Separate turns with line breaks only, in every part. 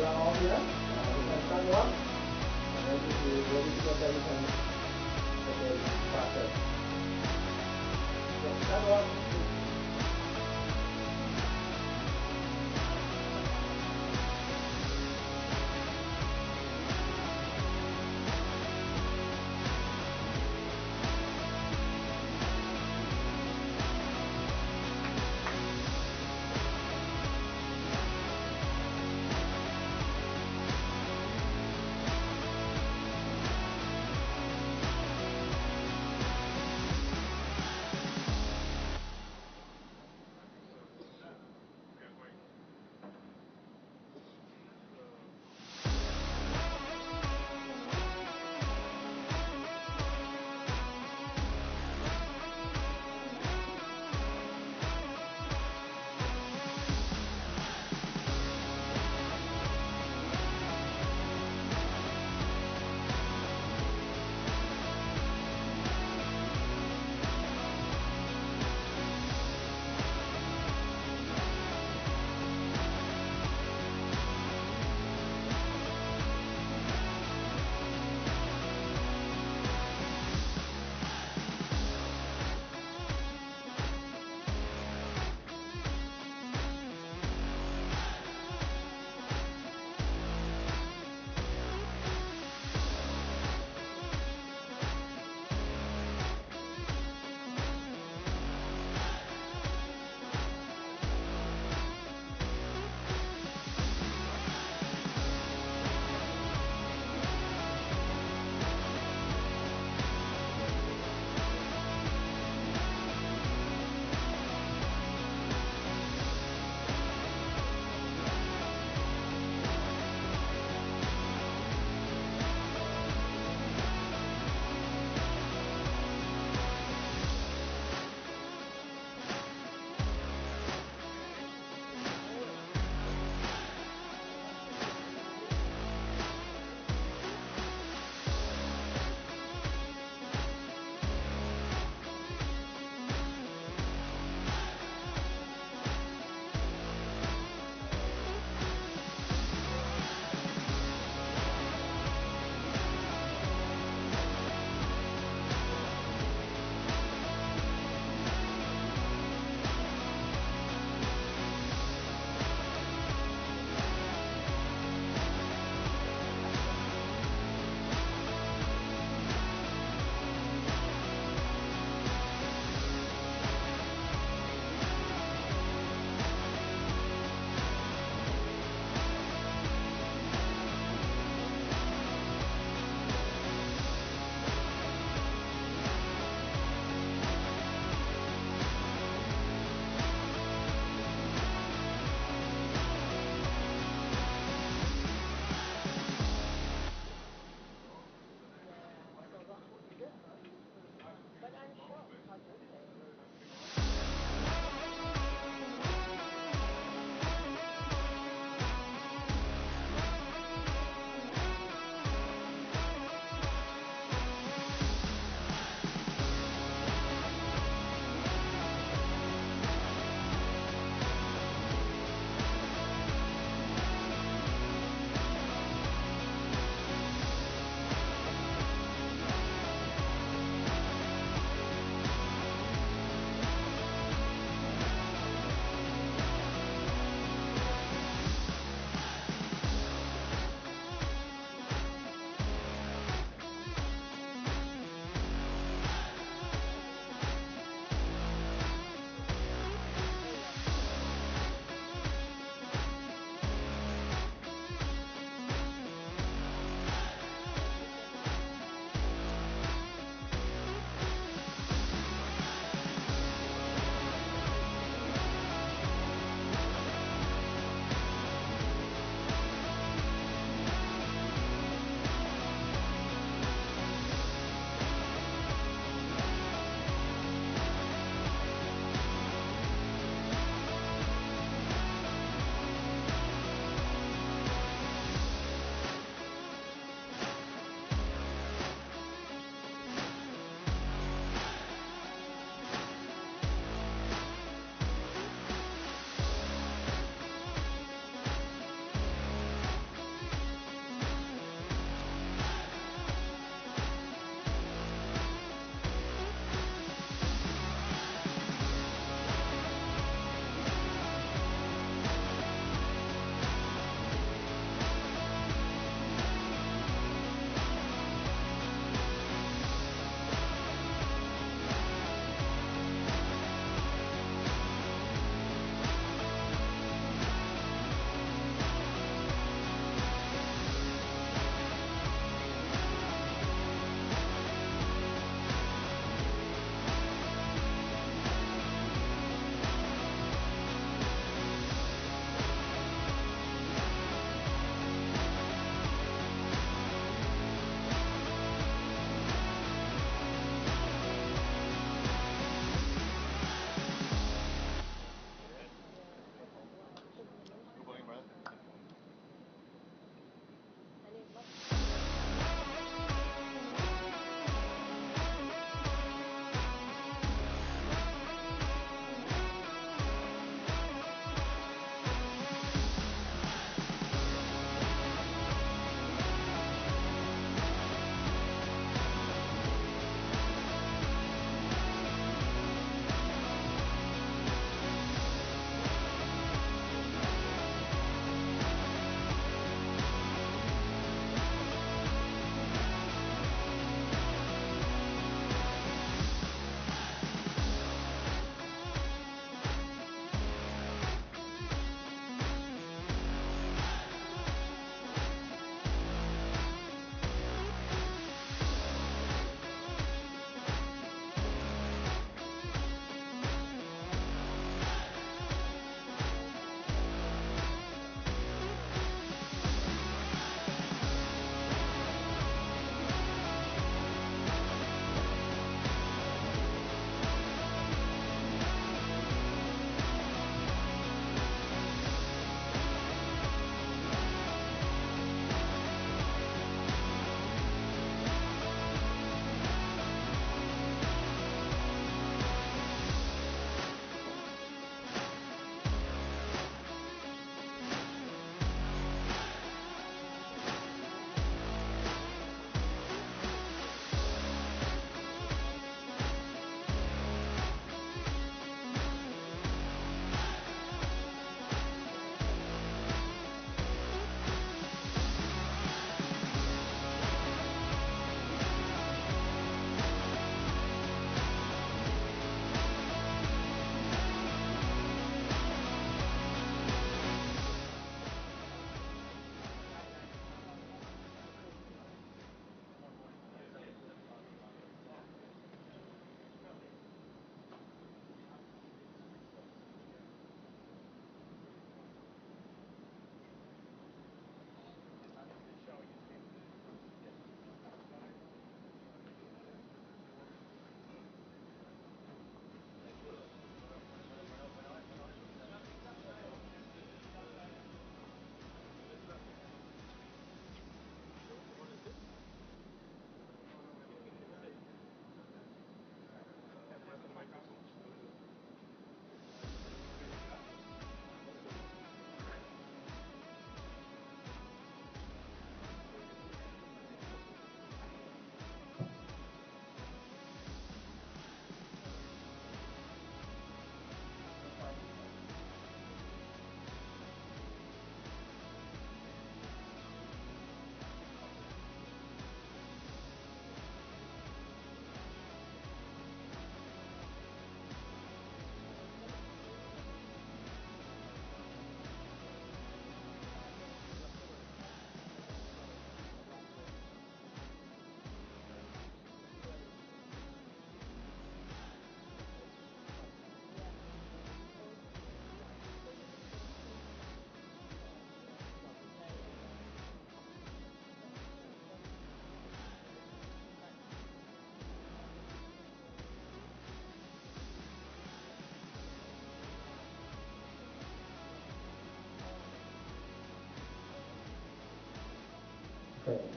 you are all here. We can start one. And then if you ready together, we can take it faster. Yes, start one, please.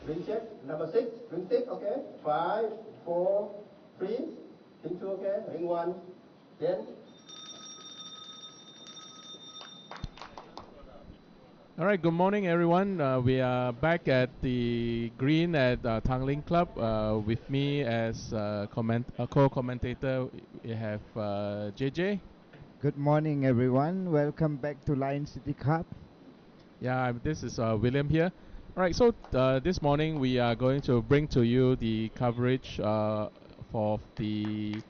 Ring check. Number 6. Ring 6, okay. 5, 4, 3. Ring 2, okay. Ring 1. 10.
All right, good morning, everyone. We are back at the green at Tanglin Club. With me as co-commentator, we have JJ.
Good morning, everyone. Welcome back to Lion City Cup.
Yeah, this is William here. All right, so this morning we are going to bring to you the coverage for the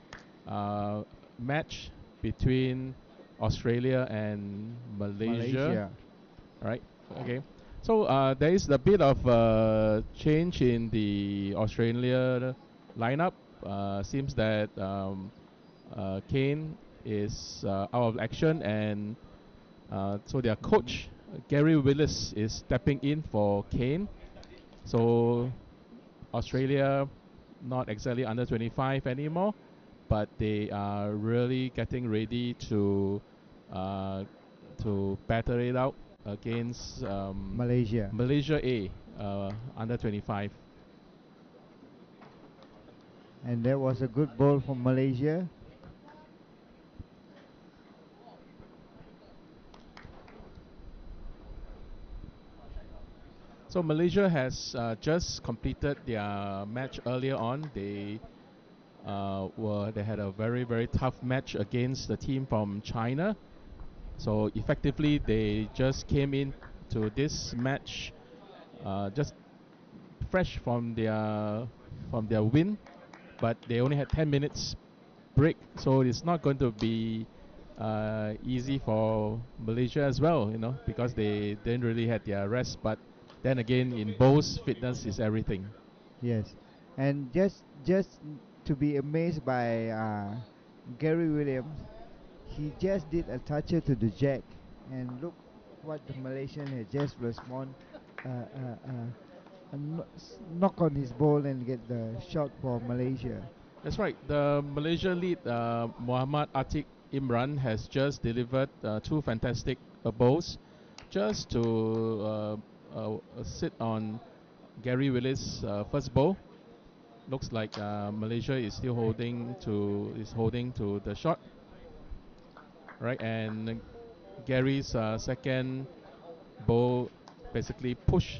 match between Australia and Malaysia. Right. Okay. So there is a bit of change in the Australia lineup. Seems that Kane is out of action, and so their coach Gary Willis is stepping in for Kane. So Australia not exactly under 25 anymore, but they are really getting ready uh, to battle it out against Malaysia A under 25.
And that was a good ball from Malaysia.
So Malaysia has just completed their match earlier on. They had a very tough match against the team from China. So effectively, they just came in to this match just fresh from their win, but they only had 10 minutes break, so it's not going to be easy for Malaysia as well, because they didn't really had their rest. But then again, in bowls, fitness is everything.
Yes, and just to be amazed by Gary Williams, he just did a toucher to the jack, and look what the Malaysian had just respond. Knock on his ball and get the shot for Malaysia.
That's right. The Malaysia lead, Muhammad Atik Imran, has just delivered two fantastic bowls just to sit on Gary Willis' first bowl. Looks like Malaysia is still holding to the shot, right? And Gary's second bowl basically push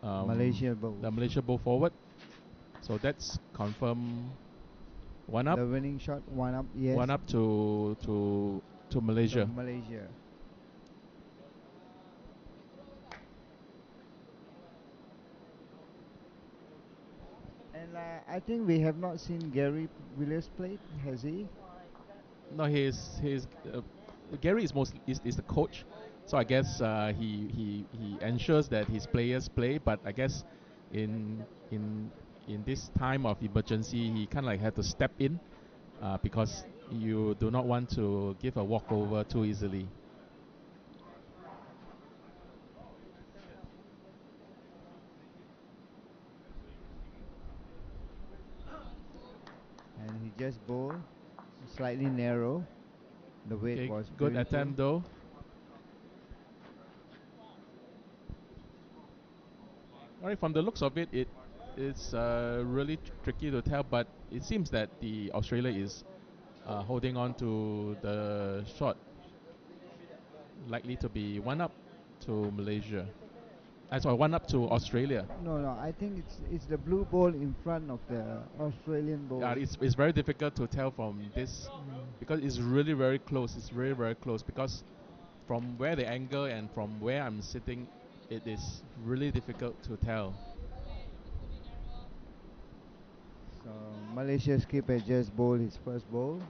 the Malaysia bowl forward. So that's confirmed. One up.
The winning shot, one up. Yes.
One up to Malaysia.
And I think we have not seen Gary Williams play, has he?
No, Gary is the coach, so I guess he ensures that his players play. But I guess in this time of emergency, he kind of like had to step in because you do not want to give a walkover too easily.
And he just bowled slightly narrow. The weight was
good
beautiful.
attempt though. All right, from the looks of it, it's really tricky to tell, but it seems that the Australia is holding on to the shot, likely to be one up to Malaysia. Sorry, one up to Australia.
No, I think it's the blue ball in front of the Australian ball.
It's very difficult to tell from this because it's really very close. It's really very close because from where the angle and from where I'm sitting, it is really difficult to tell.
So Malaysia's keeper just bowled his first ball.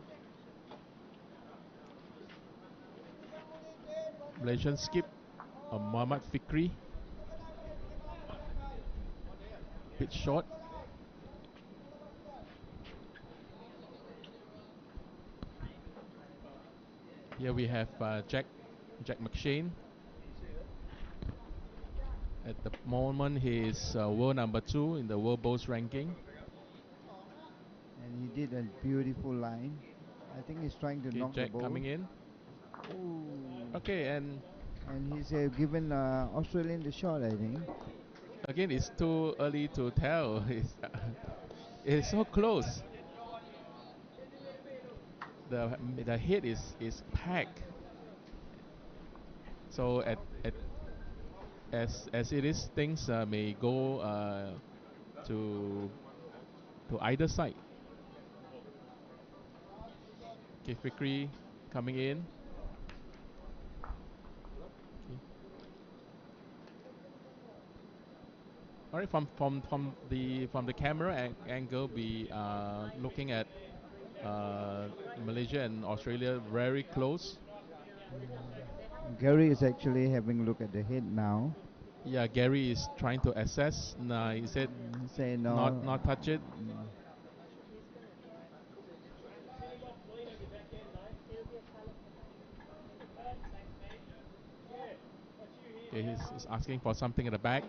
Malaysian skip, Muhammad Fikri. Bit short. Here we have Jack McShane. At the moment, he is world number 2 in the World Bowls ranking.
And he did a beautiful line. I think he's trying to knock
Jack
the ball.
Coming in.
Ooh.
Okay, and
he's given Australian the shot, I think.
Again, it's too early to tell. It's so close. The head is packed. So at as it is, things may go to either side. Okay, Fikri coming in. Okay. All right, from the camera angle, we are looking at Malaysia and Australia very close.
Gary is actually having a look at the head now.
Yeah, Gary is trying to assess. Nah, he said
Say
not
no.
not touch it. Okay, he's asking for something at the back.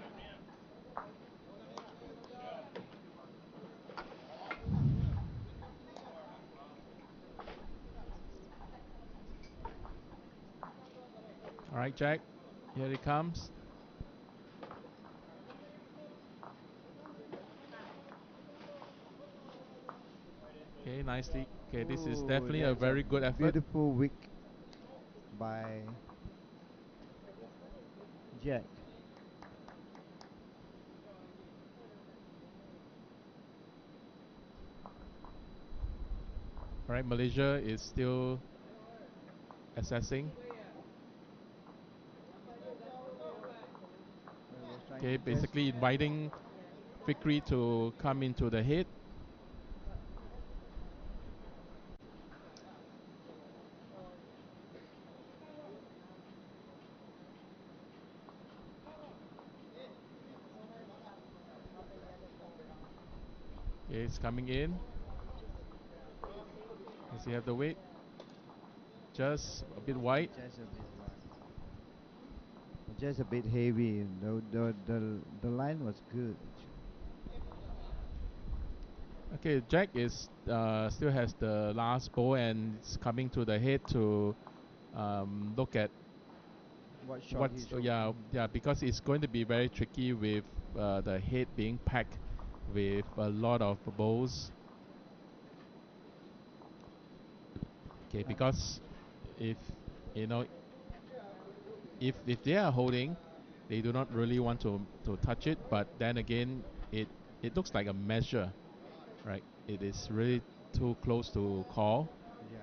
All right, Jack, here he comes. Okay, nicely. Okay, this is
Ooh,
definitely a
that's a
very good effort.
beautiful wick by Jack.
All right, Malaysia is still assessing.
He was trying
Okay,
to just
basically inviting Fikri to come into the head. Okay, it's coming in. Does he have the weight? Just a bit wide.
just a bit wide, just a bit heavy. The line was good actually.
Okay, Jack is still has the last ball and it's coming to the head to look at
What shot he
what's
showed?
yeah, because it's going to be very tricky with the head being packed with a lot of balls. Okay, because if you know if they are holding, they do not really want to touch it. But then again, it looks like a measure, right? It is really too close to call.
Yeah.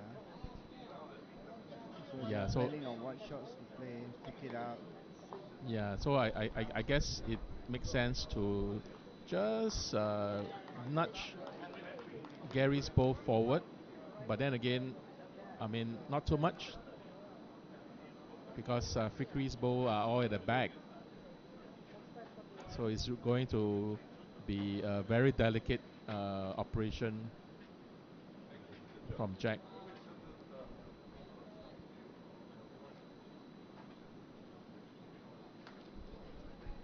So
Yeah,
they're
so
planning on what shots to play, pick it out.
yeah, so I guess it makes sense to just nudge Gary's ball forward, but then again, I mean not too much because Fikri's ball are all at the back, so it's going to be a very delicate operation from Jack.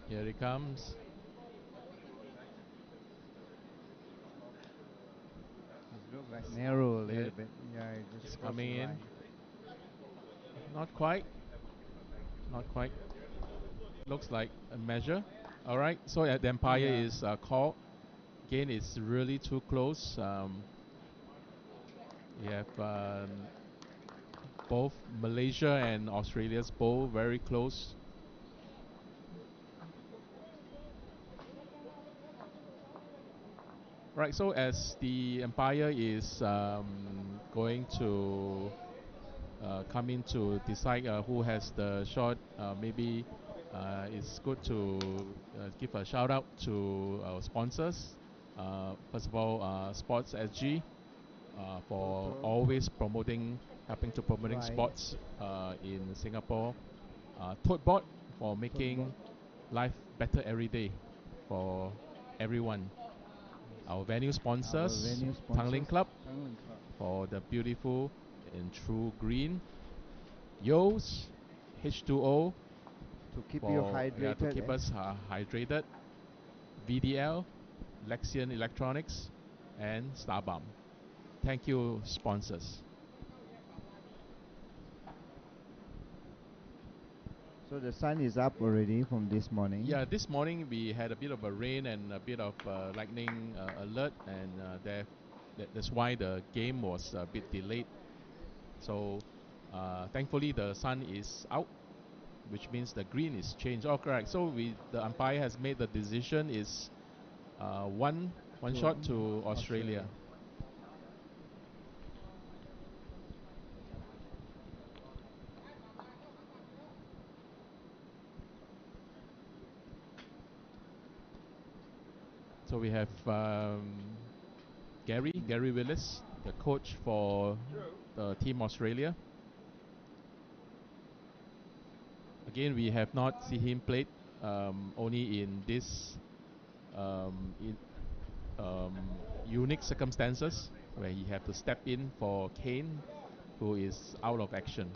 Here he comes.
It looked like narrow a
Yeah,
little bit. Yeah, it
it's
just crossed the
coming in.
line.
Not quite. Not quite. Looks like a measure. All right. So the umpire
Yeah.
is called. Again, it's really too close. You have both Malaysia and Australia's bowl very close. Right. So as the umpire is going to come in to decide who has the shot, maybe it's good to give a shout out to our sponsors. First of all, Sports SG for
Toto.
always promoting, helping to promoting
Right.
sports in Singapore. Tote Board for
Toto bot.
making life better every day for everyone. Our venue
Our
sponsors,
venue
Tanglin
sponsors,
Club
Tanglin Club.
for the beautiful and true green. Yo's H2O
To keep you
for to
hydrated.
keep us hydrated. VDL, Lexion Electronics, and Starbomb. Thank you, sponsors.
So the sun is up already from this morning.
Yeah, this morning we had a bit of a rain and a bit of lightning alert, and that's why the game was a bit delayed. So thankfully the sun is out, which means the green is changed. Oh, correct. So the umpire has made the decision is one shot to Australia. So we have Gary Willis, the coach for Team Australia. Again, we have not seen him played, only in this unique circumstances where he had to step in for Kane, who is out of action.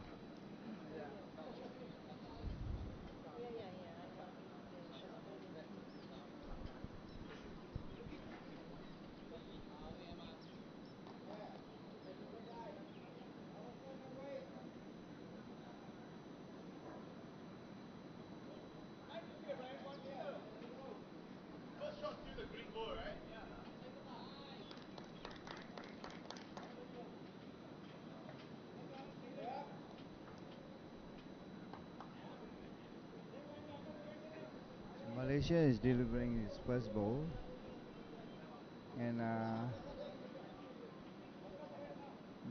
Malaysia is delivering its first ball, and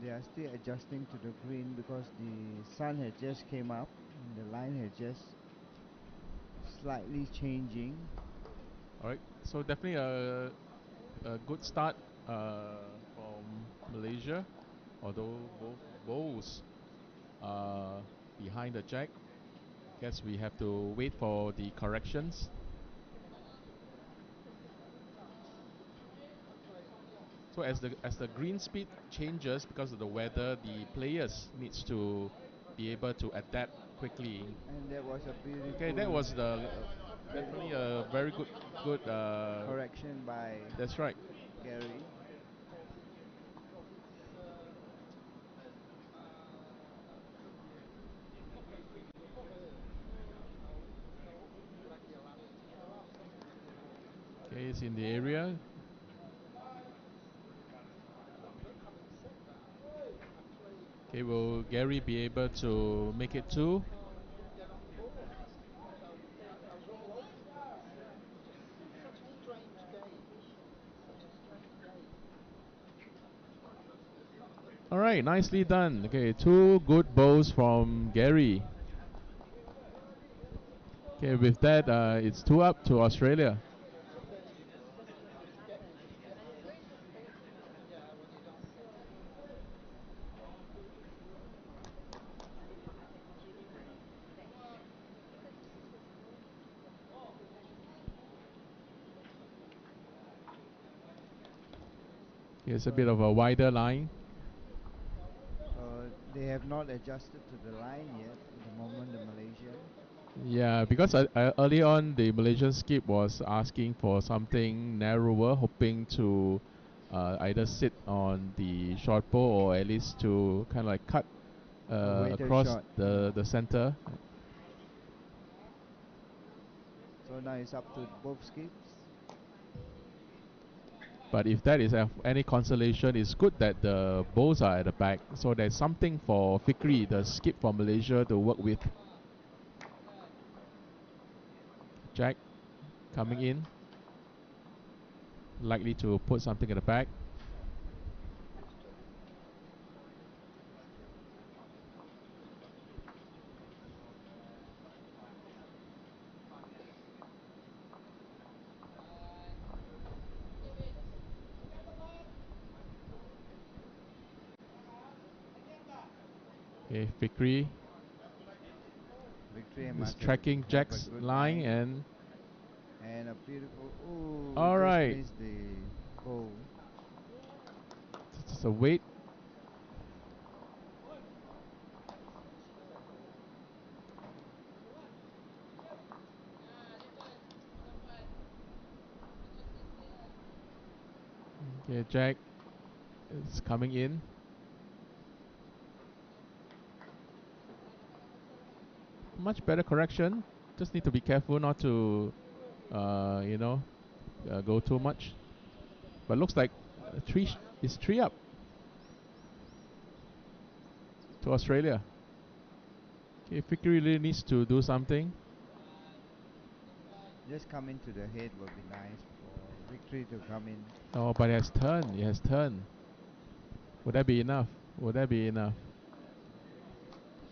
they are still adjusting to the green because the sun had just came up and the line had just slightly changing.
All right, so definitely a good start from Malaysia, although both bowls are behind the jack. Guess we have to wait for the corrections. So as the green speed changes because of the weather, the players needs to be able to adapt quickly.
And that was a beautiful.
Okay, that was the definitely a very good
correction by.
That's right.
Gary.
Okay, it's in the area. Okay, will Gary be able to make it too? All right, nicely done. Okay, 2 good bowls from Gary. Okay, with that, it's 2 up to Australia. It's a bit of a wider line.
They have not adjusted to the line yet at the moment, the Malaysian.
Yeah, because early on the Malaysian skip was asking for something narrower, hoping to either sit on the short pole or at least to kind of like cut across
shot.
the center.
So now it's up to both skips.
But if that is any consolation, it's good that the bowls are at the back, so there's something for Fikri, the skip from Malaysia, to work with. Jack coming in, likely to put something at the back. Okay, Fikri is tracking Jack's line and
a beautiful. Ooh,
all right.
Just missed the goal.
It's a wait. Okay, Jack is coming in. much better correction. Just need to be careful not to, go too much. But looks like it's three up to Australia. Okay, Fikri really needs to do something.
Just come into the head would be nice for Victory to come in.
Oh, but it has turned. It has turned. Would that be enough? Would that be enough?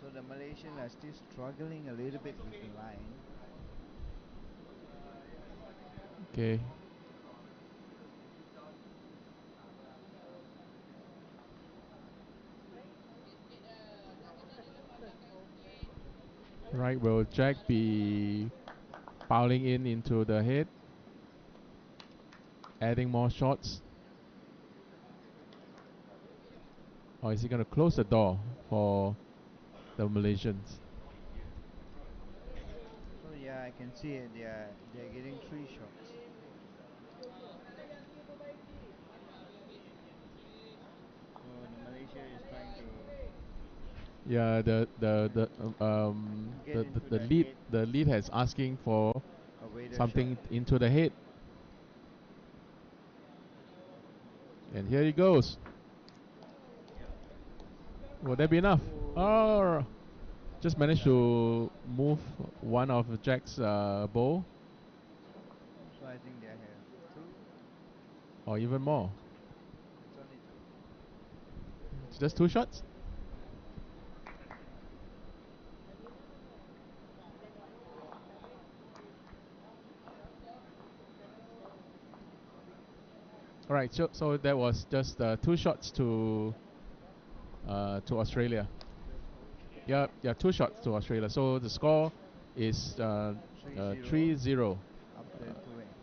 So the Malaysians are still struggling a little bit with the line.
Okay. Right, will Jack be piling into the head? Adding more shots? Or is he going to close the door for the Malaysians?
So yeah, I can see it. They're getting 3 shots. So the Malaysia is trying to
Yeah,
get into
the
the
lead
head.
the lead has asking for
A waiter
something
shot.
into the head. And here he goes. Would that be enough? Oh, just managed to move one of Jack's bowl,
So I think they have 2.
or even more.
It's only 2.
It's just 2 shots. All right, so that was just 2 shots to Australia. Yeah, 2 shots to Australia. So the score is 3-0.
After 2 ends.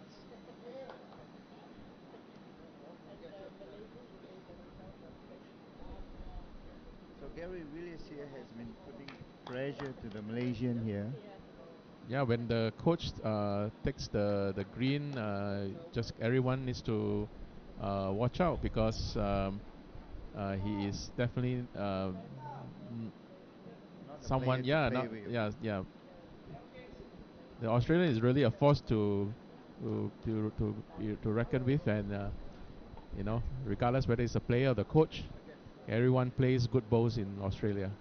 So Gary Willis here has been putting pressure to the Malaysian here.
Yeah, when the coach takes the green, just everyone needs to watch out because he is definitely
Not a player
someone.
to
Yeah,
play
not
with.
yeah. The Australian is really a force to reckon with, and regardless whether it's a player or the coach, everyone plays good balls in Australia.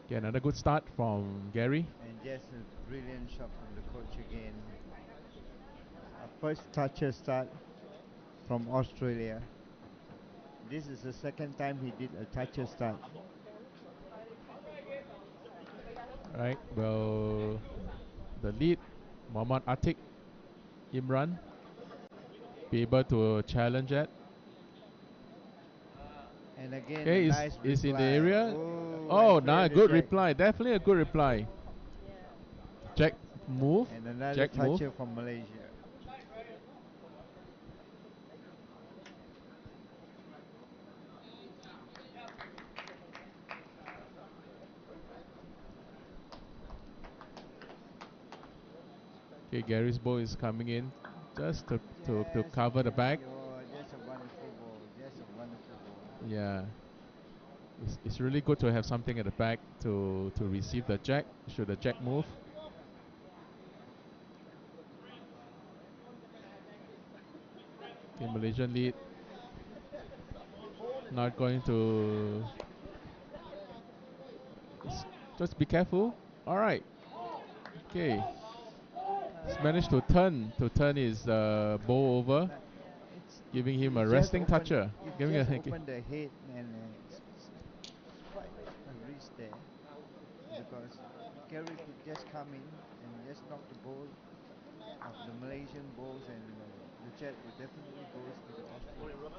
Okay, another good start from Gary.
And just a brilliant shot from the coach again. A first toucher start from Australia. This is the second time he did a toucher start.
Right. Well, the lead, Muhammad Atik Imran, be able to challenge that.
And again, a
Okay,
nice
is in the
reply.
area.
Oh,
Oh,
and clear
nah,
the
good
jack.
reply. Definitely a good reply. Jack move.
And another
Jack move.
toucher from Malaysia.
Okay, Gary's ball is coming in just to
Just
cover the back.
just a wonderful ball. Just a wonderful ball.
Yeah. It's really good to have something at the back to receive the jack should the jack move. Okay, Malaysian lead. Not going to. Just be careful. All right. Okay. He's managed to turn his bow over, giving him a resting toucher.
It's
Giving
just
a
opened the head and it's quite a risk there because Gary could just come in and just knock the ball of the Malaysian balls and the jet would definitely goes to the Australians.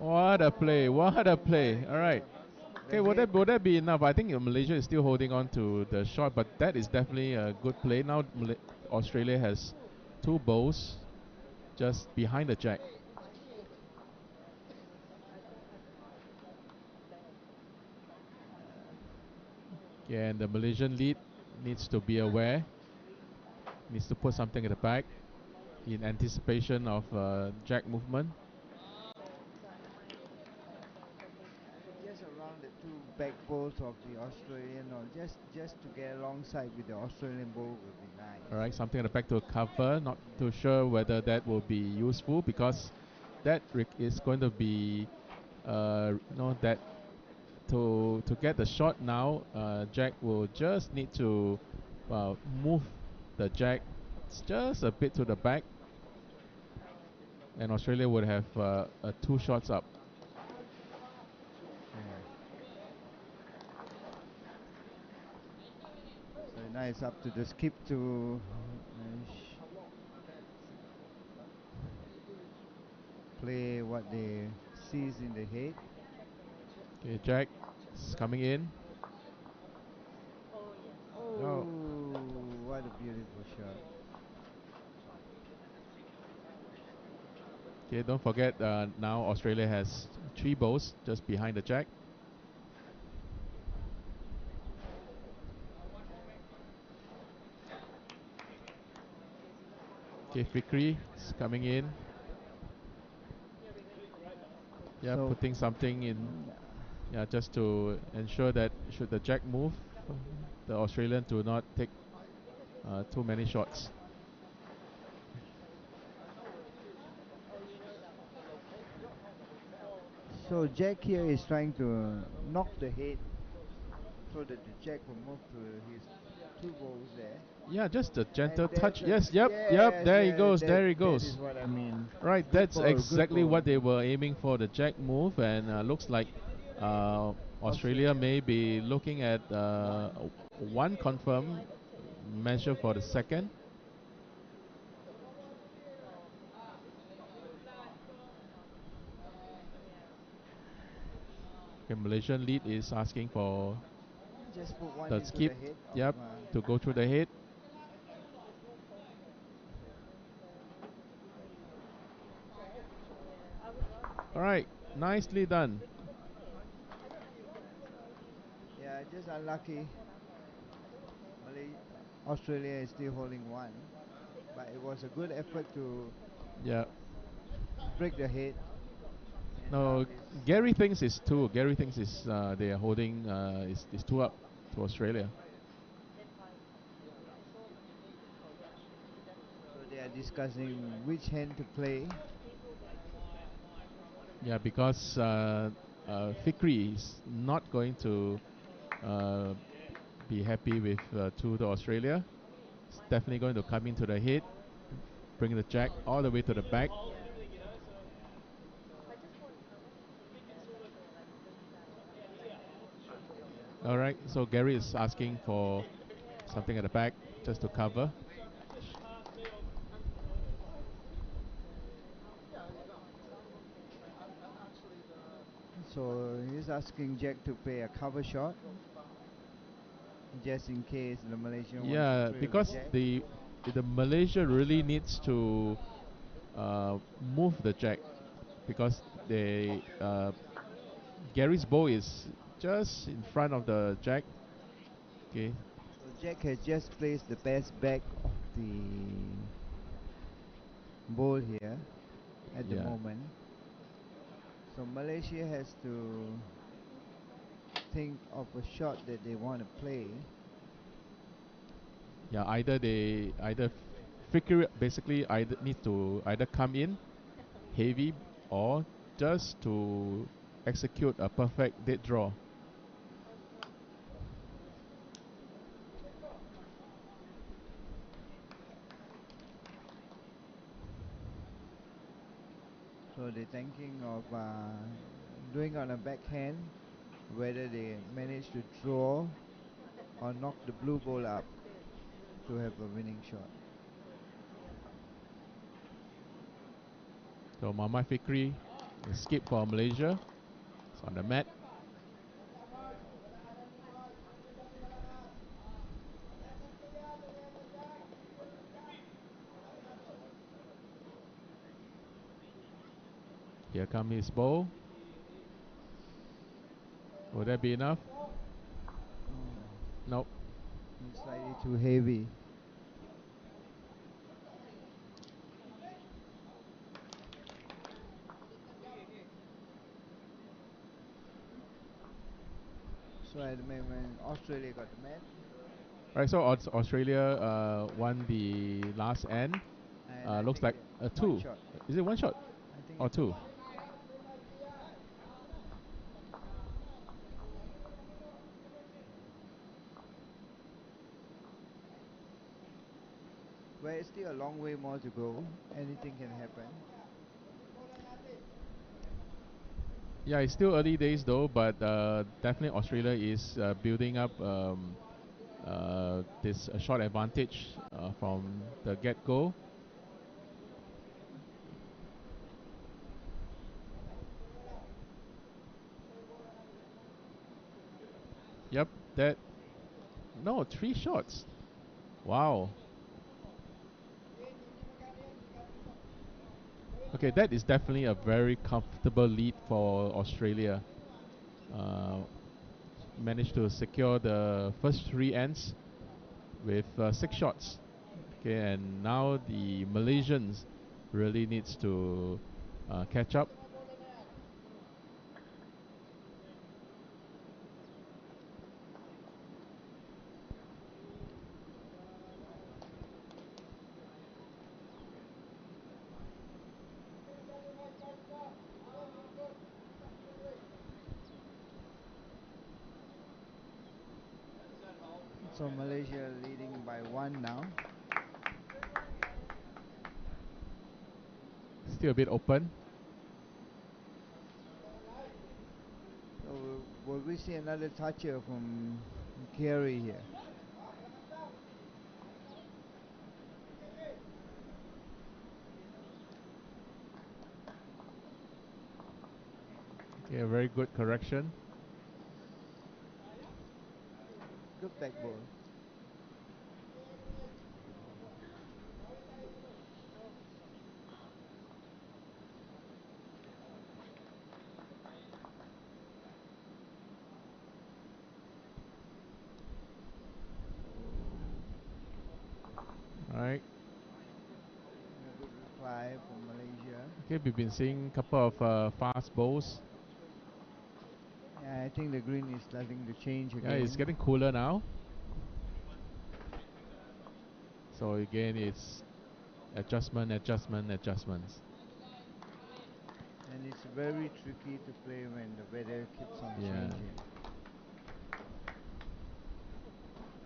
What a play! What a play!
My
All right.
God. The
Okay,
head.
would that be enough? I think Malaysia is still holding on to the shot, but that is definitely a good play. Now Australia has 2 bowls just behind the jack. Okay, and the Malaysian lead needs to be aware, needs to put something at the back in anticipation of jack movement.
back poles of the Australian, or just to get alongside with the Australian bowl will be nice.
All right, something at the back to cover. Not
Yeah.
too sure whether that will be useful because that is going to be, that to get the shot now. Jack will just need to move the jack just a bit to the back, and Australia would have 2 shots up.
Yeah. So now it's up to the skip to play what they sees in the head.
Okay, Jack is coming in.
Oh, what a beautiful shot.
Okay, don't forget now Australia has 3 bowls just behind the jack. Okay, Fikri is coming in. Yeah,
So
putting something in. Yeah, just to ensure that should the jack move, the Australian do not take too many shots.
So Jack here is trying to knock the head so that the Jack will move to his 2 balls there.
Yeah, just a gentle
And there's
touch.
a
Yes, yep,
yes,
there he
yeah,
goes, there he
that is
goes.
what I mean.
Right,
Good
that's
ball, good
exactly
ball.
what they were aiming for, the jack move, and looks like Australia may be looking at one confirm measure for the second. Okay, Malaysian lead is asking for
Just put one
the
into
skip,
the head of
yep, to go through the head. All right, nicely done.
yeah, just unlucky. Australia is still holding one, but it was a good effort to
Yeah.
break the head. And now
No,
it's
Gary thinks it's 2. Gary thinks it's they are holding is 2 up to Australia.
so they are discussing which hand to play.
Yeah, because Fikri is not going to uh, be happy with 2 to Australia. It's definitely going to come into the head, bring the jack all the way to the back. All right, so Gary is asking for something at the back just to cover.
So he's asking Jack to play a cover shot, just in case the Malaysian wants to
Yeah,
trail the
because
Jack.
the Malaysia really needs to move the jack because they Gary's bow is just in front of the jack. Okay.
So Jack has just placed the best back of the ball here at the
Yeah.
moment. So Malaysia has to think of a shot that they want to play.
Yeah. Either figure basically either need to either come in heavy or just to execute a perfect dead draw.
So they're thinking of doing on a backhand, whether they manage to draw or knock the blue ball up to have a winning shot.
So Muhammad Fikri, the skip for Malaysia, is on the mat. Here comes his bow. Would that be enough? Nope.
It's slightly too heavy. So at the moment, Australia got the mat,
Right, so Australia won the last end.
and I
Looks
think
like
that
a
one
two.
shot.
Is it one shot
I think
or
it's
two?
well, it's still a long way more to go. Anything can happen.
Yeah, it's still early days though, but definitely Australia is building up this short advantage from the get-go. Yep, that no 3 shots. Wow. Okay, that is definitely a very comfortable lead for Australia. Uh, Managed to secure the first 3 ends with 6 shots. Okay, and now the Malaysians really needs to catch up.
So Malaysia leading by one now.
Still a bit open.
So will we see another toucher from Gary here?
Okay, a very good correction.
Good back ball.
Right.
A good reply from Malaysia.
Okay, we've been seeing a couple of fast bowls.
Yeah, I think the green is starting to change
Yeah,
again.
it's getting cooler now. So again, it's adjustments.
And it's very tricky to play when the weather keeps on
Yeah.
changing.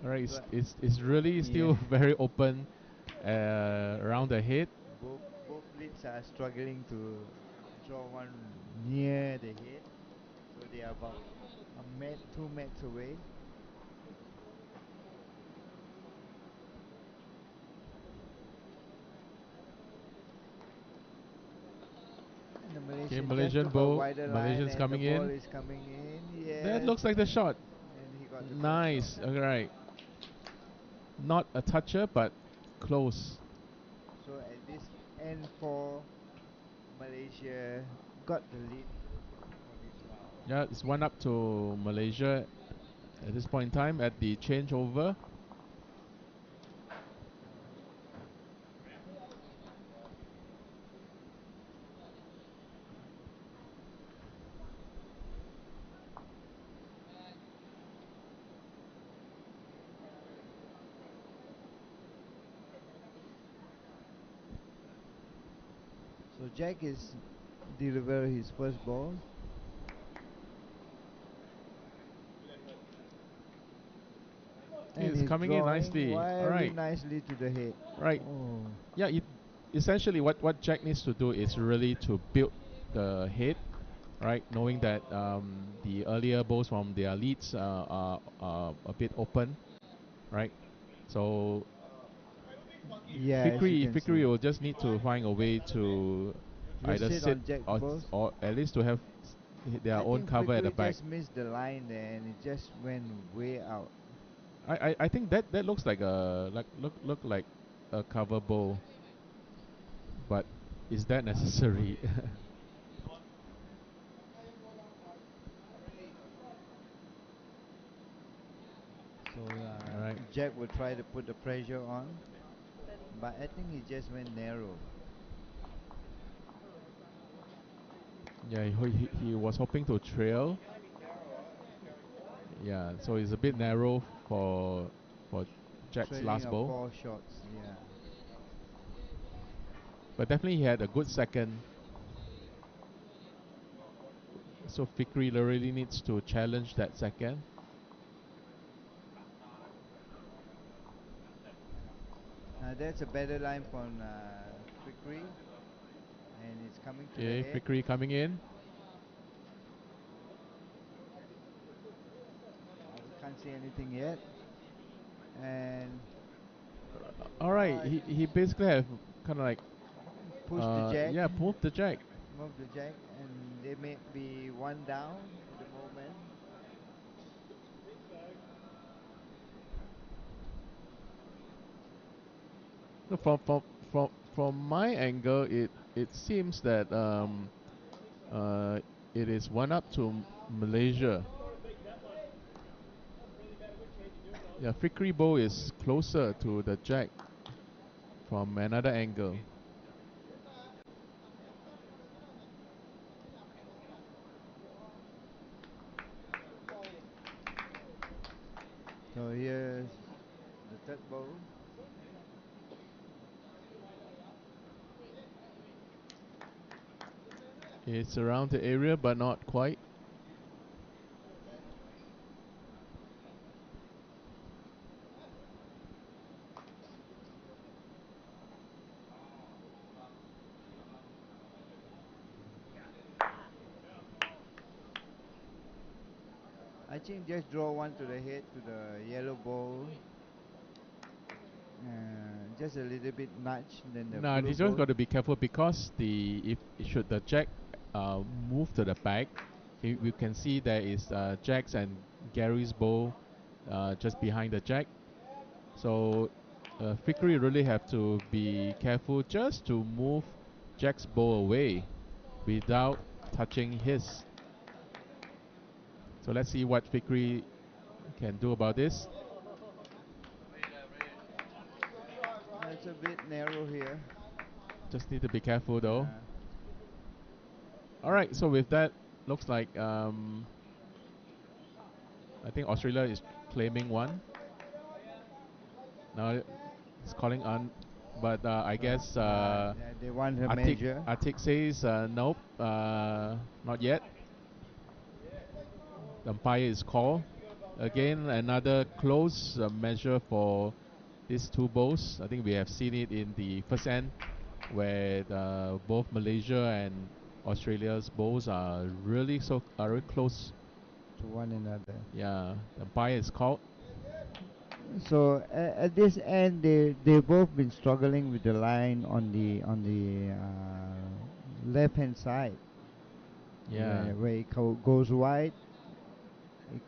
Alright,
But
it's really still
yeah,
very open around the head.
both leads are struggling to draw one near the head, so they are about a mat, 2 mats away. And the
Okay,
Malaysian just
Malaysian
took a
bowl.
wider line,
Malaysians
and the
coming
ball
in.
is coming in.
That
Yes,
looks like the shot.
and he got the first shot.
Nice. Alright. Not a toucher, but close.
So at this end four, Malaysia got the lead for this round.
Yeah, it's 1-up to Malaysia at this point in time at the changeover.
So Jack is deliver his first ball. And
It's
he's
coming in
drawing
nicely.
very
Alright.
nicely to the head.
Right.
Oh,
Yeah, essentially what Jack needs to do is really to build the head, right? Knowing that the earlier balls from their leads are a bit open, right? So
yeah, as you can
Fikri
see.
will just need to find a way to
Just
either
sit
sit
on Jack's balls.
or at least to have their
I
own
think
cover at the
Fikri
back.
just missed the line there, and it just went way out.
I think that looks like a look like a cover bowl, but is that necessary?
So
Right.
Jack will try to put the pressure on, but I think he just went narrow.
Yeah, he was hoping to trail. Yeah, so it's a bit narrow for Jack's
Trailing
last
of
bowl.
4 shots. Yeah.
But definitely he had a good second. So Fikri really needs to challenge that second.
That's a better line from Fikri, and it's coming to the
Okay,
head.
Fikri coming in.
We can't see anything yet. And
All right, he basically have kind of like
push the jack.
yeah, move the jack.
Move the jack, and they may be one down at the moment.
No, from my angle, it seems that uh, it is one up to Malaysia. Yeah, Fikri bow is closer to the jack from another angle.
So here's the third bow.
It's around the area, but not quite.
I think just draw one to the head to the yellow ball. Just a little bit nudge, then the
Nah,
blue
you just
ball.
got to be careful because if should the jack move to the back, we can see there is Jack's and Gary's bow just behind the jack. So Fikri really have to be careful just to move Jack's bow away without touching his. So let's see what Fikri can do about this.
It's a bit narrow here.
Just need to be careful though.
Yeah.
Alright, so with that, looks like I think Australia is claiming one. Now it's calling on, but I guess
Yeah, they want a measure.
Atik says nope, not yet. The umpire is called. Again, another close measure for these two bowls. I think we have seen it in the first end where both Malaysia and Australia's bowls are really close
to one another.
Yeah, the umpire is called.
So at this end, they both been struggling with the line on the left hand side.
Yeah,
where it goes wide,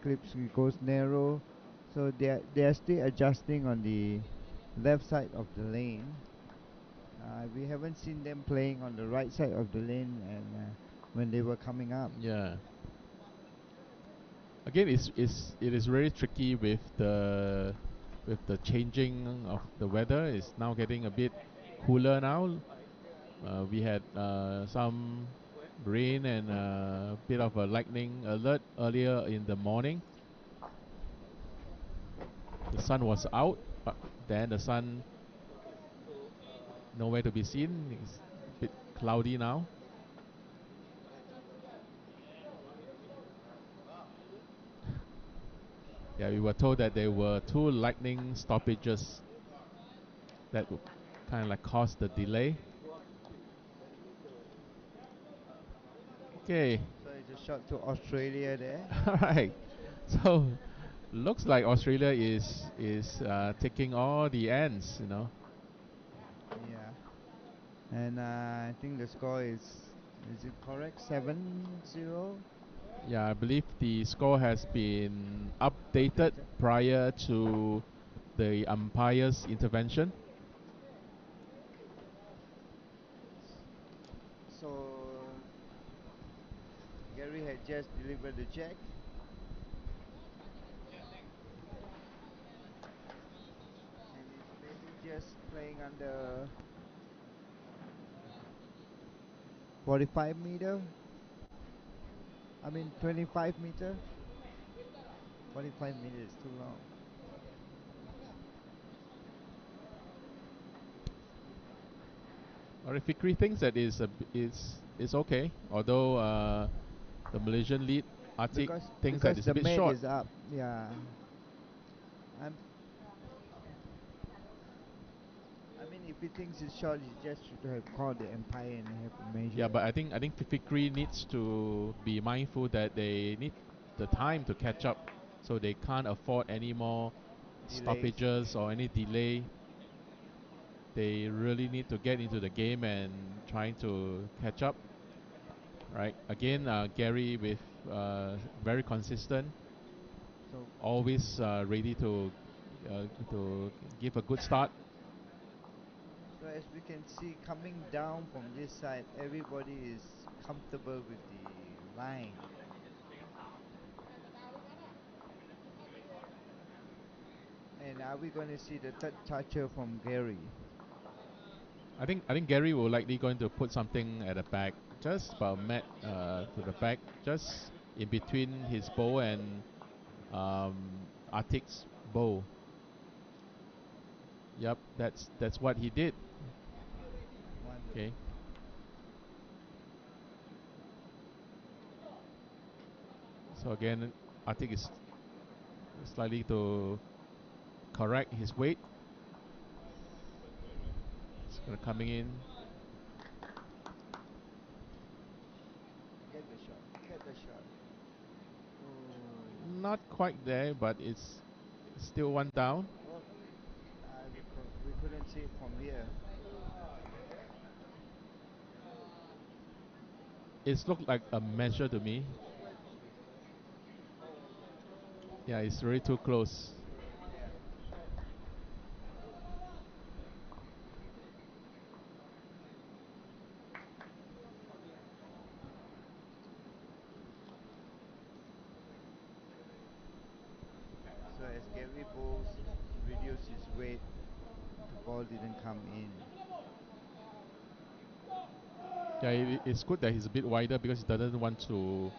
it goes narrow. So they are still adjusting on the left side of the lane. We haven't seen them playing on the right side of the lane, and when they were coming up.
yeah. Again, it is very tricky with the changing of the weather. It's now getting a bit cooler now. We had some rain and a bit of a lightning alert earlier in the morning. The sun was out, but then the sun nowhere to be seen. It's a bit cloudy now. Yeah, we were told that there were two lightning stoppages that would kind of like caused the delay. Okay.
So it's a shot to Australia there.
All right. So looks like Australia is taking all the ends, you know.
Yeah. And I think the score is it correct? 7-0?
Yeah, I believe the score has been updated prior to the umpire's intervention.
So Gary had just delivered the jack. And it's maybe just playing under 45 meter. I mean 25 meter. 45 minutes too long.
Alright, Fikri thinks that is okay, although the Malaysian lead Atik thinks that
Because
it's a
the
bit
mate
short.
is up. Yeah. I'm I mean, if he thinks it's short, he just should have called the umpire and have a measure.
Yeah, but I think Fikri needs to be mindful that they need the time to catch up, so they can't afford any more
Delays.
stoppages or any delay. They really need to get into the game and trying to catch up. Right, again, Gary with very consistent,
So,
always ready to give a good start.
so as we can see, coming down from this side, everybody is comfortable with the line. And are we going to see the third toucher from Gary?
I think Gary will likely going to put something at the back, just about met to the back, just in between his bow and Atik's bow. Yep, that's what he did.
One.
Okay. So again, Atik is slightly to correct his weight. It's gonna coming in.
Get the shot. Get the shot. Oh.
Not quite there, but it's still one down.
Oh. We couldn't see it from here.
It's looked like a measure to me. Yeah, it's really too close.
Yeah. So as Gary Bowles reduced his weight, the ball didn't come in.
Yeah, it's good that he's a bit wider because he doesn't want to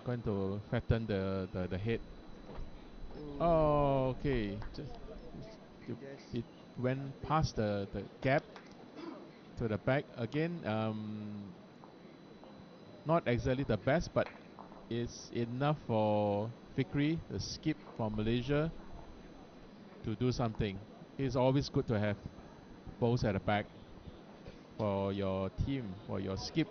going to fatten the head. Oh, okay. It went past the gap to the back again. Not exactly the best, but it's enough for Fikri, the skip from Malaysia, to do something. It's always good to have balls at the back for your team, for your skip.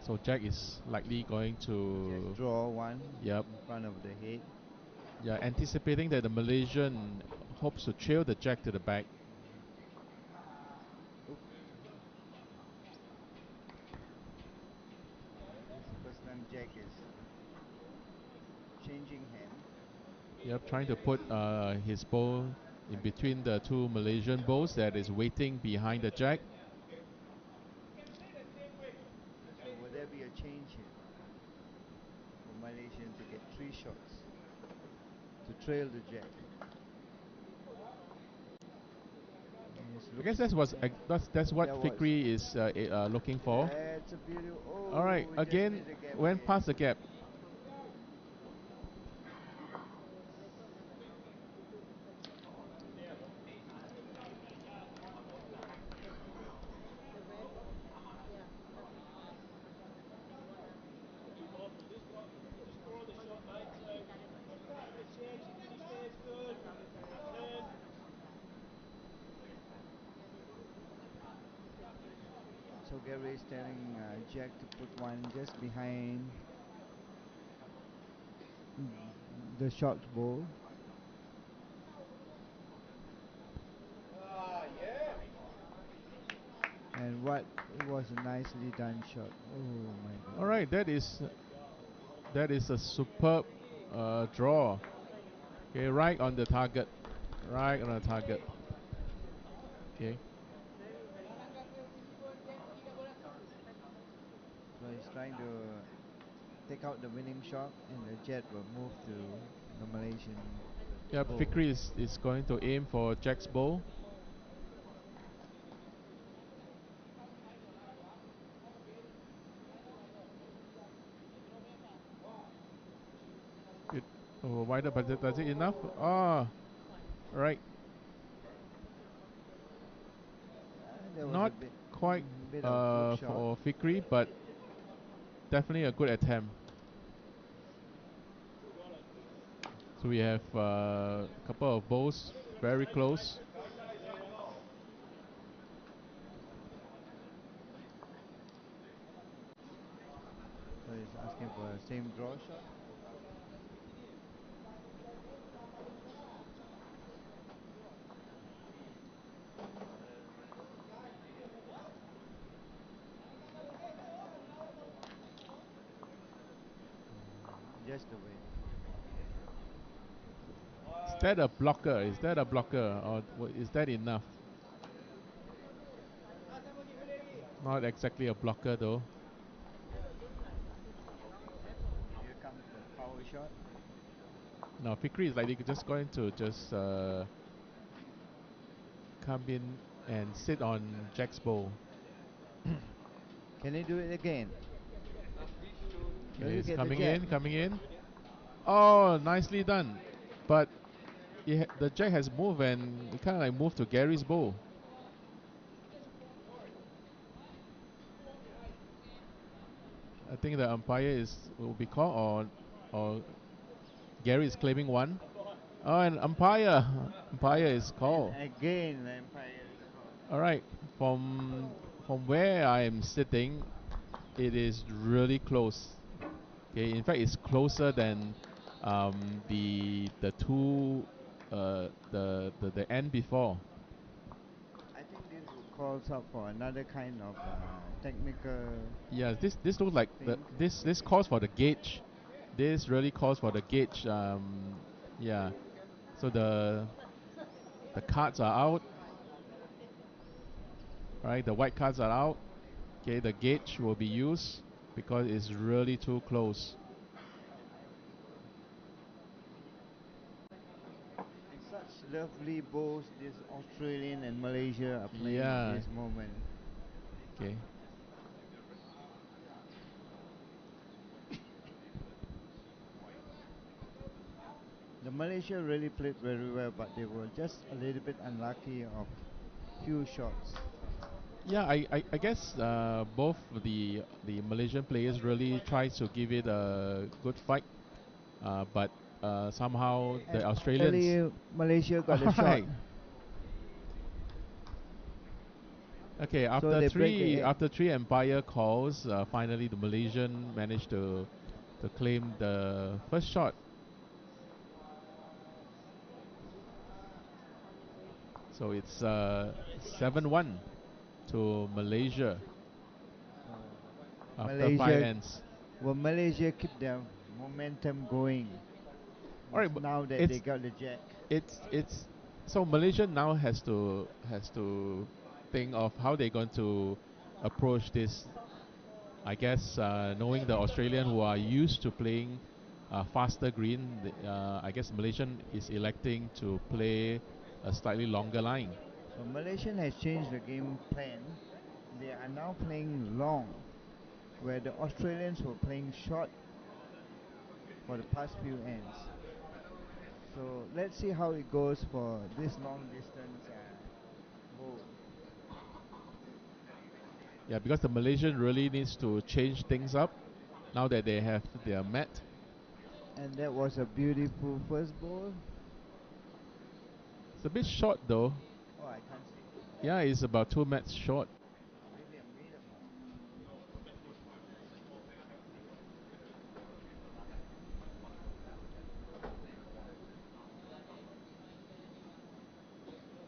So Jack is likely going to
Just draw one
Yep.
in front of the head.
Yeah, anticipating that the Malaysian hopes to trail the Jack to the back.
Oop. This is the first time Jack is changing hand.
Yep, trying to put his ball in between the two Malaysian balls that is waiting behind the Jack.
So will there be a change here for Malaysian to get 3 shots to trail the Jack?
I guess that's what Fikri is looking for.
That's a beautiful. Oh,
All right,
just
again
missed the gap
went
again.
past the gap.
So Gary is telling Jack to put one just behind the short ball. And what was a nicely done shot. Oh my god.
All right, that is a superb draw. Okay, right on the target. Right on the target. Okay.
So he's trying to take out the winning shot, and the jet will move to the Malaysian
Yep,
bowl.
Fikri is going to aim for Jack's bowl. Oh, wider, but does it enough? Oh, right.
There was a
Not quite
bit of fluke shot.
for Fikri, but definitely a good attempt. So we have a couple of balls very close.
So he's asking for the same draw shot. Just the way.
Is that a blocker? Is that a blocker? Or is that enough? Not exactly a blocker though.
Here comes the power shot.
No, Fikri is likely just going to just come in and sit on Jack's bowl.
Can he do it again? Will
Okay,
he
he's
get the
coming
jack?
in, coming in. Oh, nicely done. But the Jack has moved and it kind of like moved to Gary's bowl. I think the umpire will be called, or Gary is claiming one. Oh, and umpire is called.
And again, the Empire is called.
All right, from where I am sitting, it is really close. Okay, in fact, it's closer than the two the end before.
I think this calls up for another kind of technical.
Yeah, this looks like
Think.
this calls for the gauge. This really calls for the gauge. Yeah. So the cards are out. Right, the white cards are out. Okay, the gauge will be used because it's really too close.
And such lovely bowls this Australian and Malaysia are playing at
Yeah.
this moment.
Okay.
The Malaysia really played very well, but they were just a little bit unlucky of few shots.
Yeah, I guess both the Malaysian players really try to give it a good fight, but somehow
And
the Australians.
finally, Malaysia got a
All
shot.
right. Okay,
So they break the egg.
after three umpire calls, finally the Malaysian managed to claim the first shot. So it's 7-1 to Malaysia after five
Malaysia,
ends.
will Malaysia keep their momentum going?
All right, but
Now that they got the jack.
it's so Malaysia now has to think of how they're going to approach this. I guess knowing the Australian who are used to playing faster green, I guess Malaysian is electing to play a slightly longer line.
So Malaysian has changed the game plan. They are now playing long, where the Australians were playing short for the past few ends. So let's see how it goes for this long distance bowl.
Yeah, because the Malaysian really needs to change things up now that they have their mat.
And that was a beautiful first bowl.
It's a bit short though.
Oh, I can't see.
Yeah, it's about 2 mats short.
Maybe a minute more.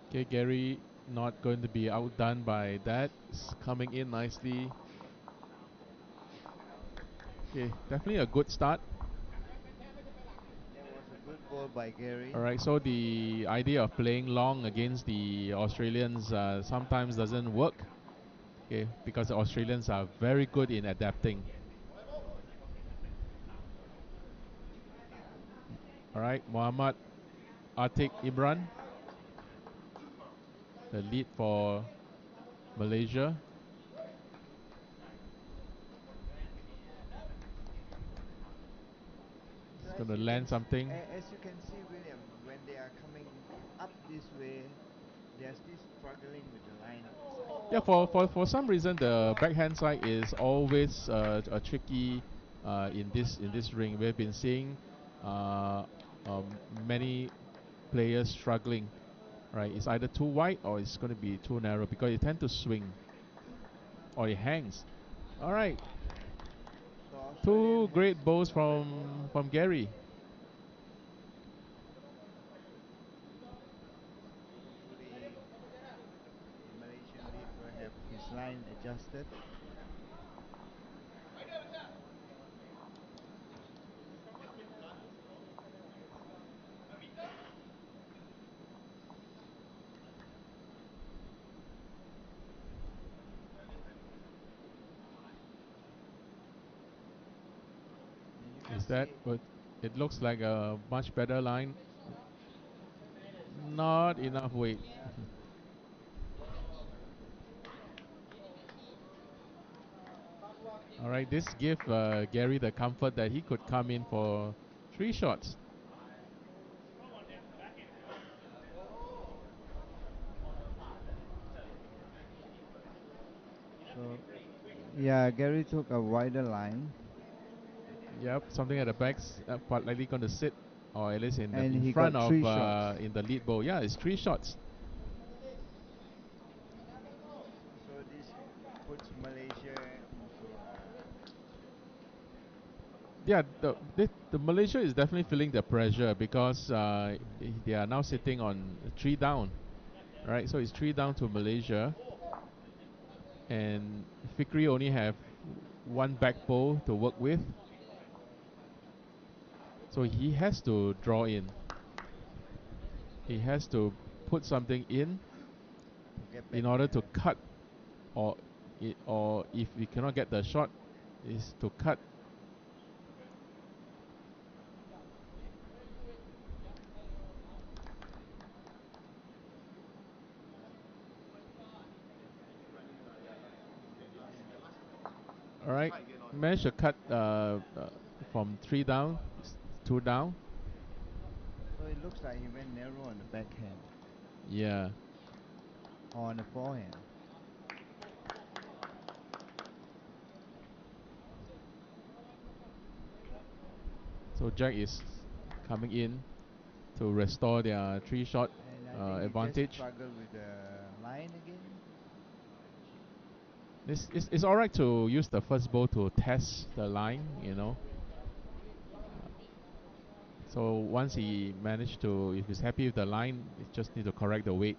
Okay, Gary not going to be outdone by that. It's coming in nicely. Okay, definitely a good start.
That was a good ball by Gary.
Alright, so the idea of playing long against the Australians sometimes doesn't work. Okay, because the Australians are very good in adapting. Alright, Muhammad Atik Imran, the lead for Malaysia. going to land something.
As you can see, William, when they are coming up this way, they are still struggling with the line at the side.
Yeah, for some reason the backhand side is always a tricky in this ring. We've been seeing uh, many players struggling. Right, it's either too wide or it's going to be too narrow because it tends to swing or it hangs. All right,
So Australian
two
has
great balls
a red ball.
from Gary.
Hopefully, the Malaysian lead will have his line adjusted. And you can
Is that
see
what it looks like a much better line? Not enough weight.
yeah,
All right, this give Gary the comfort that he could come in for 3 shots.
so yeah, Gary took a wider line
Yep, something at the back's quite likely going to sit, or at least
and
in
he
front
got
of
3 shots.
in the lead bowl. Yeah, it's 3 shots.
So this puts Malaysia into
Yeah, the Malaysia is definitely feeling the pressure because they are now sitting on 3 down, right? So it's 3 down to Malaysia, and Fikri only have one back bowl to work with, so he has to draw in. He has to put something
to get back
in
in
order
the
to cut, or or if we cannot get the shot, is to cut. All right, managed to cut from 3 down, 2 down.
So it looks like he went narrow on the backhand
Yeah.
or on the forehand.
So Jack is coming in to restore their 3 shot
And I think he just
advantage.
struggled with the line again.
It's alright to use the first bowl to test the line, So once he managed to, if he's happy with the line, he just need to correct the weight.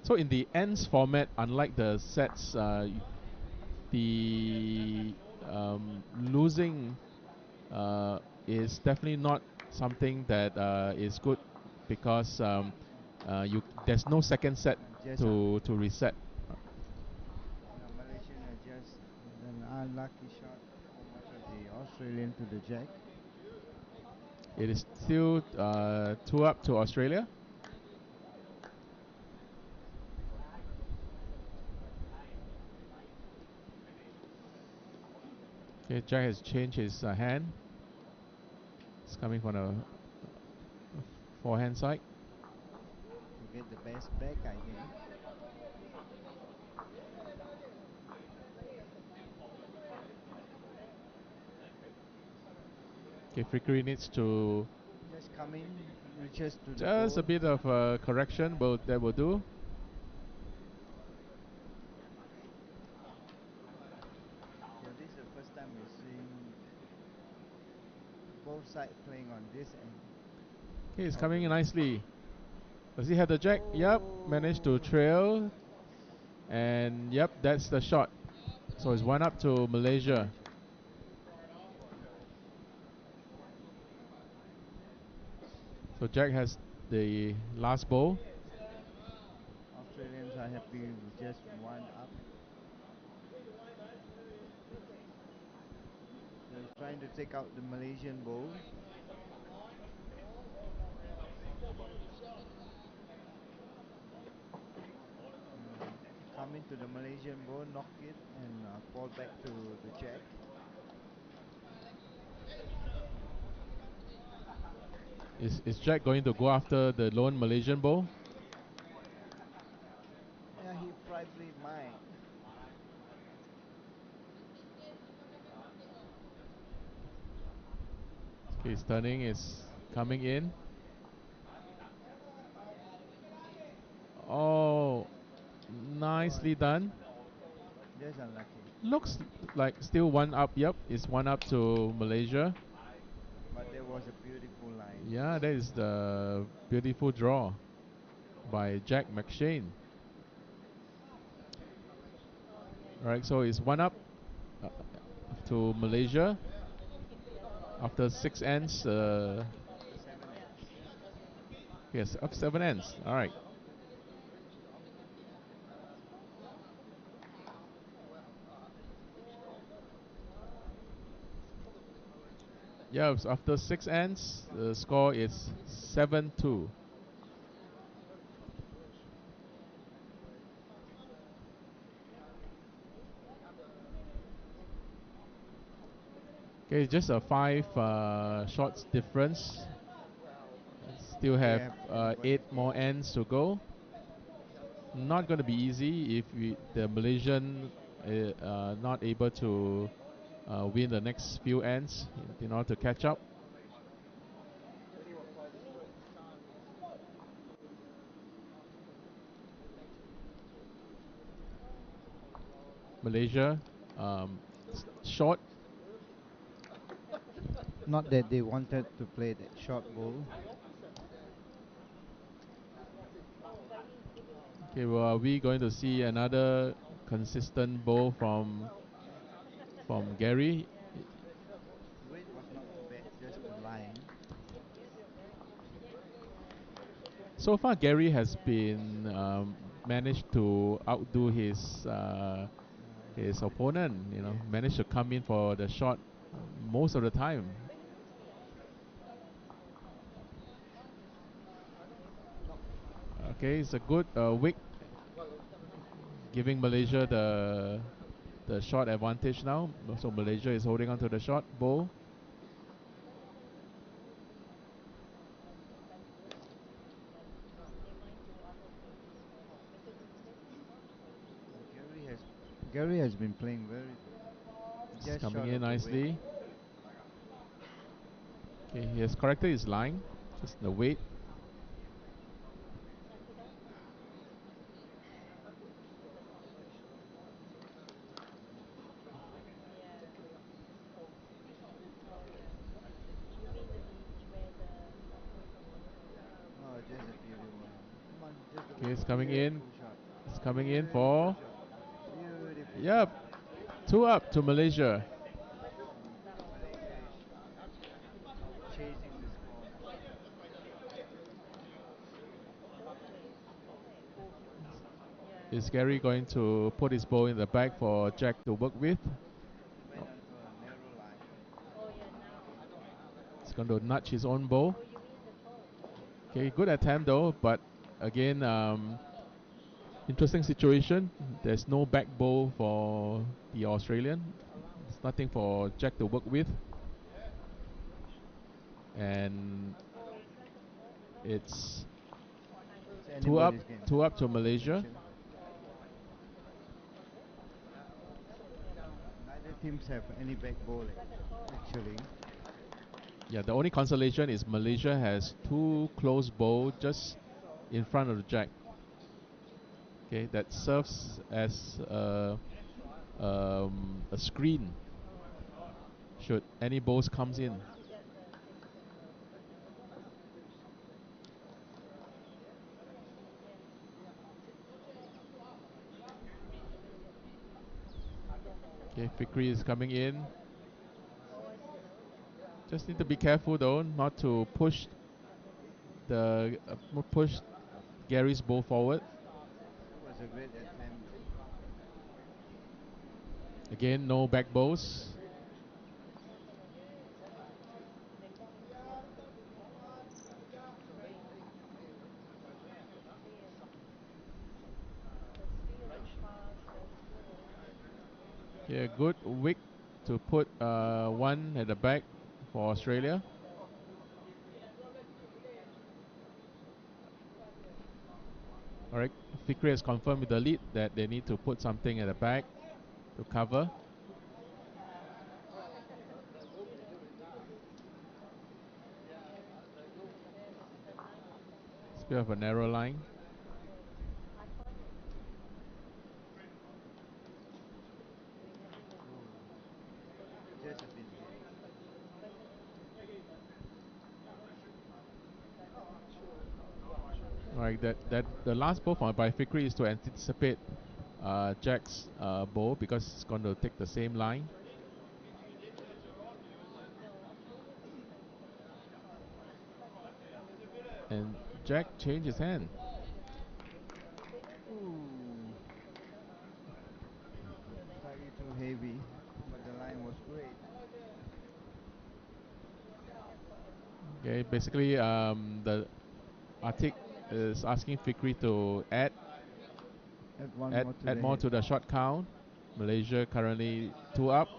So in the ends format, unlike the sets, the losing is definitely not something that is good because you there's no second set
Just
to reset.
Malaysian just an unlucky shot from the Australian to the jack.
It is still 2 up to Australia. Okay, Jack has changed his hand. It's coming from a forehand side.
To get the best back, I guess.
Okay, Fikri needs to
Just coming, reaches to the
just a
goal.
bit of correction, but that will do.
So this is the first time we're seeing both sides playing on this end.
Okay, it's
of
coming
the
in
ring.
nicely. Does he have the jack? Yep, managed to
Oh,
trail. And yep, that's the shot. So it's 1 up to Malaysia. So Jack has the last bowl.
Australians are happy with just 1 up. So he's trying to take out the Malaysian bowl. come into the Malaysian ball, knock it, and fall back to the jack.
Is Jack going to go after the lone Malaysian ball?
Yeah, he probably might.
Okay, his turning is coming in. Oh, nicely done.
Just unlucky.
Looks like still one up. Yep, it's one up to Malaysia.
But there was a beautiful line.
Yeah, that is the beautiful draw by Jack McShane. Alright, so it's one up uh, to Malaysia after 6 ends.
After 7 ends.
Yes, up 7 ends. Alright. Yeah, so after 6 ends, the score is 7-2. Okay, just a 5 shots difference. Still
They
have
have anybody
8 more ends to go. Not going to be easy if the Malaysian not able to win the next few ends in order to catch up. Malaysia short.
Not that they wanted to play that short ball.
Okay, well, are we going to see another consistent bowl from Gary?
Weight was not too bad, just the line.
So far, Gary has been managed to outdo his opponent. You know,
Yes.
managed to come in for the shot most of the time. Okay, it's a good wick, giving Malaysia the shot advantage now. So Malaysia is holding on to the shot bowl.
Gary has Gary has been playing very good.
It's
Just
coming
short
in
of the weight.
nicely. Okay, he has corrected his line, just the weight.
Oh, just a beautiful line. Come on, just a
Okay, it's coming in.
beautiful shot.
It's coming in
Beautiful
for.
shot. Beautiful
Yep,
shot.
2 up to Malaysia.
Malaysia is chasing the score now.
Is Gary going to put his ball in the bag for Jack to work with?
He went onto a narrow line.
He's going to nudge his own ball. Okay, good attempt though, but again, interesting situation. There's no back bowl for the Australian. There's nothing for Jack to work with. And it's
It's
2 up,
anybody's game.
2 up to Malaysia.
Neither teams have any back ball actually.
Yeah, the only consolation is Malaysia has 2 close bowl just in front of the Jack. Okay, that serves as a screen should any balls comes in. Okay, Fikri is coming in. Just need to be careful though, not to push push Gary's ball forward.
That was a great attempt though.
Again, no back balls. Okay, a good wick to put one at the back for Australia. Alright, Fikri has confirmed with the lead that they need to put something at the back to cover. It's a bit of a narrow line.
Just a bit hit.
Alright, that the last ball by Fikri is to anticipate Jack's ball because it's going to take the same line. And Jack changed his hand.
Ooh. Slightly too heavy, but the line was great.
Okay, basically the Atik is asking Fikri to add
Add
more to the shot count. Malaysia currently 2 up.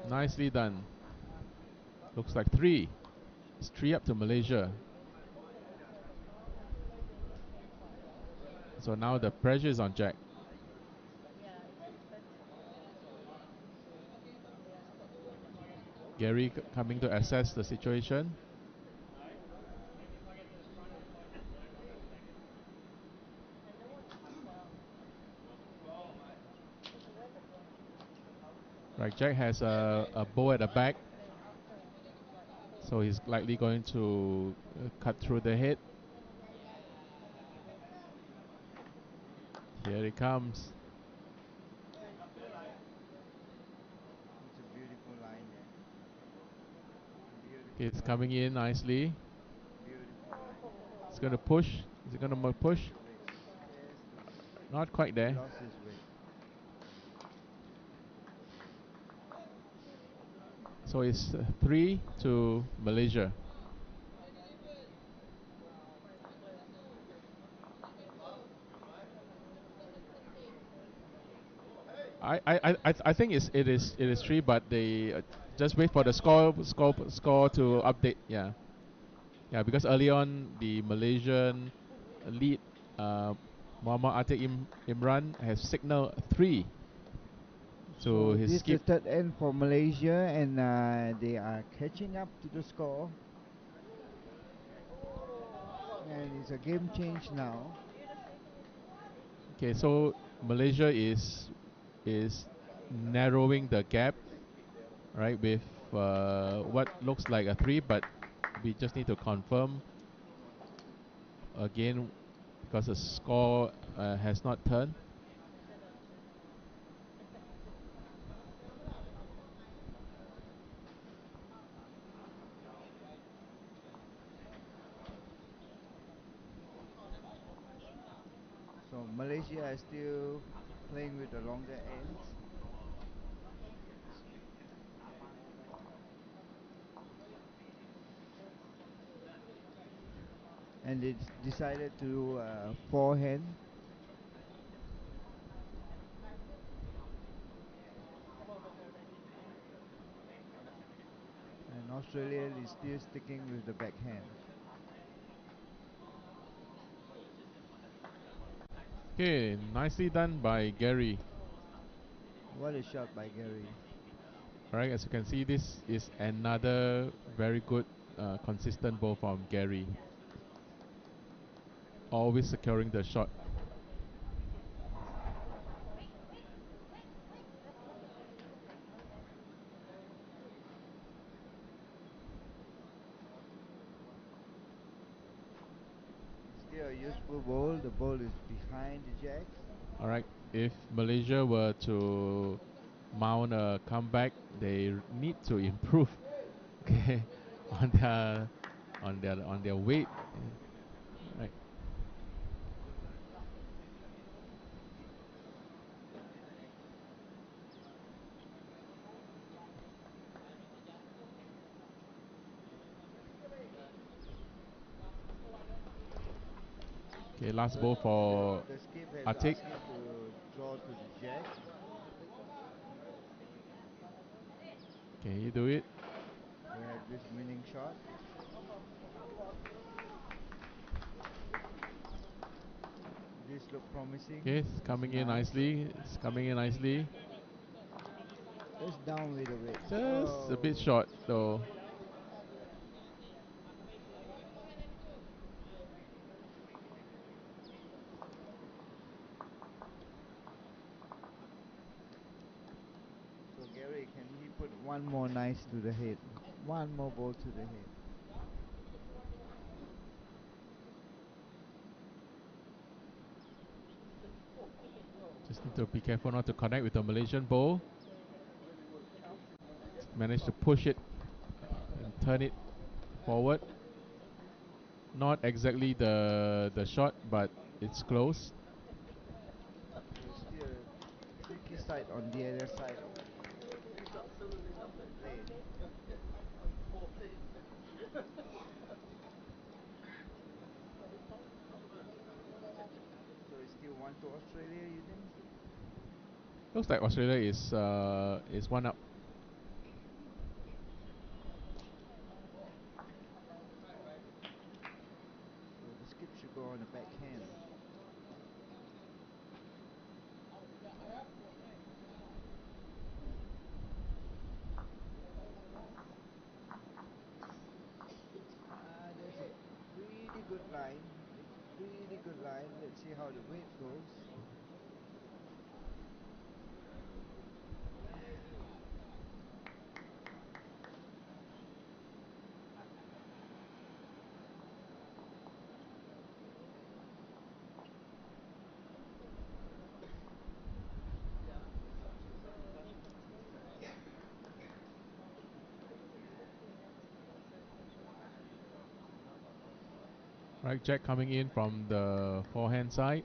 Nicely done. Looks like 3. It's 3 up to Malaysia. So now the pressure is on Jack. Gary coming to assess the situation. Right, Jack has a bow at the back, so he's likely going to cut through the head. Here it comes.
It's a beautiful line there.
Okay, it's coming in nicely.
Beautiful line.
It's going to push. Is it going to push?
Just a bit. Just a bit.
Not quite
He
there.
lost his weight.
So it's 3 to Malaysia. I think it is 3, but they just wait for the score to update. Yeah, because early on the Malaysian lead Muhammad Atik Imran has signaled 3 to
So
his
this is the
skip.
third end for Malaysia, and they are catching up to the score. And it's a game change now.
Okay, so Malaysia is narrowing the gap, right, with what looks like a 3, but we just need to confirm again because the score has not turned.
So Malaysia is still playing with the longer ends. And they decided to do forehand. And Australia is still sticking with the backhand.
Okay, nicely done by Gary.
What a shot by Gary.
Alright, as you can see, this is another very good consistent ball from Gary. Always securing the shot.
Still a useful ball. The ball is behind the jacks.
Alright, if Malaysia were to mount a comeback, they need to improve okay, on their weight. Right. Okay, last
So
ball for
the skip has
Atik.
asked him to draw to the jack
Can he do it?
to have this winning shot. This look promising.
Okay, it's
It's
coming in
nice.
nicely. It's coming in nicely.
It's down with a weight.
Just a bit
Oh.
short though.
So Gary, can he put one more nice to the head? One more ball to the head.
Just need to be careful not to connect with the Malaysian ball. Managed to push it and turn it forward. Not exactly the shot, but it's close.
So it's still tricky side on the other side of the lane. So it's still 1 to Australia, you think?
Looks like Australia is one up.
So the skip should go on the backhand. That's a pretty good line. It's pretty good line. Let's see how the weight goes.
Right, Jack coming in from the forehand side,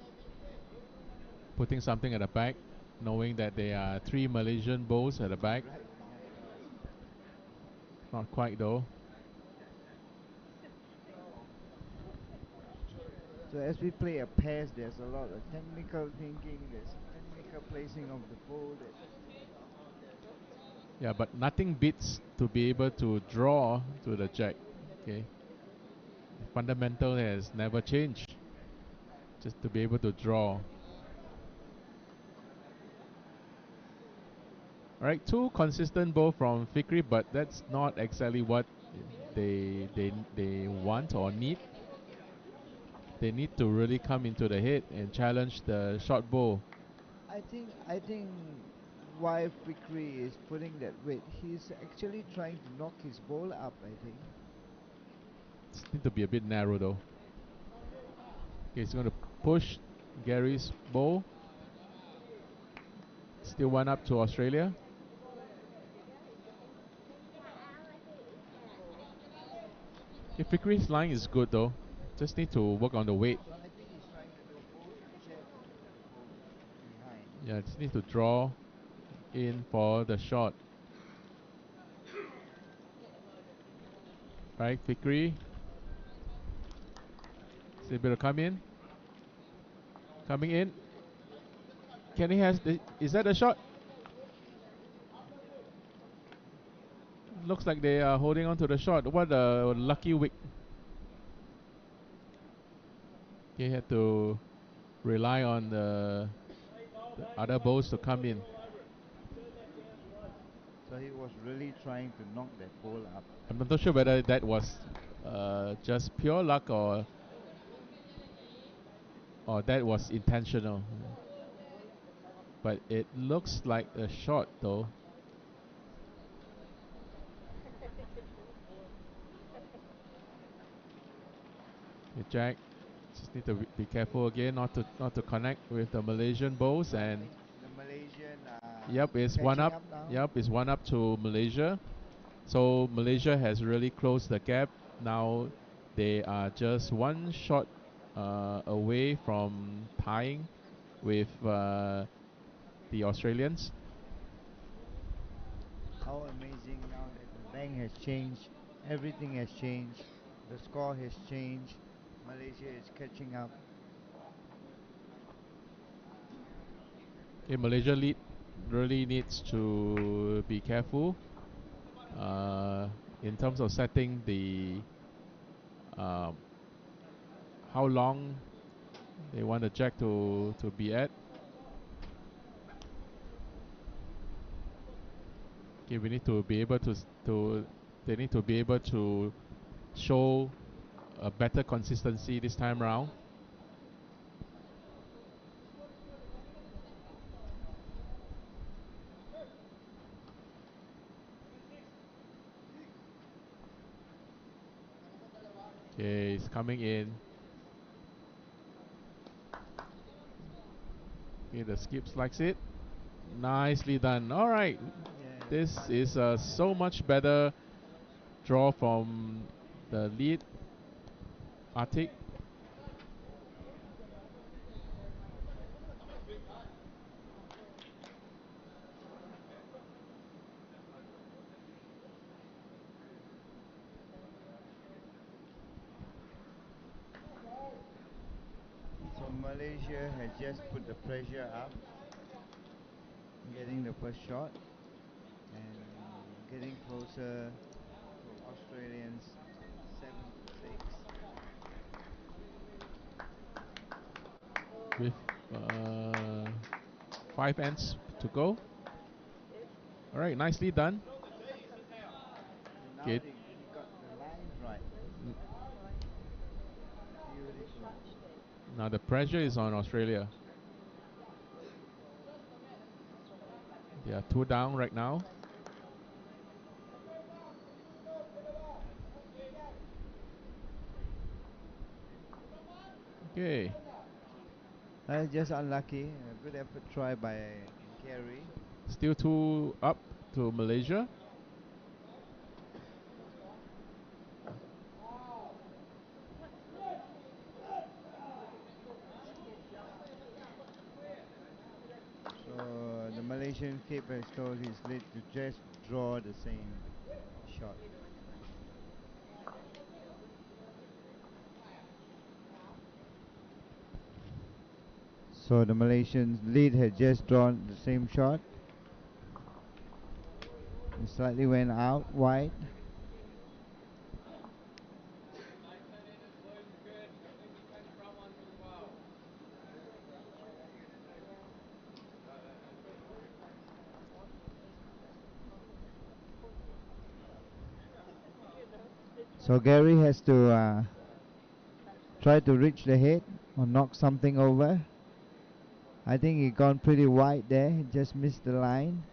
putting something at the back, knowing that there are 3 Malaysian bowls at the back.
Right behind us.
Not quite though.
So as we play a pass, there's a lot of technical thinking. There's technical placing of the ball. That
Yeah, but nothing beats to be able to draw to the Jack. Okay, the fundamental has never changed. Just to be able to draw. Alright, 2 consistent ball from Fikri, but that's not exactly what they want or need. They need to really come into the head and challenge the short ball.
I think why Fikri is putting that weight, he's actually trying to knock his ball up. I think.
Just need to be a bit narrow though. Okay, he's going to push Gary's ball. Still 1 up to Australia. Okay, Fikri's line is good though. Just need to work on the weight.
So I think he's trying to do both jack and both behind.
Yeah, just need to draw in for the shot. Right, Fikri. Is able to come in. Coming in. Can he has the? Is that a shot? Looks like they are holding on to the shot. What a lucky wick. He had to rely on the other balls to come in.
So he was really trying to knock that ball up.
I'm not sure whether that was just pure luck or that was intentional. But it looks like a shot though. Okay, Jack. Just need to be careful again, not to connect with the Malaysian balls.
So I
And
think the Malaysian
yep, it's 1
catching
up.
up now.
Yep, it's 1 up to Malaysia. So Malaysia has really closed the gap. Now they are just 1 shot away from tying with the Australians.
How amazing now that the bank has changed. Everything has changed. The score has changed. Malaysia is catching up.
Okay, Malaysia lead really needs to be careful in terms of setting the um, how long they want the jack to be at. Okay, we need to be able to they need to be able to show a better consistency this time around. Okay, it's coming in. Okay, the skips likes it. Nicely done. All right,
Yeah,
this
fine.
is a so much better draw from the lead Arctic.
So Malaysia has just put the pressure up, getting the first shot and getting closer to Australians 7-6.
With 5 ends to go. All right, nicely done.
And now
Okay,
he got the lines right. Beautiful.
now the pressure is on Australia. They are 2 down right now. Okay,
That's just unlucky. A good effort try by Gary.
still 2 up to Malaysia.
So the Malaysian keeper has told his lead to just draw the same shot. So the Malaysian lead had just drawn the same shot. It slightly went out wide. So Gary has to try to reach the head or knock something over. I think he gone pretty wide there. He just missed the line.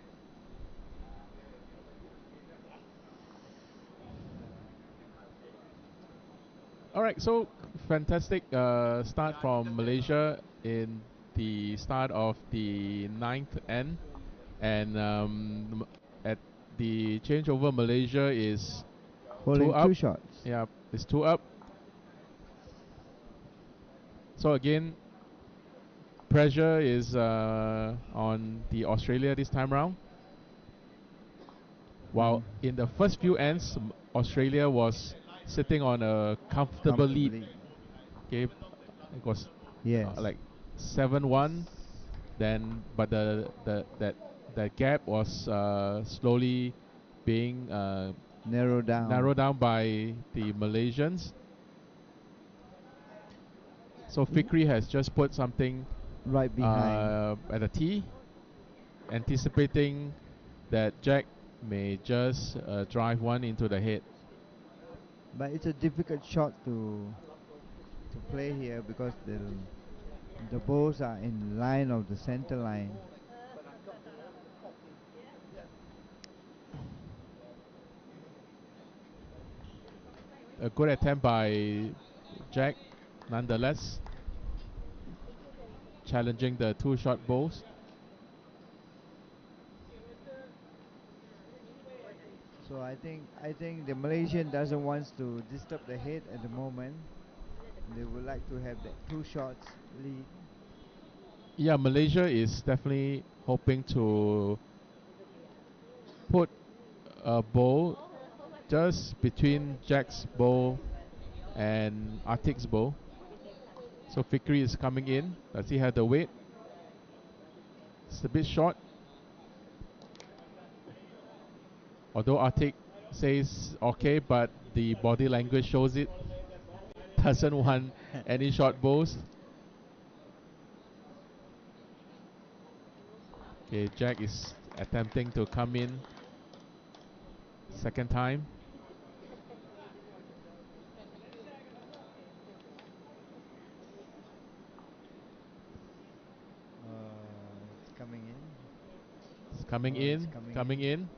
All right, so fantastic start from Malaysia in the start of the ninth end, and at the changeover, Malaysia is two
Holding
up.
two shots.
Yeah, it's 2 up. So again, pressure is on the Australia this time round. While in the first few ends, Australia was sitting on a comfortable lead.
Comfortably.
Okay, it was
Yes.
like 7-1. Then, but that gap was slowly being
Narrow down.
narrowed down by the Malaysians. So Fikri has just put something
Right behind.
at a tee, anticipating that Jack may just drive one into the head.
But it's a difficult shot to play here because the balls are in line of the center line.
A good attempt by Jack, nonetheless, challenging the 2 shot balls.
So I think the Malaysian doesn't want to disturb the head at the moment. They would like to have that 2 shots lead.
Yeah, Malaysia is definitely hoping to put a ball just between Jack's bowl and Atik's bowl. So Fikri is coming in. Does he have the weight? It's a bit short. Although Arctic says okay, but the body language shows it doesn't want any short balls. Okay, Jack is attempting to come in second time.
It's coming in.
It's coming
Oh, it's
in,
coming
coming
in.
in.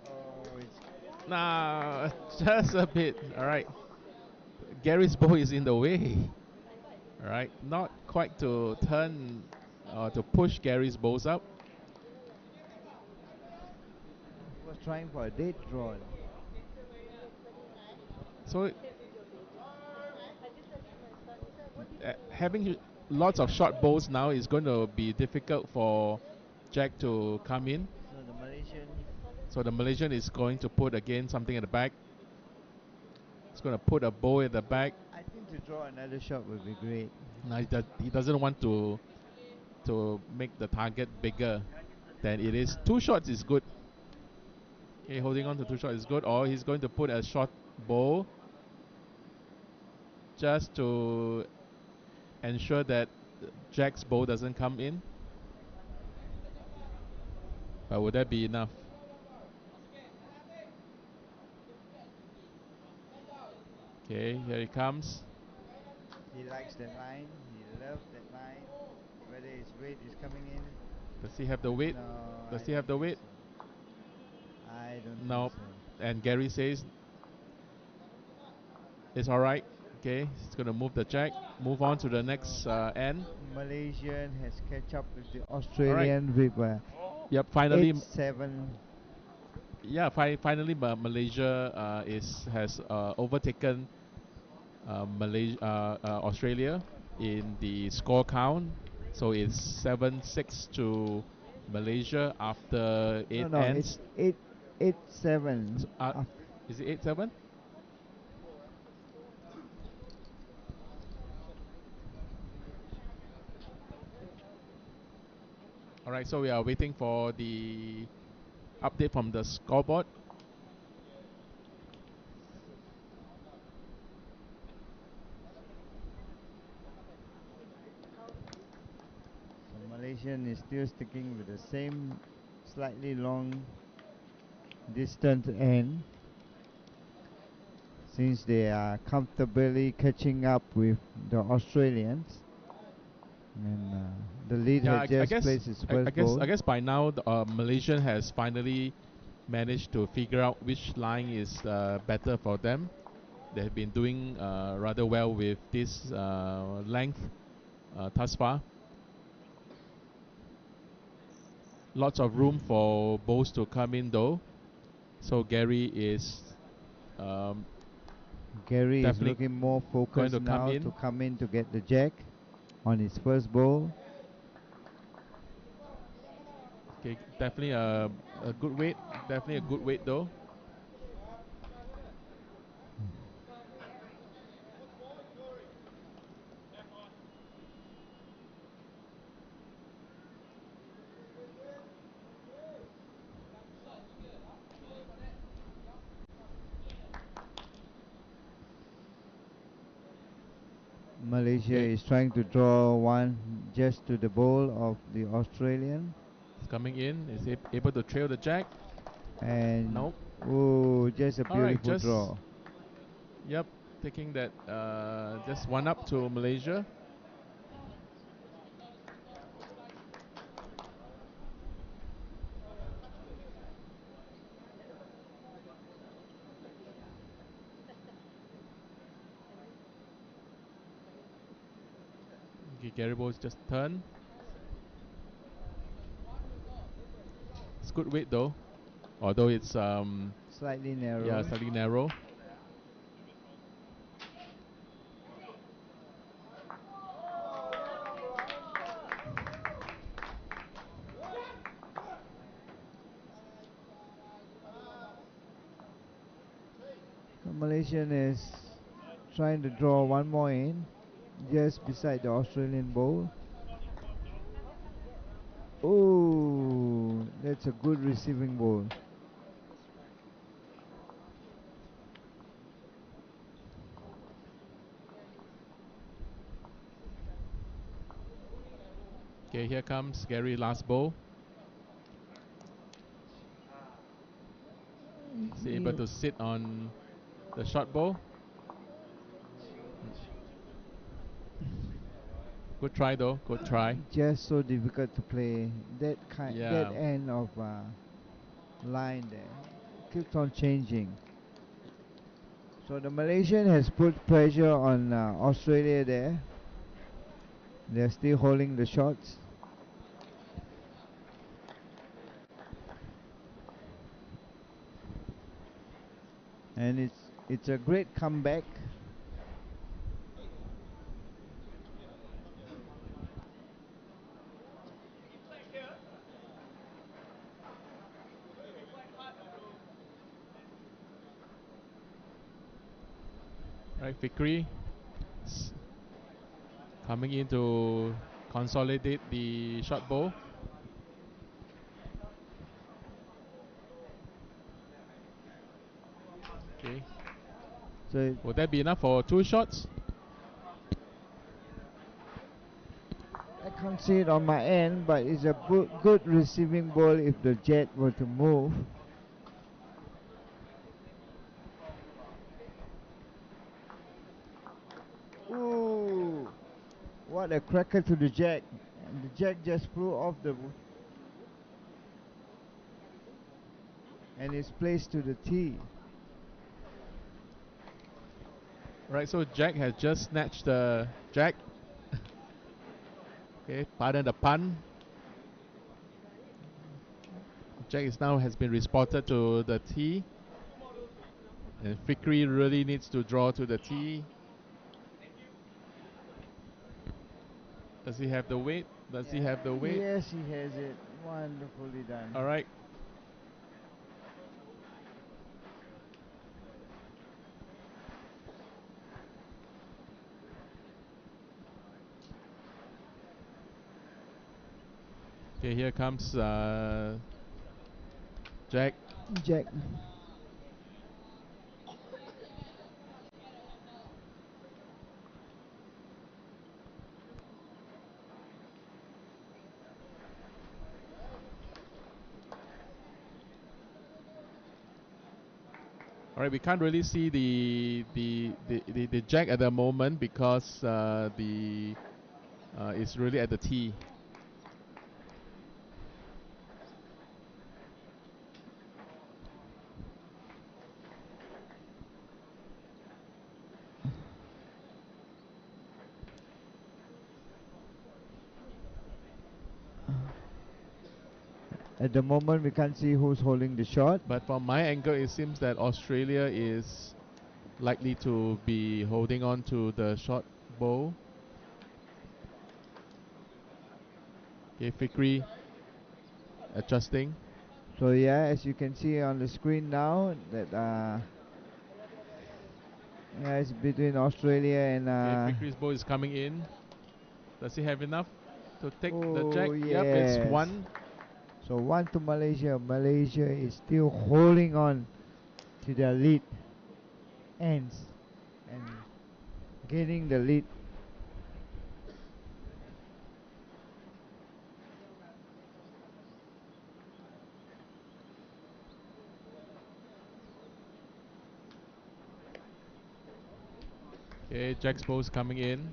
Oh, it's
Nah, just a bit. All right. Gary's ball is in the way. All right, not quite to turn to push Gary's balls up.
he was trying for a dead draw.
So having lots of short balls now is going to be difficult for Jack to come in.
So the Malaysian.
So the Malaysian is going to put again something at the back. He's going to put a ball at the back.
I think to draw another shot would be great.
Now he doesn't want to make the target bigger than it is. 2 shots is good. Okay, holding on to 2 shots is good. Or he's going to put a short ball just to ensure that Jack's ball doesn't come in. But would that be enough? Okay, here he comes.
He likes that line. He loves that line. Whether his weight is coming in.
Does he have the weight?
No,
Does
I
he have
don't
the weight?
think so. I don't
Nope.
think so.
And Gary says it's alright. Okay, he's gonna move the Jack. Move on to the next end.
Malaysian has catch up with the Australian with
Yep, finally.
8-7.
Yeah, finally Malaysia has overtaken Australia in the score count. So it's 7-6 to Malaysia after 8
No,
ends.
it's 8-7.
Is it 8-7? Alright, so we are waiting for the update from the scoreboard.
So Malaysian is still sticking with the same slightly long distant end, since they are comfortably catching up with the Australians. And the lead
Yeah,
had just placed its first ball.
I guess by now the Malaysian has finally managed to figure out which line is better for them. They have been doing rather well with this length thus far. Lots of room for balls to come in though. So Gary is
Gary is
definitely
looking more
going
focused
to come
now
in.
to come in to get the jack on his first ball.
Okay, definitely a good weight. Definitely a good weight though.
Malaysia
Okay.
is trying to draw one just to the bowl of the Australian.
It's coming in. Is he able to trail the jack?
And
Nope.
oh, just a
Alright,
beautiful draw.
Yep, taking that just 1 up to Malaysia. Okay, Gary Bowles just turn. It's good weight though, although it's
Slightly narrow.
yeah, slightly narrow.
The Malaysian is trying to draw one more in just beside the Australian bowl. Oh, that's a good receiving ball.
Okay, here comes Gary last ball. Is he able to sit on the short ball? Good try though. Good try.
Just so difficult to play. That
Yeah.
end of line there keeps on changing. So the Malaysian has put pressure on Australia there. They're still holding the shots. And it's a great comeback.
Right, Fikri coming in to consolidate the short ball. Okay.
So
Would that be enough for 2 shots?
I can't see it on my end, but it's a good receiving ball if the jet were to move. Ooh, what a cracker to the jack. And the jack just flew off the and is placed to the tee.
Right, so Jack has just snatched the Jack. Okay, pardon the pun. Jack is now has been respotted to the tee. And Fikri really needs to draw to the tee. Does he have the weight? Does he have the weight?
Yes, he has it. Wonderfully done.
Alright. Okay, here comes Jack.
Jack.
Alright, we can't really see the Jack at the moment because it's really at the tee.
At the moment, we can't see who's holding the shot.
But from my angle, it seems that Australia is likely to be holding on to the short bowl. Okay, Fikri adjusting.
So yeah, as you can see on the screen now, that yeah, it's between Australia and
Okay, Fikri's ball is coming in. Does he have enough to take the Jack?
oh
Yep, it's
yes.
1.
So 1 to Malaysia. Malaysia is still holding on to their lead ends and gaining the lead.
Okay, Jack's ball is coming in.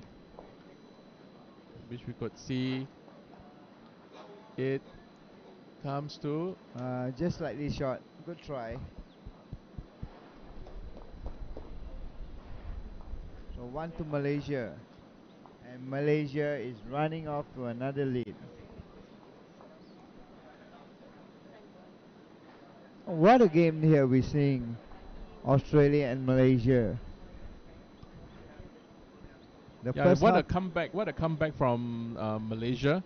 Which we could see it comes to.
Just slightly short. Good try. So 1 to Malaysia. And Malaysia is running off to another lead. What a game here we're seeing. Australia and Malaysia. The
Yeah,
first
what a
half.
comeback! What a comeback from Malaysia,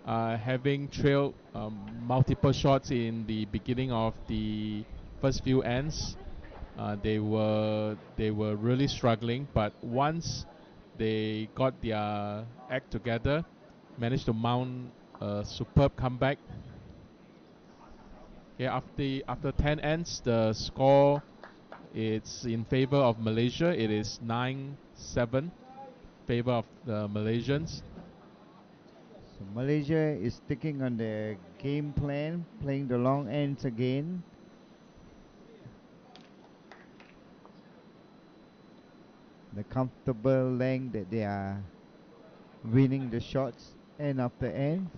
having trailed multiple shots in the beginning of the first few ends. They were really struggling, but once they got their act together, managed to mount a superb comeback. Okay, after 10 ends, the score it's in favor of Malaysia. It is 9-7, favor of the Malaysians.
So Malaysia is sticking on their game plan, playing the long ends again. The comfortable length that they are winning the shots end after end.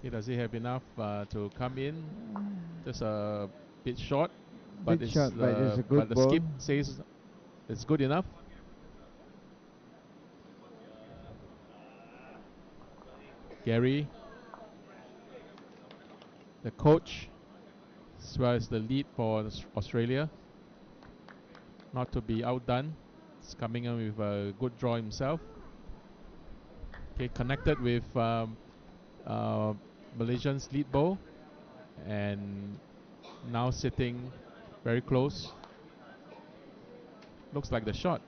Does he have enough to come in? Just a bit short, but
Bit short, but it's a good
but the
ball.
skip says it's good enough. Gary, the coach, as well as the lead for Australia, not to be outdone. He's coming in with a good draw himself. Okay, connected with Malaysian's lead ball, and now sitting very close. Looks like the shot.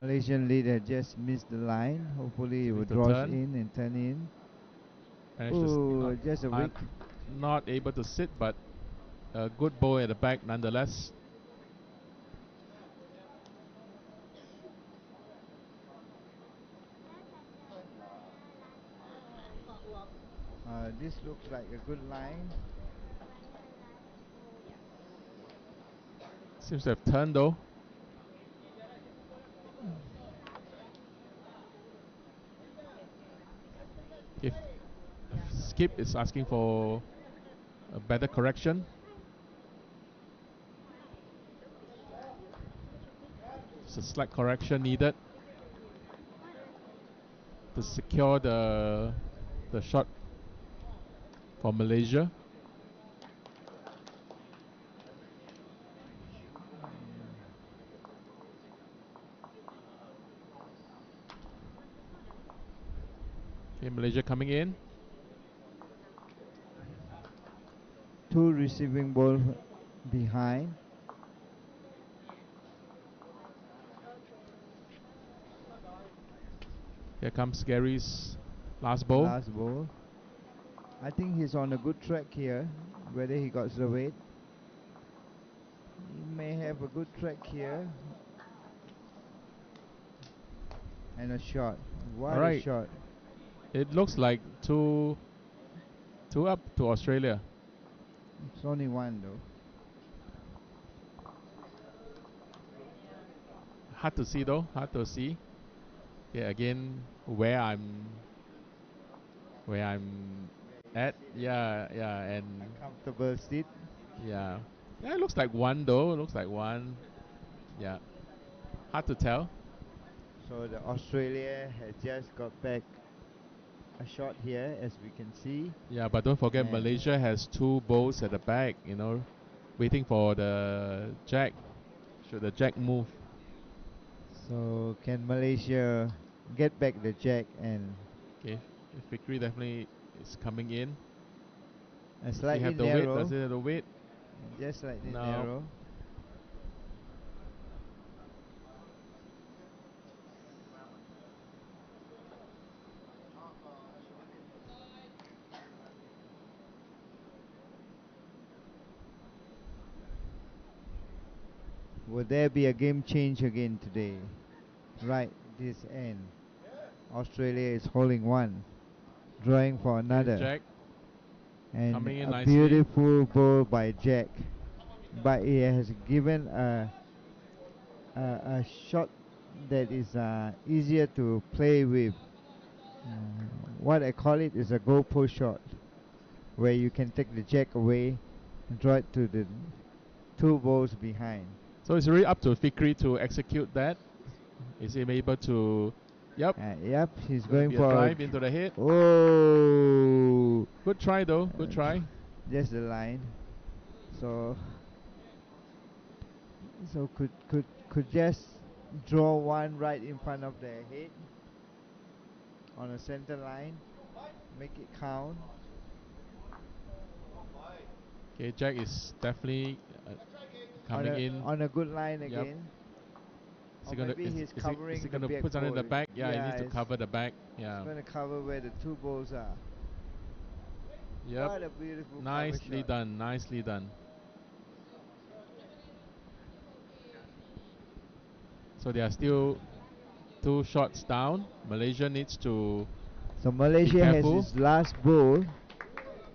Malaysian leader just missed the line. Hopefully, it will
To
draw
turn.
in and turn in.
Oh,
Just a weak.
not able to sit, but a good ball at the back nonetheless.
This looks like a good line.
Seems to have turned though. If Skip is asking for a better correction. It's a slight correction needed to secure the shot for Malaysia. Okay, Malaysia coming in.
2 receiving ball behind.
Here comes Gary's last ball.
Last ball. I think he's on a good track here. Whether he got the weight, he may have a good track here. And a shot. What a shot!
It looks like two up to Australia.
It's only one though.
Hard to see though. Hard to see. Yeah, again, where I'm at. Yeah, and
A comfortable seat.
yeah, it looks like one though. It looks like one. Yeah, hard to tell.
So the Australia has just got back a shot here, as we can see.
Yeah, but don't forget
And
Malaysia has 2 balls at the back. Waiting for the jack. Should the jack move?
so can Malaysia get back the jack and
Okay, Fikri definitely is coming in.
a
Does he
slightly
have the weight?
narrow?
Does it have the weight?
Just slightly
No.
narrow. Will there be a game change again today? Right, this end. Australia is holding one, drawing for another.
Jack
And
coming in
a
nicely.
beautiful ball by Jack. But he has given a shot that is easier to play with. What I call it is a goalpost shot, where you can take the jack away and draw it to the 2 balls behind.
So it's really up to Fikri to execute that. Is he able to? Yep.
Yep, he's
Gonna
going
be
for
a drive into the head.
Oh,
Good try though. Good try.
just the line. So could just draw one right in front of their head on a center line, make it count.
Okay, Jack is definitely coming in.
On a good line
Yep.
again.
Is
Or
he gonna
maybe he's covering
is he
the
gonna
back
put something in the
ball.
back? Yeah, he needs to
it's-
cover the back.
He's
Yeah.
going to cover where the two balls are.
Yep.
What a beautiful cover
Nicely
shot.
done. Nicely done. So there are still 2 shots down. Malaysia needs to
So Malaysia has
careful.
his last ball,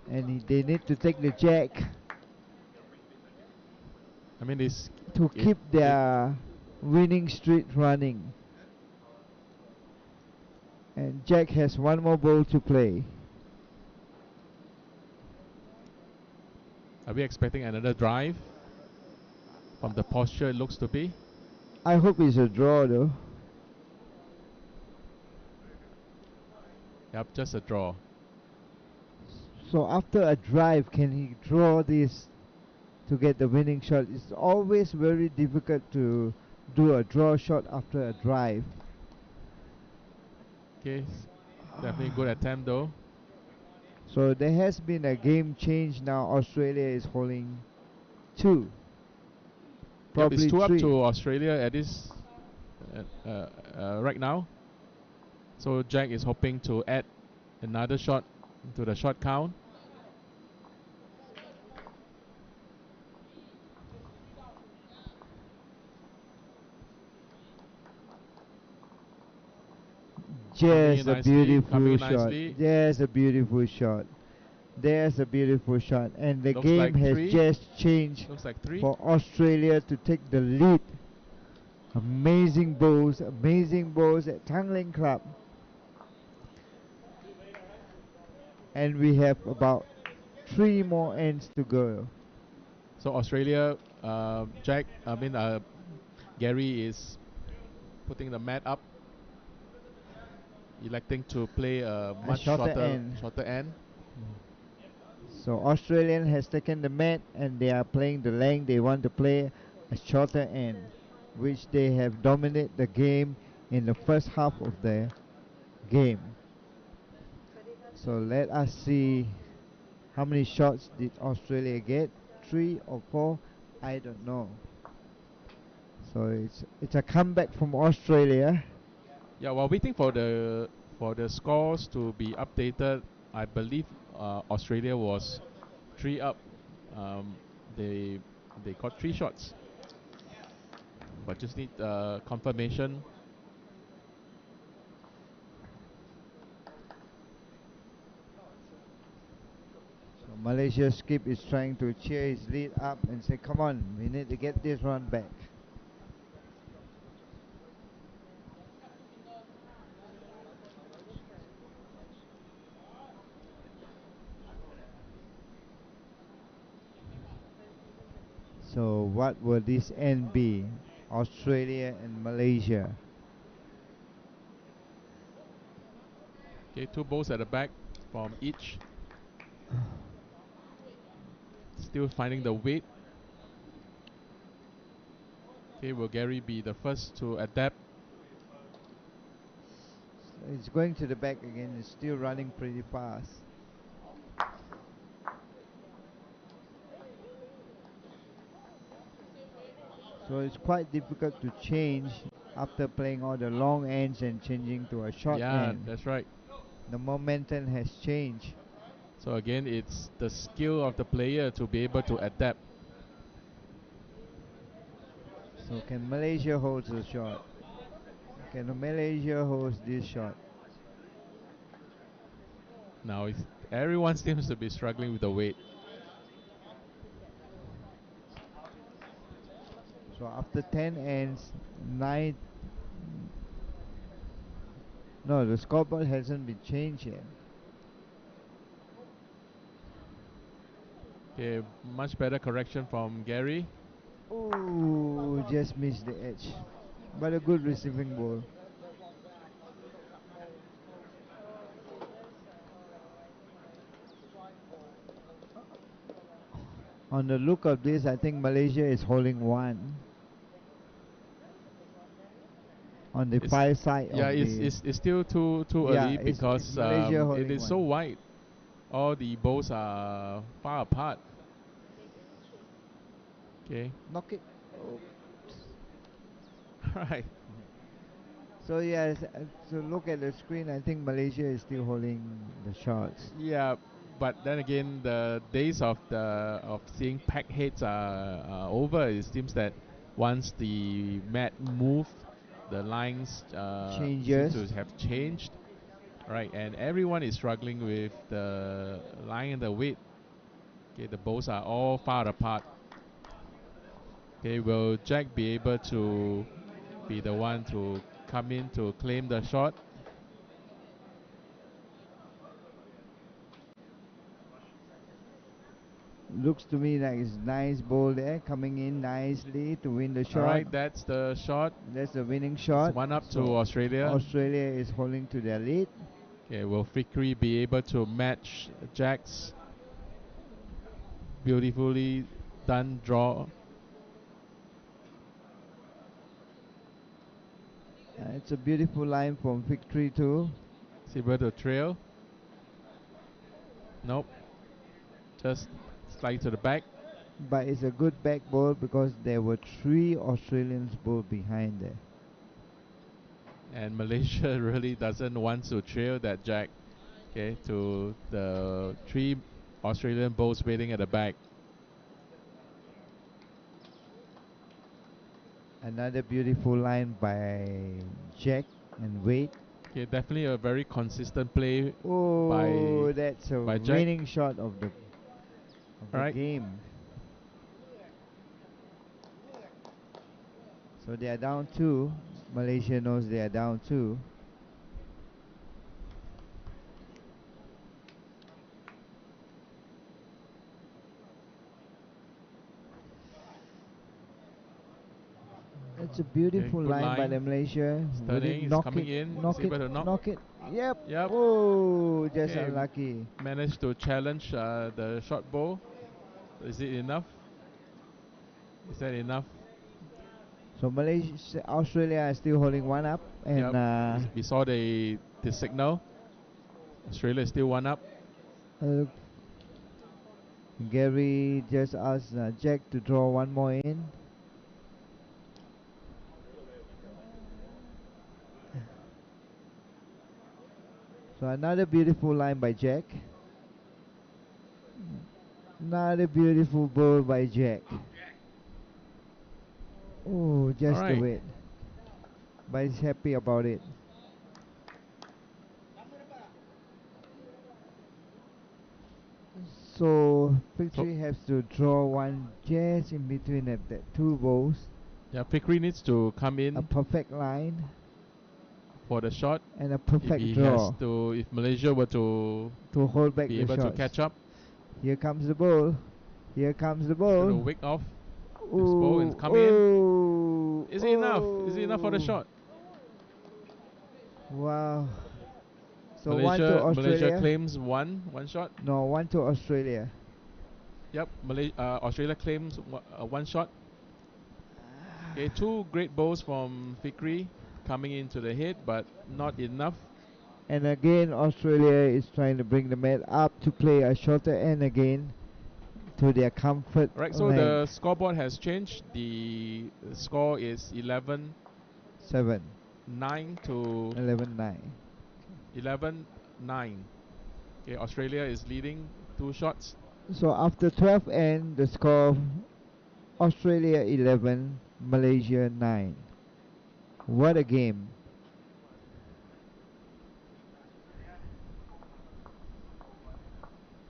and they need to take the jack
I mean, this
to keep their winning streak running. And Jack has one more ball to play.
Are we expecting another drive? From the posture, it looks to be.
I hope it's a draw though.
Yep, just a draw.
So after a drive, can he draw this to get the winning shot? It's always very difficult to do a draw shot after a drive.
Okay, definitely good attempt though.
So there has been a game change now. Australia is holding 2.
Yep,
Probably
it's 2 up
3.
to Australia at this right now. So Jack is hoping to add another shot to the shot count.
Just a beautiful shot.
Nicely.
Just a beautiful shot. There's a beautiful shot. And the
Looks
game
like
has
3.
just changed
Looks like 3.
for Australia to take the lead. Amazing balls at Tanglin Club. And we have about 3 more ends to go.
So Australia, Gary is putting the mat up, electing to play a much
shorter
shorter end.
So Australian has taken the mat and they are playing the length. They want to play a shorter end, which they have dominated the game in the first half of the game. So let us see how many shots did Australia get. 3 or 4, I don't know. So it's a comeback from Australia.
Yeah, while waiting for the scores to be updated, I believe Australia was 3 up. They got 3 shots, but just need confirmation.
So Malaysia skip is trying to cheer his lead up and say, come on, we need to get this run back. So what will this end be? Australia and Malaysia.
Okay, 2 balls at the back from each. Still finding the weight. Okay, will Gary be the first to adapt?
It's going to the back again. It's still running pretty fast. So it's quite difficult to change after playing all the long ends and changing to a short end.
Yeah, that's right.
The momentum has changed.
So again, it's the skill of the player to be able to adapt.
So can Malaysia hold the shot? Can Malaysia hold this shot?
Now everyone seems to be struggling with the weight.
So after 10 ends, 9. No, the scoreboard hasn't been changed yet.
Okay, much better correction from Gary.
Oh, just missed the edge. But a good receiving ball. On the look of this, I think Malaysia is holding 1. On the far side
Yeah,
of
it's still too
Yeah,
early
it's
because
Malaysia
it
holding
is so
one.
wide. All the balls are far apart. Okay.
Knock it. Oh.
Right.
So yes, so look at the screen. I think Malaysia is still holding the shots.
Yeah, but then again, the days of seeing pack heads are over. It seems that once the mat moved, the lines seem to
Changes.
have changed. Right, and everyone is struggling with the line and the weight. Okay, the balls are all far apart. Okay, will Jack be able to be the one to come in to claim the shot?
Looks to me like it's nice ball there, coming in nicely to win the
All
shot.
right, that's the shot.
That's the winning shot.
It's 1-up to
So
Australia.
Australia is holding to their lead.
Okay, will Fikri be able to match Jack's beautifully done draw?
It's a beautiful line from Victory too.
Is he able to trail? Nope. Just slide to the back.
But it's a good back ball because there were 3 Australians ball behind there.
And Malaysia really doesn't want to trail that Jack. Okay, to the 3 Australian bowls waiting at the back.
Another beautiful line by Jack and Wade.
Okay, definitely a very consistent play.
Oh, that's a
by Jack.
winning shot of the
Alright.
game. So they are down 2. Malaysia knows they are down 2. It's a beautiful
good
line by
line.
the Malaysia.
It's
Will
turning,
it
it's
knock
coming
it?
in.
Knock
Is able
it?
to knock.
Knock it? Yep.
Yep.
Oh, just
Okay,
unlucky.
Managed to challenge the short bow. Is it enough? Is that enough?
So Malaysia, Australia is still holding 1 up, and
Yep. We saw the signal. Australia is still 1 up.
Gary just asked Jack to draw 1 more in. So another beautiful line by Jack. Another beautiful ball by Jack. Oh, just the weight. But he's happy about it. So Victory has to draw 1 just in between the 2 balls.
Yeah, Fikri needs to come in.
A perfect line.
For the shot.
And a perfect
if
draw.
If Malaysia were to
hold back
be
the
able
shots.
to catch up.
Here comes the ball. Here comes the ball.
Going to wick off this ball and come in. Is it enough? Is it enough for the shot?
Wow. So
Malaysia,
1 to Australia.
Malaysia claims one shot.
No, 1 to Australia.
Yep, Australia claims 1 shot. Okay, 2 great balls from Fikri coming into the head, but not enough.
And again, Australia is trying to bring the mat up to play a shorter end again to their comfort.
Right, so the scoreboard has changed. The score is 11-7. 9 to
11-9.
11-9. Okay, Australia is leading 2 shots.
So after 12 end, the score Australia 11, Malaysia 9. What a game.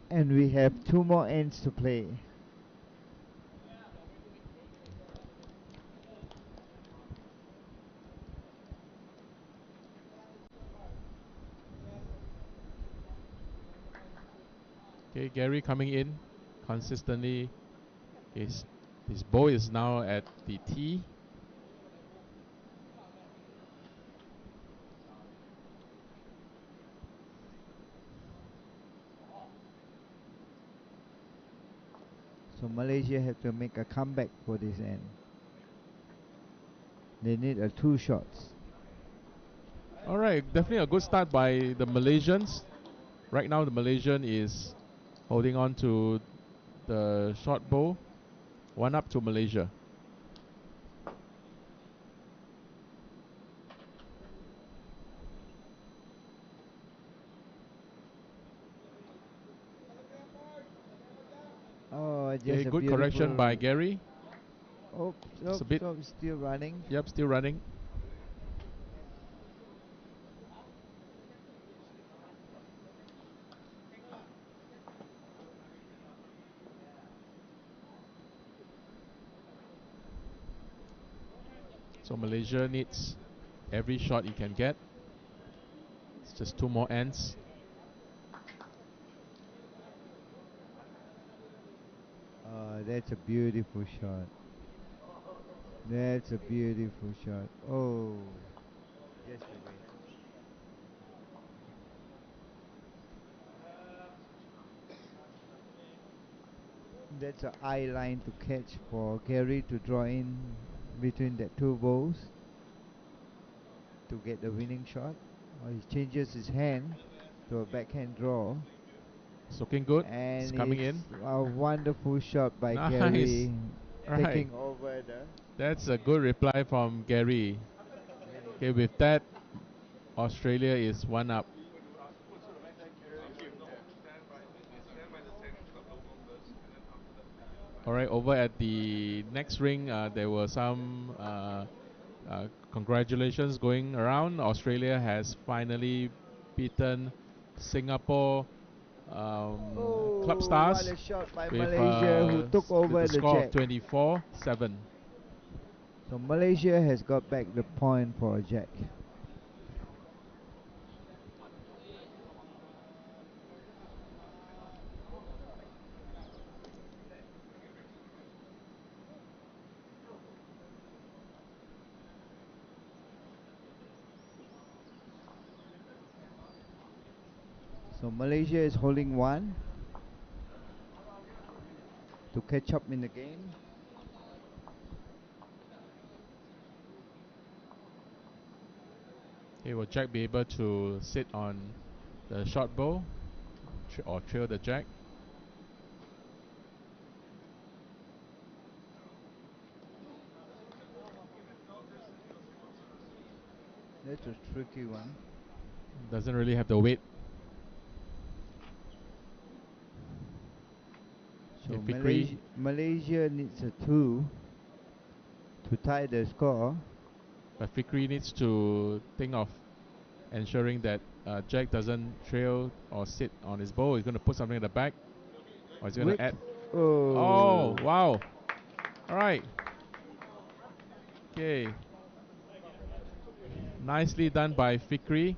And we have 2 more ends to play.
Okay, Gary coming in consistently. His ball is now at the tee.
So Malaysia have to make a comeback for this end. They need 2 shots.
Alright, definitely a good start by the Malaysians. Right now the Malaysian is holding on to the short bow. 1 up to Malaysia.
Oh, just
Okay,
a
good correction by
beautiful.
Gary.
Oh,
It's a bit.
still running.
Yep, still running. So Malaysia needs every shot he can get. It's just 2 more ends.
That's a beautiful shot. That's a beautiful shot. Oh, just a wait. That's an eye line to catch for Gary to draw in between the two balls to get the winning shot. Or he changes his hand to a backhand draw.
It's looking good. It's
And
coming
it's
in.
a wonderful shot by
Nice.
Gary,
Right.
taking over the
That's a good reply from Gary.
winning.
Okay, with that, Australia is 1 up. Alright, over at the next ring, there were some congratulations going around. Australia has finally beaten Singapore Club
Oh, what
Stars
a shot by
with,
Malaysia, who took
with
over
the
the
score of
jack.
24-7.
So Malaysia has got back the point for a jack. So Malaysia is holding 1 to catch up in the game.
Okay, will Jack be able to sit on the short bow or trail the Jack?
That's a tricky one.
Doesn't really have the weight.
So
Okay, Fikri.
Malaysia needs a 2 to tie the score.
But Fikri needs to think of ensuring that Jack doesn't trail or sit on his bow. He's going to put something at the back, or he's going
Whip.
to add.
Oh.
Oh, wow. All right. Okay. Nicely done by Fikri,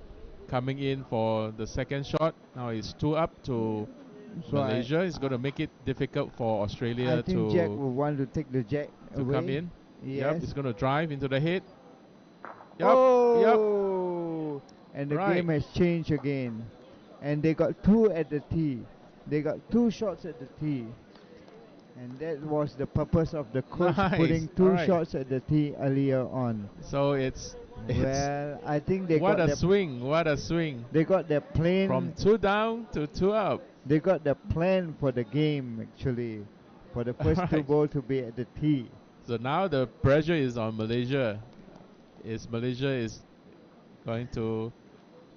coming in for the second shot. Now it's 2 up to
So
Malaysia. It's going to make it difficult for
I
Australia
think Jack will want to take the jack
to
away.
come in. Yep,
Yes.
it's going to drive into the head. Yep, yep.
Oh, and the
Right.
game has changed again. And they got 2 at the tee. They got 2 shots at the tee. And that was the purpose of the coach
Nice.
putting
All
2
right.
shots at the tee earlier on.
So it's
Well, I think they
what
got
a swing! What a swing!
they got their plan.
From 2 down to 2 up.
They got the plan for the game actually, for the first 2
Alright.
balls to be at the tee.
So now the pressure is on Malaysia. Malaysia is going to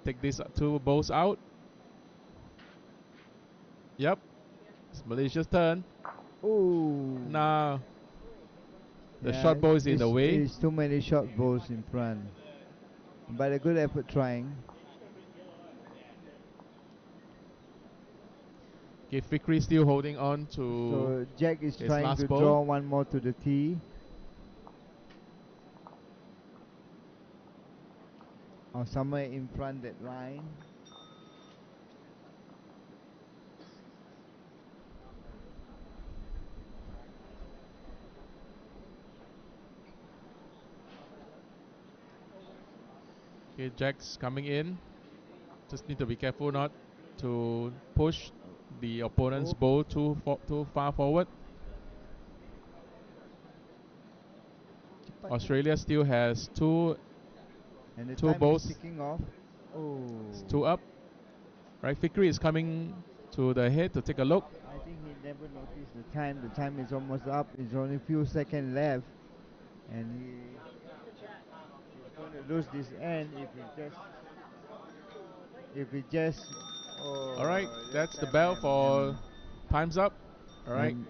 take these 2 balls out? Yep. It's Malaysia's turn.
Ooh.
Now the
Yeah,
short ball is in the way.
It's too many short balls in front. But a good effort trying.
Okay, Fikri still holding on to
So Jack is
his
trying
last
to
ball.
draw 1 more to the tee. Or somewhere in front that line.
Okay, Jack's coming in. Just need to be careful not to push the opponent's ball too far forward. Australia still has 2
And the
2
time
balls.
is ticking off. Oh.
It's 2 up. Right, Fikri is coming to the head to take a look.
I think he never noticed the time. The time is almost up. It's only few seconds left, and he's going to lose this end if he just. Oh,
All right, that's the
damn,
bell
damn,
for
damn.
time's up. All right,
And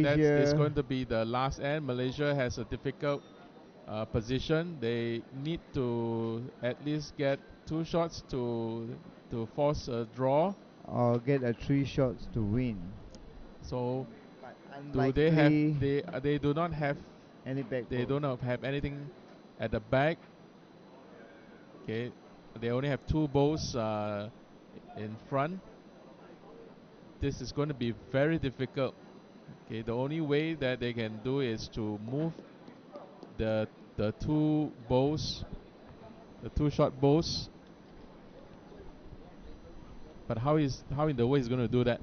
that is
Malaysia.
going to be the last end. Malaysia has a difficult position. They need to at least get 2 shots to force a draw.
Or get a 3 shots to win.
So
But
do they have
unlikely
they do not have
any back
they
balls.
do not have anything at the back. Okay, they only have 2 balls in front. This is going to be very difficult. Okay, the only way that they can do is to move the 2 balls, the 2 shot balls. But how in the way is going to do that?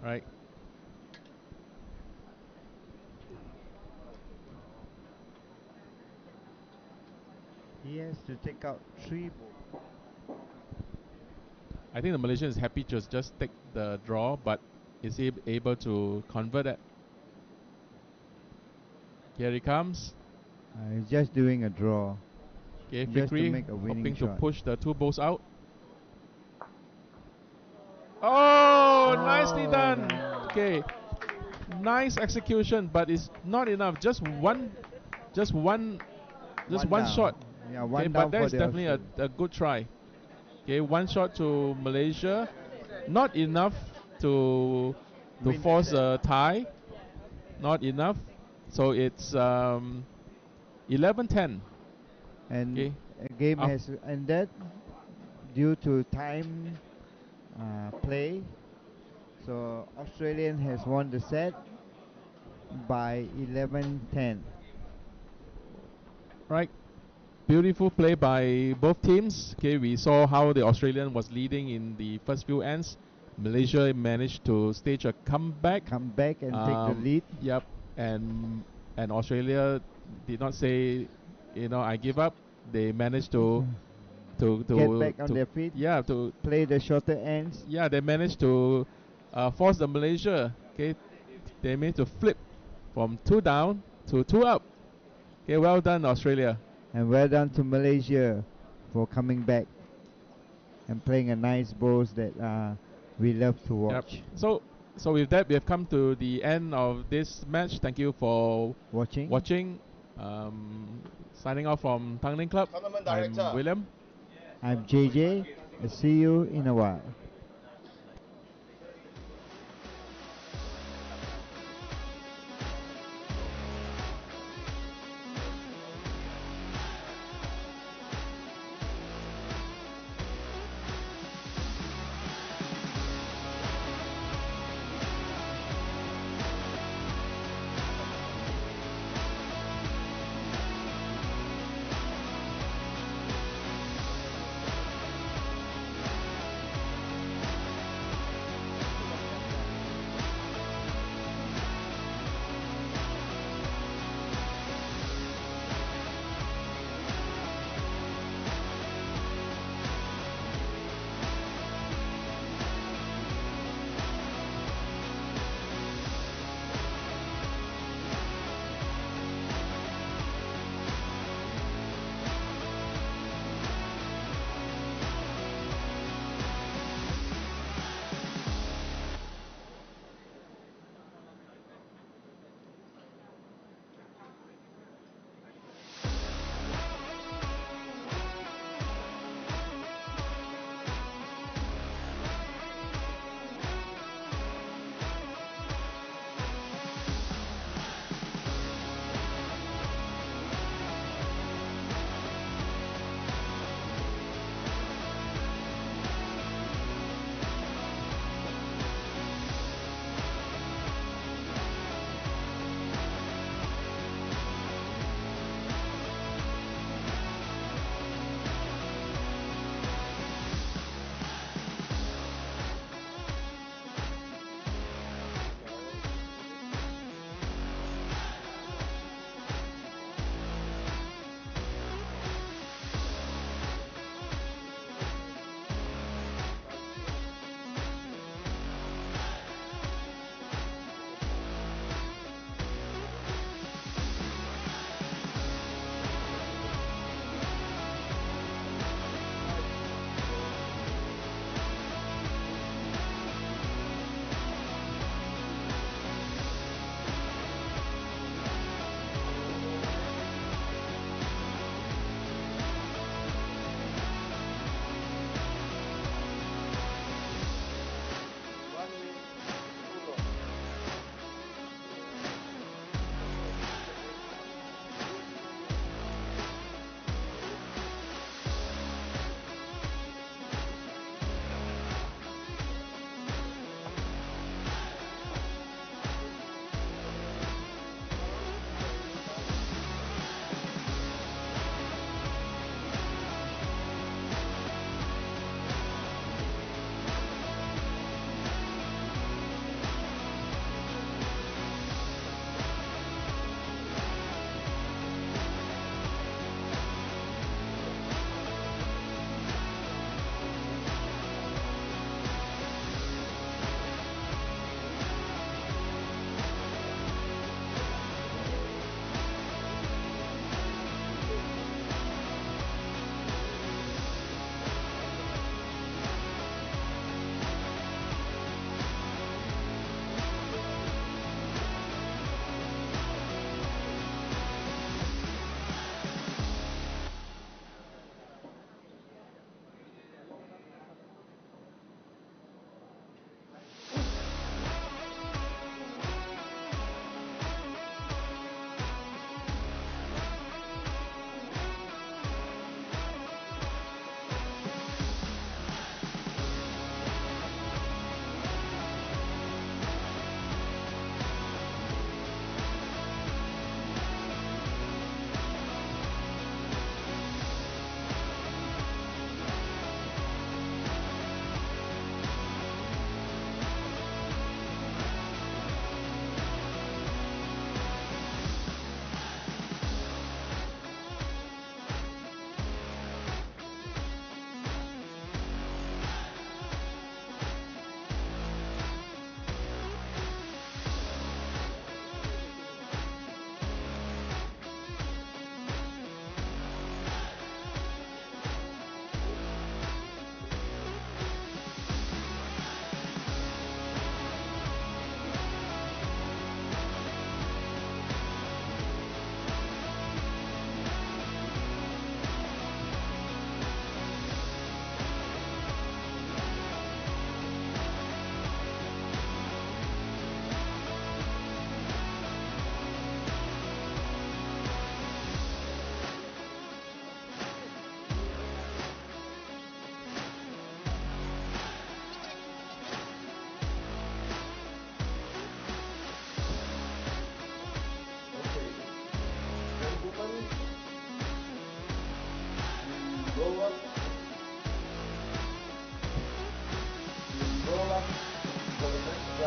Right?
He has to take out 3 balls.
I think the Malaysian is happy to just take the draw, but is he able to convert it? Here he comes.
He's just doing a draw.
Okay,
Just to
Fikri
make a winning
hoping to
shot.
push the 2 balls out. Oh, nicely done.
damn.
Okay, nice execution, but it's not enough. Just one
One down.
shot.
Yeah,
Okay,
one
but
down
that
for
is
the
definitely
Australian.
a good try. Okay, 1 shot to Malaysia, not enough to
Win the
force
set.
a tie. Not enough. So it's 11-10.
And
Okay.
a game
Af-
has ended due to time play. So Australian has won the set by 11-10.
Right. Beautiful play by both teams. Okay, we saw how the Australian was leading in the first few ends. Malaysia managed to stage a comeback.
Come back and take the lead.
Yep, and Australia did not say, I give up. They managed to
Get back on their feet.
yeah to
Play the shorter ends.
yeah they managed to force the Malaysia. Okay, they managed to flip from 2 down to 2 up. Okay, well done Australia.
And well done to Malaysia for coming back and playing a nice balls that we love to watch.
Yep. So with that, we have come to the end of this match. Thank you for
Watching.
Signing off from Tanglin Club.
Tournament
I'm
director.
William.
I'm JJ. I'll see you in a while.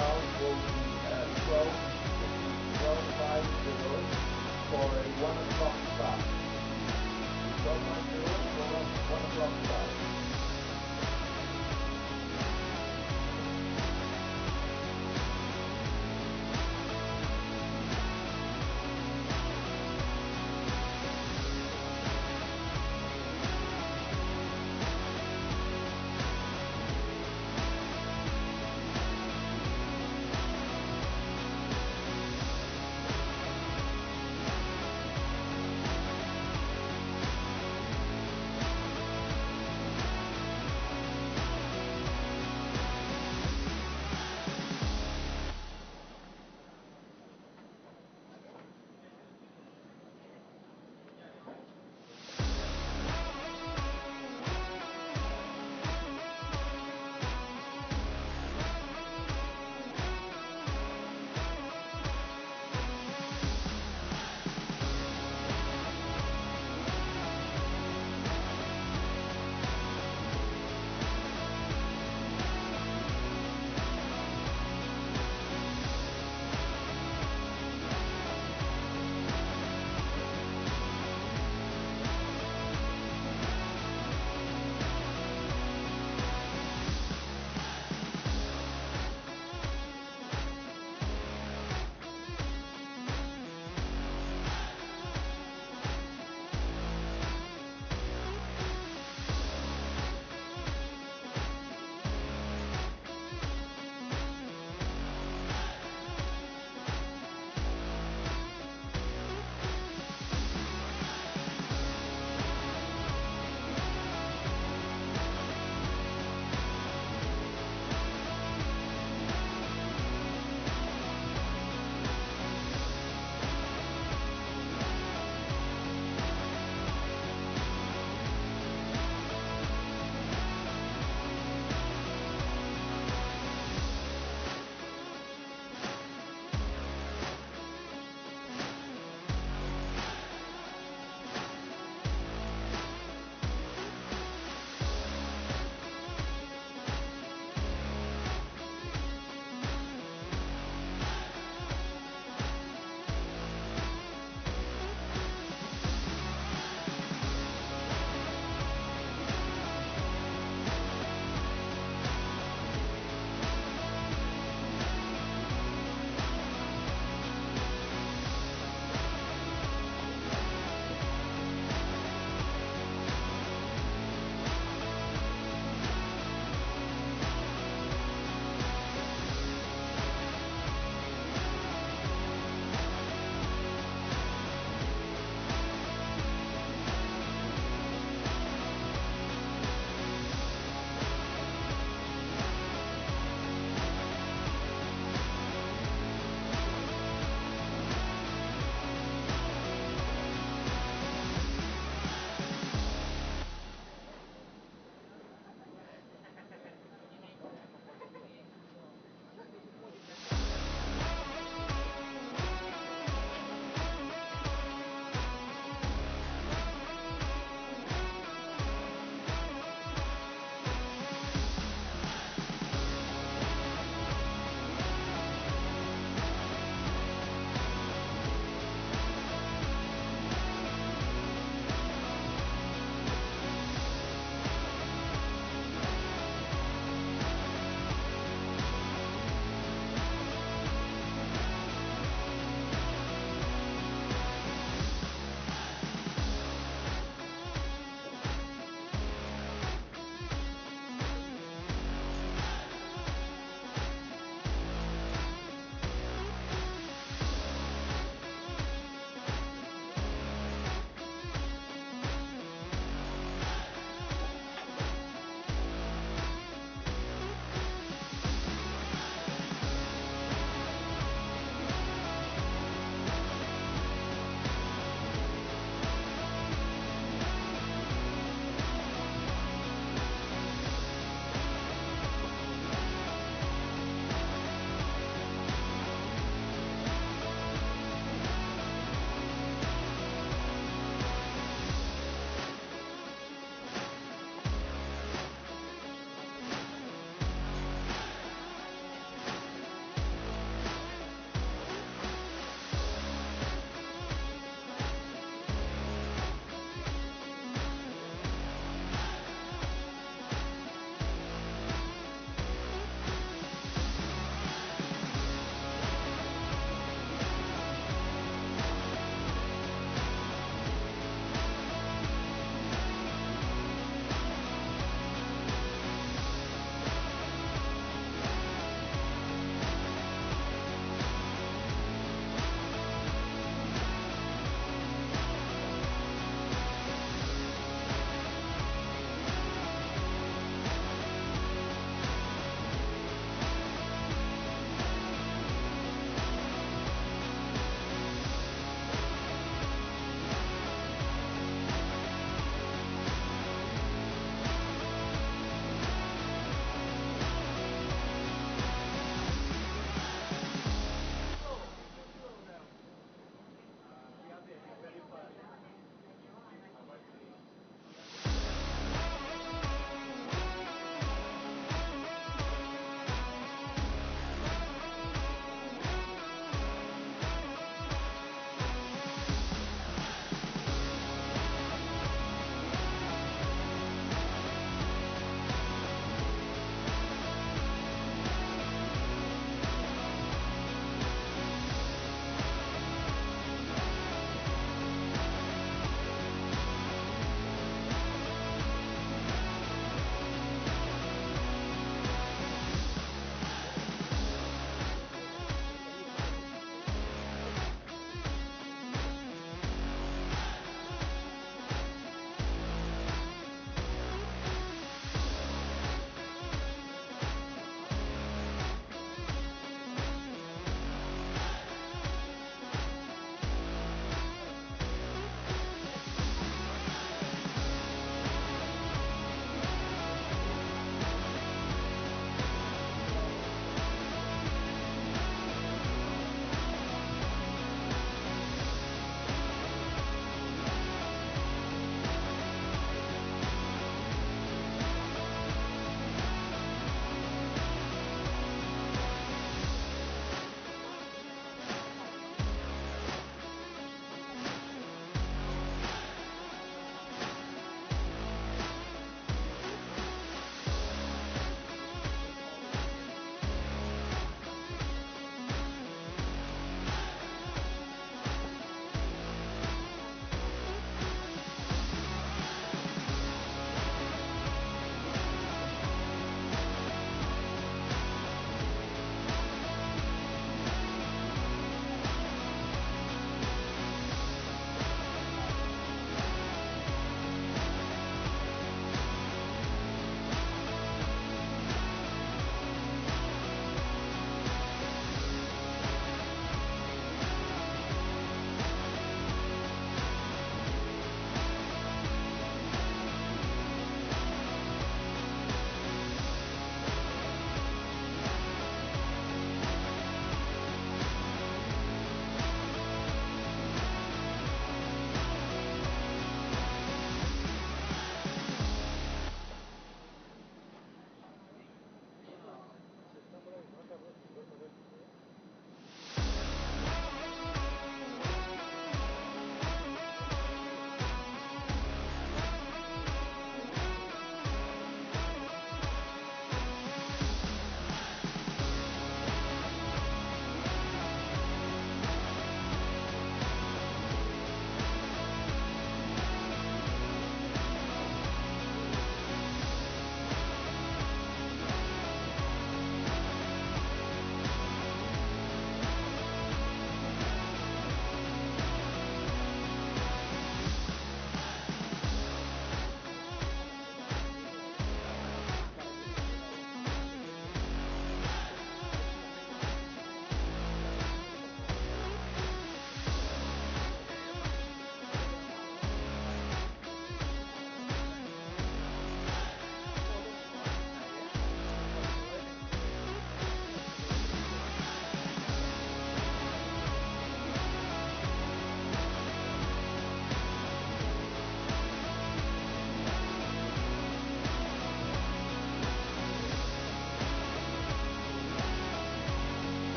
ground will be at 12:50 for a 1 o'clock start. 12:50 for a 1 o'clock start.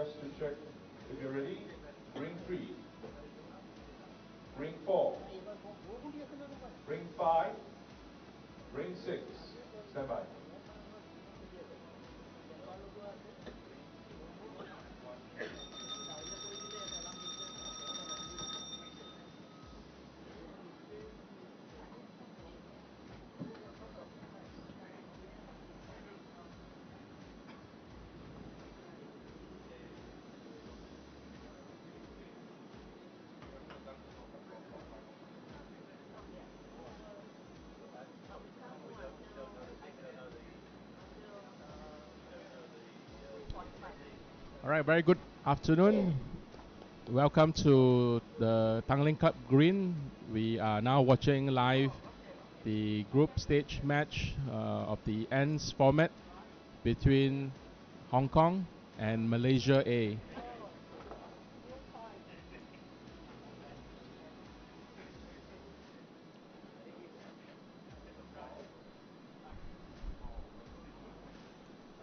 just to check if you're ready. Ring 3, ring 4, ring 5, ring 6. Stand by.
All right, very good afternoon. Welcome to the Tanglin Cup Green. We are now watching live the group stage match of the ends format between Hong Kong and Malaysia A.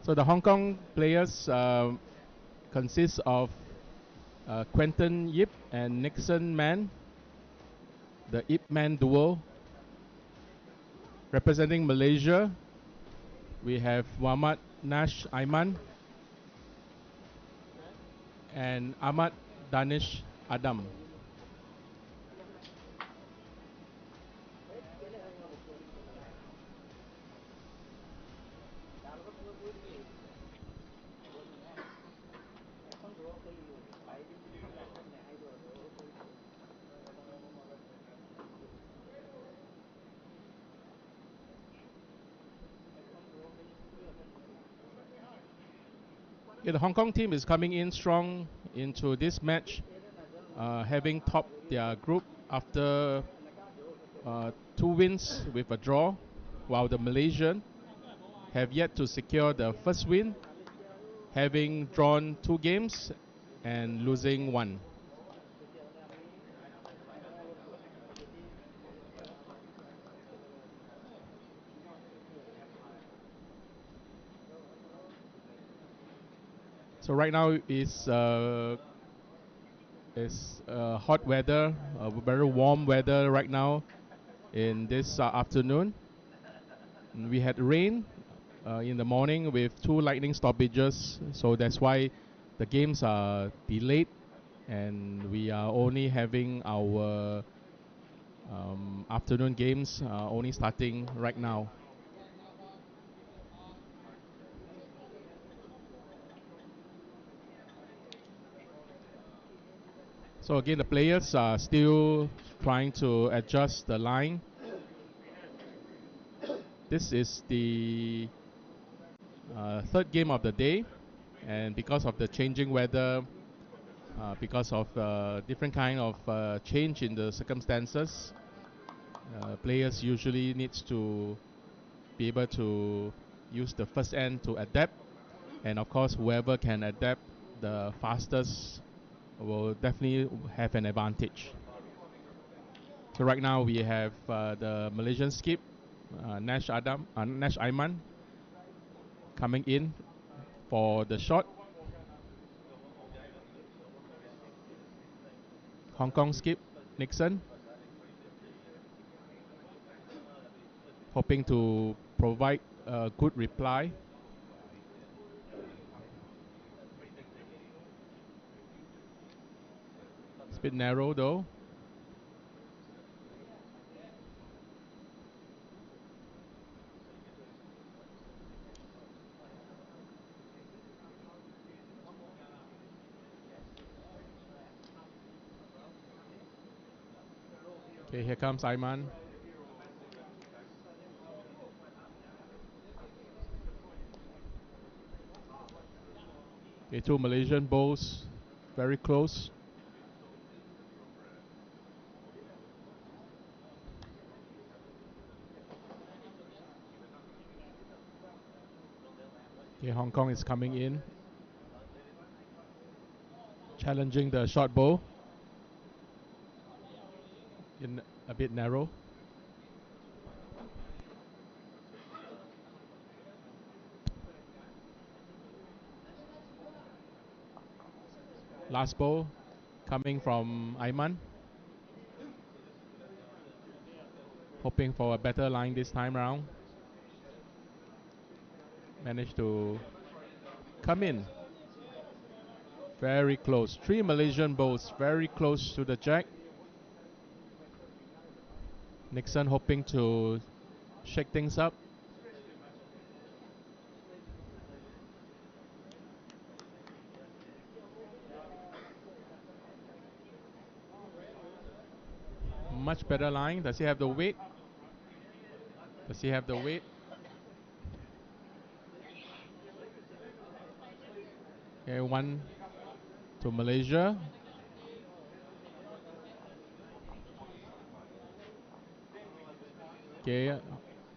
So the Hong Kong players consist of Quentin Yip and Nixon Man, the Ip Man duo. Representing Malaysia, we have Muhammad Nash Aiman and Ahmad Danish Adam. Yeah, the Hong Kong team is coming in strong into this match, having topped their group after 2 wins with a draw, while the Malaysian have yet to secure the first win, having drawn 2 games and losing 1. So right now is hot weather, very warm weather right now in this afternoon. And we had rain in the morning with 2 lightning stoppages, so that's why the games are delayed, and we are only having our afternoon games only starting right now. So again, the players are still trying to adjust the line. This is the 3rd game of the day, and because of the changing weather, because of different kind of change in the circumstances, players usually needs to be able to use the first end to adapt, and of course whoever can adapt the fastest will definitely have an advantage. So right now we have the Malaysian skip Nash Aiman coming in for the shot. Hong Kong skip Nixon hoping to provide a good reply. It's a bit narrow though. Okay, here comes Aiman. Okay, 2 Malaysian bowls very close. Okay, Hong Kong is coming in, challenging the short bowl. In a bit narrow. Last ball coming from Ayman. Hoping for a better line this time round. Managed to come in. Very close. 3 Malaysian balls very close to the jack. Nixon hoping to shake things up. Much better line. Does he have the weight? Does he have the weight? Okay, 1 to Malaysia. Okay,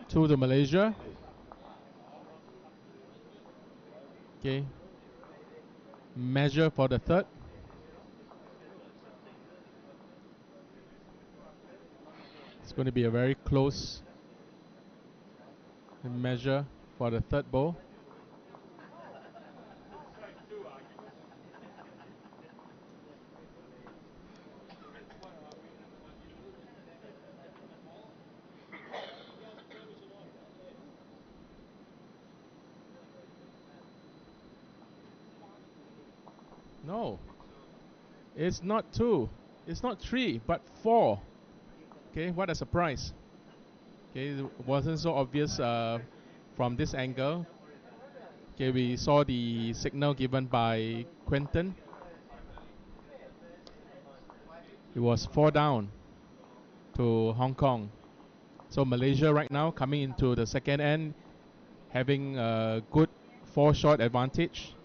2 to Malaysia. Okay. Measure for the third. It's going to be a very close measure for the third ball. No, it's not 2. It's not 3, but 4. Okay, what a surprise. Okay, it wasn't so obvious from this angle. Okay, we saw the signal given by Quentin. It was 4 down to Hong Kong. So Malaysia right now coming into the second end, having a good 4-shot advantage.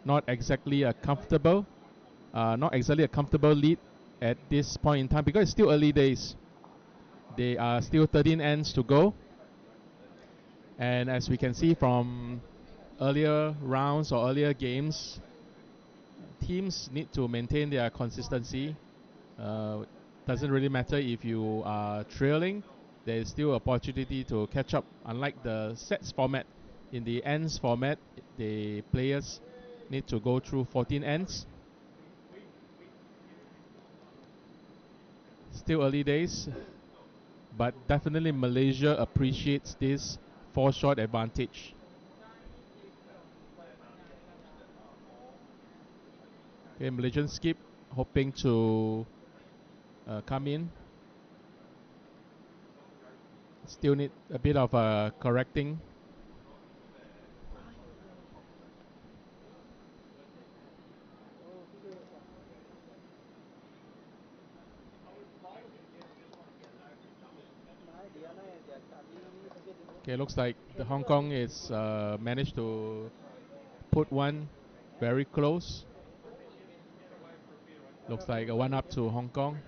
Not exactly a comfortable lead at this point in time because it's still early days. There are still 13 ends to go. And as we can see from earlier rounds or earlier games, teams need to maintain their consistency. Doesn't really matter if you are trailing, there is still opportunity to catch up. Unlike the sets format, in the ends format, the players need to go through 14 ends. Still early days, but definitely Malaysia appreciates this 4-shot advantage. Okay, Malaysian skip hoping to come in. Still need a bit of correcting. Okay, looks like the Hong Kong is managed to put one very close. Looks like a 1 up to Hong Kong.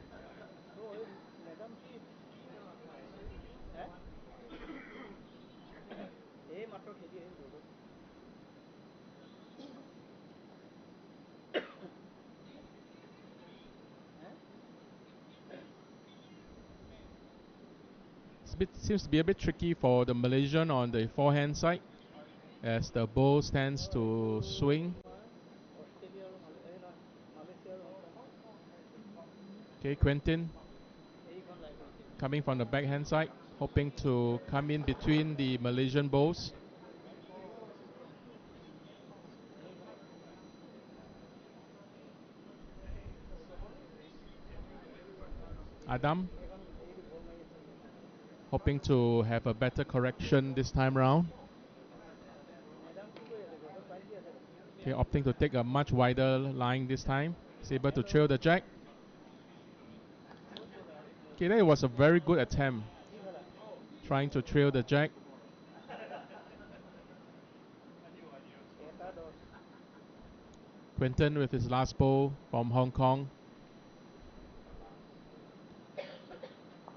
Seems to be a bit tricky for the Malaysian on the forehand side as the ball stands to swing. Okay, Quentin coming from the backhand side, hoping to come in between the Malaysian balls. Adam hoping to have a better correction this time round. Okay, opting to take a much wider line this time. He's able to trail the jack. Okay, that was a very good attempt. Trying to trail the jack. Quentin with his last ball from Hong Kong.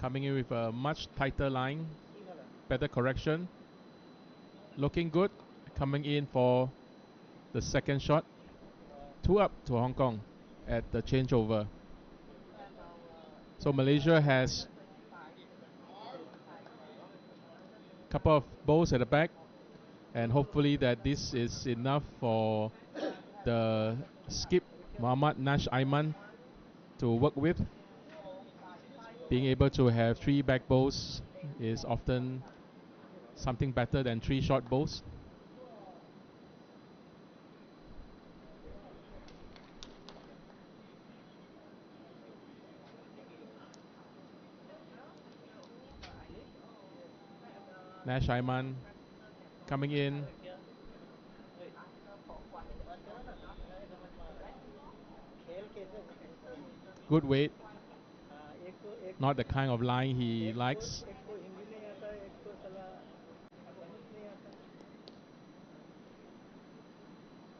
Coming in with a much tighter line. Better correction. Looking good. Coming in for the second shot. 2 up to Hong Kong at the changeover. So Malaysia has a couple of balls at the back, and hopefully that this is enough for the skip Muhammad Nash Aiman to work with. Being able to have 3 back bowls is often something better than 3 short bowls. Nash Aiman coming in. Good weight. Not the kind of line he likes.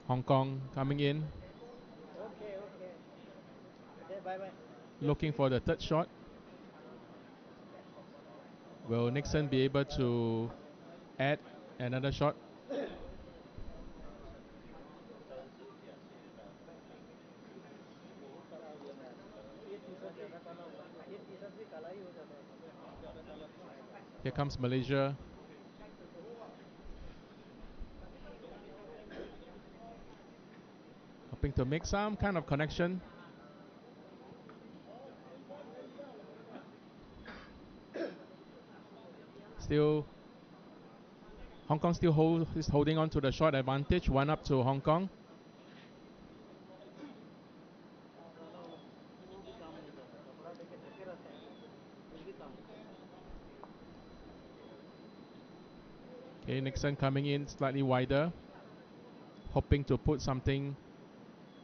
Hong Kong coming in. Looking for the third shot. Will Nixon be able to add another shot? Here comes Malaysia. Hoping to make some kind of connection. Still, Hong Kong still is holding on to the short advantage. 1 up to Hong Kong. Okay, Nixon coming in slightly wider, hoping to put something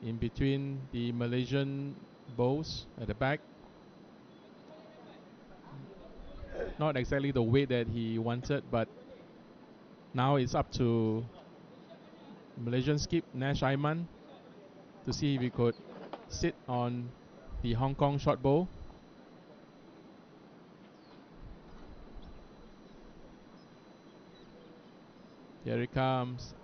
in between the Malaysian bowls at the back. Not exactly the weight that he wanted, but now it's up to Malaysian skip Nash Aiman to see if he could sit on the Hong Kong short bowl. Here it comes.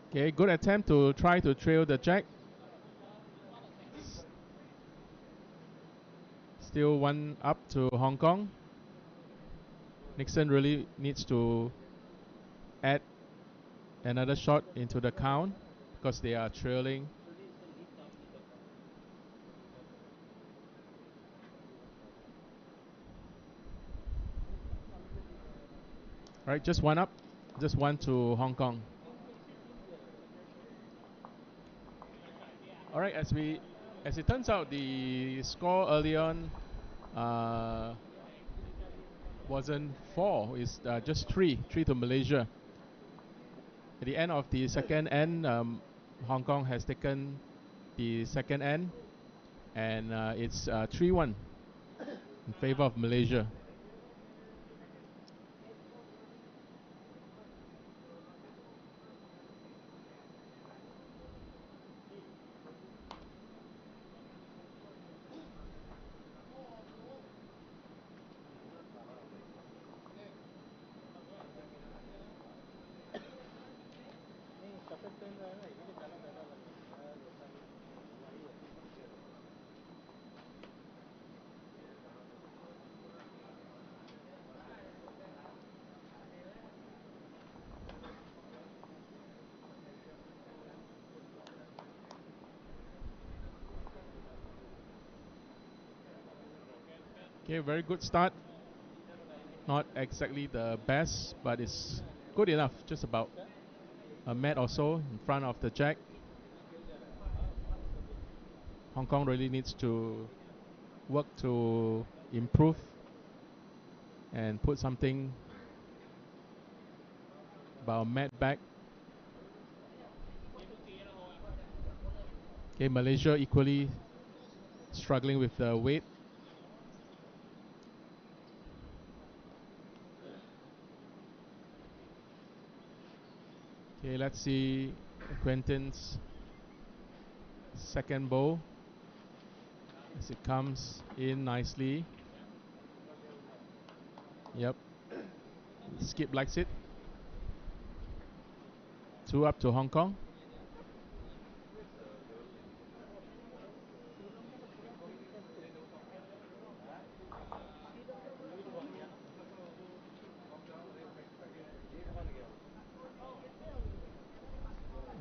Okay, good attempt to try to trail the jack. Still 1 up to Hong Kong. Nixon really needs to add another shot into the count because they are trailing. Right, just 1 up. Just 1 to Hong Kong. Alright, as it turns out, the score early on wasn't 4, it's just 3 to Malaysia. At the end of the second end, Hong Kong has taken the second end, and it's 3-1 in favor of Malaysia. Okay, very good start. Not exactly the best, but it's good enough. Just about a mat or so in front of the jack. Hong Kong really needs to work to improve and put something about a mat back. Okay, Malaysia equally struggling with the weight. Okay, let's see Quentin's second bowl as it comes in nicely. Yep, Skip likes it. 2 up to Hong Kong.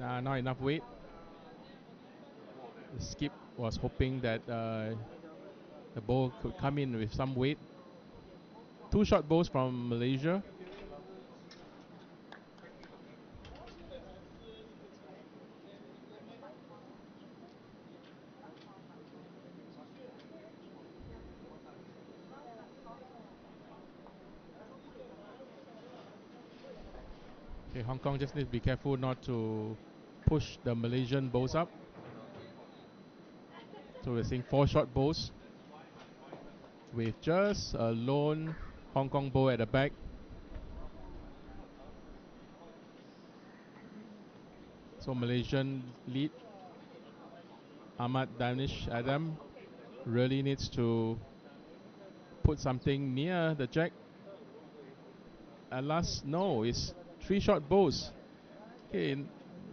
Not enough weight. The skip was hoping that the bowl could come in with some weight. 2 short bowls from Malaysia. Okay, Hong Kong just need to be careful not to push the Malaysian bowls up. So we're seeing 4 short bowls with just a lone Hong Kong bowl at the back. So Malaysian lead. Ahmad Danish Adam really needs to put something near the jack. Alas, no, it's 3 short bowls. Okay,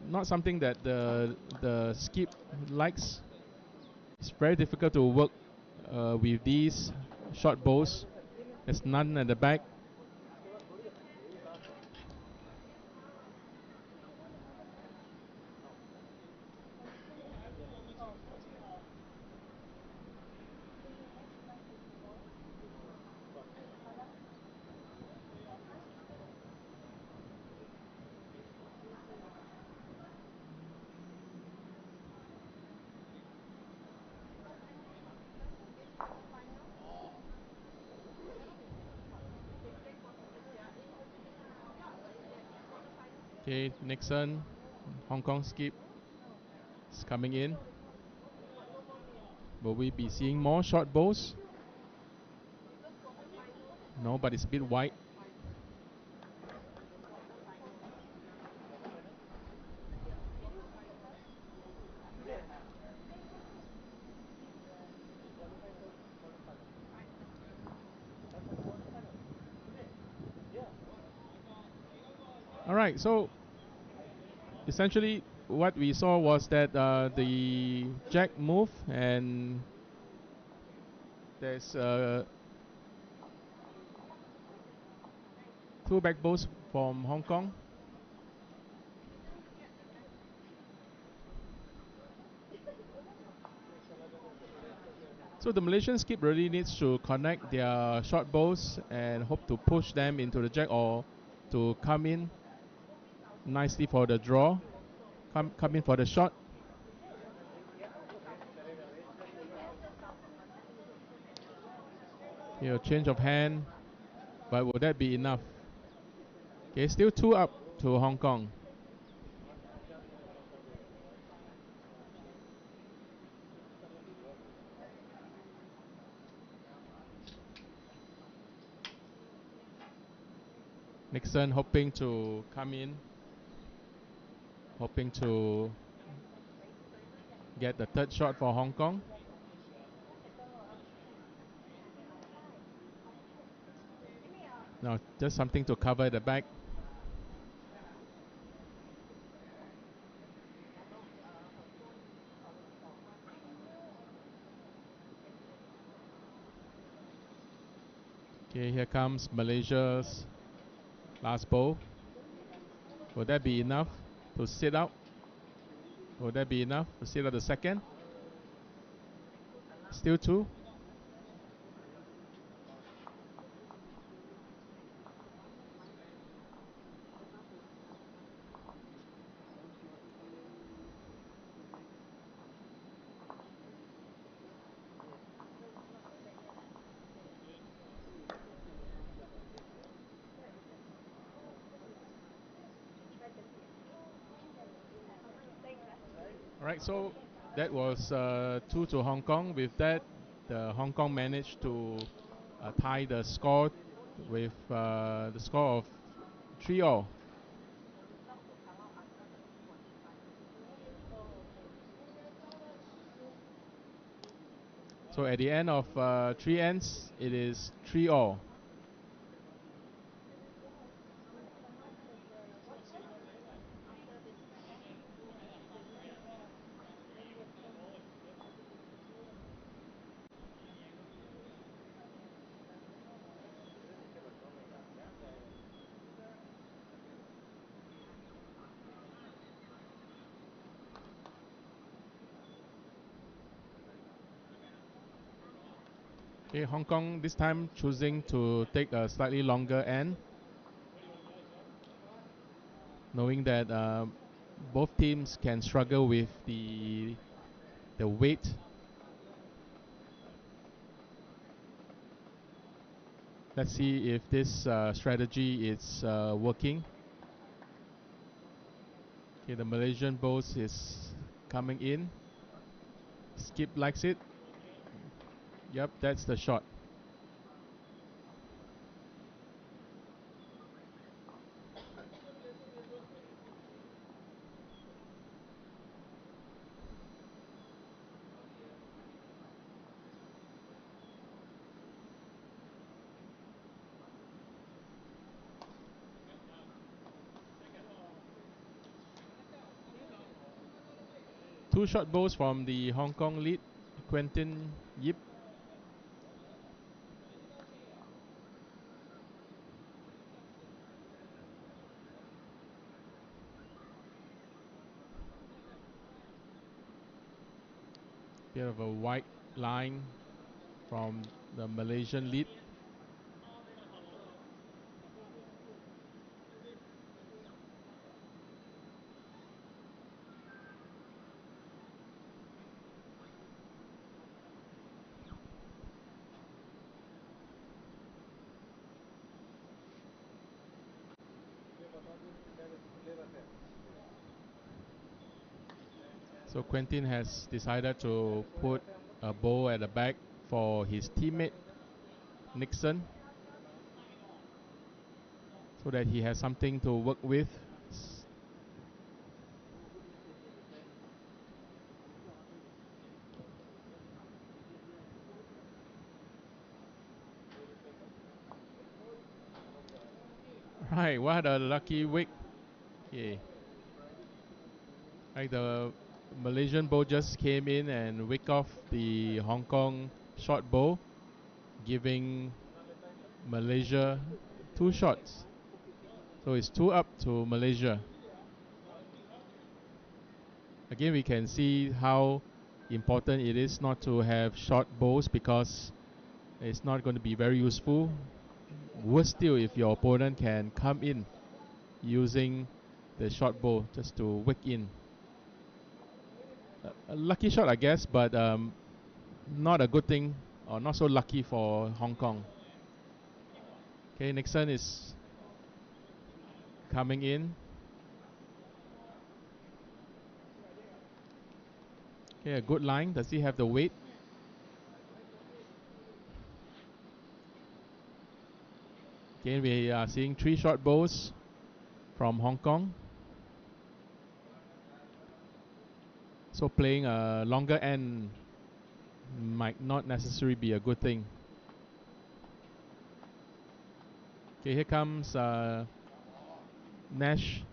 not something that the skip likes. It's very difficult to work with these short bowls. There's none at the back. Okay, Nixon, Hong Kong skip is coming in. Will we be seeing more short bowls? No, but it's a bit wide. Alright, so essentially what we saw was that the jack moved and there's 2 back bowls from Hong Kong. So the Malaysian skip really needs to connect their short bowls and hope to push them into the jack or to come in nicely for the draw. Come in for the shot. Here, change of hand, but would that be enough? Okay, still 2 up to Hong Kong. Nixon hoping to come in, hoping to get the 3rd shot for Hong Kong. Now, just something to cover the back. Okay, here comes Malaysia's last bowl. Will that be enough to sit out? Will that be enough to sit out the second? Still 2. Alright, so that was 2 to Hong Kong. With that, the Hong Kong managed to tie the score with the score of 3-all. So at the end of 3 ends, it is 3-all. Okay, Hong Kong this time choosing to take a slightly longer end, knowing that both teams can struggle with the weight. Let's see if this strategy is working. Okay, the Malaysian boss is coming in. Skip likes it. Yep, that's the shot. Two shot balls from the Hong Kong lead, Quentin Yip. Bit of a white line from the Malaysian lead. So Quentin has decided to put a ball at the back for his teammate Nixon, so that he has something to work with. Right, what a lucky wick. Okay. Like the Malaysian bowl just came in and wick off the Hong Kong short bowl, giving Malaysia two shots. So it's 2 up to Malaysia. Again, we can see how important it is not to have short bowls, because it's not going to be very useful. Worse still if your opponent can come in using the short bowl just to wick in. A lucky shot, I guess, but not a good thing, or not so lucky for Hong Kong. Okay, Nixon is coming in. Okay, a good line. Does he have the weight? Again, we are seeing 3 short bowls from Hong Kong. So playing a longer end might not necessarily be a good thing. Okay, here comes Nash.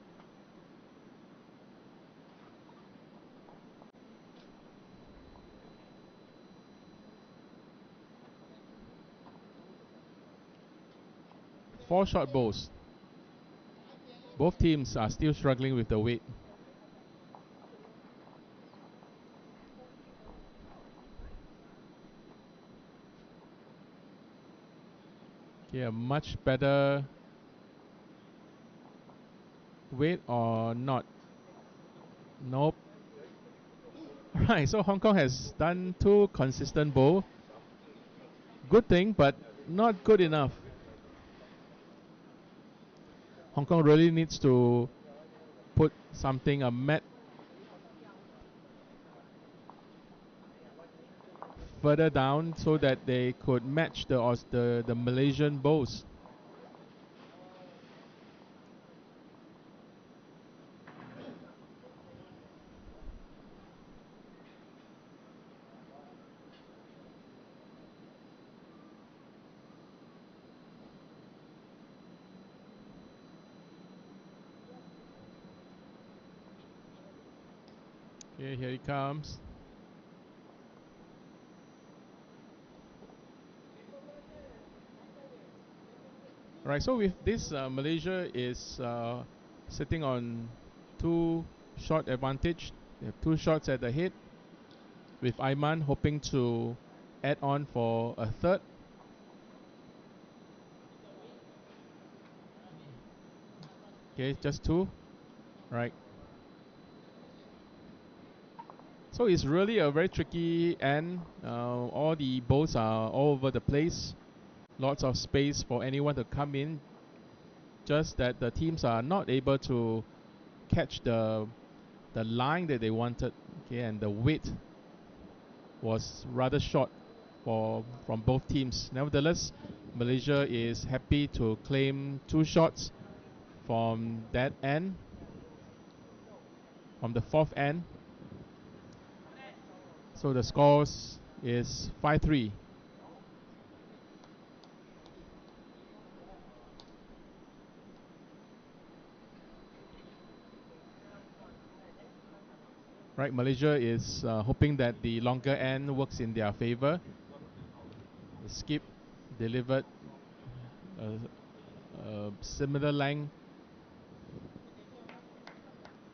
Four short bowls. Both teams are still struggling with the weight. Okay, a much better weight or not? Nope. Right, so Hong Kong has done 2 consistent bowl. Good thing, but not good enough. Hong Kong really needs to put something, a mat further down, so that they could match the Malaysian bowls. Okay, here he comes. Right, so with this, Malaysia is sitting on 2 shot advantage. They have 2 shots at the head, with Aiman hoping to add on for a third. Okay, just 2. Right. So it's really a very tricky end. All the balls are all over the place. Lots of space for anyone to come in. Just that the teams are not able to catch the line that they wanted. Okay, and the weight was rather short from both teams. Nevertheless, Malaysia is happy to claim 2 shots from that end, from the 4th end. So the scores is 5-3. Right, Malaysia is hoping that the longer end works in their favor. The skip delivered a similar length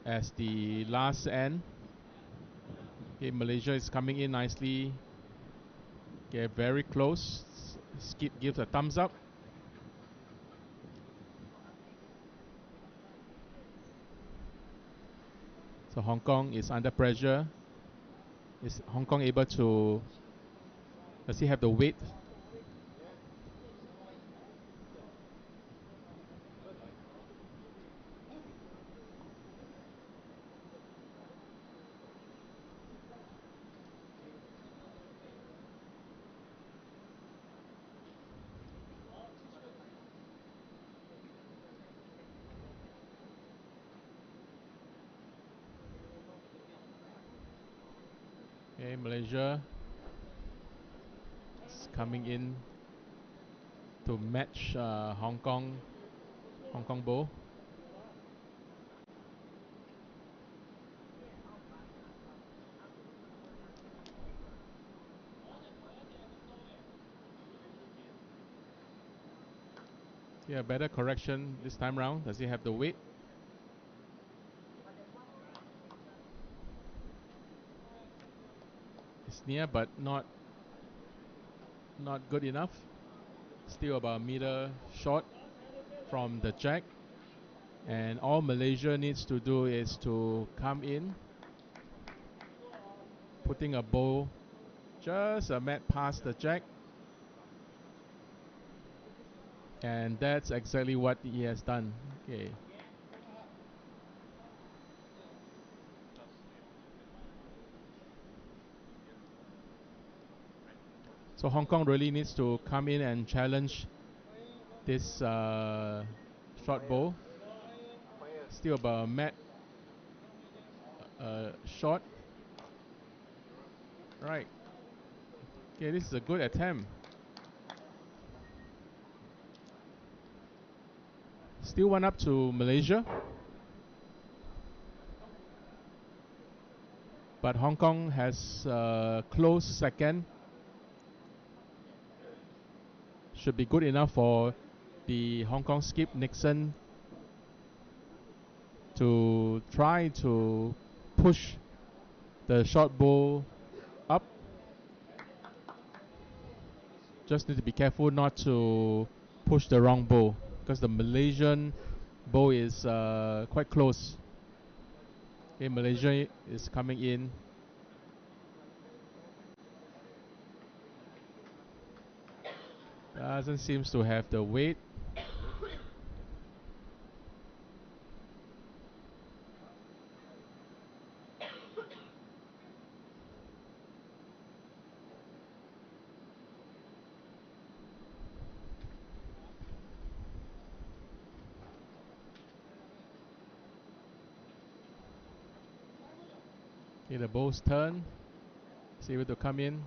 as the last end. Okay, Malaysia is coming in nicely. Okay, very close. Skip gives a thumbs up. So Hong Kong is under pressure. Is Hong Kong able to... Does he have the weight? Okay, Malaysia is coming in to match Hong Kong Bowl. Yeah, better correction this time round. Does he have the weight? It's near, but not good enough. Still about a meter short from the jack. And all Malaysia needs to do is to come in, putting a bow just a mat past the jack. And that's exactly what he has done. Okay. So Hong Kong really needs to come in and challenge this short bow. Still about a mat short. Right. Okay, this is a good attempt. Still 1 up to Malaysia. But Hong Kong has close second. Should be good enough for the Hong Kong skip Nixon to try to push the short bow up. Just need to be careful not to push the wrong bow, because the Malaysian bow is quite close. Okay, Malaysia is coming in. Doesn't seem to have the weight. Okay, the bow's turn. Is able to come in.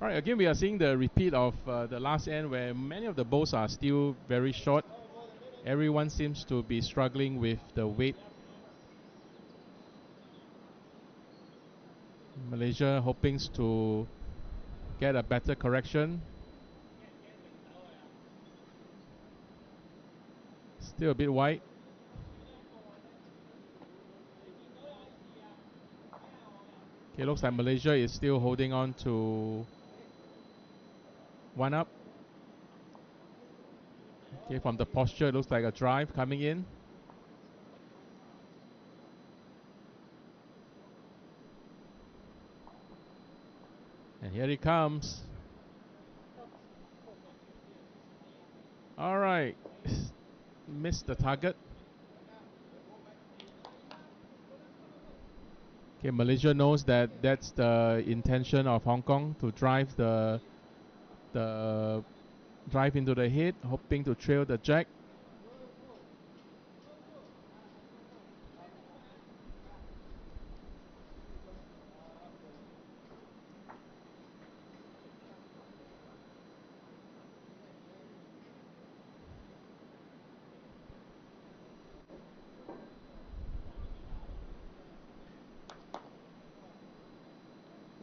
Alright, again we are seeing the repeat of the last end, where many of the bows are still very short. Everyone seems to be struggling with the weight. Malaysia hoping to get a better correction. Still a bit wide. Okay, looks like Malaysia is still holding on to 1 up. Okay, from the posture, it looks like a drive coming in. And here he comes. All right. Missed the target. Okay, Malaysia knows that that's the intention of Hong Kong, to drive the drive into the hit, hoping to trail the jack.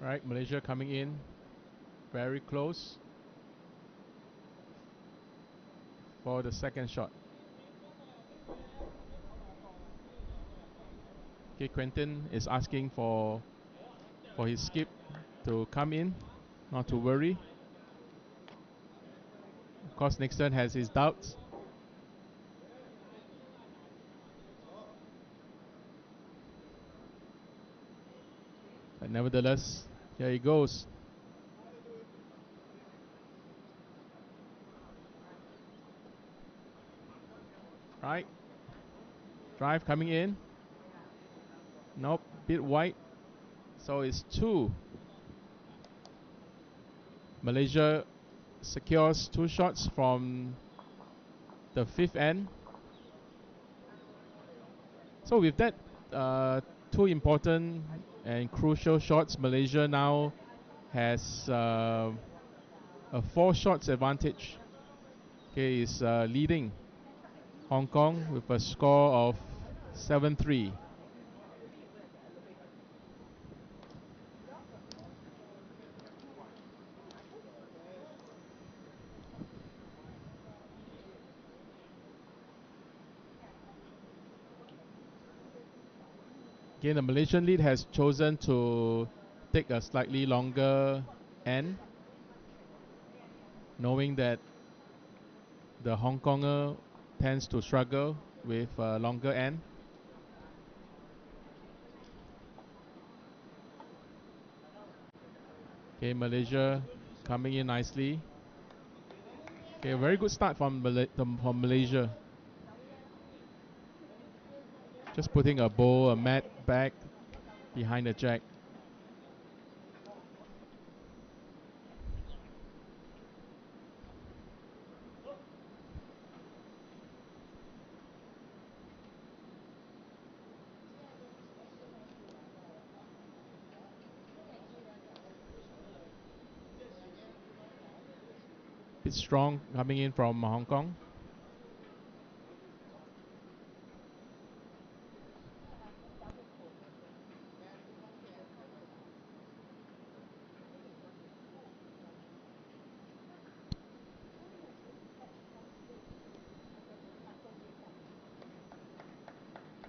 Right, Malaysia coming in very close for the second shot. Okay, Quentin is asking for his skip to come in, not to worry. Of course, Nixon has his doubts. But nevertheless, here he goes. Right. Drive coming in. Nope, bit wide. So it's 2. Malaysia secures 2 shots from the 5th end. So with that, 2 important and crucial shots, Malaysia now has a 4 shots advantage. Okay, is leading Hong Kong with a score of 7-3. Again, the Malaysian lead has chosen to take a slightly longer end, knowing that the Hong Konger tends to struggle with a longer end. Okay, Malaysia coming in nicely. Okay, a very good start from Malaysia. Just putting a bowl, a mat back behind the jack. Bit strong coming in from Hong Kong.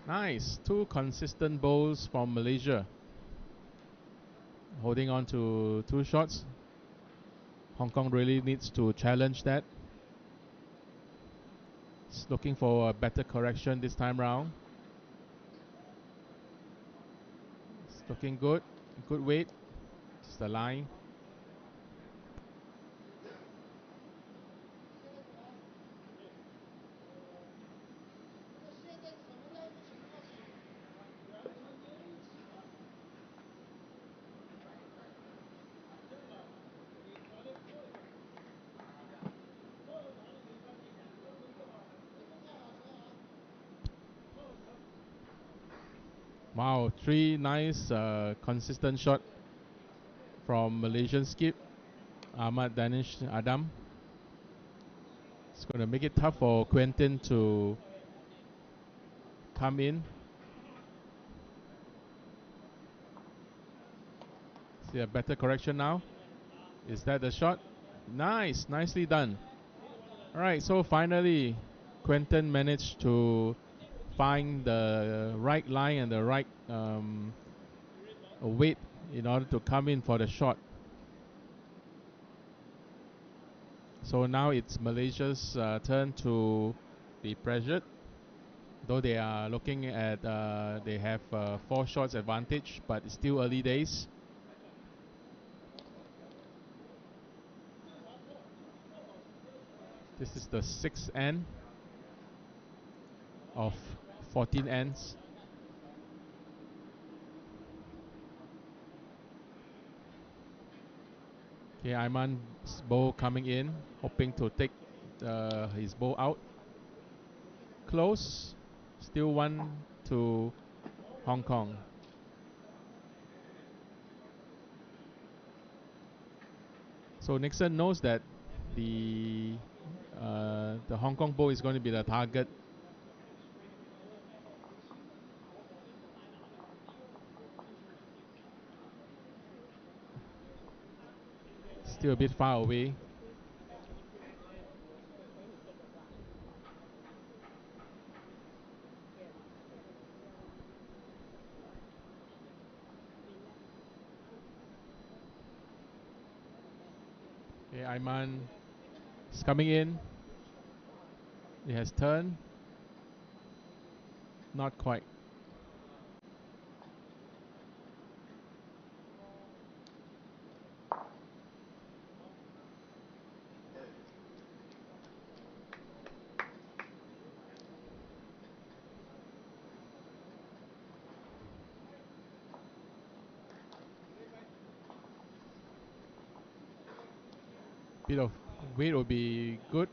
Nice, 2 consistent bowls from Malaysia. Holding on to 2 shots. Hong Kong really needs to challenge that. It's looking for a better correction this time round. It's looking good. Good weight. It's the line. Wow, 3 nice consistent shot from Malaysian skip Ahmad Danish Adam. It's going to make it tough for Quentin to come in. See a better correction now. Is that the shot? Nice, nicely done. Alright, so finally Quentin managed to find the right line and the right weight in order to come in for the shot. So now it's Malaysia's turn to be pressured. Though they are looking at, they have 4 shots advantage, but it's still early days. This is the 6th end of 14 ends. Okay, Aiman's bow coming in, hoping to take his bow out. Close, still 1 to Hong Kong. So Nixon knows that the Hong Kong bow is going to be the target. Still a bit far away. Okay, Aiman is coming in. It has turned. Not quite. Bit of weight will be good.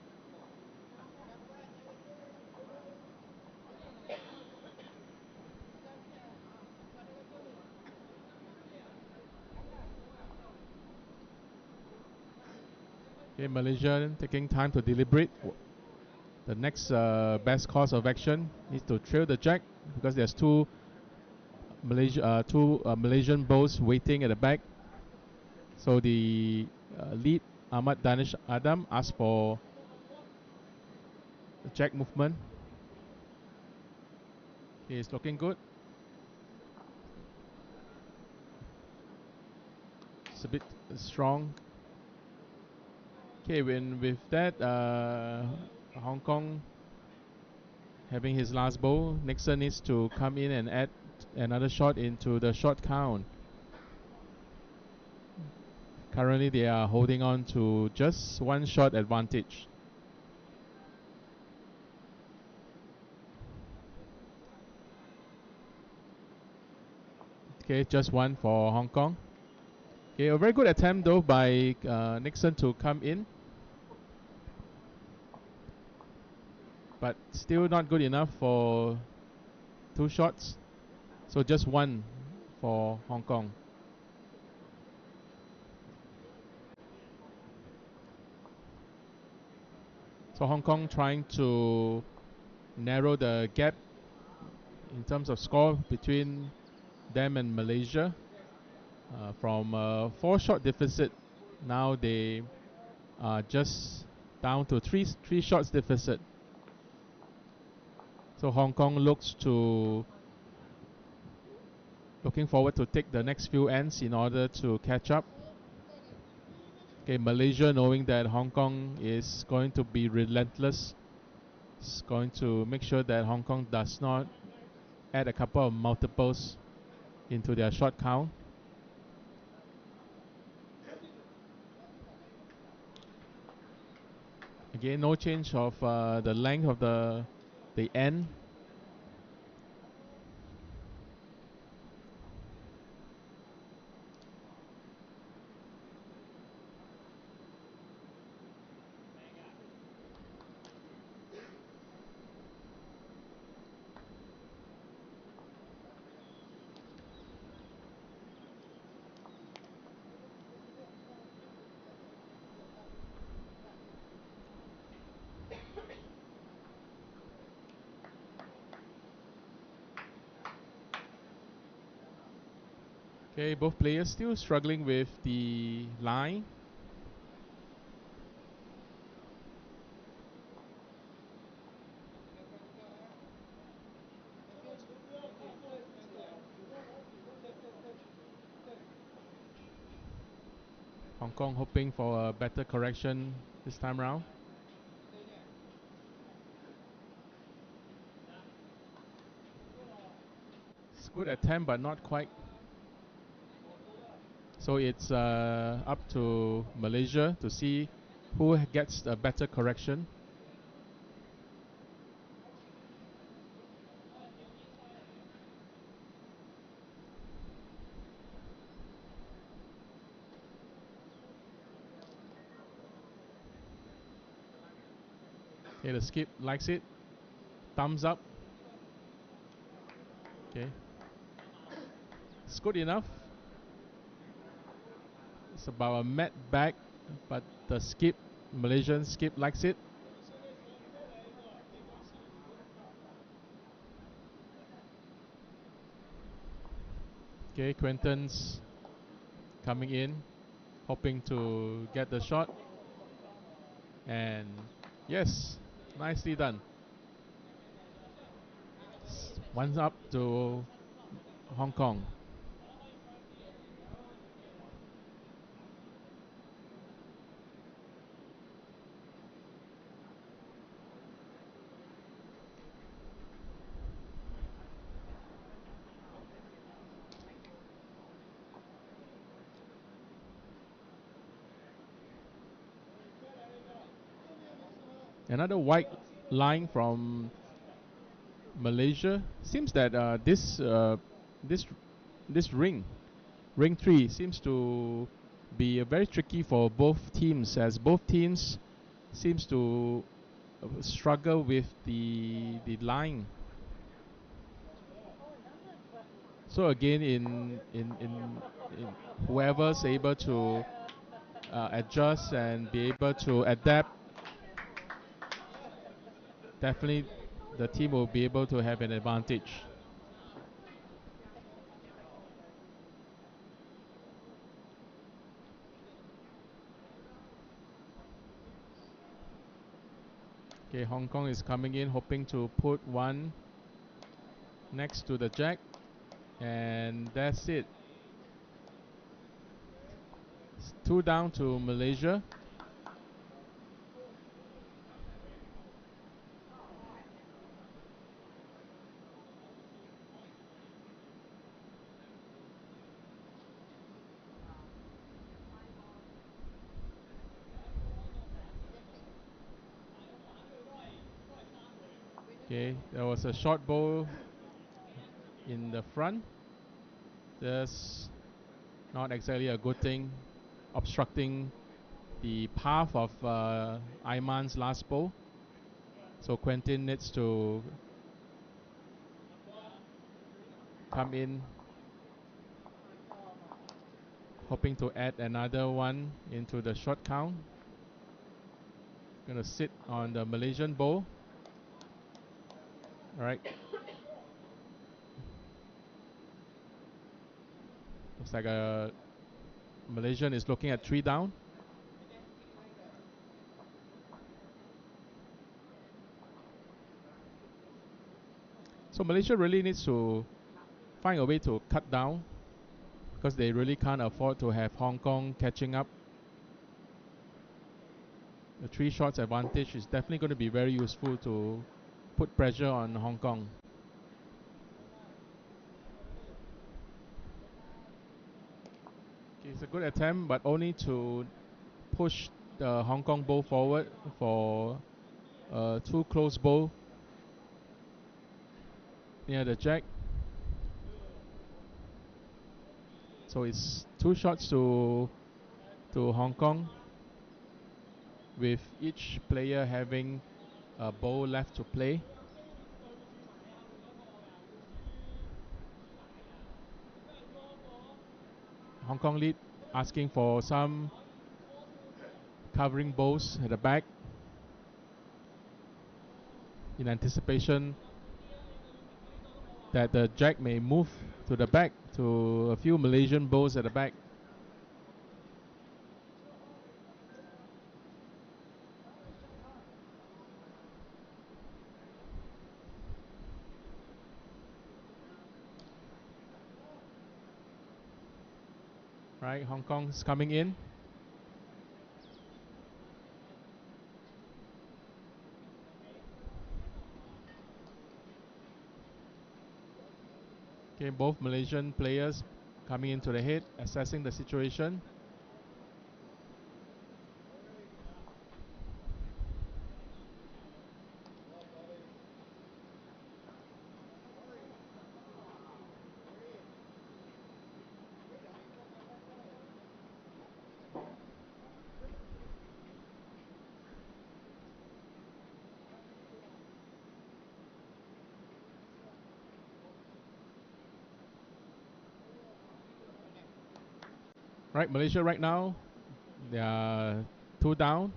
Okay, Malaysia taking time to deliberate. The next best course of action is to trail the jack, because there's two Malaysian bows waiting at the back. So the lead, Ahmad Danish Adam, asked for the jack movement. Okay, it's looking good. It's a bit strong. Okay, with that, Hong Kong having his last bow, Nixon needs to come in and add another shot into the shot count. Currently, they are holding on to just 1 shot advantage. Okay, just 1 for Hong Kong. Okay, a very good attempt though by Nixon to come in, but still not good enough for 2 shots. So just 1 for Hong Kong. So Hong Kong trying to narrow the gap in terms of score between them and Malaysia. From a 4-shot deficit, now they are just down to 3 shots deficit. So Hong Kong looking forward to take the next few ends in order to catch up. Okay, Malaysia, knowing that Hong Kong is going to be relentless, is going to make sure that Hong Kong does not add a couple of multiples into their shot count. Again, no change of the length of the end. Okay, both players still struggling with the line. Hong Kong hoping for a better correction this time round. It's good attempt, but not quite. So it's up to Malaysia to see who gets a better correction. Okay, the skip likes it. Thumbs up. Okay. It's good enough. It's about a mat back, but the skip, Malaysian skip likes it. Okay, Quentin's coming in, hoping to get the shot. And yes, nicely done. One's up to Hong Kong. Another white line from Malaysia. Seems that this ring 3 seems to be very tricky for both teams, as both teams seems to struggle with the line. So again, in whoever's able to adjust and be able to adapt, definitely the team will be able to have an advantage. Okay, Hong Kong is coming in, hoping to put one next to the jack, and that's it. It's 2 down to Malaysia. Okay, there was a short ball in the front. That's not exactly a good thing, obstructing the path of Ayman's last ball. So Quentin needs to come in, hoping to add another one into the short count. Gonna sit on the Malaysian ball. Alright. Looks like a Malaysian is looking at 3 down. So Malaysia really needs to find a way to cut down, because they really can't afford to have Hong Kong catching up. The 3 shots advantage is definitely going to be very useful to put pressure on Hong Kong. Okay, it's a good attempt, but only to push the Hong Kong ball forward for a too close ball near the jack. So it's 2 shots to Hong Kong, with each player having a ball left to play. Hong Kong lead, asking for some covering balls at the back in anticipation that the jack may move to the back to a few Malaysian balls at the back. Right, Hong Kong's coming in. Okay, both Malaysian players coming into the head, assessing the situation. Right, Malaysia right now, they are 2 down.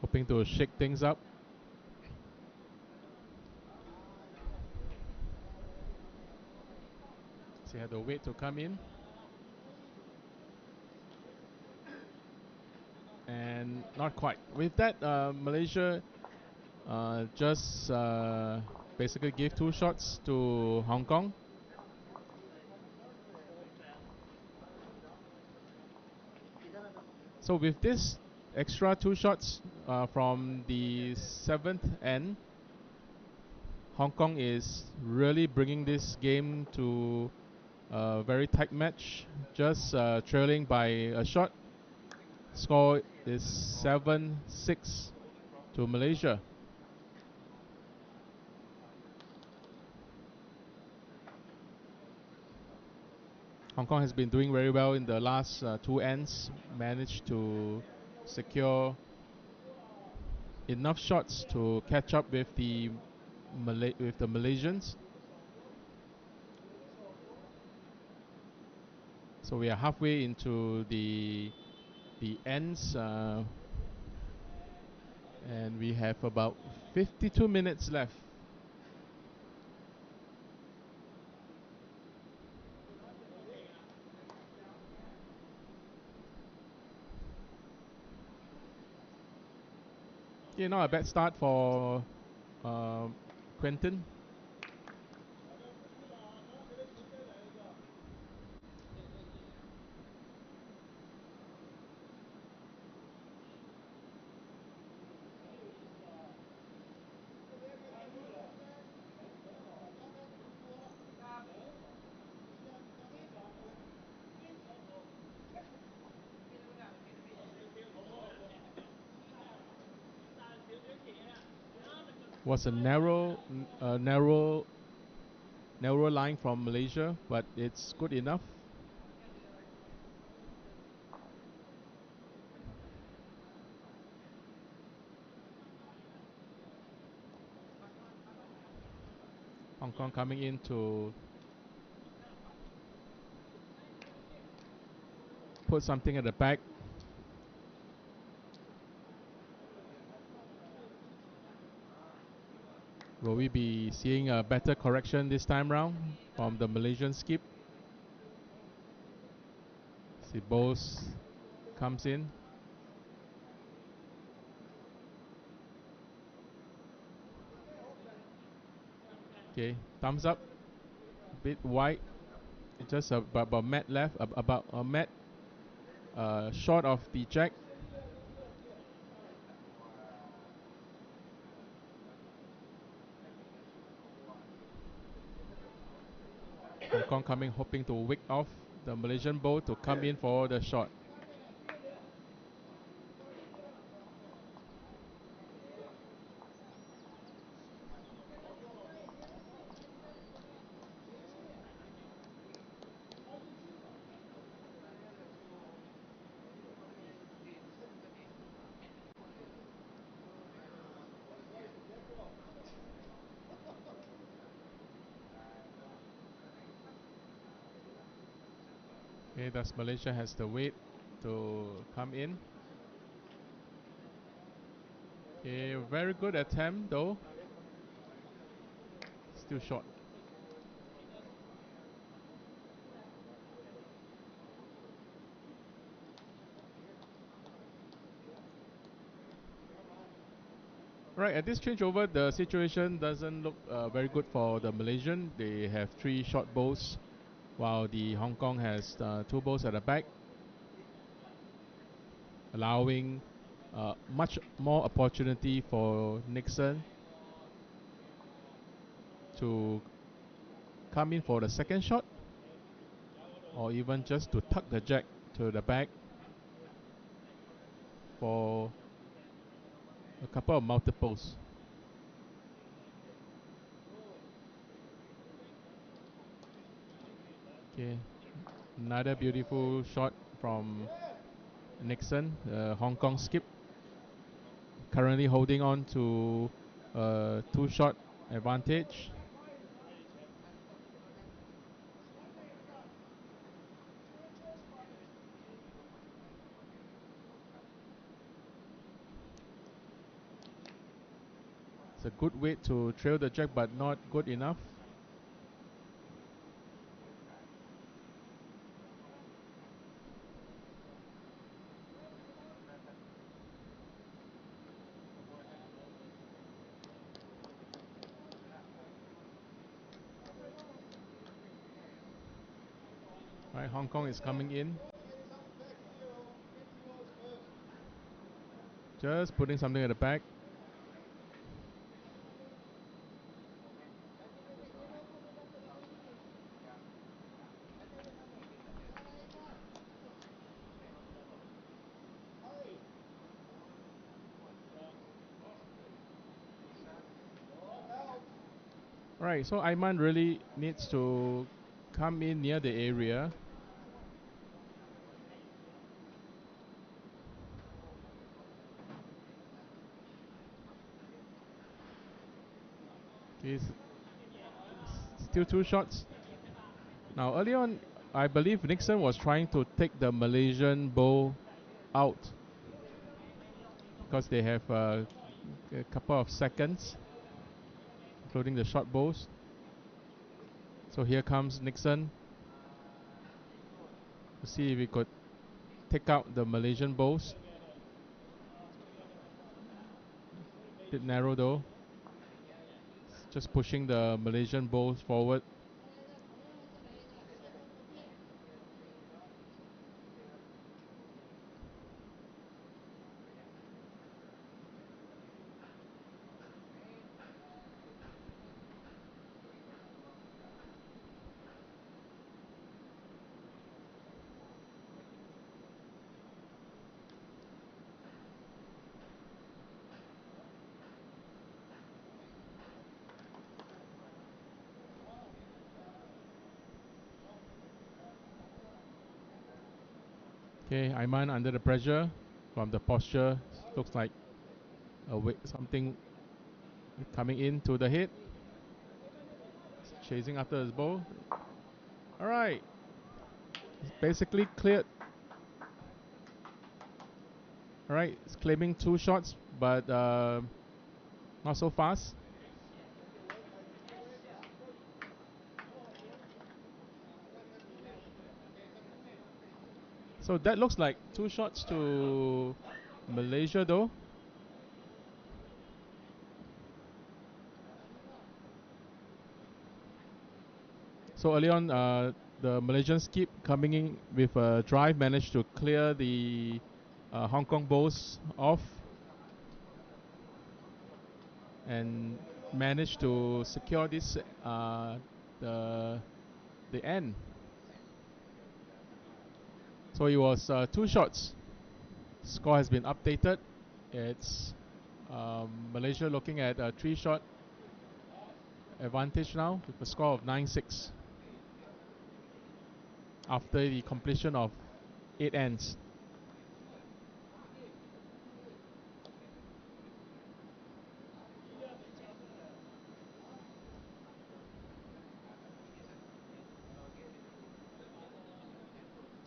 Hoping to shake things up. So you have to wait to come in. And not quite. With that, Malaysia just basically gave 2 shots to Hong Kong. So with this extra 2 shots from the 7th end, Hong Kong is really bringing this game to a very tight match, just trailing by a shot. Score is 7-6 to Malaysia. Hong Kong has been doing very well in the last 2 ends, managed to secure enough shots to catch up with the Malaysians. So we are halfway into the ends, and we have about 52 minutes left. Okay, not a bad start for Quentin. Was a narrow line from Malaysia, but it's good enough. Hong Kong coming in to put something at the back. Will we be seeing a better correction this time round from the Malaysian skip? See, Bose comes in. Okay, thumbs up. Bit wide. Just about mat left. About a mat short of the jack. Hong Kong coming, hoping to wick off the Malaysian bowl to come in for the shot. Okay, thus Malaysia has the weight to come in. Okay, very good attempt though. Still short. Right, at this changeover, the situation doesn't look very good for the Malaysian. They have 3 short bowls, while the Hong Kong has 2 bowls at the back, allowing much more opportunity for Nixon to come in for the second shot, or even just to tuck the jack to the back for a couple of multiples. Okay, another beautiful shot from Nixon, Hong Kong skip, currently holding on to two-shot advantage. It's a good way to trail the jack, but not good enough. Right, Hong Kong is coming in. Just putting something at the back. Right, so Aiman really needs to come in near the area. He's still two shots. Now, early on, I believe Nixon was trying to take the Malaysian bowl out because they have a couple of seconds, including the short bowls. So here comes Nixon to see if he could take out the Malaysian bowls. Bit narrow though. Just pushing the Malaysian bowls forward. Okay, Aiman under the pressure from the posture. Looks like something coming into the head. Chasing after his ball. Alright. Basically cleared. Alright, it's claiming two shots, but not so fast. So that looks like two shots to Malaysia though. So early on, the Malaysians keep coming in with a drive, managed to clear the Hong Kong bowls off and managed to secure this the end. So it was two shots. Score has been updated. It's Malaysia looking at a three-shot advantage now with a score of 9-6 after the completion of 8 ends.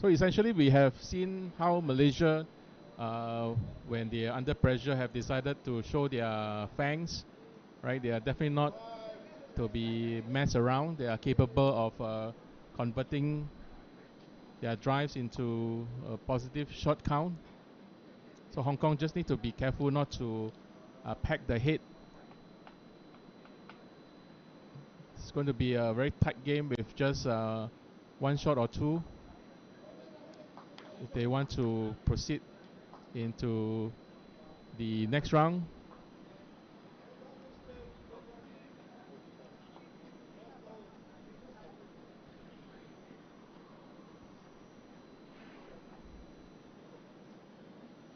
So essentially, we have seen how Malaysia, when they are under pressure, have decided to show their fangs. Right, they are definitely not to be messed around. They are capable of converting their drives into a positive shot count. So Hong Kong just need to be careful not to pack the head. It's going to be a very tight game with just one shot or two if they want to proceed into the next round.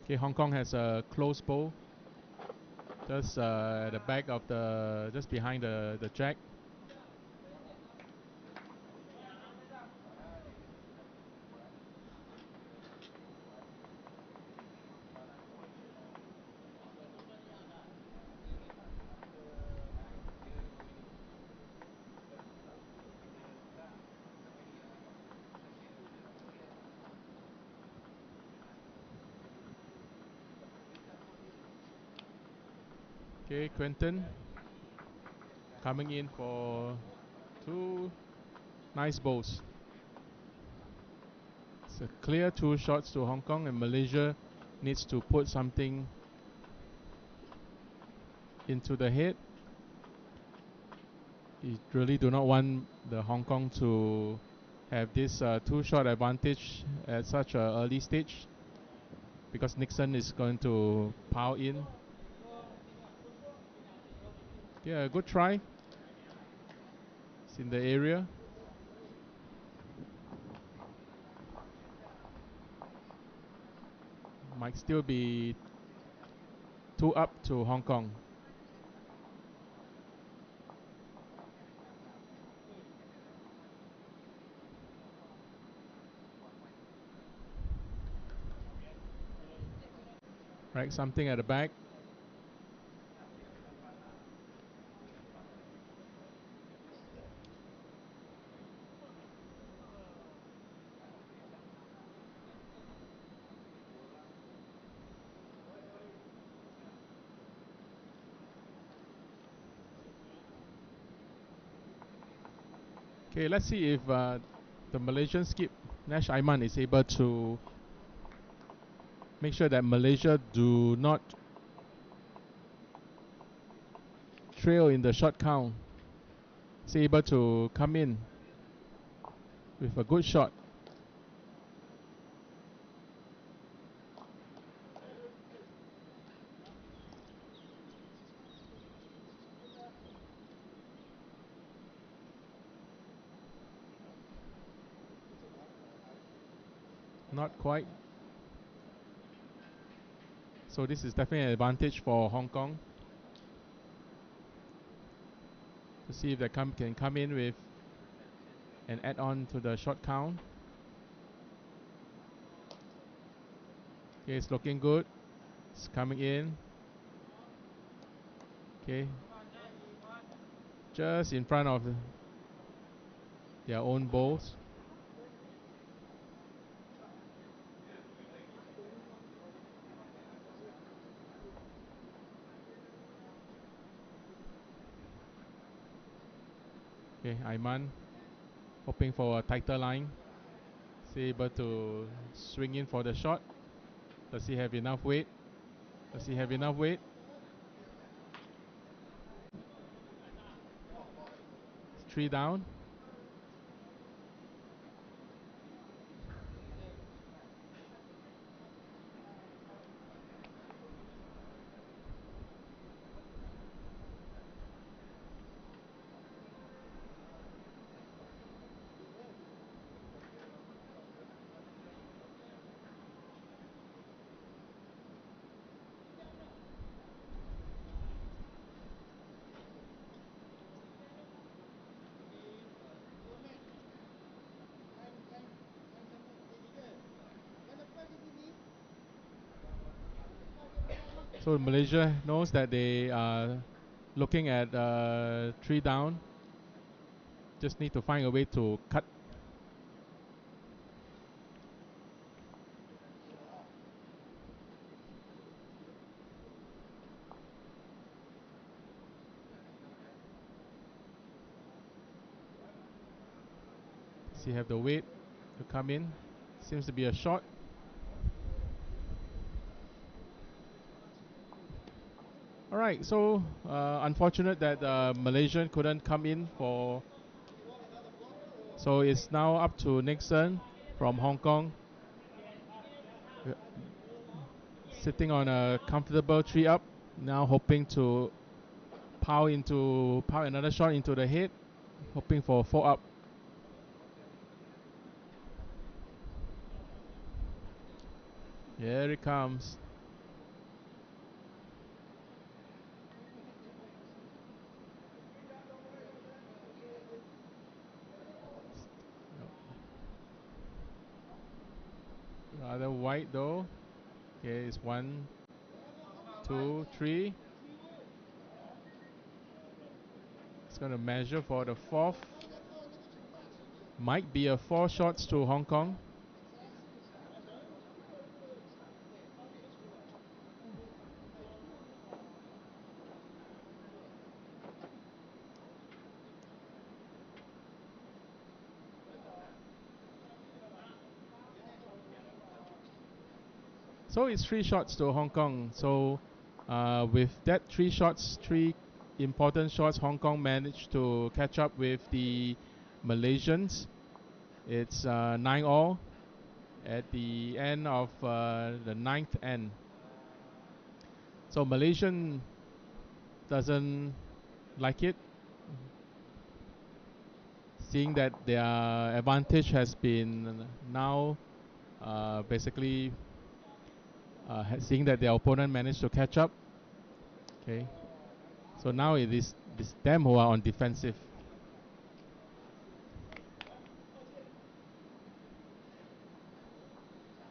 Okay, Hong Kong has a close bowl, just at the back of the, just behind the jack. Okay, Quentin coming in for 2 nice bowls. It's a clear 2 shots to Hong Kong, and Malaysia needs to put something into the head. You really do not want the Hong Kong to have this 2-shot advantage at such an early stage, because Nixon is going to pile in. Yeah, a good try. It's in the area. Might still be 2 up to Hong Kong. Right, something at the back. Okay, let's see if the Malaysian skip Nash Aiman is able to make sure that Malaysia do not trail in the shot count. Is able to come in with a good shot. Not quite. So this is definitely an advantage for Hong Kong. To see if they can come in with an add-on to the shot count. Okay, it's looking good. It's coming in. Okay. Just in front of their own bowls. Okay, Aiman hoping for a tighter line. Is able to swing in for the shot. Does he have enough weight? Does he have enough weight? 3 down. So Malaysia knows that they are looking at 3 down. Just need to find a way to cut. Does he have the weight to come in? Seems to be a shot. Alright, so unfortunate that Malaysian couldn't come in for. So it's now up to Nixon from Hong Kong. Sitting on a comfortable 3-up, now hoping to power another shot into the head, hoping for 4-up. Here it comes. Rather wide though. Okay, it's 1, 2, 3. It's going to measure for the 4th. Might be a 4 shots to Hong Kong. So it's 3 shots to Hong Kong. So with that 3 shots, 3 important shots, Hong Kong managed to catch up with the Malaysians. It's 9-all at the end of the 9th end. So Malaysian doesn't like it, seeing that their advantage has been now basically seeing that their opponent managed to catch up. Okay, so now it is them who are on defensive.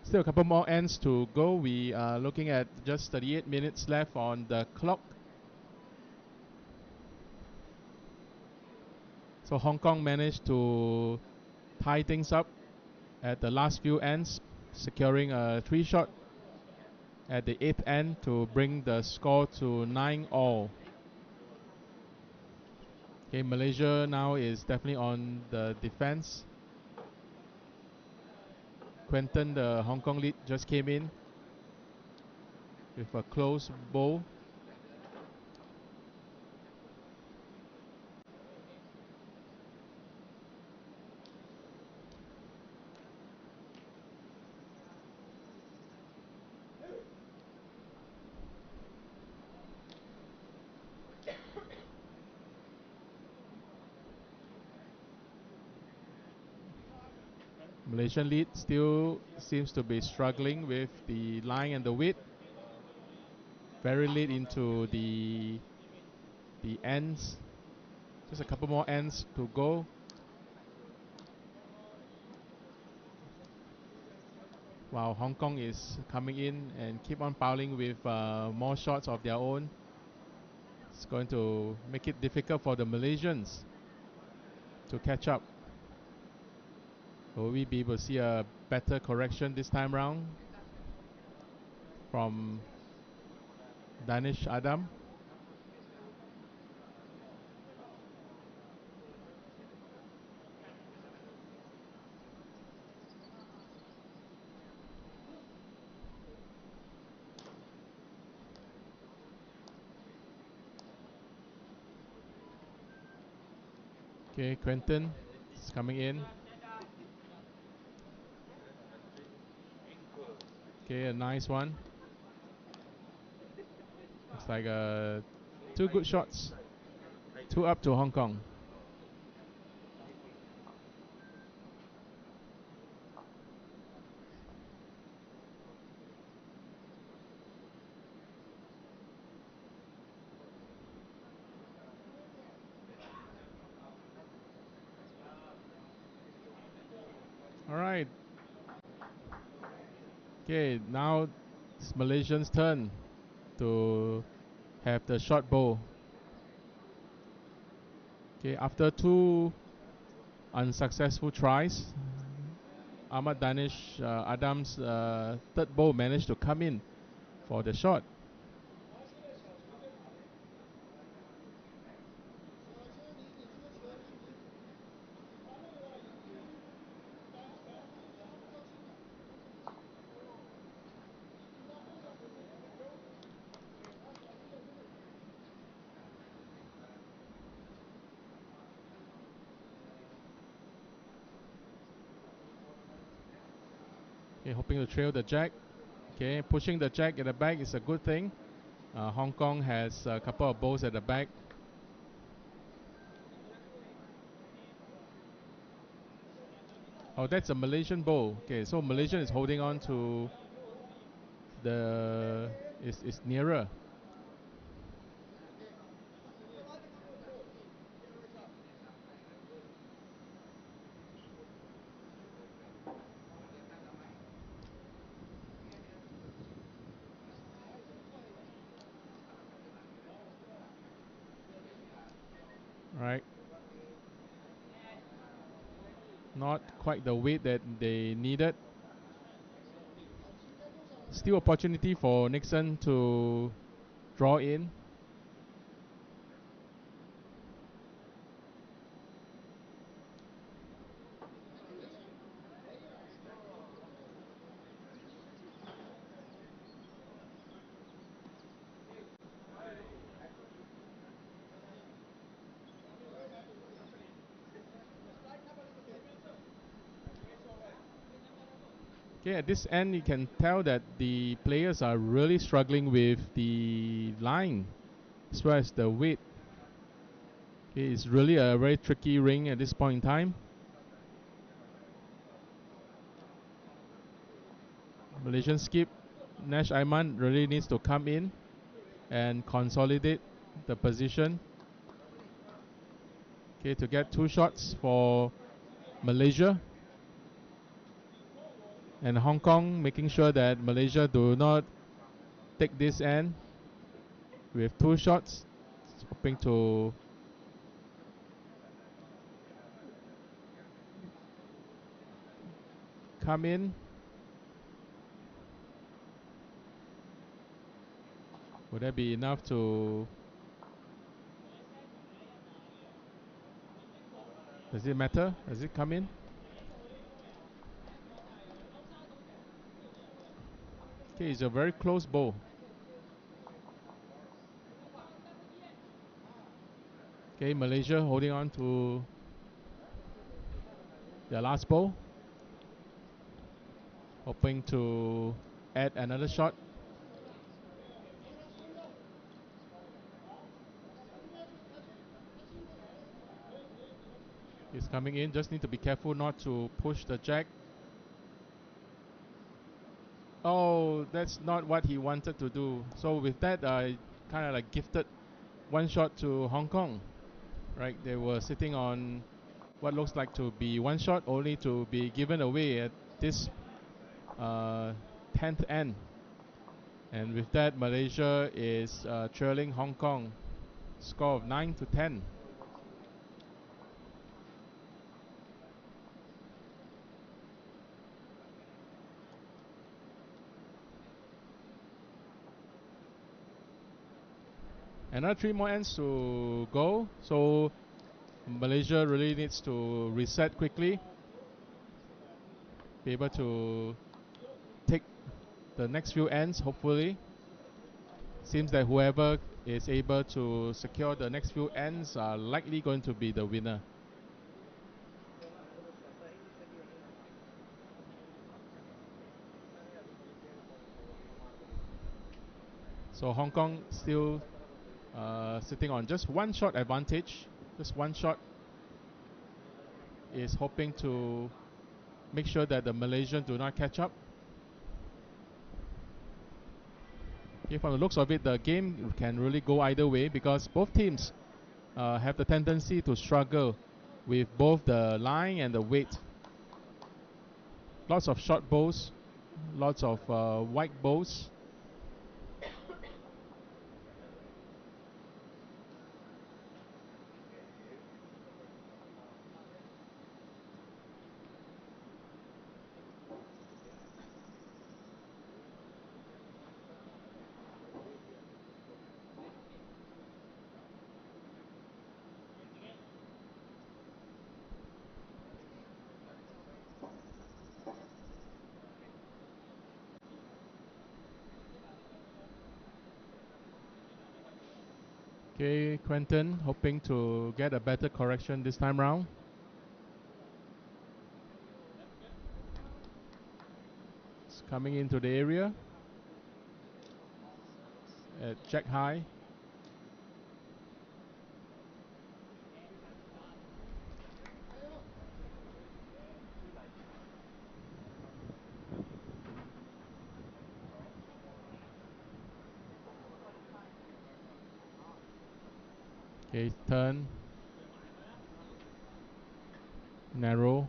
Still a couple more ends to go. We are looking at just 38 minutes left on the clock. So Hong Kong managed to tie things up at the last few ends, securing a 3-shot at the 8th end to bring the score to 9-all. Okay, Malaysia now is definitely on the defense. Quentin, the Hong Kong lead, just came in with a close bowl. Malaysian lead still seems to be struggling with the line and the width. Very late into the ends. Just a couple more ends to go. While Hong Kong is coming in and keep on piling with more shots of their own. It's going to make it difficult for the Malaysians to catch up. Will we be able to see a better correction this time round from Danish Adam? Okay, Quentin is coming in. Okay, a nice one. Looks like 2 good shots. 2 up to Hong Kong. All right. Okay, now it's Malaysians' turn to have the short bow. Okay, after 2 unsuccessful tries, Ahmad Danish Adam's third bow managed to come in for the shot. Okay, hoping to trail the jack. Okay, pushing the jack at the back is a good thing. Hong Kong has a couple of balls at the back. Oh, that's a Malaysian ball. Okay, so Malaysian is holding on to the is nearer. Right. Not quite the weight that they needed. Still opportunity for Nixon to draw in. Okay, at this end you can tell that the players are really struggling with the line as well as the weight. Okay, it's really a very tricky ring at this point in time. Malaysian skip Nash Aiman really needs to come in and consolidate the position. Okay, to get 2 shots for Malaysia. And Hong Kong making sure that Malaysia do not take this end with 2 shots, hoping to come in. Would that be enough to... Does it matter? Does it come in? Okay, it's a very close ball. Okay, Malaysia holding on to their last ball, hoping to add another shot. He's coming in, just need to be careful not to push the jack. Oh, that's not what he wanted to do. So with that, I kind of like gifted 1 shot to Hong Kong. Right, they were sitting on what looks like to be 1 shot, only to be given away at this 10th end. And with that, Malaysia is trailing Hong Kong, score of 9-10. Another 3 more ends to go, so Malaysia really needs to reset quickly, be able to take the next few ends, hopefully. Seems that whoever is able to secure the next few ends are likely going to be the winner. So Hong Kong still sitting on just 1 shot advantage. Just 1 shot, is hoping to make sure that the Malaysians do not catch up. Okay, from the looks of it, the game can really go either way because both teams have the tendency to struggle with both the line and the weight. Lots of short bowls, lots of wide bowls. Okay, Quentin hoping to get a better correction this time round. It's coming into the area. at jack high. Okay, turn. Narrow.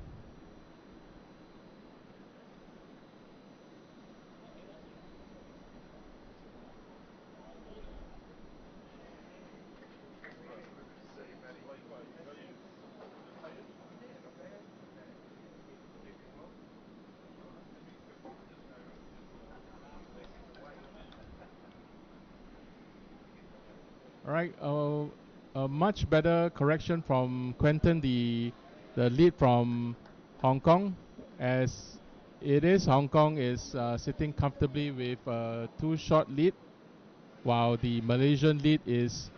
Alright, a much better correction from Quentin, the lead from Hong Kong, as it is Hong Kong is sitting comfortably with a 2-shot lead, while the Malaysian lead is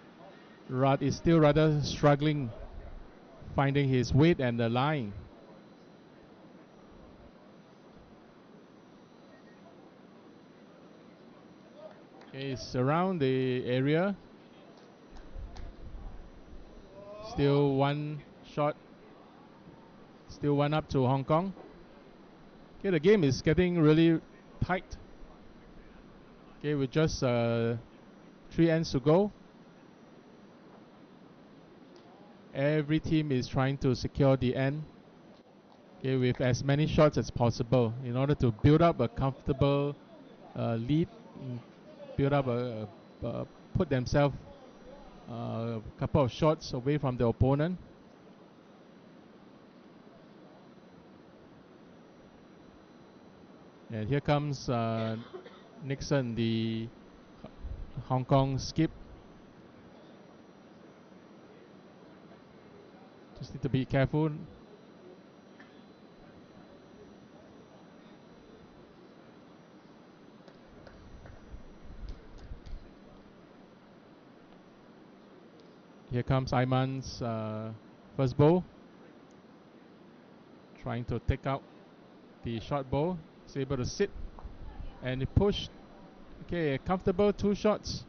still rather struggling finding his weight and the line. Okay, it's around the area. Still one shot. Still one up to Hong Kong. Okay, the game is getting really tight. Okay, with just 3 ends to go. Every team is trying to secure the end, okay, with as many shots as possible in order to build up a comfortable lead, build up put themselves a couple of shots away from the opponent. And here comes Nixon, the Hong Kong skip. Just need to be careful. Here comes Ayman's first bowl. Trying to take out the short bowl. He's able to sit and he pushed. Okay, a comfortable 2 shots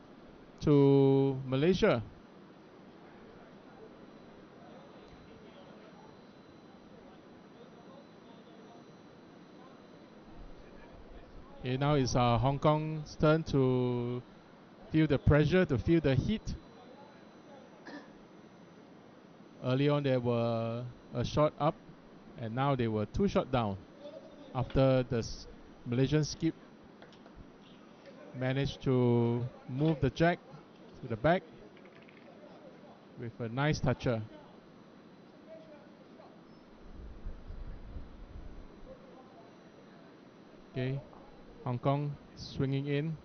to Malaysia. Okay, now it's Hong Kong's turn to feel the pressure, to feel the heat. Early on, they were a shot up, and now they were 2 shot down. After the Malaysian skip managed to move the jack to the back with a nice toucher. Okay, Hong Kong swinging in.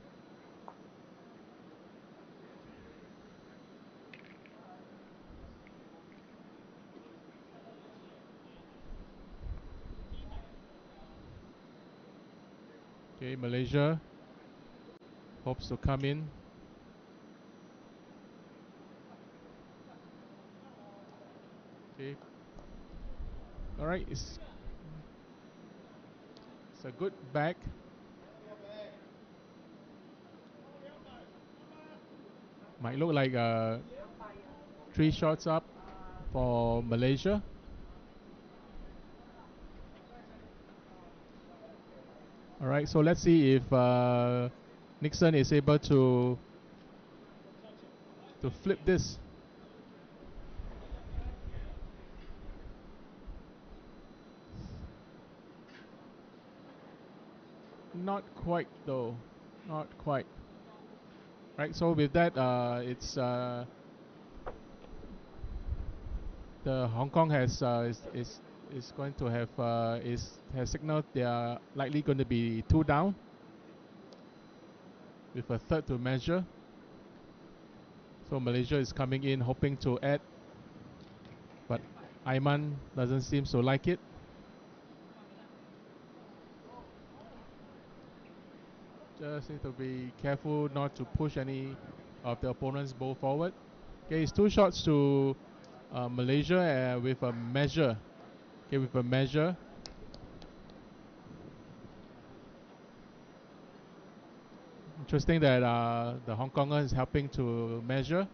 Okay, Malaysia hopes to come in. Okay. Alright, it's a good back. Might look like 3 shots up for Malaysia. Alright, so let's see if Nixon is able to flip this. Not quite though, not quite. Right, so with that, it's the Hong Kong has is going to have has signaled they are likely going to be 2 down, with a third to measure. So Malaysia is coming in hoping to add, but Ayman doesn't seem to like it. Just need to be careful not to push any of the opponent's ball forward. Okay, it's 2 shots to Malaysia with a measure. Okay, with a measure. Interesting that the Hong Konger is helping to measure.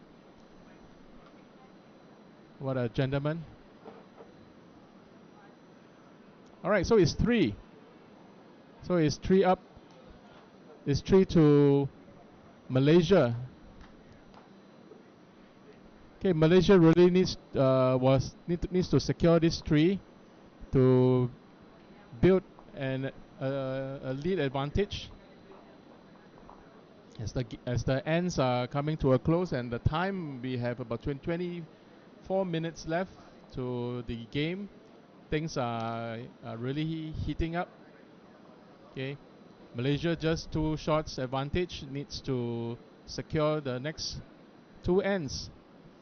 What a gentleman. Alright, so it's 3. So it's 3 up. It's 3 to Malaysia. Okay, Malaysia really needs to secure this 3 to build a lead advantage. As the ends are coming to a close, and the time, we have about 24 minutes left to the game. Things are really heating up. Okay, Malaysia just 2 shots advantage, needs to secure the next 2 ends.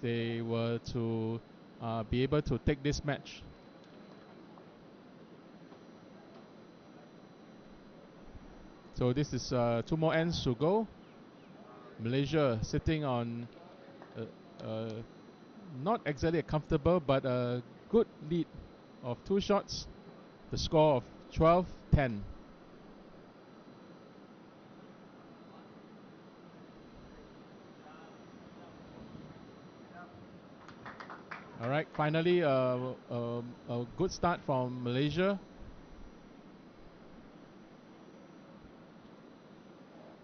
They were to be able to take this match. So this is 2 more ends to go. Malaysia sitting on not exactly a comfortable, but a good lead of 2 shots. The score of 12-10. Alright, finally a good start from Malaysia.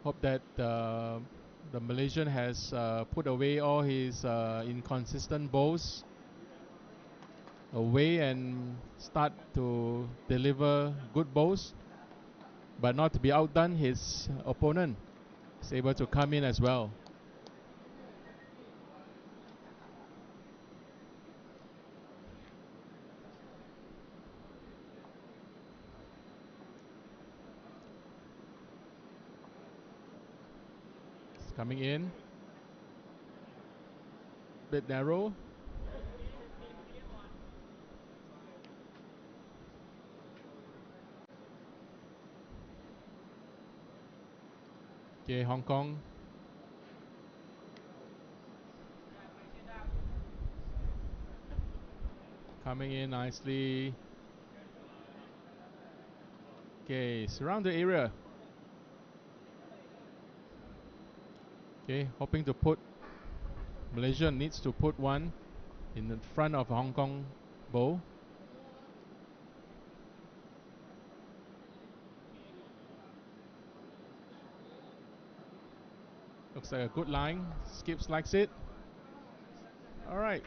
Hope that the Malaysian has put away all his inconsistent bowls away and start to deliver good bowls, but not to be outdone. His opponent is able to come in as well. It's coming in, bit narrow. Okay, Hong Kong coming in nicely. Okay, surround the area. Okay, hoping to put, Malaysia needs to put one in the front of Hong Kong bowl. Looks like a good line. Skips likes it. Alright.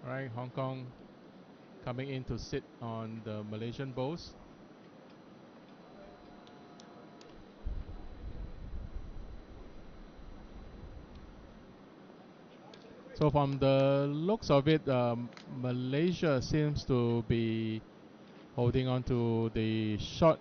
Alright, Hong Kong coming in to sit on the Malaysian bowls. So from the looks of it, Malaysia seems to be holding on to the shot.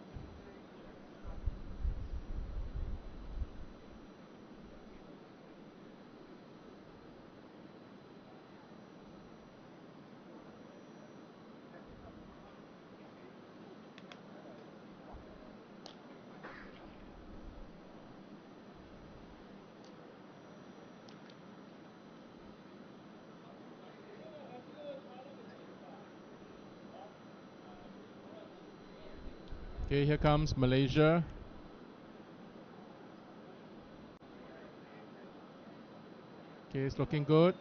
Okay, here comes Malaysia. Okay, it's looking good.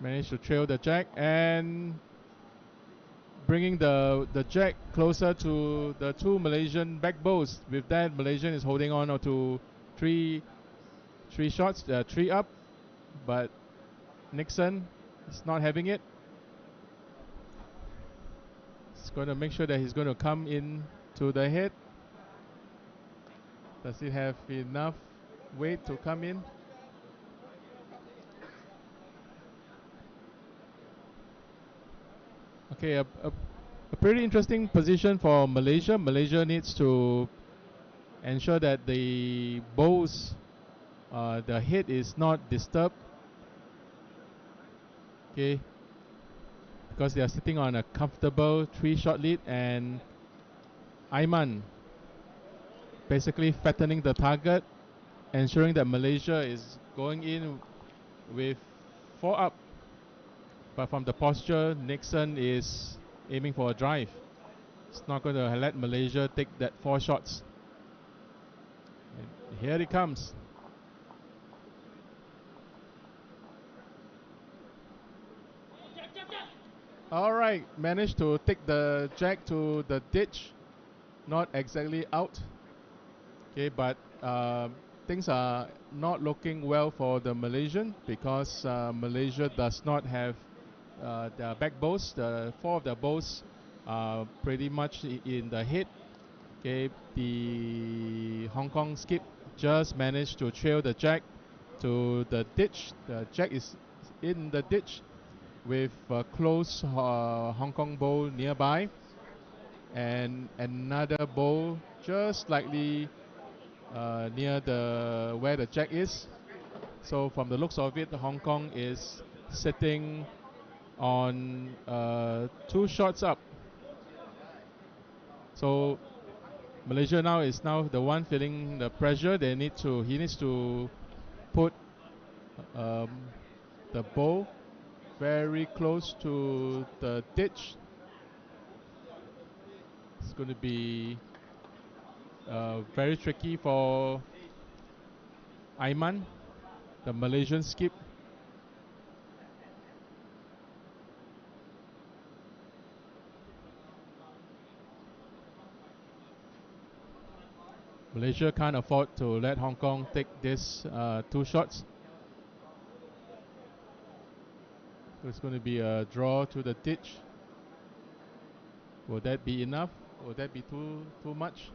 Managed to trail the jack and bringing the jack closer to the 2 Malaysian back bowls. With that, Malaysian is holding on to 3 shots, 3 up, but Nixon is not having it. He's going to make sure that he's going to come in to the head. Does it have enough weight to come in? Okay, a pretty interesting position for Malaysia. Malaysia needs to ensure that the bowls, the head is not disturbed. Okay, because they are sitting on a comfortable 3 shot lead, and Aiman basically fattening the target, ensuring that Malaysia is going in with 4 up. But from the posture, Nixon is aiming for a drive. It's not going to let Malaysia take that 4 shots. And here it comes. Alright, managed to take the jack to the ditch. Not exactly out. Okay, but things are not looking well for the Malaysian because Malaysia does not have the back bows. The 4 of the bows are pretty much in the head. Okay, the Hong Kong skip just managed to trail the jack to the ditch. The jack is in the ditch with a close Hong Kong bow nearby, and another bow just slightly near the where the jack is. So from the looks of it, Hong Kong is sitting on 2 shots up. So Malaysia now is the one feeling the pressure. He needs to put the bow very close to the ditch. It's going to be very tricky for Aiman, the Malaysian skip. Malaysia can't afford to let Hong Kong take this 2 shots. So it's going to be a draw to the ditch. Will that be enough? Will that be too much?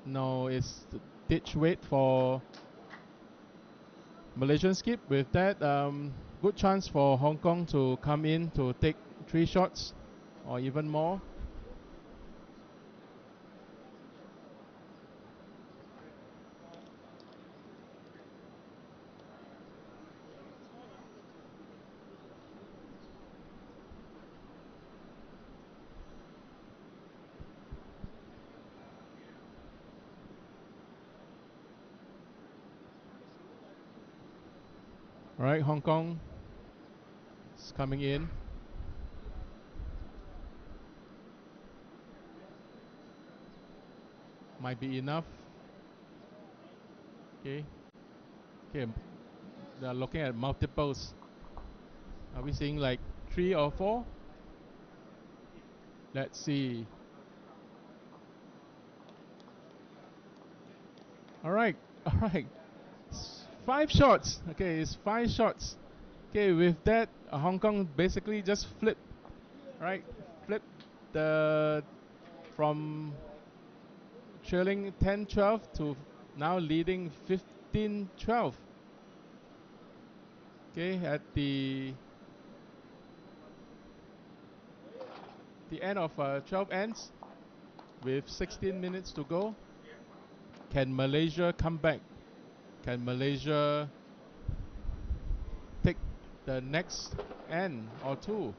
No, it's the ditch weight for Malaysian skip. With that, good chance for Hong Kong to come in to take 3 shots or even more. Alright, Hong Kong is coming in. Might be enough. Okay. Okay. They are looking at multiples. Are we seeing like 3 or 4? Let's see. Alright. Alright. 5 shots. Okay, it's 5 shots. Okay, with that, Hong Kong basically just flip, right? Flip from trailing 10-12 to now leading 15-12. Okay, at the end of 12 ends with 16 minutes to go. Can Malaysia come back? Can Malaysia take the next end or 2?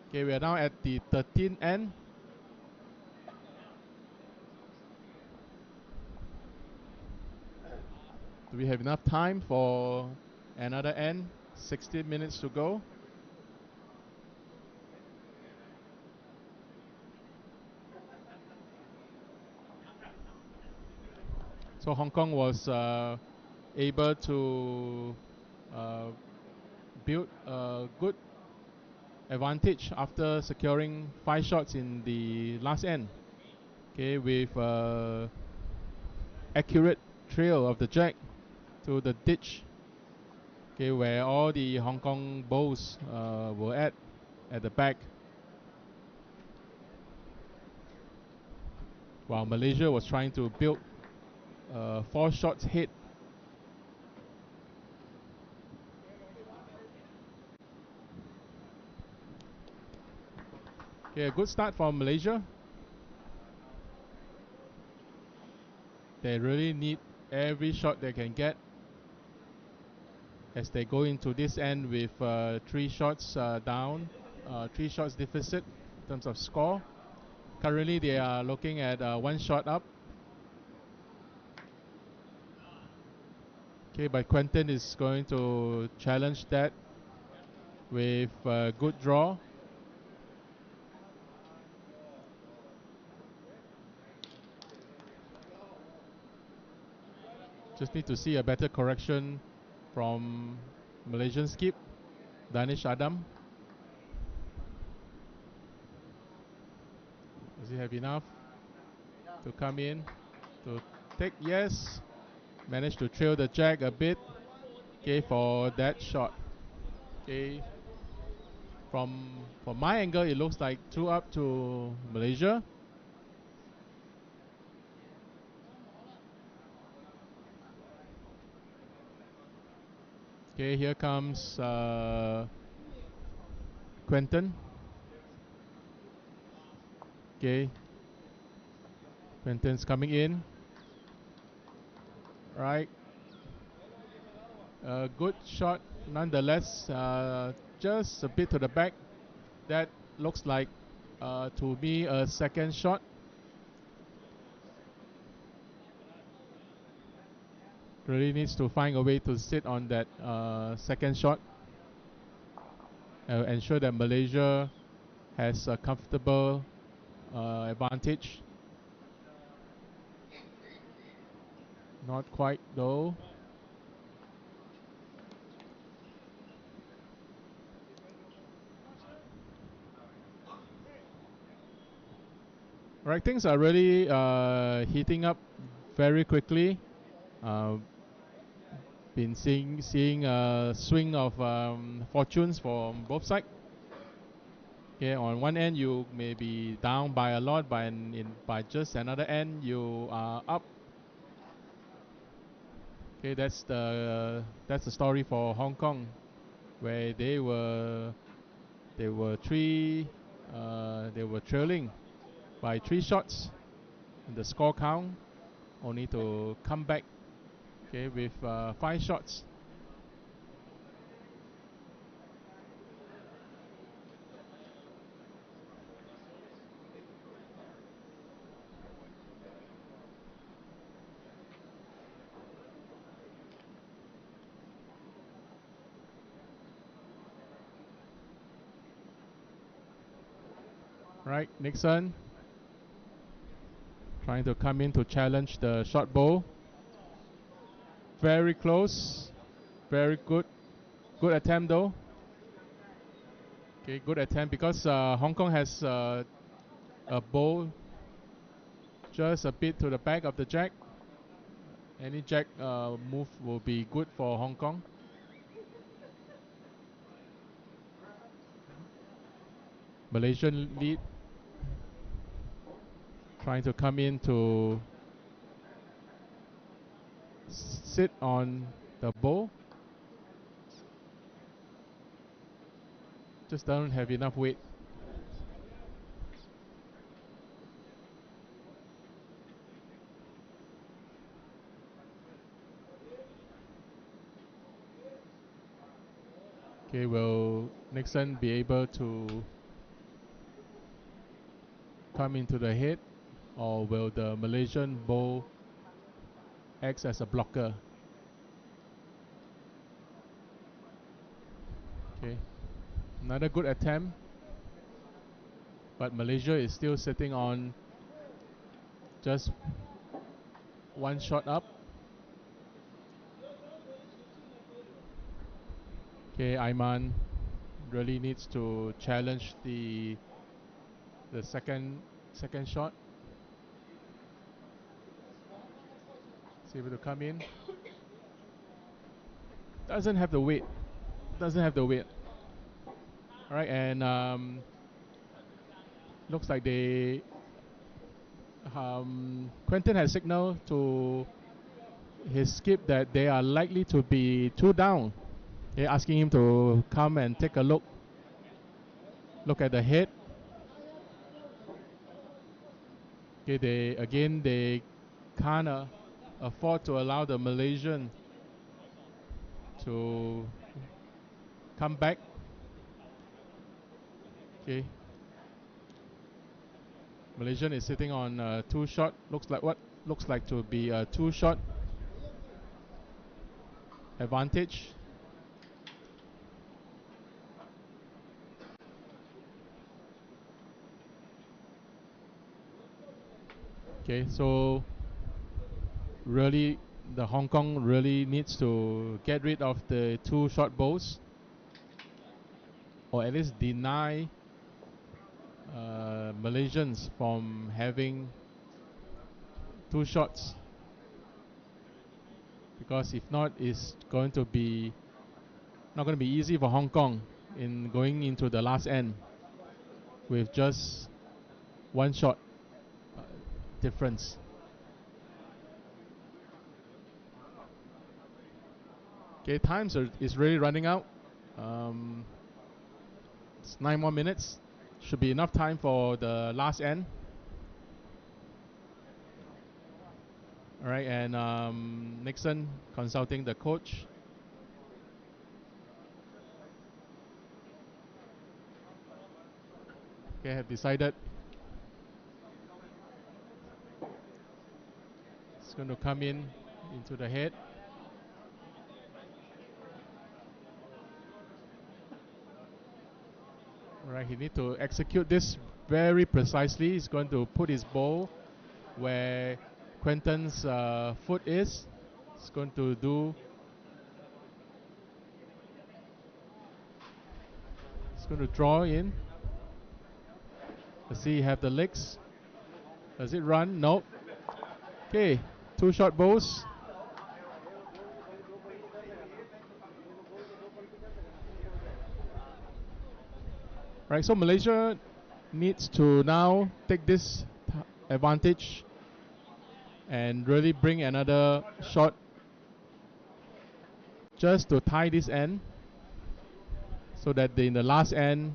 Okay, we are now at the 13th end. Do we have enough time for another end? 16 minutes to go. So Hong Kong was able to build a good advantage after securing 5 shots in the last end. Okay, with accurate trail of the jack to the ditch. Okay, where all the Hong Kong bows were at the back. While Malaysia was trying to build 4 shots hit. Okay, a good start for Malaysia. They really need every shot they can get as they go into this end with 3 shots down, 3 shots deficit in terms of score. Currently, they are looking at one shot up. Okay, but Quentin is going to challenge that with a good draw. Just need to see a better correction from Malaysian skip, Danish Adam. Does he have enough to come in to take? Yes. Managed to trail the jack a bit. Okay, for that shot. Okay. From my angle, it looks like 2 up to Malaysia. Okay, here comes Quentin. Okay, Quentin's coming in. Right. Good shot nonetheless. Just a bit to the back. That looks like to me a second shot. Really needs to find a way to sit on that second shot. Ensure that Malaysia has a comfortable advantage. Not quite though. Right, things are really heating up very quickly. Been seeing a swing of fortunes from both sides. Okay, on one end you may be down by a lot, by just another end you are up. Okay, that's the story for Hong Kong, where they were trailing by 3 shots in the score count, only to come back, okay, with 5 shots. Right, Nixon trying to come in to challenge the short bow. Very close, very good attempt though. Okay, good attempt because Hong Kong has a bow just a bit to the back of the jack. Any jack move will be good for Hong Kong. Malaysian lead, trying to come in to sit on the bow. Just don't have enough weight. Okay, will Nixon be able to come into the head, or will the Malaysian bow act as a blocker? Okay, another good attempt, but Malaysia is still sitting on just 1 shot up. Okay, Aiman really needs to challenge the second shot. See able to come in. Doesn't have the weight. All right, and looks like they Quentin has signaled to his skip that they are likely to be 2 down. They're asking him to come and take a look at the head. Okay, they can't afford to allow the Malaysian to come back. Okay. Malaysian is sitting on 2 shot. Looks like to be a 2 shot advantage. Okay, so really the Hong Kong really needs to get rid of the 2 short bowls, or at least deny Malaysians from having 2 shots, because if not, it's going to be not going to be easy for Hong Kong in going into the last end with just 1 shot difference. Okay, times is really running out. It's 9 more minutes. Should be enough time for the last end. All right, and Nixon consulting the coach. Okay, have decided it's going to come into the head. All right, he need to execute this very precisely. He's going to put his ball where Quentin's foot is. He's going to do. He's going to draw in. Does he have the legs? Does it run? Nope. Okay, 2 short balls. Right, so Malaysia needs to now take this advantage and really bring another shot just to tie this end, so that in the last end,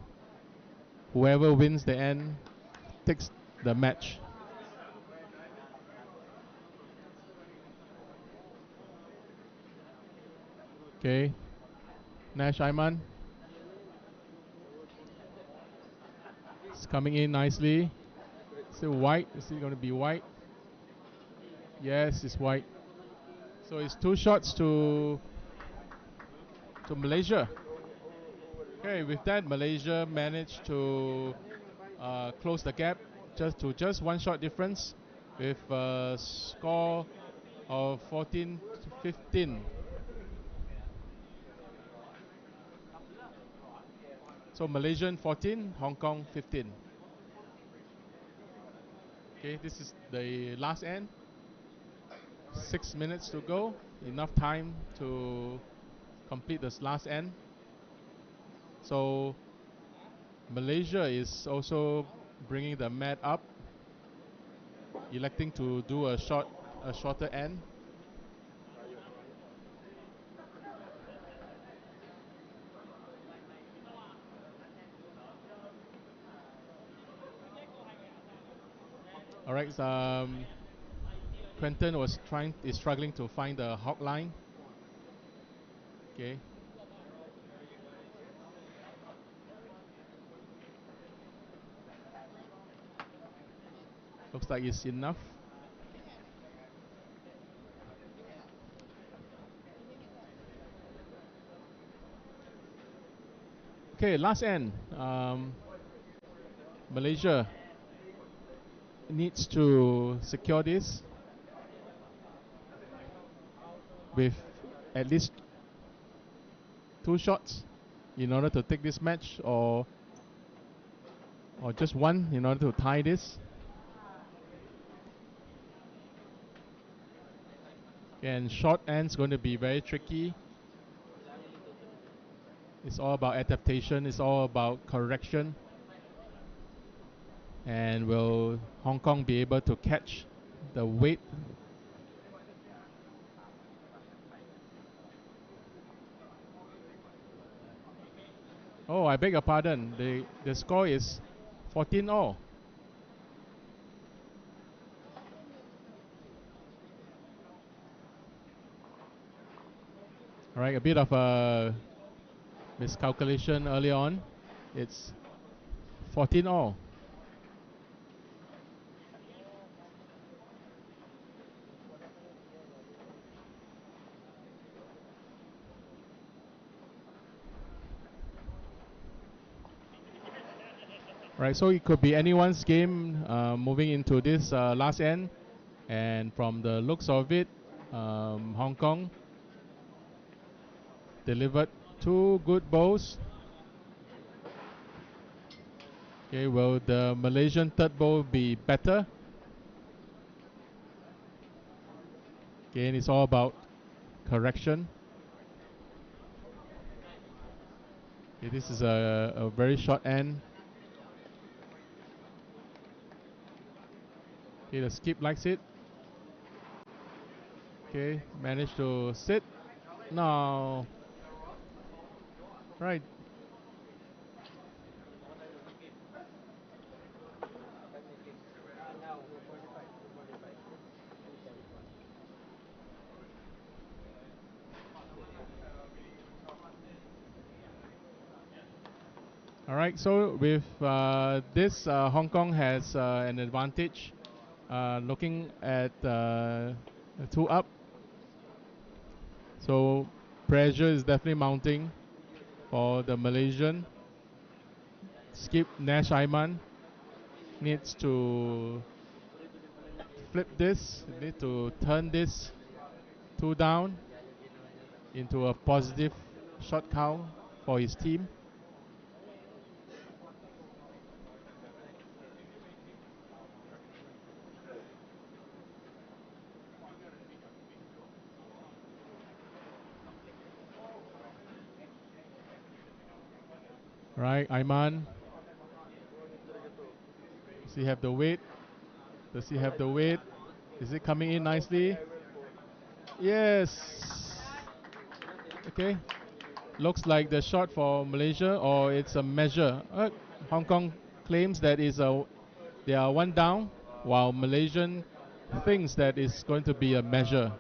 whoever wins the end takes the match. Okay, Nash Aiman. It's coming in nicely. Still white. Is it going to be white? Yes, it's white. So it's 2 shots to Malaysia. Okay, with that, Malaysia managed to close the gap just 1 shot difference, with a score of 14-15. So Malaysian 14, Hong Kong 15. Okay, this is the last end. 6 minutes to go. Enough time to complete this last end. So Malaysia is also bringing the mat up, electing to do a shorter end. All right, Quentin is struggling to find the hog line. Okay. Looks like it's enough. Okay, last end. Malaysia needs to secure this with at least 2 shots in order to take this match, or just 1 in order to tie this. And short end's going to be very tricky. It's all about adaptation. It's all about correction. And will Hong Kong be able to catch the weight? Oh, I beg your pardon. The score is 14-all. All right, a bit of a miscalculation early on. It's 14-all. Right, so it could be anyone's game moving into this last end, and from the looks of it, Hong Kong delivered two good bowls. Okay, will the Malaysian third bowl be better? Again, it's all about correction. Okay, this is a very short end. Okay, the skip likes it. Okay, managed to sit. No. Right. All right. So with this, Hong Kong has an advantage. Looking at two up. So pressure is definitely mounting for the Malaysian. Skip Nash Aiman needs to flip this, need to turn this two down into a positive shot count for his team. Right, Aiman. Does he have the weight? Does he have the weight? Is it coming in nicely? Yes. Okay. Looks like the shot for Malaysia, or it's a measure. Hong Kong claims that they are one down, while Malaysian thinks that it's going to be a measure.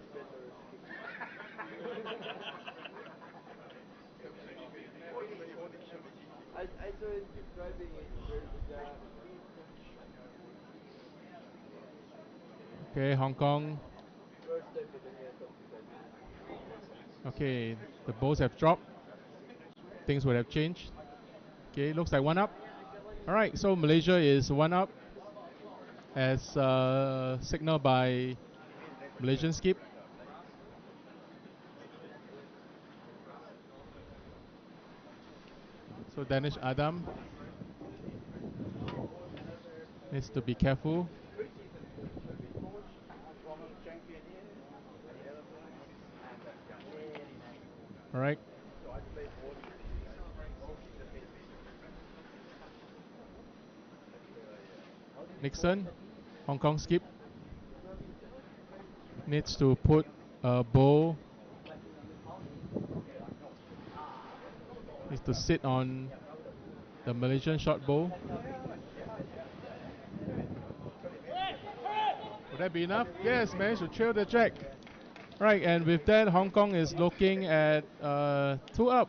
Okay, Hong Kong. Okay, the balls have dropped. Things would have changed. Okay, looks like one up. All right, so Malaysia is one up, as signaled by Malaysian skip. So Danish Adam needs to be careful. All right. Nixon, Hong Kong skip, needs to put a bowl, needs to sit on the Malaysian short bowl. Would that be enough? Yes, managed to trail the jack. Right, and with that, Hong Kong is looking at two up.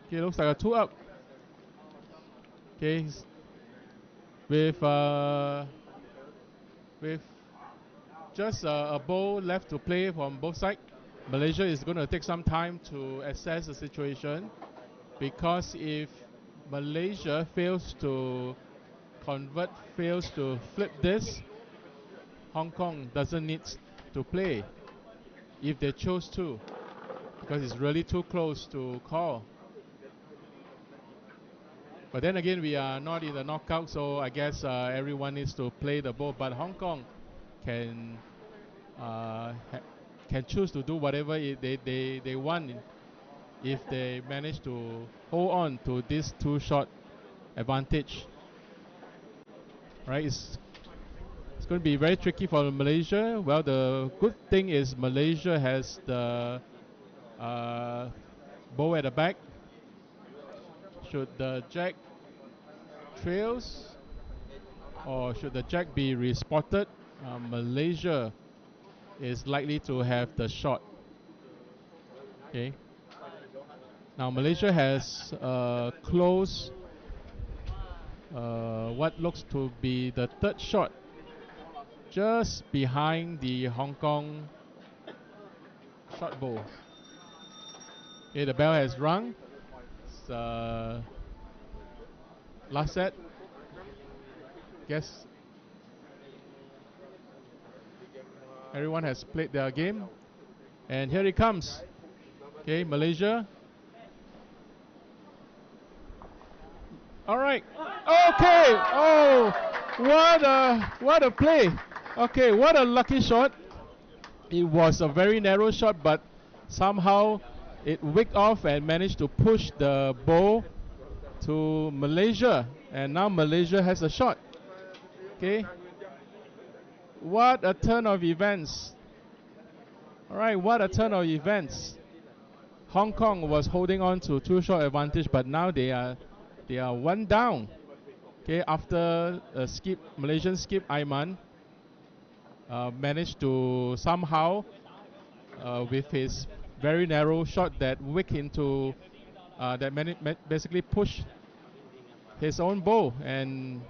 Okay, looks like a two up. Okay, with just a bowl left to play from both sides, Malaysia is going to take some time to assess the situation, because if Malaysia fails to convert, fails to flip this, Hong Kong doesn't need to play if they chose to, because it's really too close to call. But then again, we are not in the knockout, so I guess everyone needs to play the ball. But Hong Kong can can choose to do whatever they want if they manage to hold on to this two shot advantage. Right, it's going to be very tricky for Malaysia. Well, the good thing is Malaysia has the bow at the back. Should the jack trails, or should the jack be respotted, Malaysia is likely to have the shot. Okay. Now Malaysia has close what looks to be the third shot, just behind the Hong Kong shot bowl. Okay, the bell has rung. Last set. Guess everyone has played their game. And here it comes. Okay, Malaysia. All right. Okay. Oh, what a play. Okay, what a lucky shot. It was a very narrow shot, but somehow it wicked off and managed to push the ball to Malaysia. And now Malaysia has a shot. Okay. What a turn of events. All right, what a turn of events. Hong Kong was holding on to two-shot advantage, but now they are one down. Okay, after a skip, Malaysian skip Aiman managed to somehow, with his very narrow shot that wick into, that basically push his own bow and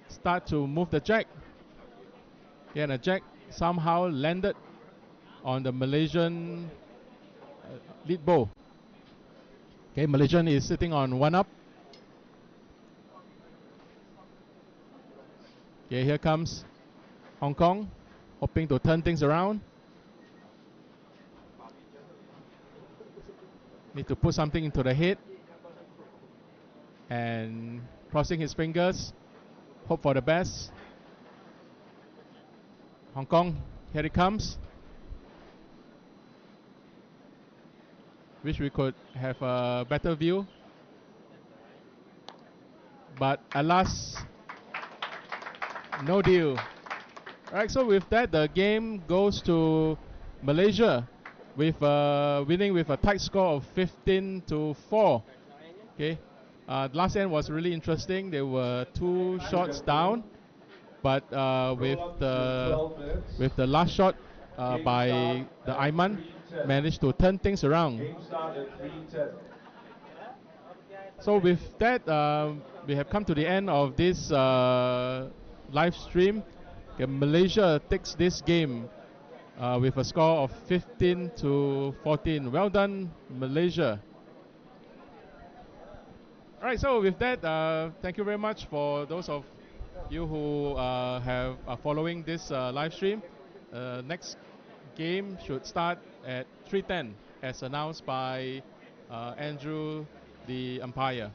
start to move the jack. Yeah, and the jack somehow landed on the Malaysian lead bow. Okay, Malaysian is sitting on 1 up. Okay, here comes Hong Kong, hoping to turn things around. Need to put something into the head. And crossing his fingers, hope for the best. Hong Kong, here it comes. Wish we could have a better view. But alas, no deal. Alright, so with that, the game goes to Malaysia with winning with a tight score of 15-4. Okay, last end was really interesting. There were 2 shots down, but with the last shot by the Aiman, managed to turn things around.
Game start at 3:10.
So with that, we have come to the end of this live stream. Okay, Malaysia takes this game with a score of 15-14. Well done, Malaysia. Alright, so with that, thank you very much for those of you who are following this live stream. Next game should start at 3:10 as announced by Andrew, the umpire.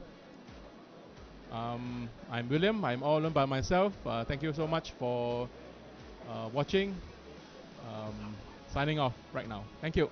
I'm William. I'm all alone by myself. Thank you so much for watching. Signing off right now. Thank you.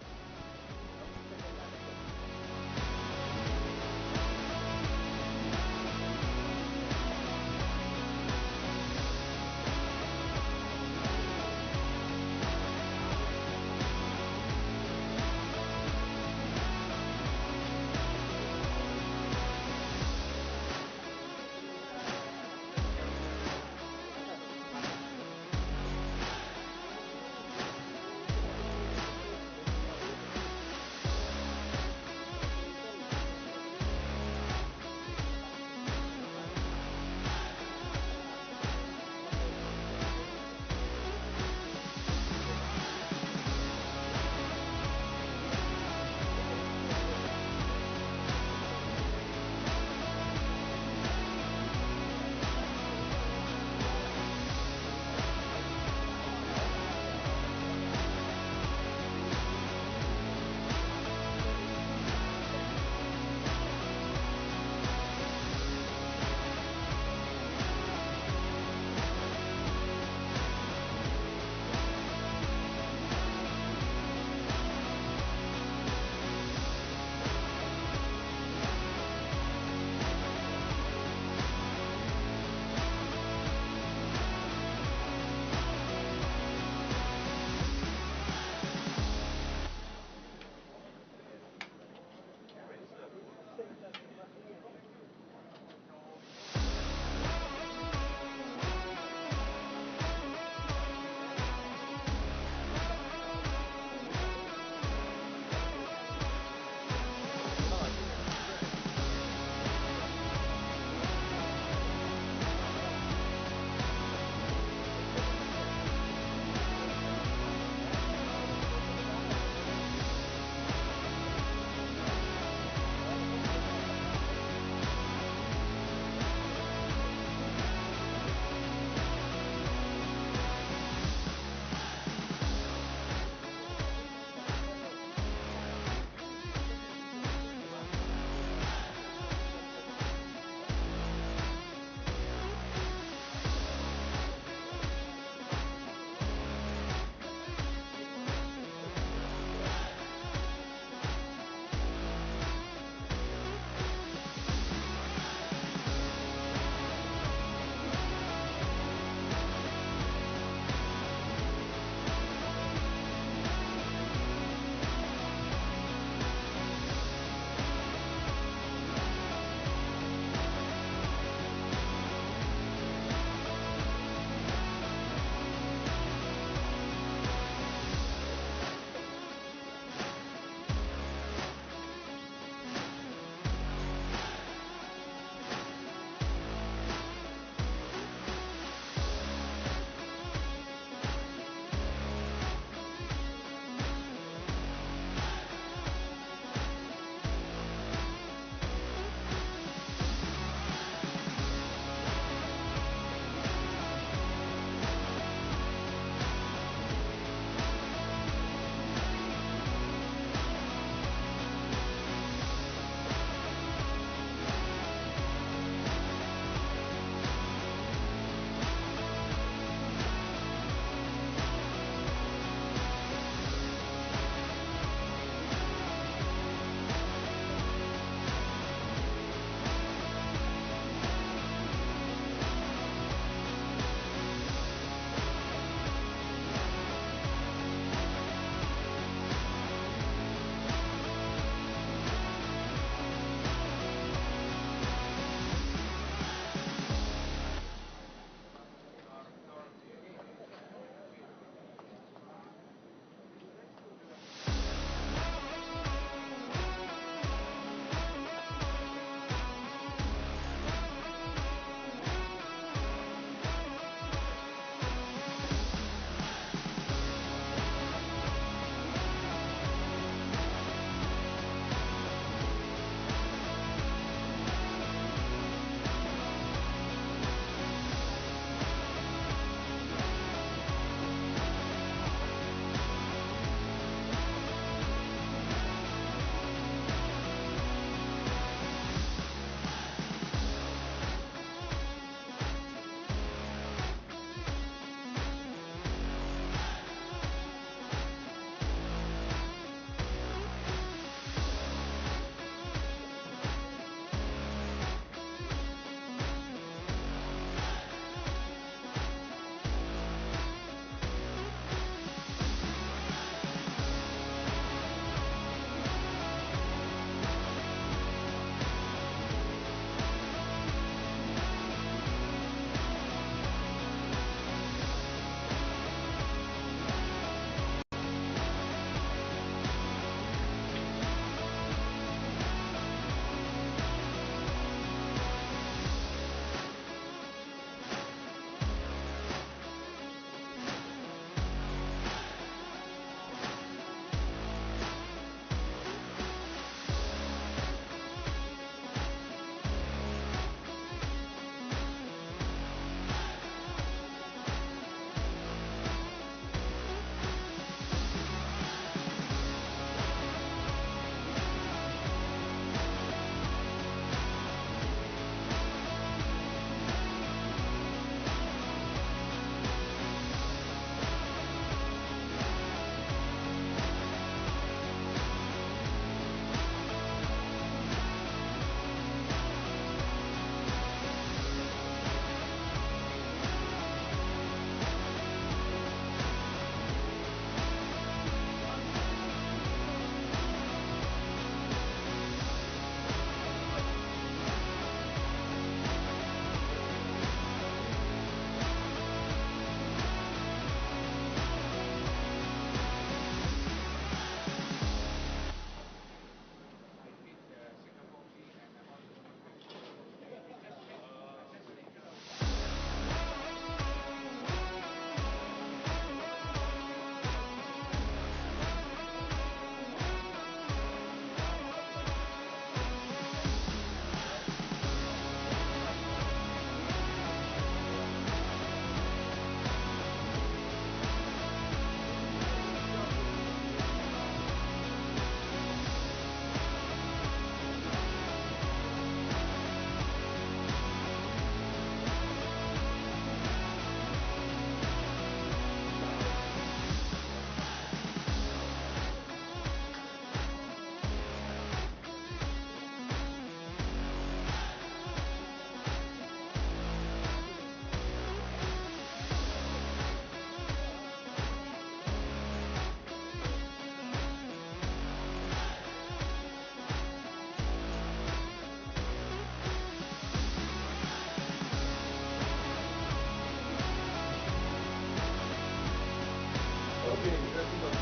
Okay, gentlemen.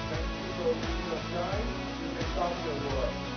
Thank you for giving us time. You may start your work.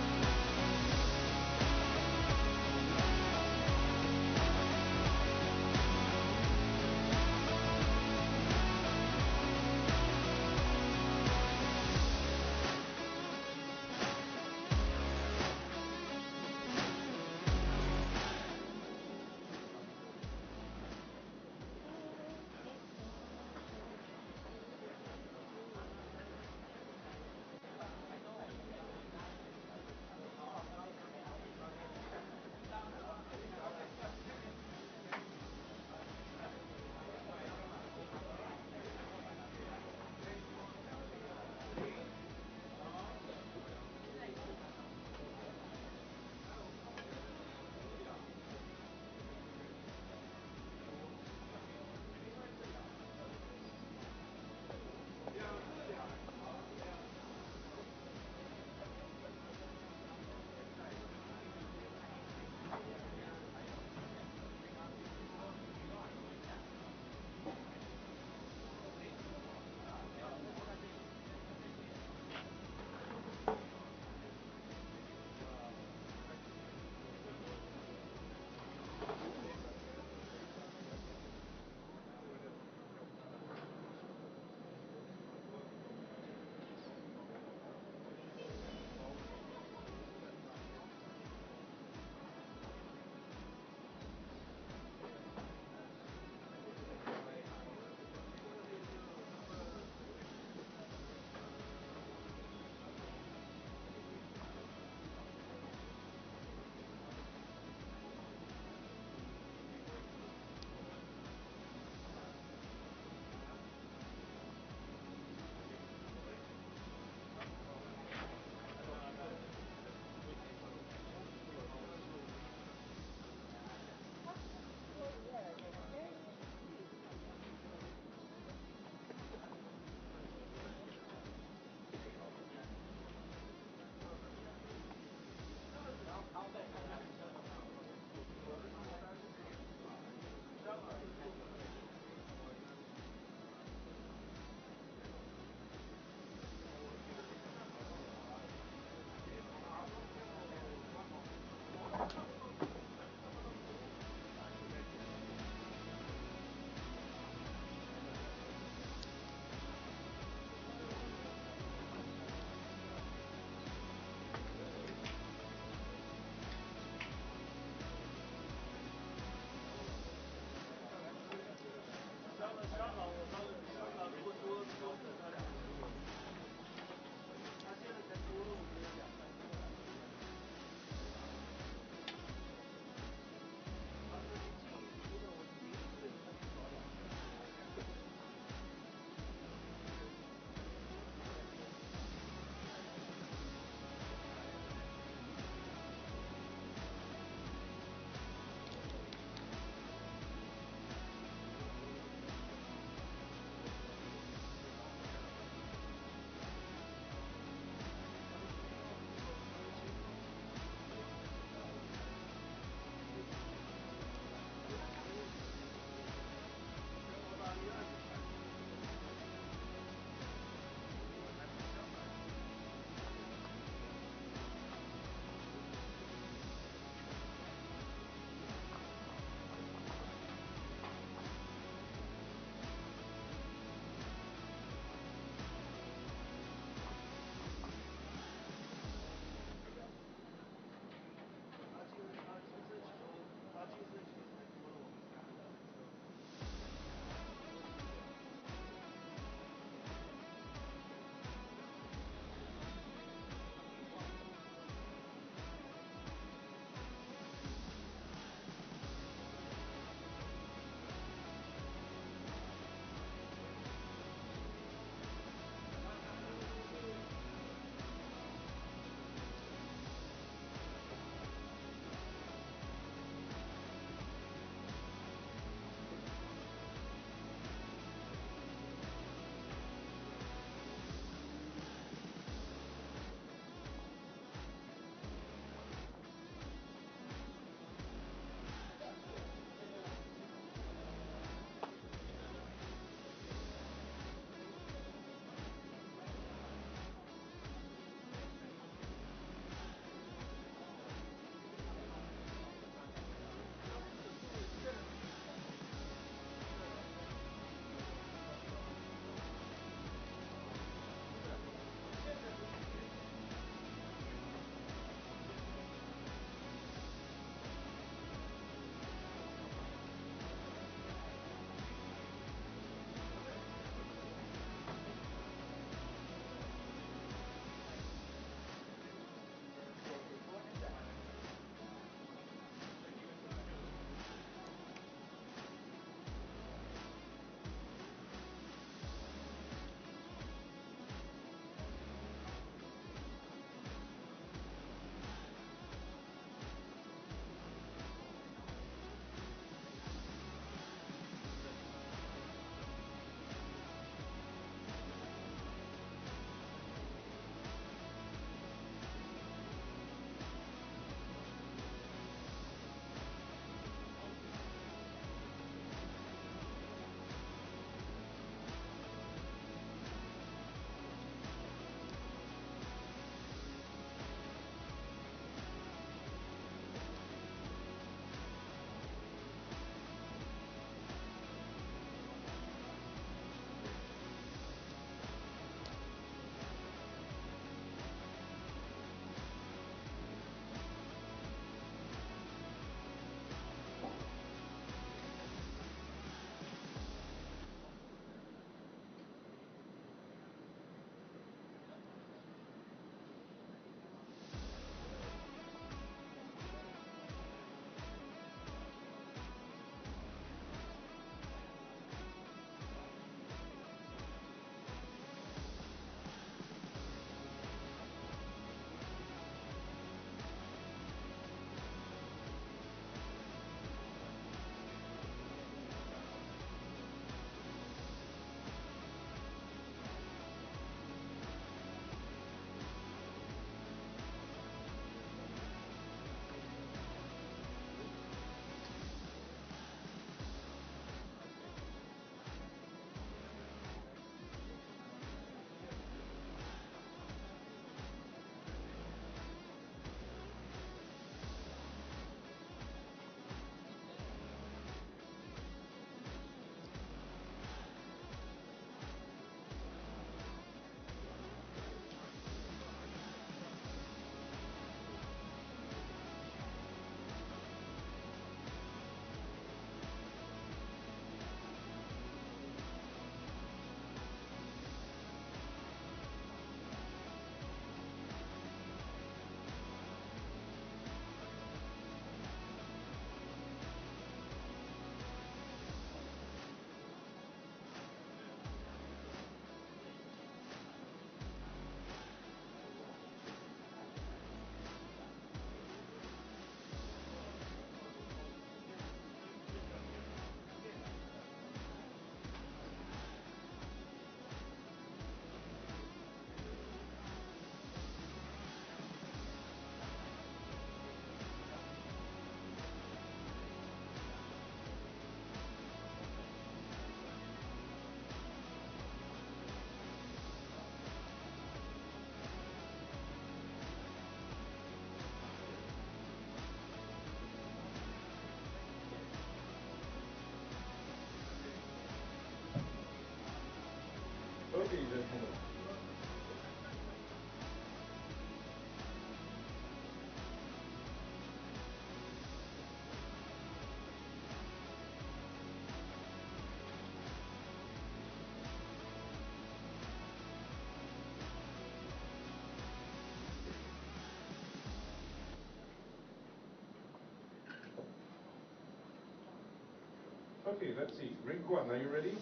Okay, let's see. Ring 1, are you ready?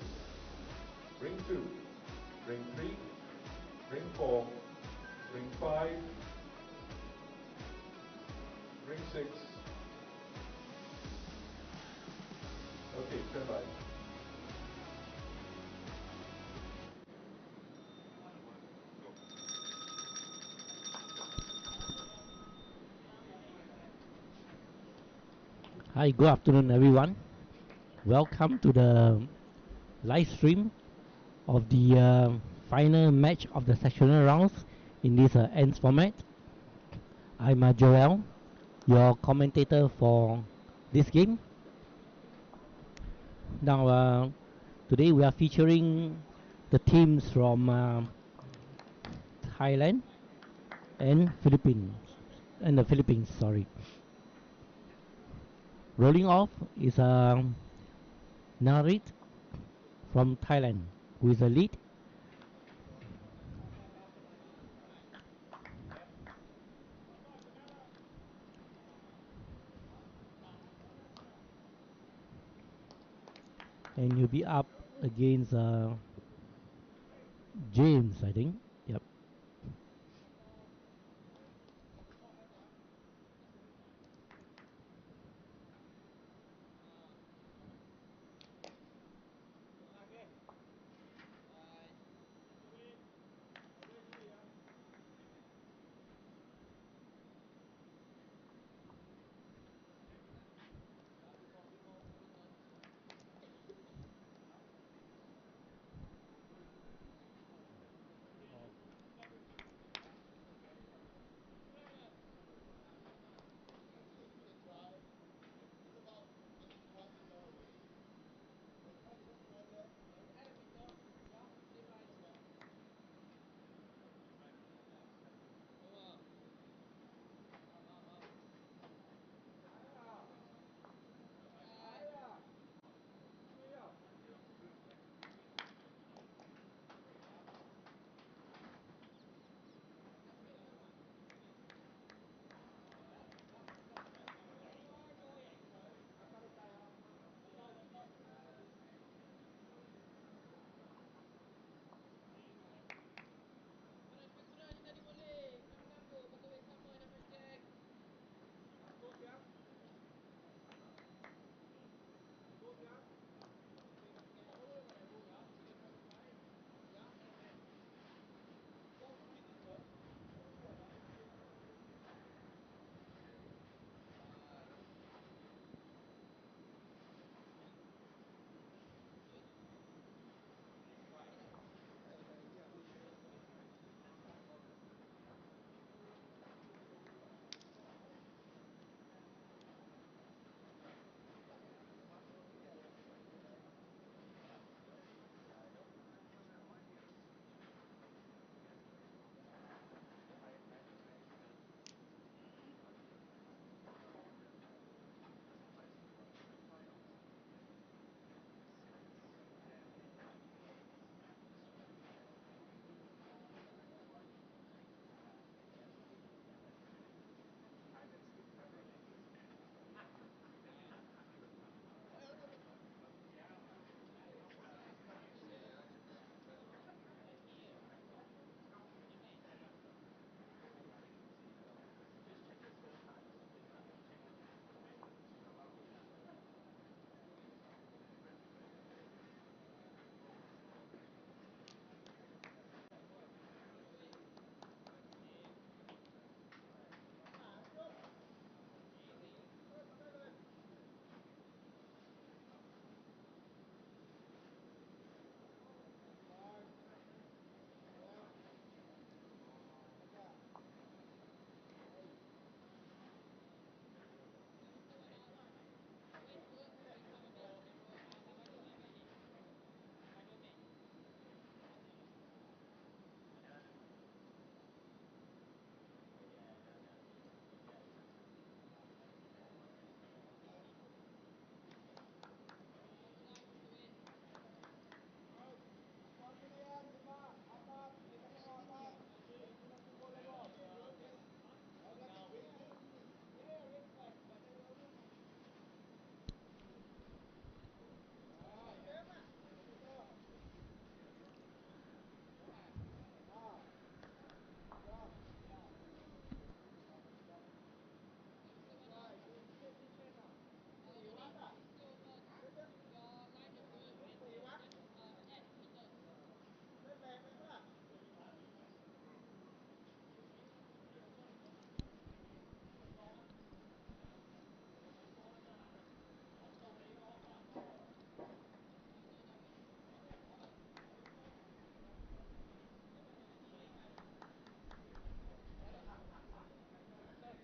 Ring 2, ring 3, ring 4, ring 5, ring 6. Okay, stand by.
Hi, good afternoon, everyone. Welcome to the live stream of the final match of the sectional rounds in this ends format. I'm Joel, your commentator for this game. Now, today we are featuring the teams from Thailand and the Philippines. Sorry. Rolling off is Narit from Thailand, who is the lead. And you'll be up against James, I think. Yep.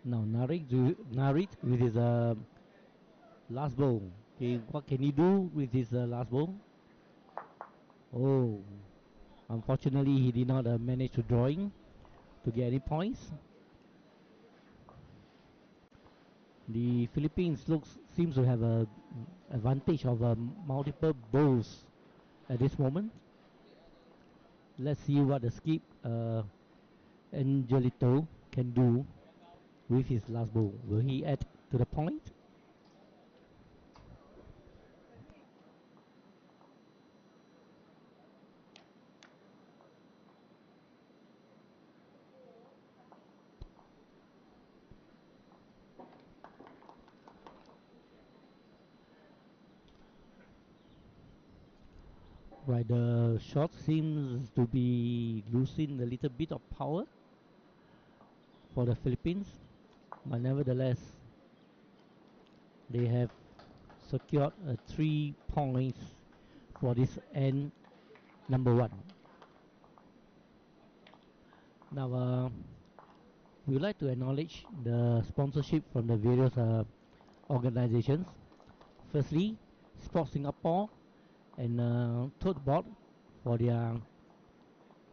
Now narrate with his last ball. Okay, what can he do with his last ball? Oh, unfortunately he did not manage to drawing to get any points. The Philippines seems to have a advantage of multiple bowls at this moment. Let's see what the skip Angelito can do with his last bowl. Will he add to the point? Right, the shot seems to be losing a little bit of power for the Philippines, but nevertheless, they have secured 3 points for this end number 1. Now, we would like to acknowledge the sponsorship from the various organizations. Firstly, Sport Singapore and Tote Board for their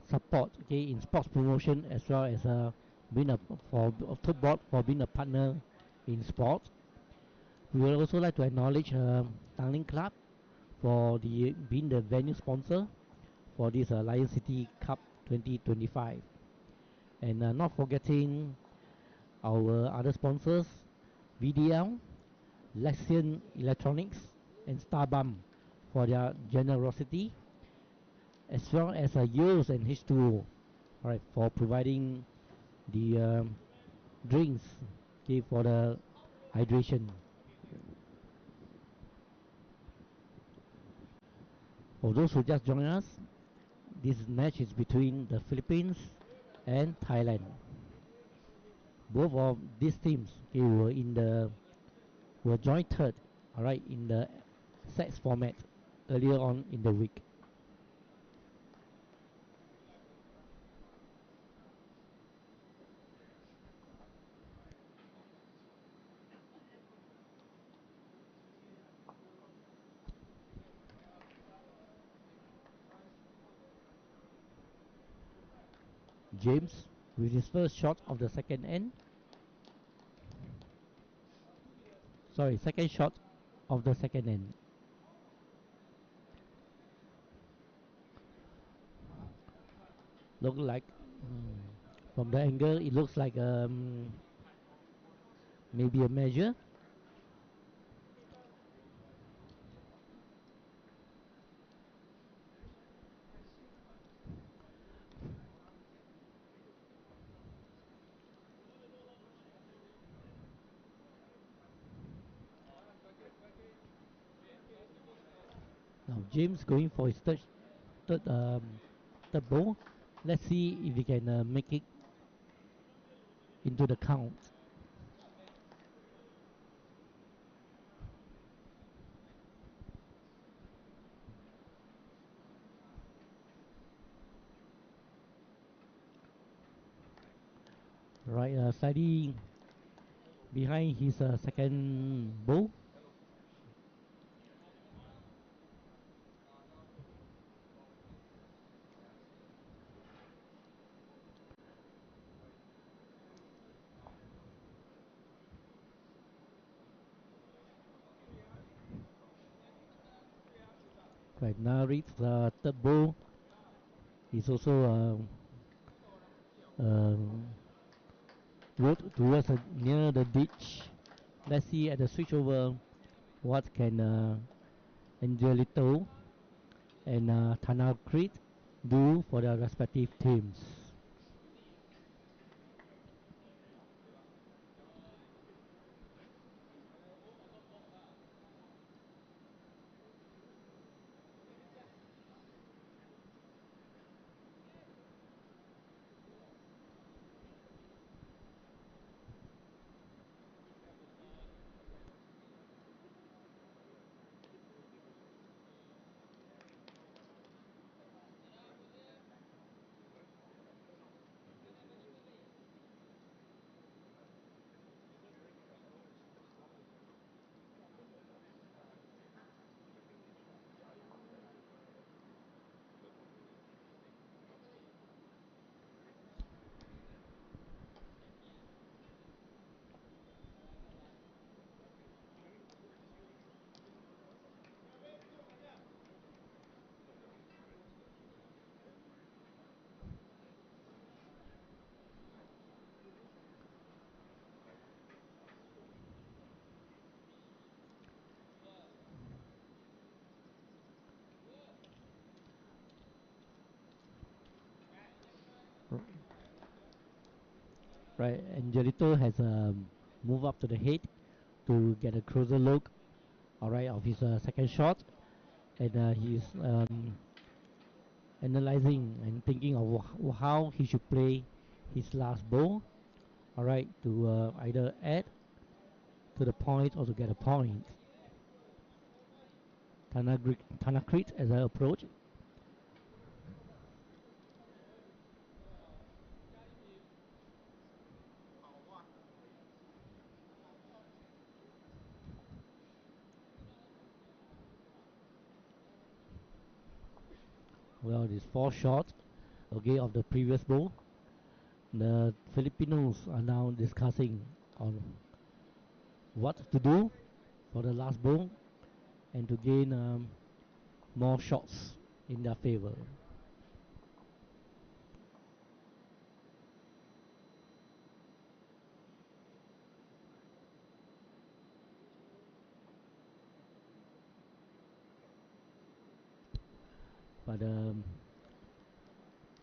support, okay, in sports promotion, as well as being a for Tote Board for being a partner in sport. We would also like to acknowledge Tanglin Club for being the venue sponsor for this Lion City Cup 2025, and not forgetting our other sponsors, VDL, Lexion Electronics, and Starbum for their generosity, as well as Years and H2O, right, for providing the drinks, okay, for the hydration. For those who just joined us, this match is between the Philippines and Thailand. Both of these teams, okay, were joint third, all right, in the sets format earlier on in the week. James with his first shot of the second shot of the second end. Look like from the angle it looks like maybe a measure. Now James going for his third, third ball. Let's see if he can make it into the count. Right, slightly behind his second ball. Right now, reads the third ball is also road towards near the ditch. Let's see at the switchover what can Angelito and Tanakrit do for their respective teams. Right, Angelito has moved up to the head to get a closer look, alright, of his second shot, and he's analyzing and thinking of how he should play his last ball, alright, to either add to the point or to get a point. Tanakrit as I approach. Well, this fourth shot, okay, of the previous ball. The Filipinos are now discussing on what to do for the last ball and to gain more shots in their favor. But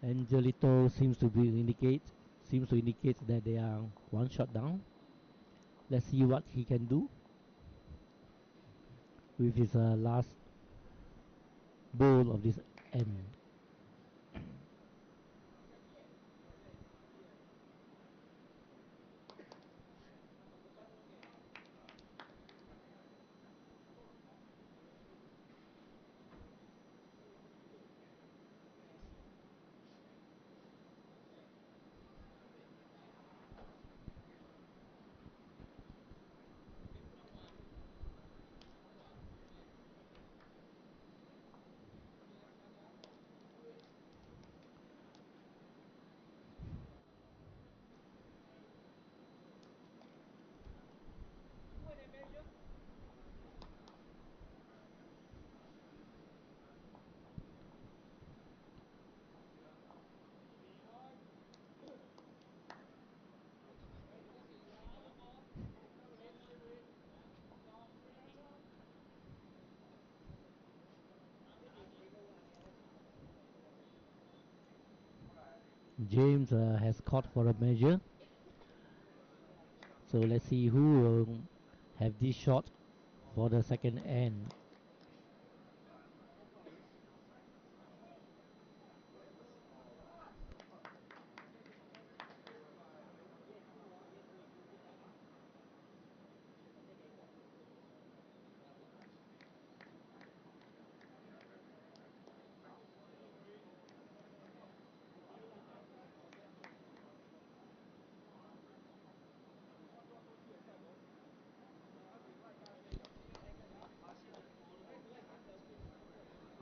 Angelito seems to indicate that they are one shot down. Let's see what he can do with his last bowl of this end. James has caught for a measure. So let's see who will have this shot for the second end.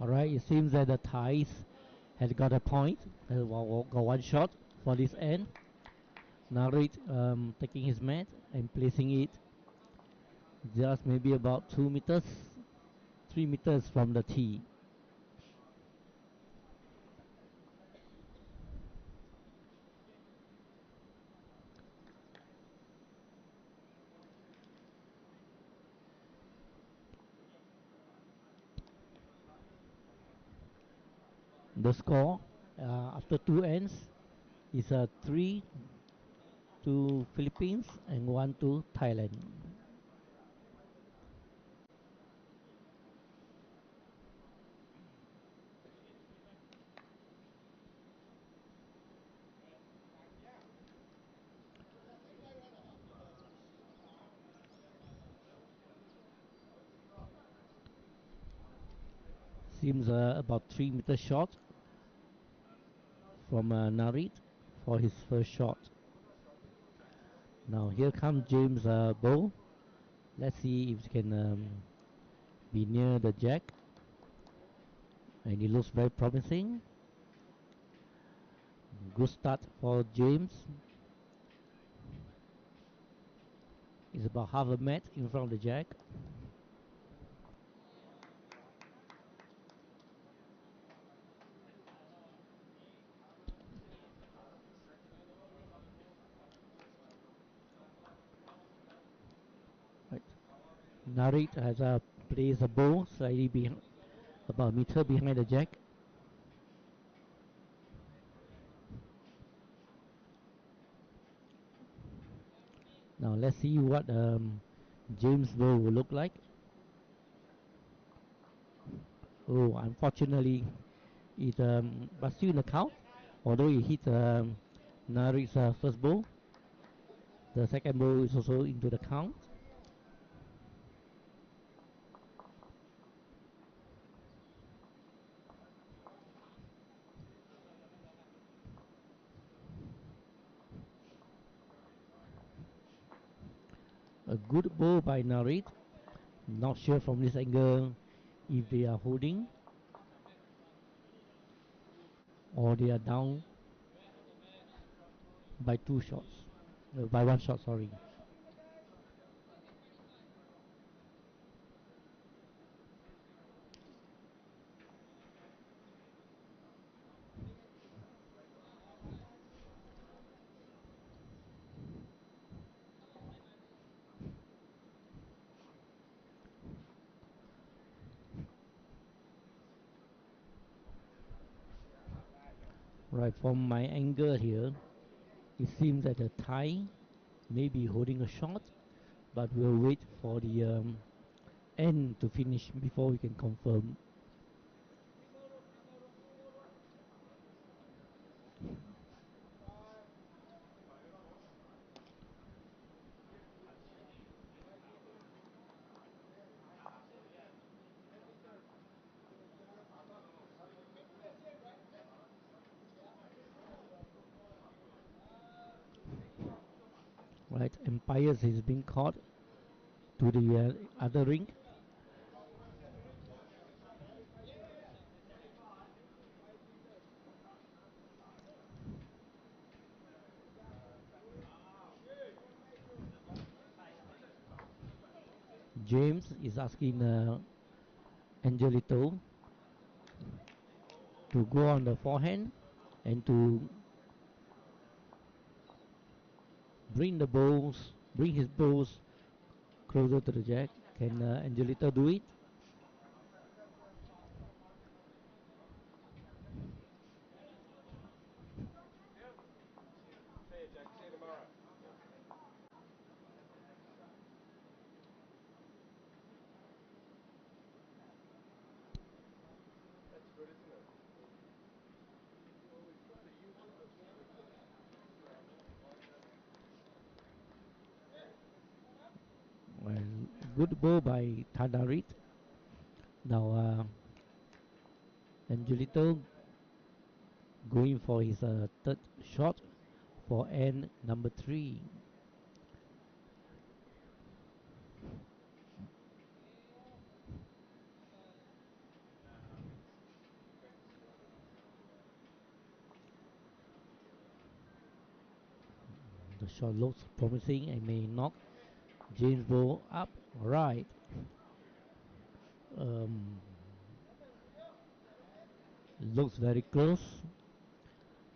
Alright, it seems that the Thais has got a point, got one shot for this end. Narit taking his mat and placing it just maybe about 2 meters, 3 meters from the tee. The score after two ends is a 3 to Philippines and 1 to Thailand. Seems about 3 meters short from Narit for his first shot. Now here comes James Bow. Let's see if he can be near the jack. And it looks very promising. Good start for James. He's about half a mat in front of the jack. Right. Narit has placed the ball slightly behind, about a meter behind the jack. Now let's see what James Bow will look like. Oh, unfortunately, it but still in the count. Although it hit Narik's first bow, the second bow is also into the count. A good bow by Narik. Not sure from this angle if they are holding or they are down by two shots. By one shot, sorry. Right, from my angle here, it seems that the Thai may be holding a shot, but we'll wait for the end to finish before we can confirm. Right, umpires is being called to the other ring. James is asking Angelito to go on the forehand and to bring his bows closer to the jack. Can Angelito do it? Well, good bow by Tadarit. Now Angelito going for his third shot for end number 3. The shot looks promising and may knock James Bow up. Right. Um, looks very close.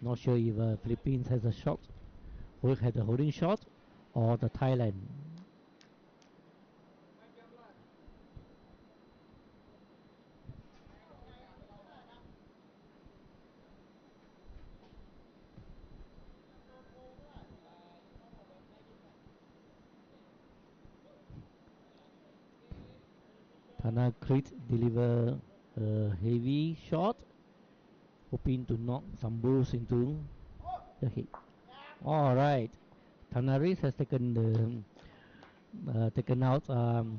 Not sure if Philippines has a shot, or had a holding shot, or the Thailand. Tana Crit deliver a heavy shot, hoping to knock some balls into the head. All right, Tanaris has taken out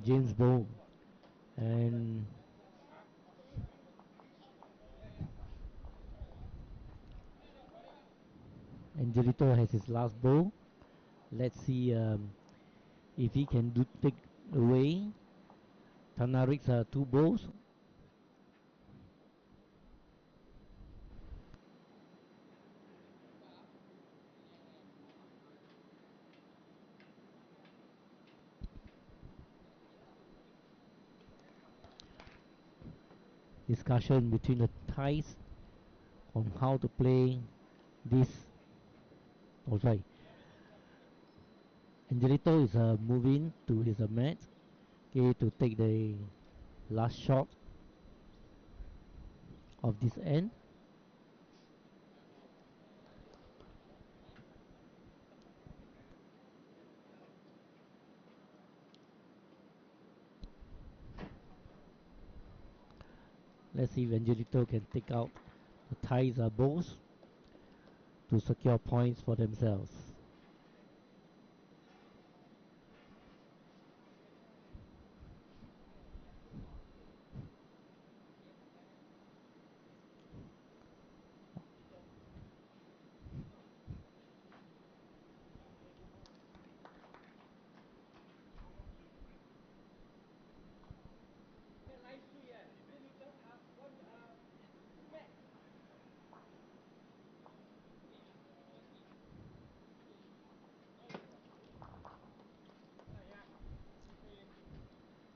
James Bow, and Angelito has his last bow. Let's see if he can take away Tanarik's two bows. Discussion between the Thais on how to play this. Oh, sorry. Angelito is moving to his mat, okay, to take the last shot of this end. Let's see if Angelito can take out the Thai's balls to secure points for themselves.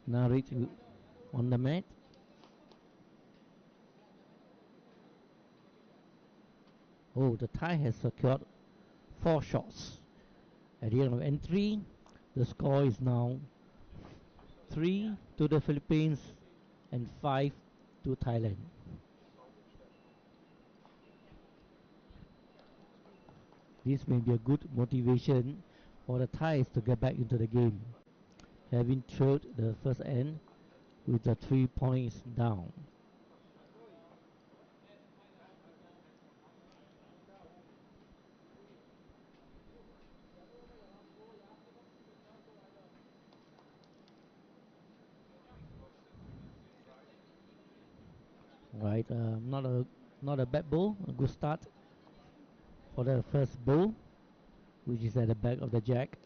Now reach on the mat. Oh, the Thai has secured 4 shots. At the end of entry, the score is now 3 to the Philippines and 5 to Thailand. This may be a good motivation for the Thais to get back into the game, having trailed the first end with the 3 points down. Right, not a bad ball, a good start for the first ball, which is at the back of the jack.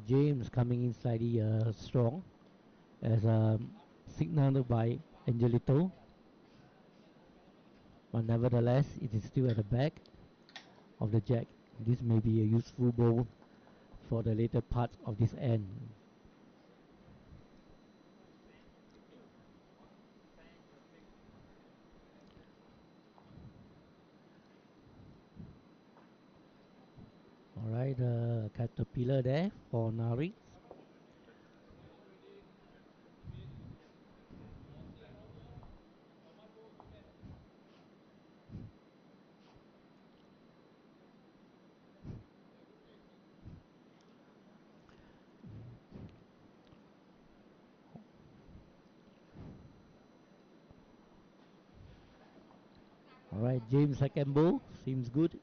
James coming in slightly strong, as signaled by Angelito, but nevertheless it is still at the back of the jack. This may be a useful ball for the later part of this end. Alright, caterpillar there for Nari. Alright, James second ball seems good.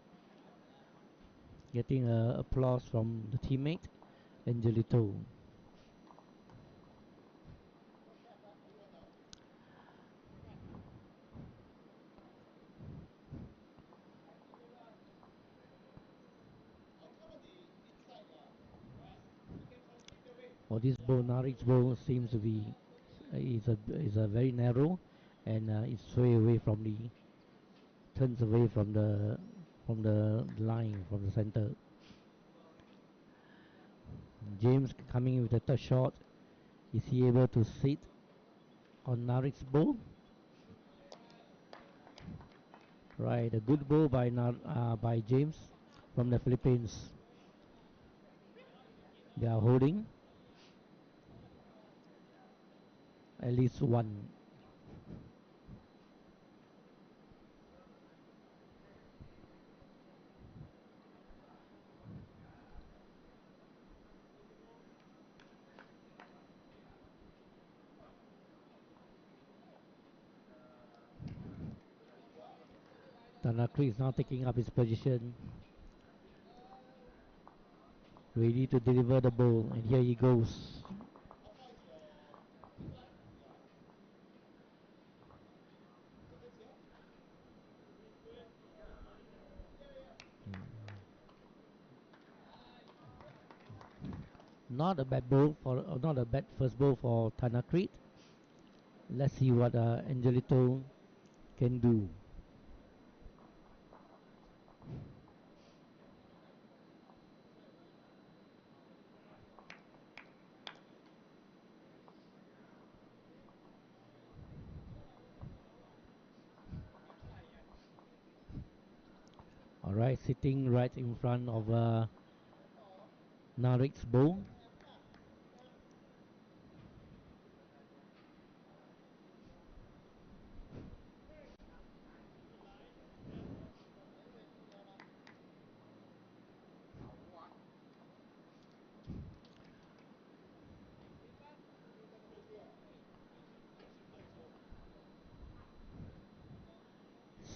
Getting applause from the teammate, Angelito. For this ball, Narik's ball seems to be is a very narrow, and it's sway away from the turns away from the line from the center. James coming in with the third shot. Is he able to sit on Narik's ball? Right, a good ball by James from the Philippines. They are holding at least one. Tanakri is now taking up his position, ready to deliver the ball, and here he goes. Not a bad ball not a bad first ball for Tanakrit. Let's see what Angelito can do. Alright, sitting right in front of Narik's ball.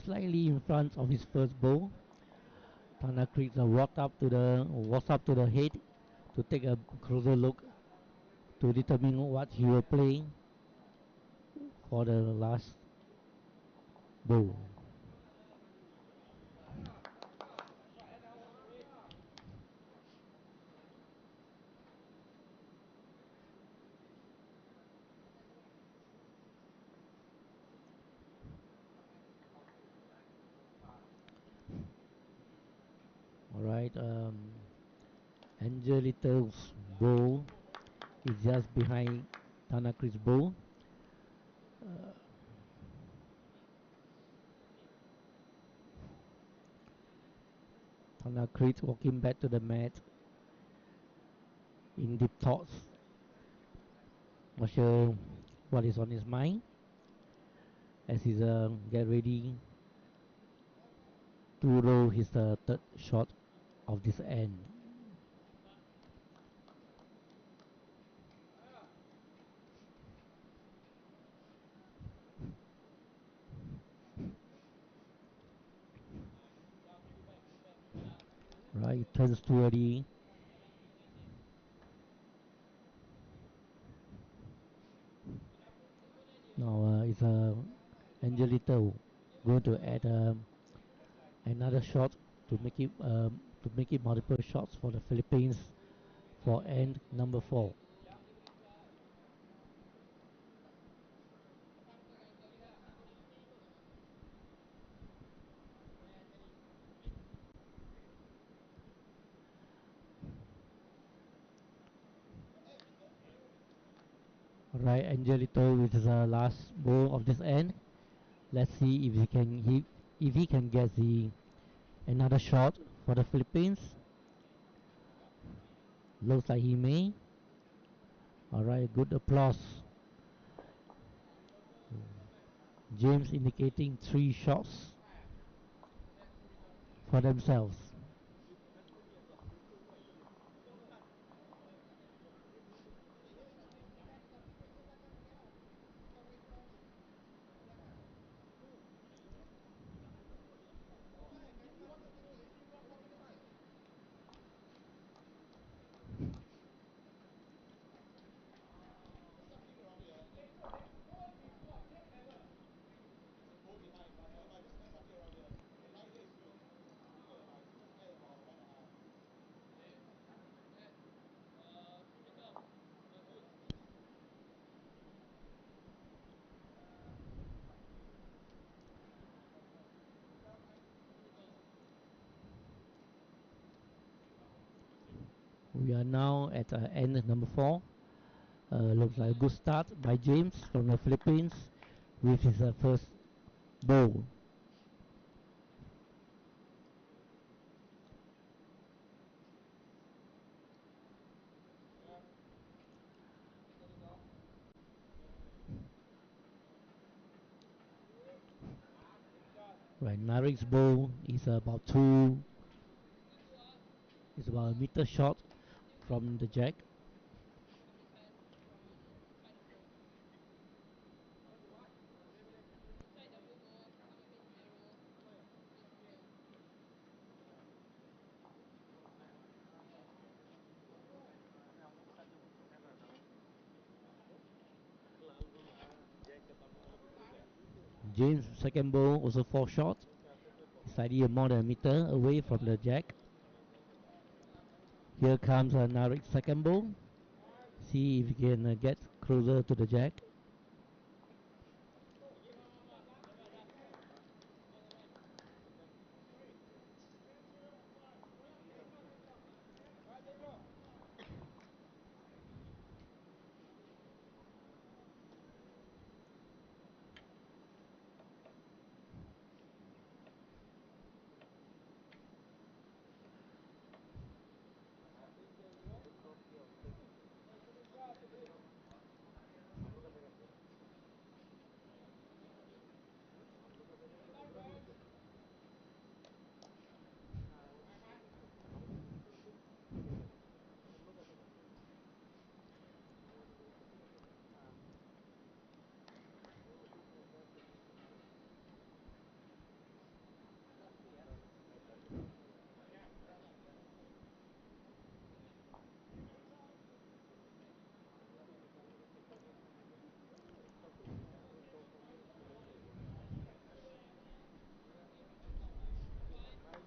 slightly in front of his first ball. Tanakrit walks up to the head to take a closer look to determine what he will play for the last ball. Alright, Angelito's bowl is just behind Tanakrit's bowl. Uh, Tanakrit walking back to the mat in deep thoughts. Not sure what is on his mind as he's get ready to roll his third shot of this end. Right, turns too early. Now it's Angelito going to add another shot to make it multiple shots for the Philippines for end number 4. Right, Angelito with the last ball of this end. Let's see if he can get the another shot for the Philippines. Looks like he may. Alright, good applause. James indicating 3 shots for themselves. We are now at end number 4. Looks like a good start by James from the Philippines with his first bowl. Right, Narik's bowl is about a meter short from the jack. James' second bowl also 4 short, slightly more than a meter away from the jack. Here comes Narik's second bowl. See if he can get closer to the jack.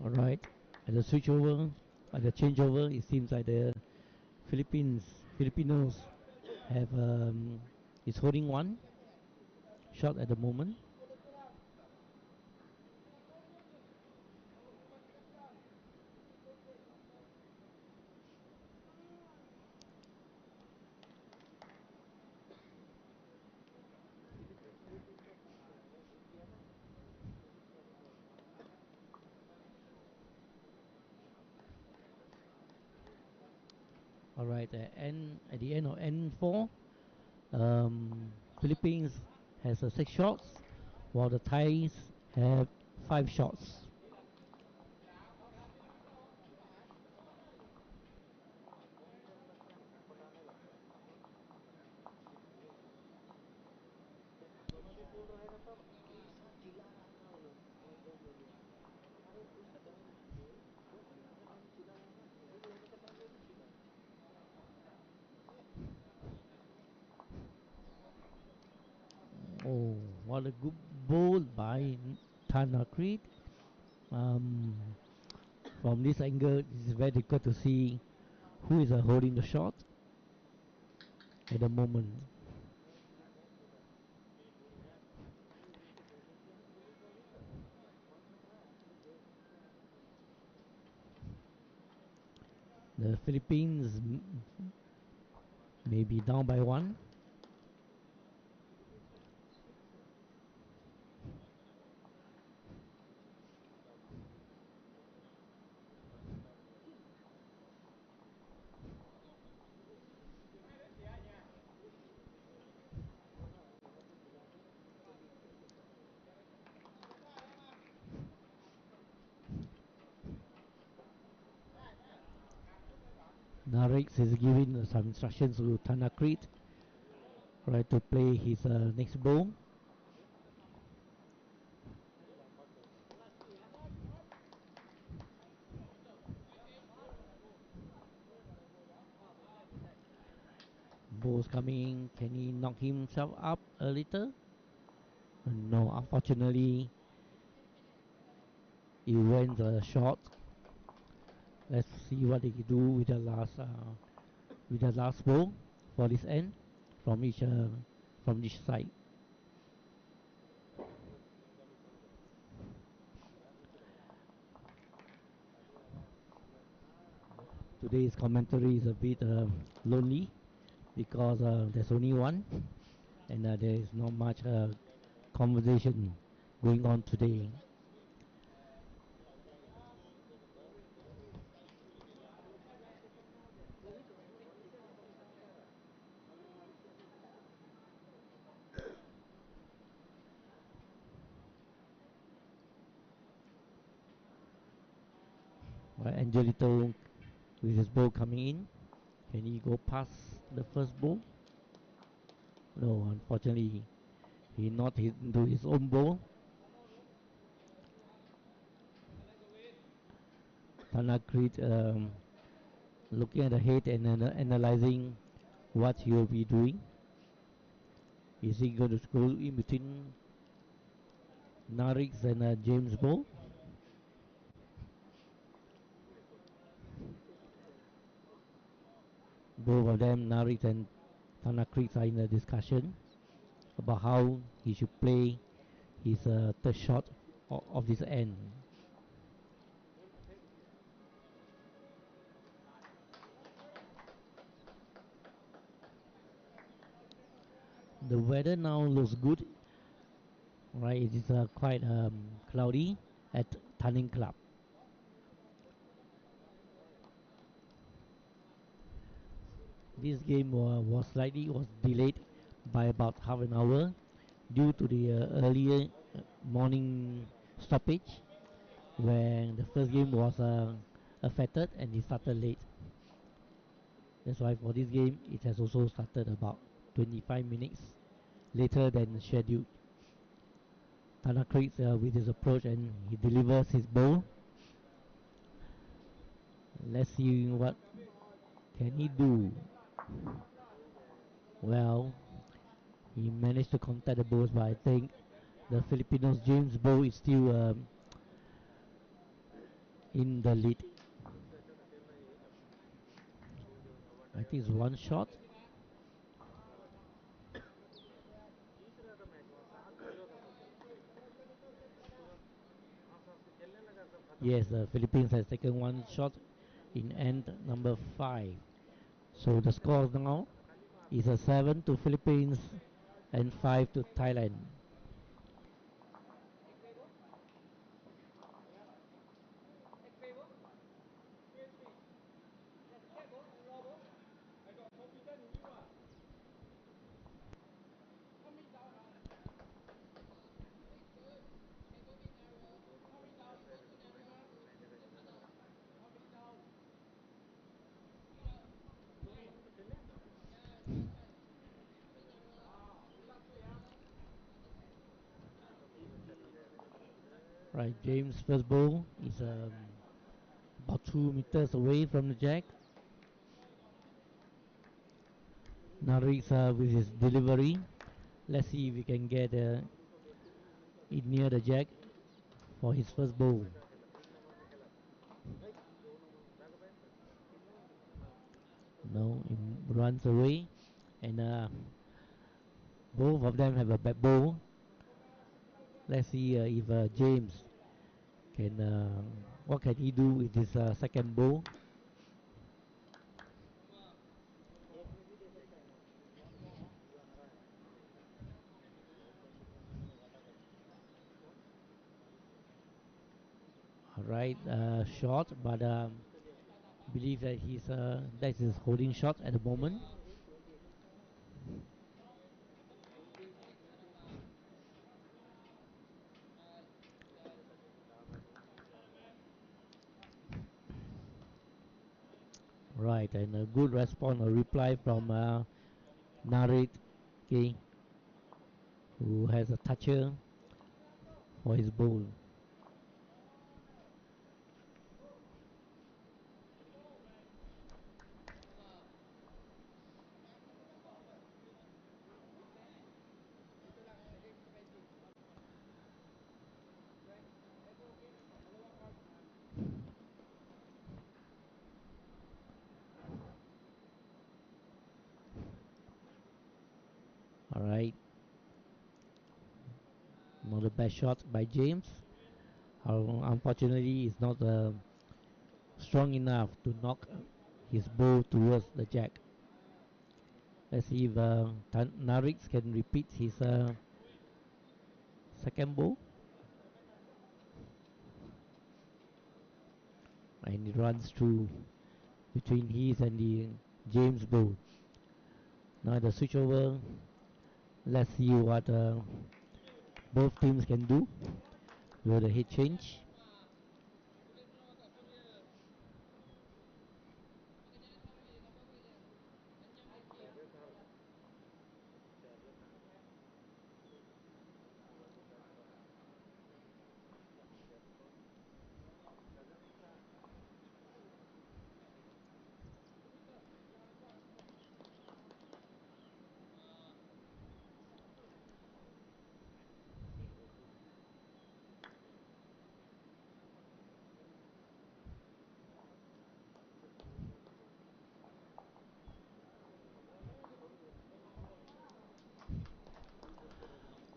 Alright, at the switchover, at the changeover, it seems like the Filipinos have is holding one shot at the moment. Alright, at the end of N4, Philippines has 6 shots, while the Thais have 5 shots. Oh, what a good ball by Tanakrit. Um, from this angle, it is very difficult to see who is holding the shot at the moment. The Philippines may be down by 1. Narix is giving some instructions to Tanakrit to play his next ball. Ball's coming. Can he knock himself up a little? No, unfortunately, he went short. Let's see what he can do with the last ball for this end from each side. Today's commentary is a bit lonely because there's only one, and there is not much conversation going on today. Angelito with his ball coming in. Can he go past the first ball? No, unfortunately, he not hit into his own ball. Tanakrit looking at the head and analyzing what he will be doing. Is he going to go in between Narix and James Ball? Both of them, Narix and Tanakrit, are in a discussion about how he should play his third shot of this end. The weather now looks good. Right, it is quite cloudy at Tanglin Club. This game was delayed by about half an hour due to the earlier morning stoppage when the first game was affected and it started late. That's why for this game it has also started about 25 minutes later than scheduled. Tanakrit with his approach and he delivers his ball. Let's see what can he do. Well, he managed to contact the balls, but I think the Filipinos James Bow is still in the lead. I think it's one shot. Yes, the Philippines has taken one shot in end number 5. So the score now is a 7 to Philippines and 5 to Thailand. Right, James' first ball is about 2 meters away from the jack. Narix with his delivery. Let's see if we can get it near the jack for his first ball. No, it runs away, and both of them have a bad ball. Let's see if James can what can he do with this second ball. Alright, shot, but believe that that's his holding shot at the moment. Right, and a good response, a reply from Narit, okay, who has a toucher for his bowl. Alright, not a bad shot by James. Unfortunately, it's not strong enough to knock his ball towards the jack. Let's see if Narix can repeat his second ball. And it runs through between his and the James ball. Now the switch over. Let's see what both teams can do with the head change.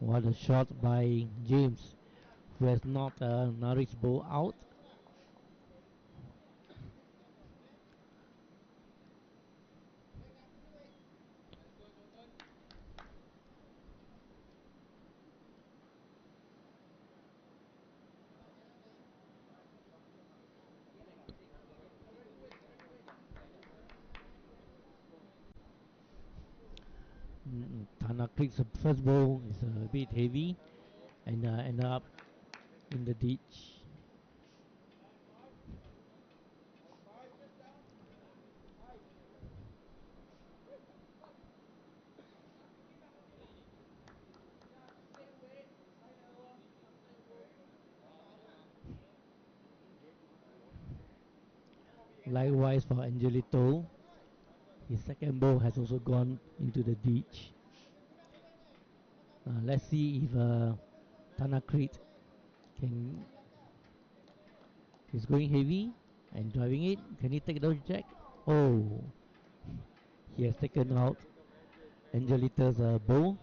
What a shot by James, who has knocked Norwich ball out. Tana Creek's first ball is a bit heavy and end up in the ditch. Likewise for Angelito, his second ball has also gone into the ditch. Let's see if Tana Creek can He's going heavy and driving it. Can he take the jack? Oh, he has taken out Angelita's bow.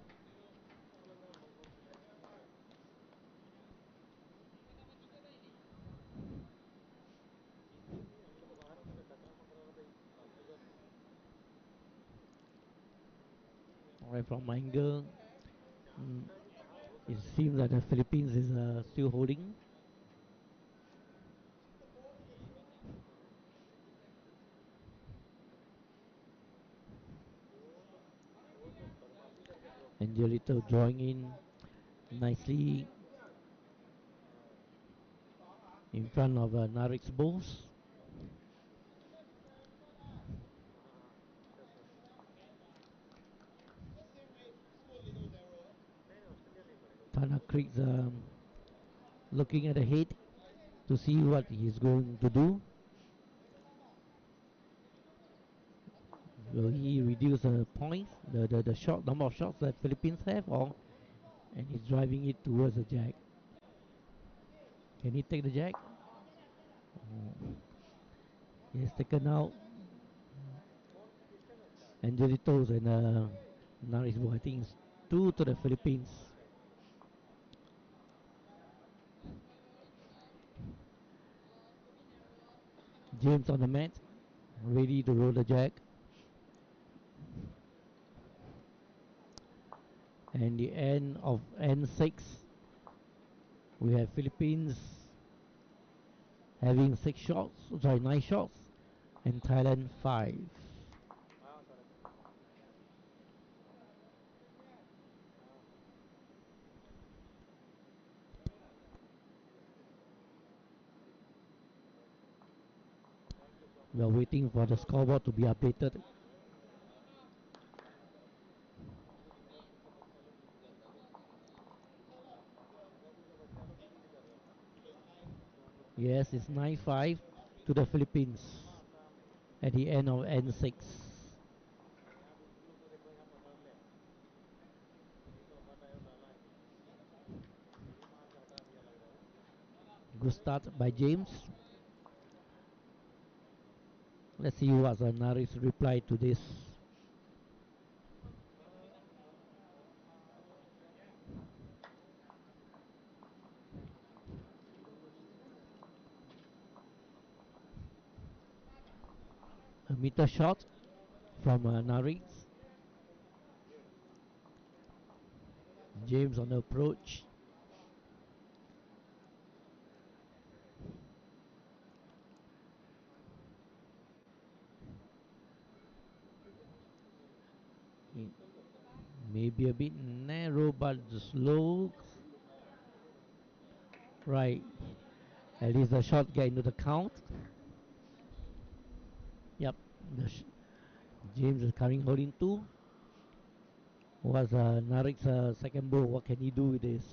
Alright, from my angle, mm, it seems that the Philippines is still holding. Angelito drawing in nicely in front of Narik's balls. Tana Creek's looking at the head to see what he's going to do. Will he reduce the points, the shot number of shots that Philippines have, or and he's driving it towards the jack? Can he take the jack? Oh. He has taken out Angelitos and Narisbo. I think it's 2 to the Philippines. James on the mat, ready to roll the jack. And the end of N6, we have Philippines having 9 shots, and Thailand 5. We are waiting for the scoreboard to be updated. Yes, it's 9-5 to the Philippines at the end of N6. Good start by James. Let's see what's Nari's reply to this. A meter shot from Nari. James on the approach. Maybe a bit narrow, but slow. Right. At least the shot get into the count. Yep. James is coming holding 2. Was Narik's second ball. What can he do with this?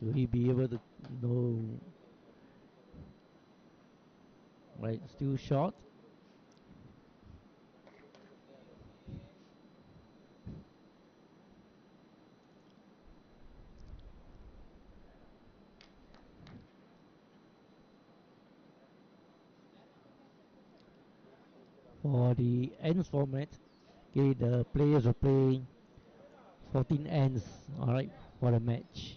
Will he be able to? No. Right. Still short. For the ends format, okay, the players will play 14 ends, alright, for the match.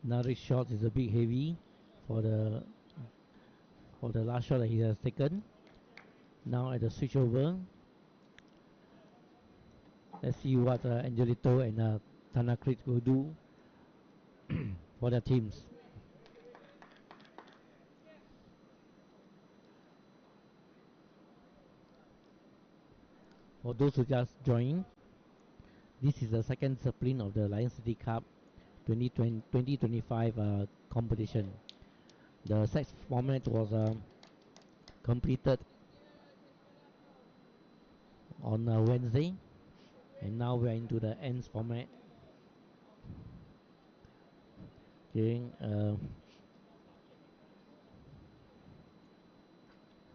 Narik's shot is a bit heavy for the last shot that he has taken. Now at the switch over, let's see what Angelito and Tanakrit will do for their teams. For those who just joined, this is the second discipline of the Lion City Cup 2025 competition. The sex format was completed on Wednesday, and now we are into the ends format. Okay,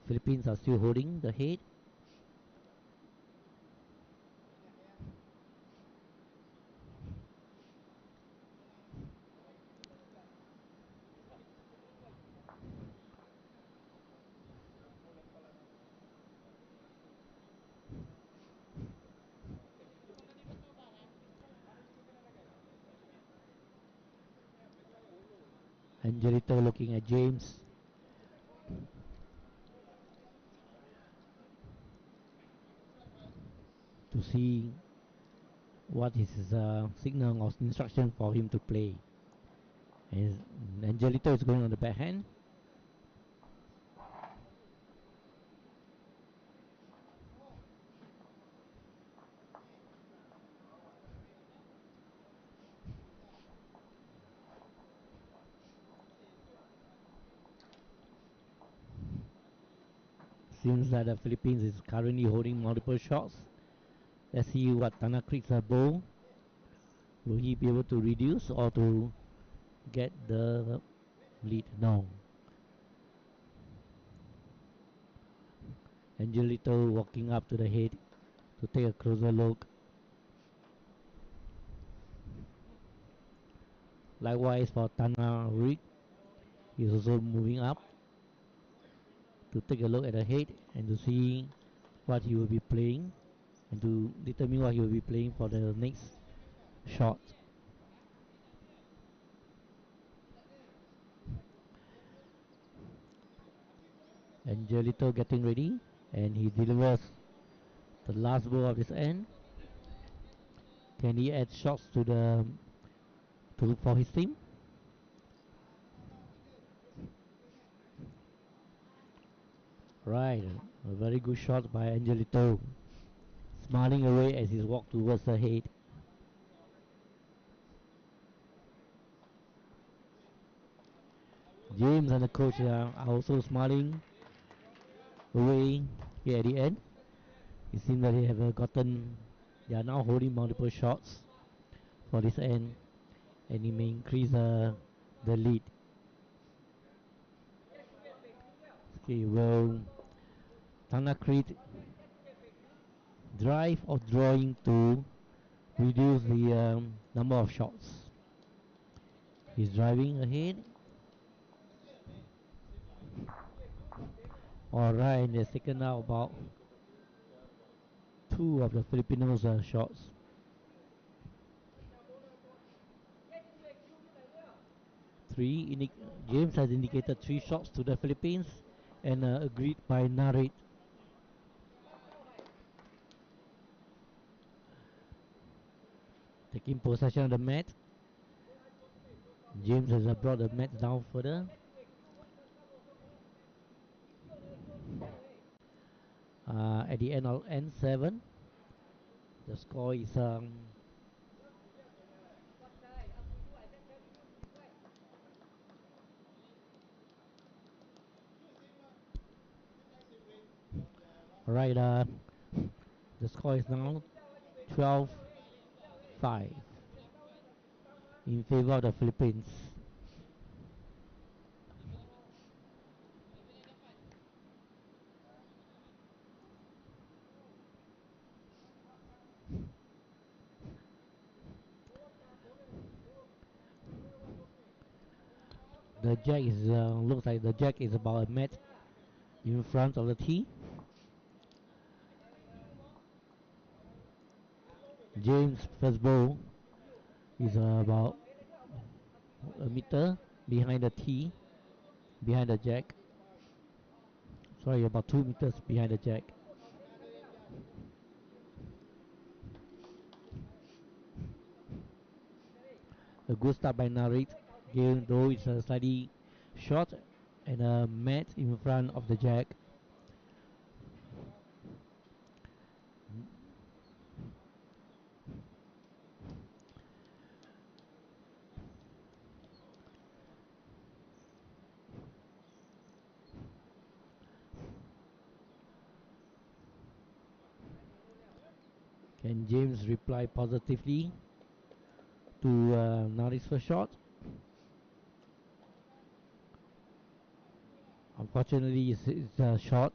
Philippines are still holding the head. Angelito looking at James. To see what is his signal or instruction for him to play. And Angelito is going on the backhand. Seems that the Philippines is currently holding multiple shots. Let's see what Tanakrit's bowl. Will he be able to reduce or to get the lead? No. Angelito walking up to the head to take a closer look. Likewise for Tanakrit, he's also moving up to take a look at the head and to see what he will be playing and to determine what he will be playing for the next shot. Angelito getting ready, and he delivers the last ball of this end. Can he add shots to the for his team? Right, a very good shot by Angelito, smiling away as he walks towards the head. James and the coach are also smiling away here at the end. It seems that they have they are now holding multiple shots for this end, and it may increase the lead. Okay, well, Tanakrit drive or drawing to reduce the number of shots. He's driving ahead. Alright, they're taken out about 2 of the Filipinos' shots. James has indicated 3 shots to the Philippines and agreed by Narit. Taking possession of the mat. James has brought the mat down further. At the end of N7, the score is right. The score is now 12-5 in favor of the Philippines. The jack is looks like the jack is about a mat in front of the tee. James' first ball is about a meter behind the tee, behind the jack. Sorry, about 2 meters behind the jack. A good start by Narit, even though it's slightly short and a mat in front of the jack. Can James reply positively to Nari's first shot? Unfortunately, it's short.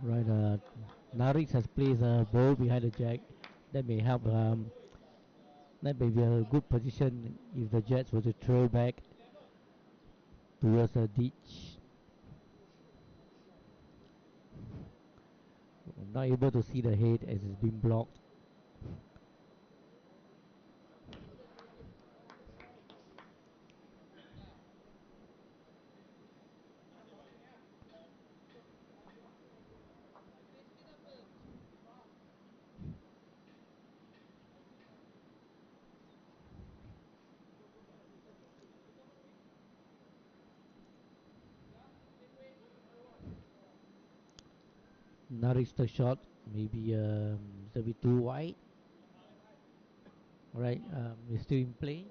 Right, Naris has placed a ball behind the jack. That may help. That may be a good position if the Jets were to throw back towards a ditch. Not able to see the head as it's been blocked. Naris the shot, maybe a little bit too wide. Alright, we're still in play.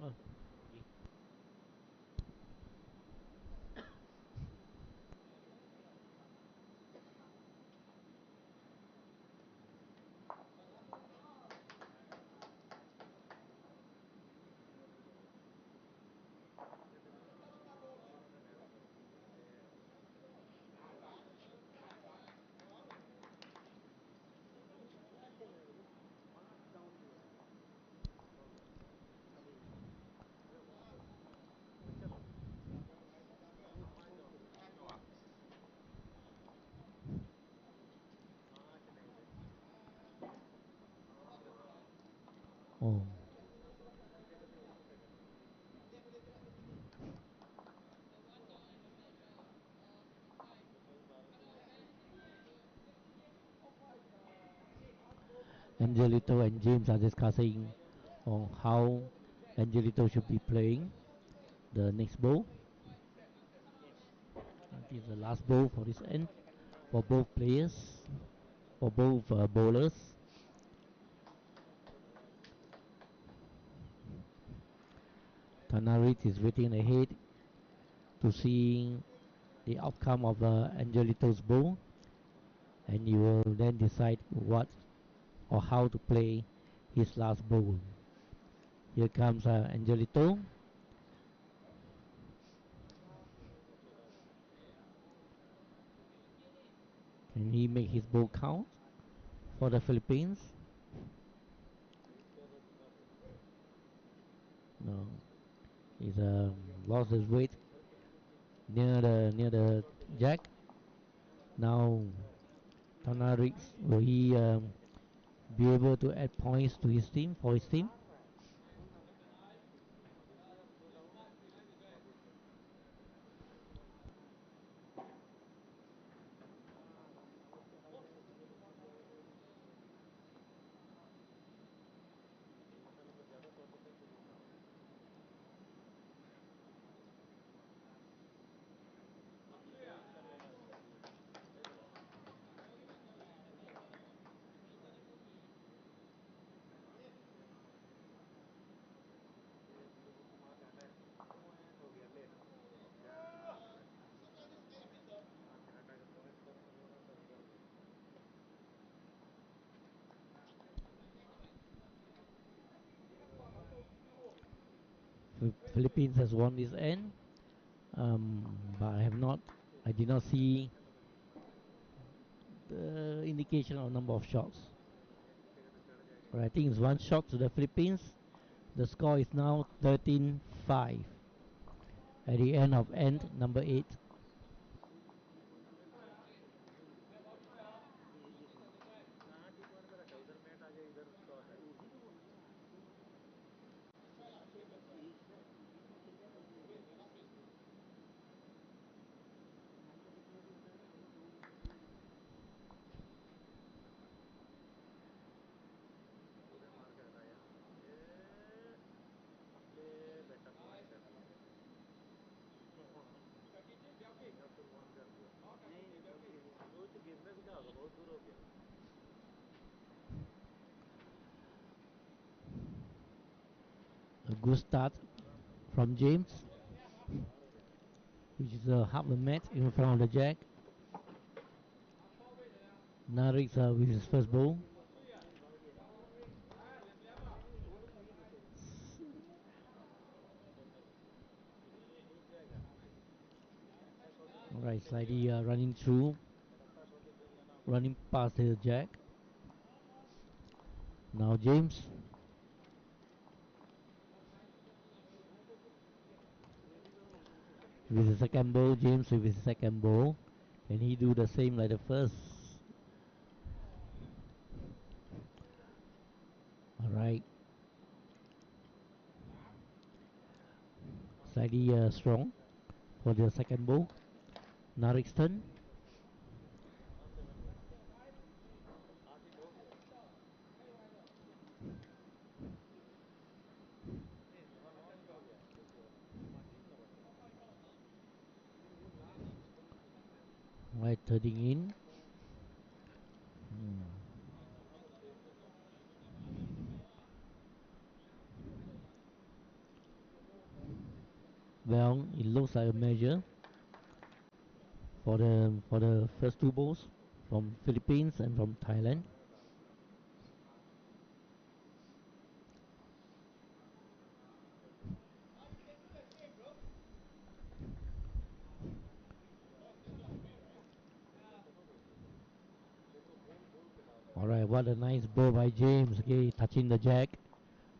Oh, oh. Angelito and James are discussing on how Angelito should be playing the next ball. This is the last ball for this end for both players, for both bowlers. Tanarit is waiting ahead to see the outcome of Angelito's bowl, and he will then decide what or how to play his last bowl. Here comes Angelito. Can he make his bowl count for the Philippines? No, he's lost his weight near the jack. Now Tanarit, will he be able to add points to his team for his team? Philippines has won this end, but I did not see the indication of number of shots. But I think it's one shot to the Philippines. The score is now 13-5 at the end of end number 8. A good start from James, which is half a mat in front of the jack. Narik with his first ball. Alright, slightly running past the jack. Now James. With the second ball, James with his second ball. Can he do the same like the first? Alright. Slightly strong for the second ball. Narik's turn. Right, turning in. Well, it looks like a measure for the first two balls from Philippines and from Thailand. Alright, what a nice ball by James. Okay, touching the jack.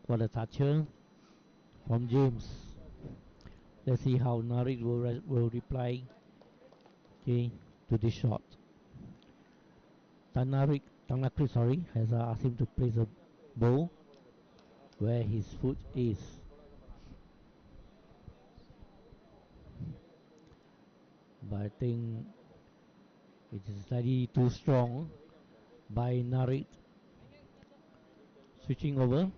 What a toucher from James. Let's see how Narik will reply, okay, to this shot. Tanakri, has asked him to place a ball where his foot is. But I think it is slightly too strong by Narik. Switching over.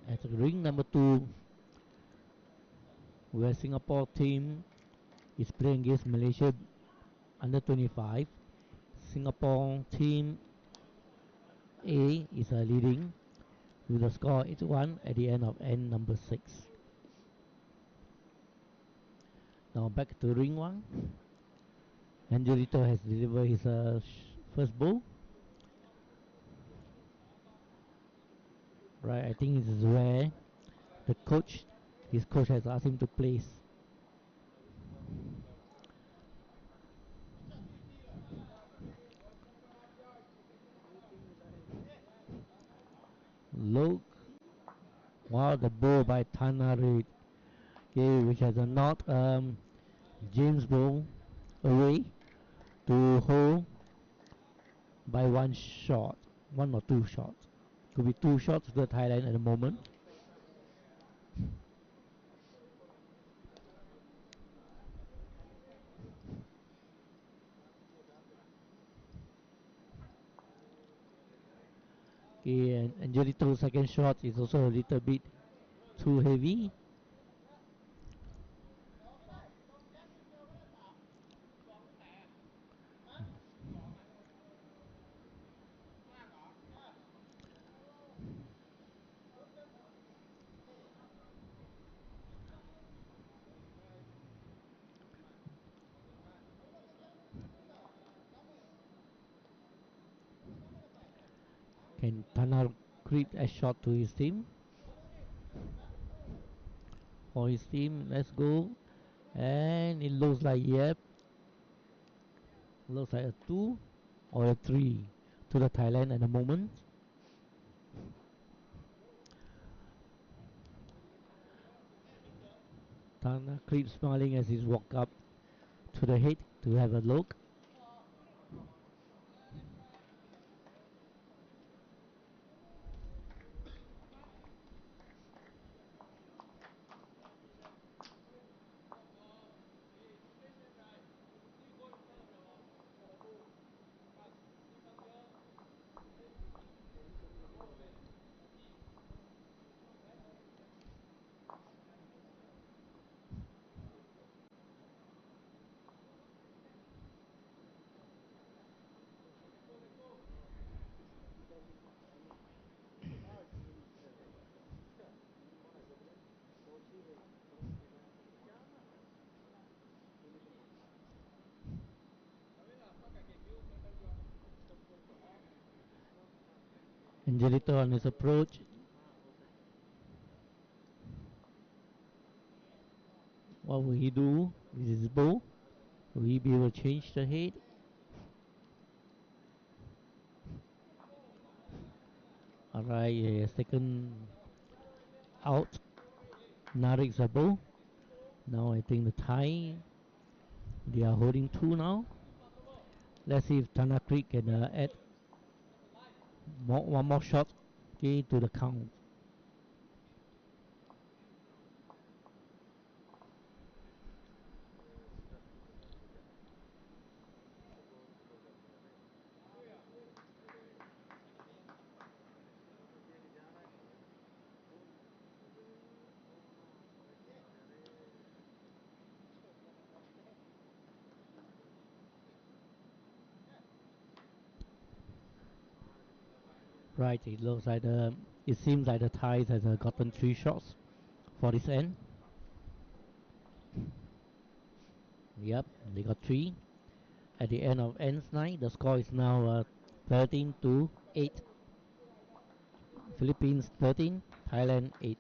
At ring number 2, where Singapore team is playing against Malaysia under 25. Singapore team A is leading with a score 8-1 at the end of end number 6. Now back to ring 1. Angelito has delivered his first ball. Right, I think this is where his coach has asked him to place. Look, wow, the ball by Tanarit, okay, which has knocked James ball away to hold by one or two shots. Could be two shots to Thailand at the moment. Okay, and Angelito's second shot is also a little bit too heavy. Can Tanner create a shot to his team? For his team, let's go. And it looks like, yep, looks like a 2 or a 3 to the Thailand at the moment. Tanner keeps smiling as he's walk up to the head to have a look. Angelito on his approach. What will he do with his bow? Will he be able to change the head? Alright, he has taken out Narik's bow. Now I think the Thai, they are holding 2 now. Let's see if Tanakri can add one more shot, okay, to the count. Right, it seems like the Thais has gotten 3 shots for this end. Yep, they got 3. At the end of ends 9, the score is now 13 to 8. Philippines 13, Thailand 8.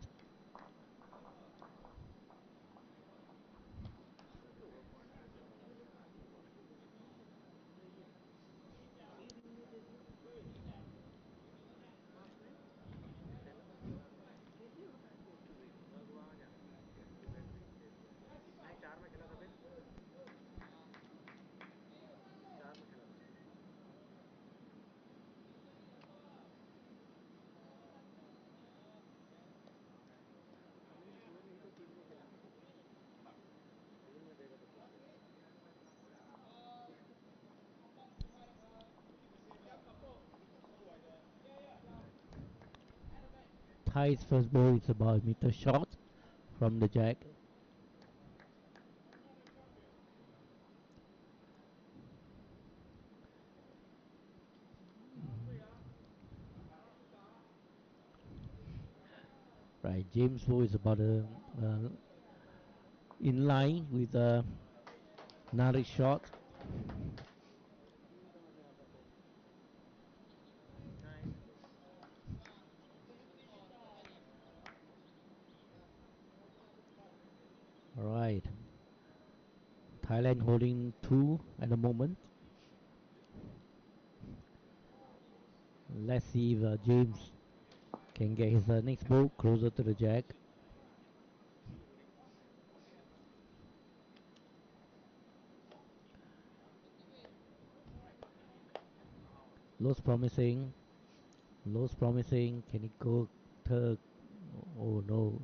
Thai's first ball is about a meter short from the jack. Right, James Wu is about in line with Nari's shot. Alright, Thailand holding 2 at the moment. Let's see if James can get his next ball closer to the jack. Looks promising. Looks promising. Can it go to? Oh no.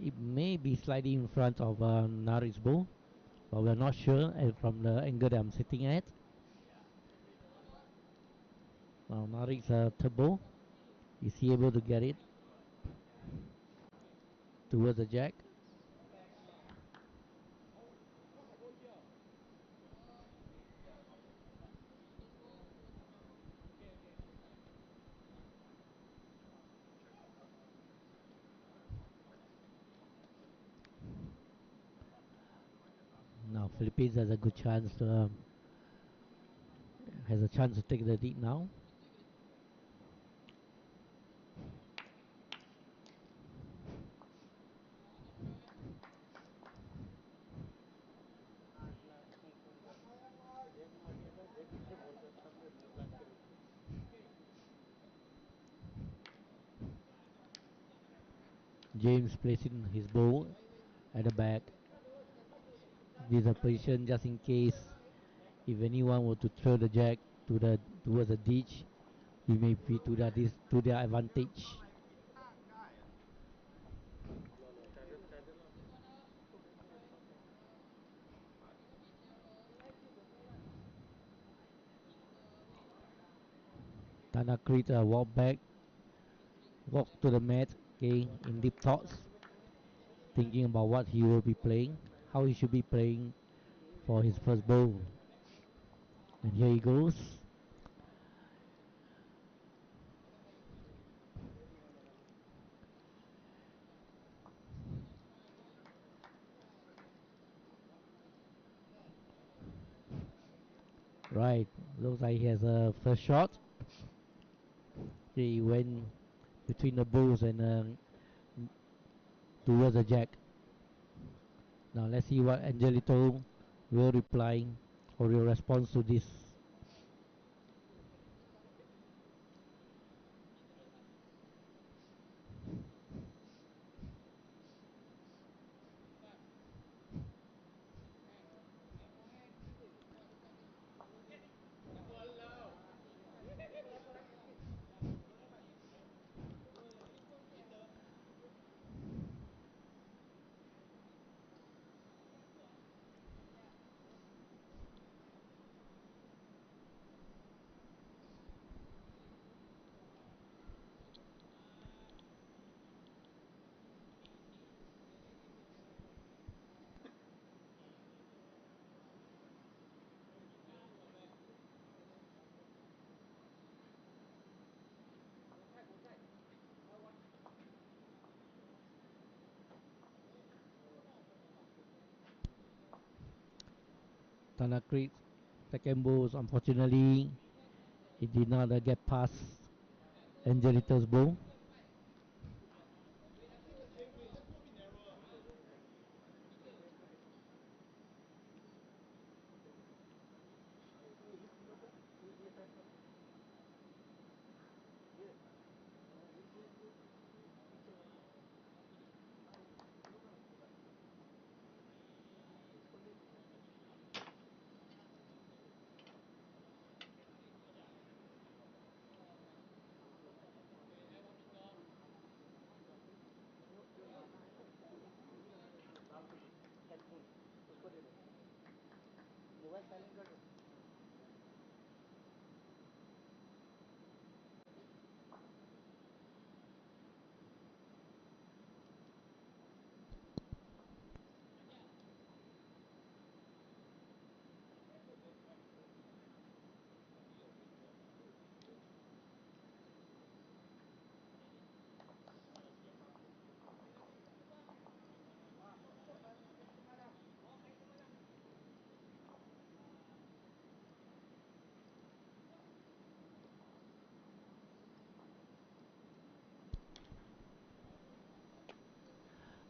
It may be slightly in front of Nari's ball, but we're not sure from the angle that I'm sitting at. Now Nari's turbo. Is he able to get it towards the jack? Now Philippines has a good chance to take the lead now. James placing his bow at the back. This is a position just in case if anyone were to throw the jack towards the ditch, we may be to their advantage. Tanakrit walk to the mat, okay, in deep thoughts, thinking about what he will be playing, how he should be playing for his first bowl. And here he goes. Right, looks like he has a first shot. He went between the bulls and towards the jack. Now let's see what Angelito will reply or will respond to this. Tanakrit second balls, unfortunately, it did not get past Angelito's ball.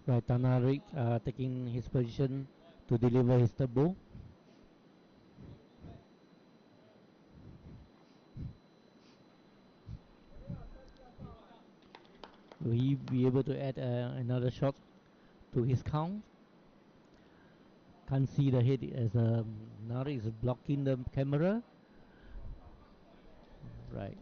Right, Tanarik taking his position to deliver his third ball. Will he be able to add another shot to his count? Can't see the head as Nari is blocking the camera. Right.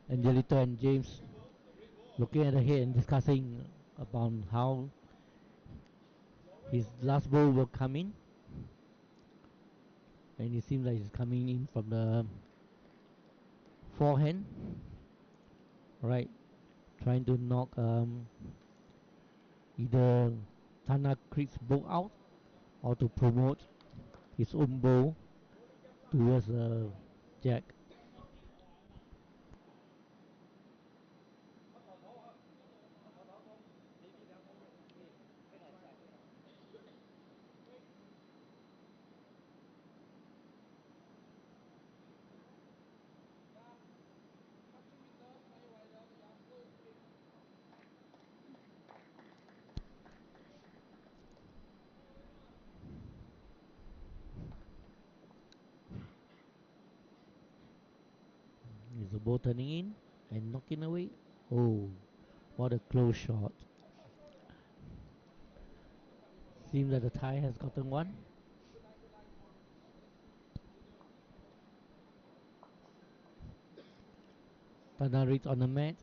Angelito and James looking at the head and discussing about how his last ball will come in. And it seems like it's coming in from the forehand. Right. Trying to knock either Tana Creek's ball out or to promote his own ball towards Jack. Is the ball turning in and knocking away? Oh, what a close shot. Seems that the Thai has gotten one. Tanarit on the mat.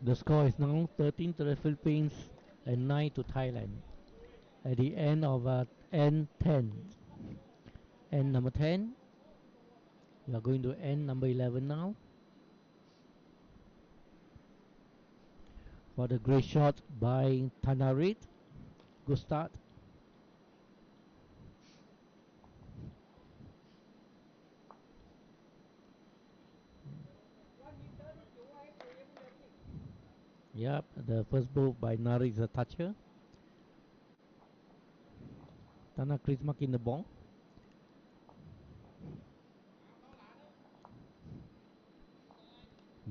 The score is now 13 to the Philippines and 9 to Thailand. At the end of end 10. End number 10. We are going to end number 11 now. For the great shot by Tanarit. Good start. Yep, the first ball by Nari is a toucher. Tanarit marking the ball.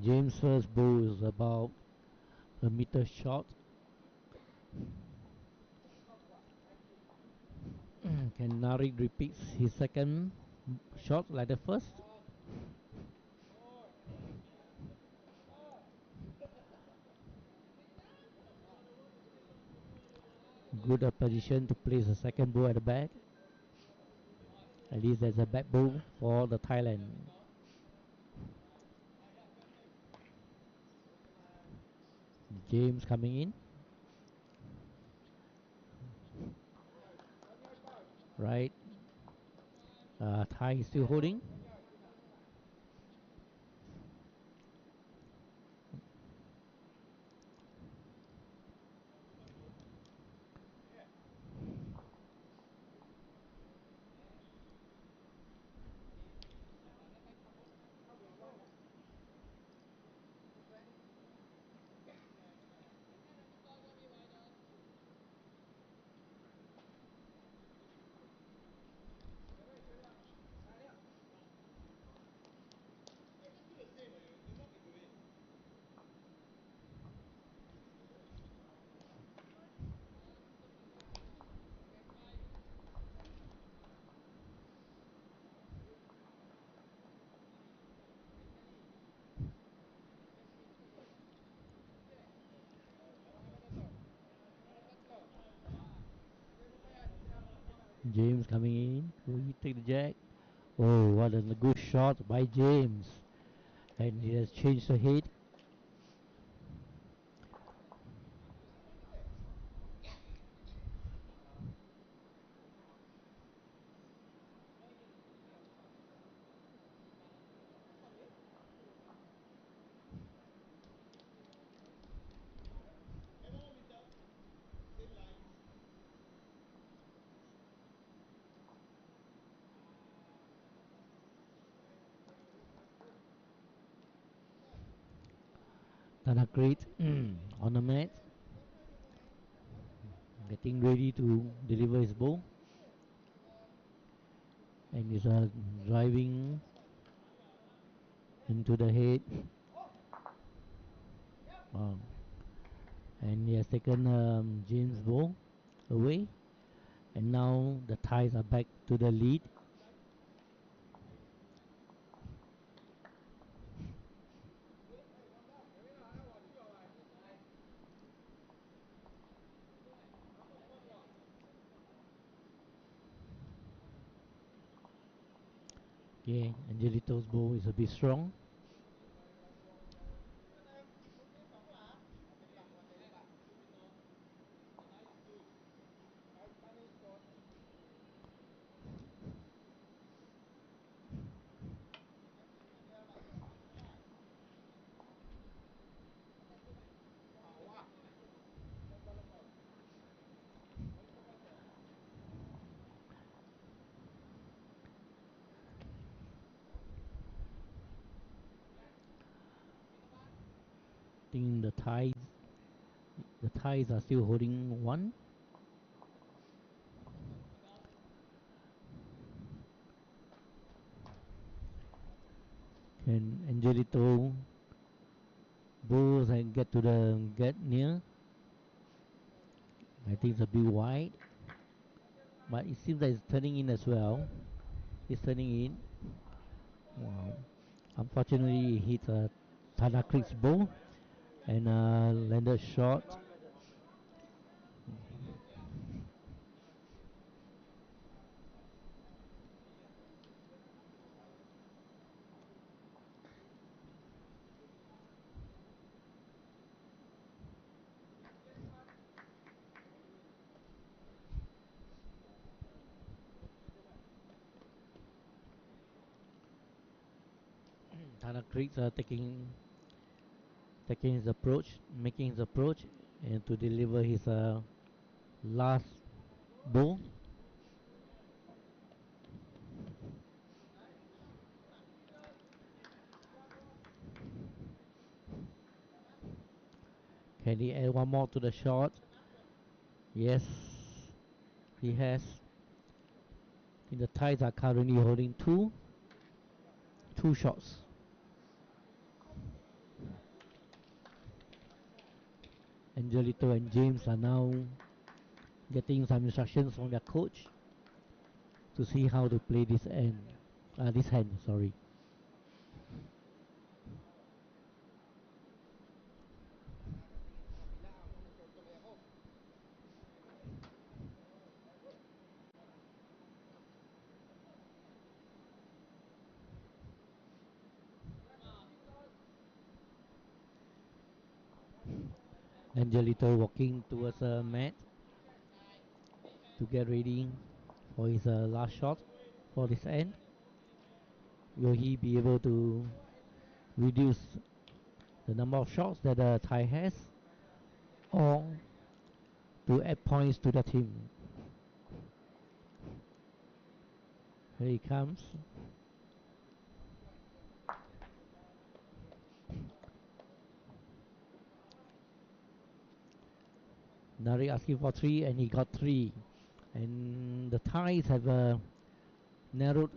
James' first ball is about a meter short. Can Nari repeat his second shot like the first? Good position to place the second ball at the back. At least there's a back ball for the Thailand. James coming in. Right. Thai is still holding. James coming in. Will he take the jack? Oh, what a good shot by James. And he has changed the head. Tanakrit on the mat. Getting ready to deliver his ball. And he's driving into the head. And he has taken James' ball away. And now the Thais are back to the lead. Okay, Angelito's ball is a bit strong. think the Thais are still holding one. Can Angelito bowls and get near? I think it's a bit wide, but it seems that it's turning in as well. It's turning in. Wow. Unfortunately, it hit Tana Creek's bowl and landed short. Tana Creek's taking his approach, making his approach, and to deliver his last bowl. Can he add one more to the shot? Yes, he has. In the Thais are currently holding two shots. Angelito and James are now getting some instructions from their coach to see how to play this hand. Sorry. Angelito walking towards a mat to get ready for his last shot for this end. Will he be able to reduce the number of shots that the Thai has, or to add points to the team? Here he comes. Nari asking for 3 and he got 3. And the Thais have narrowed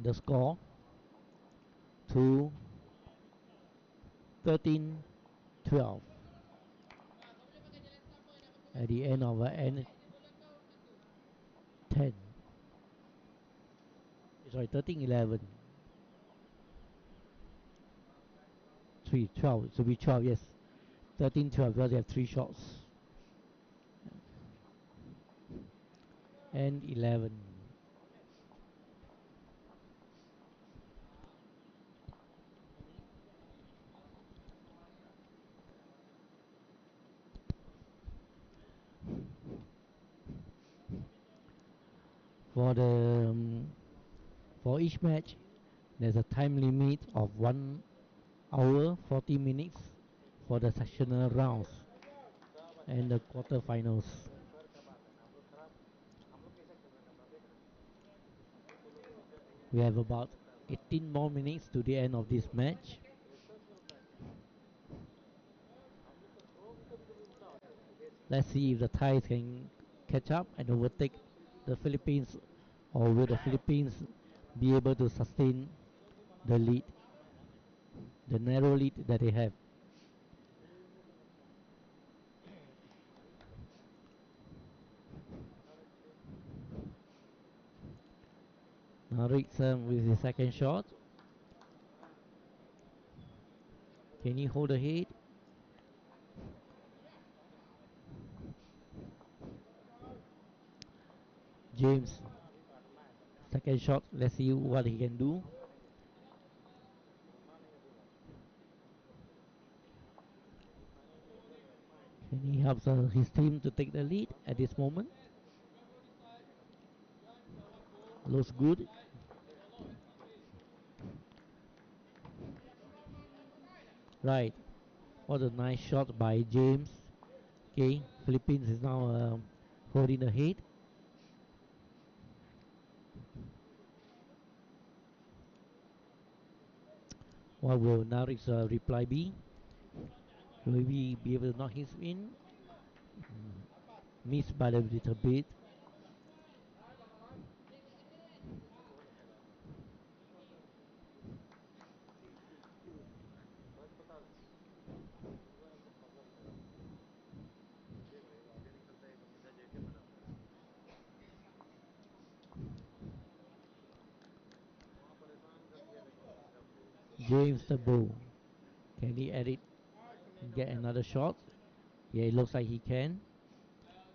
the score to 13-12 at the end of N 10. Sorry, 13-11. 12. It should be 12, yes. 13-12 because they have 3 shots. And 11. For the for each match, there's a time limit of 1 hour 40 minutes for the sectional rounds and the quarterfinals. We have about 18 more minutes to the end of this match. Let's see if the Thais can catch up and overtake the Philippines, or will the Philippines be able to sustain the lead, the narrow lead that they have. Now Rickson with his second shot. Can he hold the head? James, second shot. Let's see what he can do. Can he help his team to take the lead at this moment? Looks good. Right. What a nice shot by James. Okay, Philippines is now holding the head. What will Narik's reply be? Will we be able to knock his in? Missed by a little bit. James the Bull. Can he edit? Get another shot? Yeah, it looks like he can.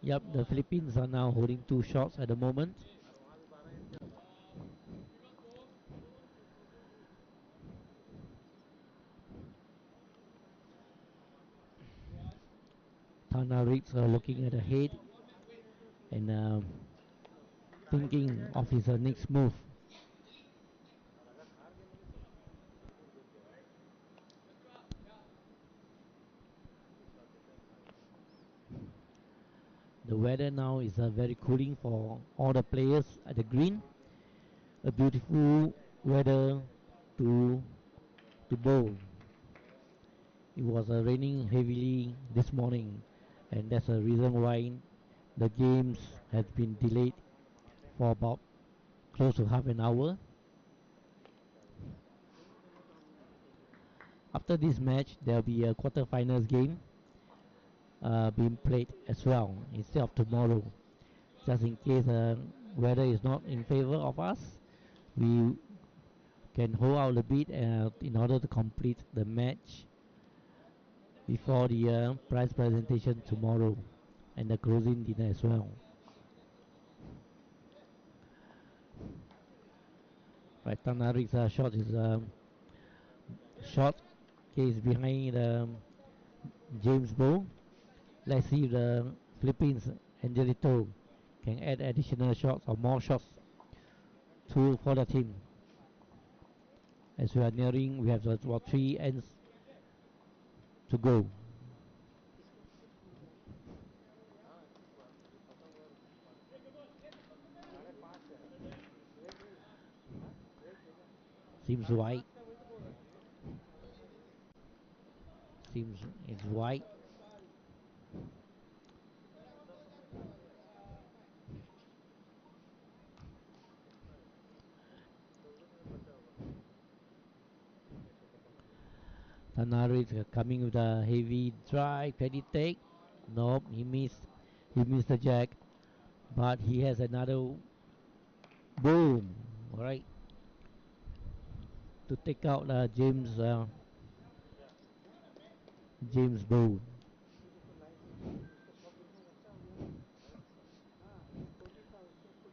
Yep, the Philippines are now holding 2 shots at the moment. Tana Riggs looking at the head and thinking of his next move. The weather now is very cooling for all the players at the green. A beautiful weather to bowl. It was raining heavily this morning, and that's the reason why the games has been delayed for about close to half an hour. After this match, there will be a quarterfinals game being played as well instead of tomorrow. Just in case weather is not in favor of us, we can hold out a bit in order to complete the match before the prize presentation tomorrow and the closing dinner as well. Right, Tanarik's shot is short case behind James Bow. Let's see if the Philippines Angelito can add additional shots or more shots for the team. As we are nearing, we have about 3 ends to go. Seems white. Seems it's white. Tanari is coming with a heavy drive. Can he take? Nope, he missed. He missed the jack. But he has another boom. Alright. To take out James Bow.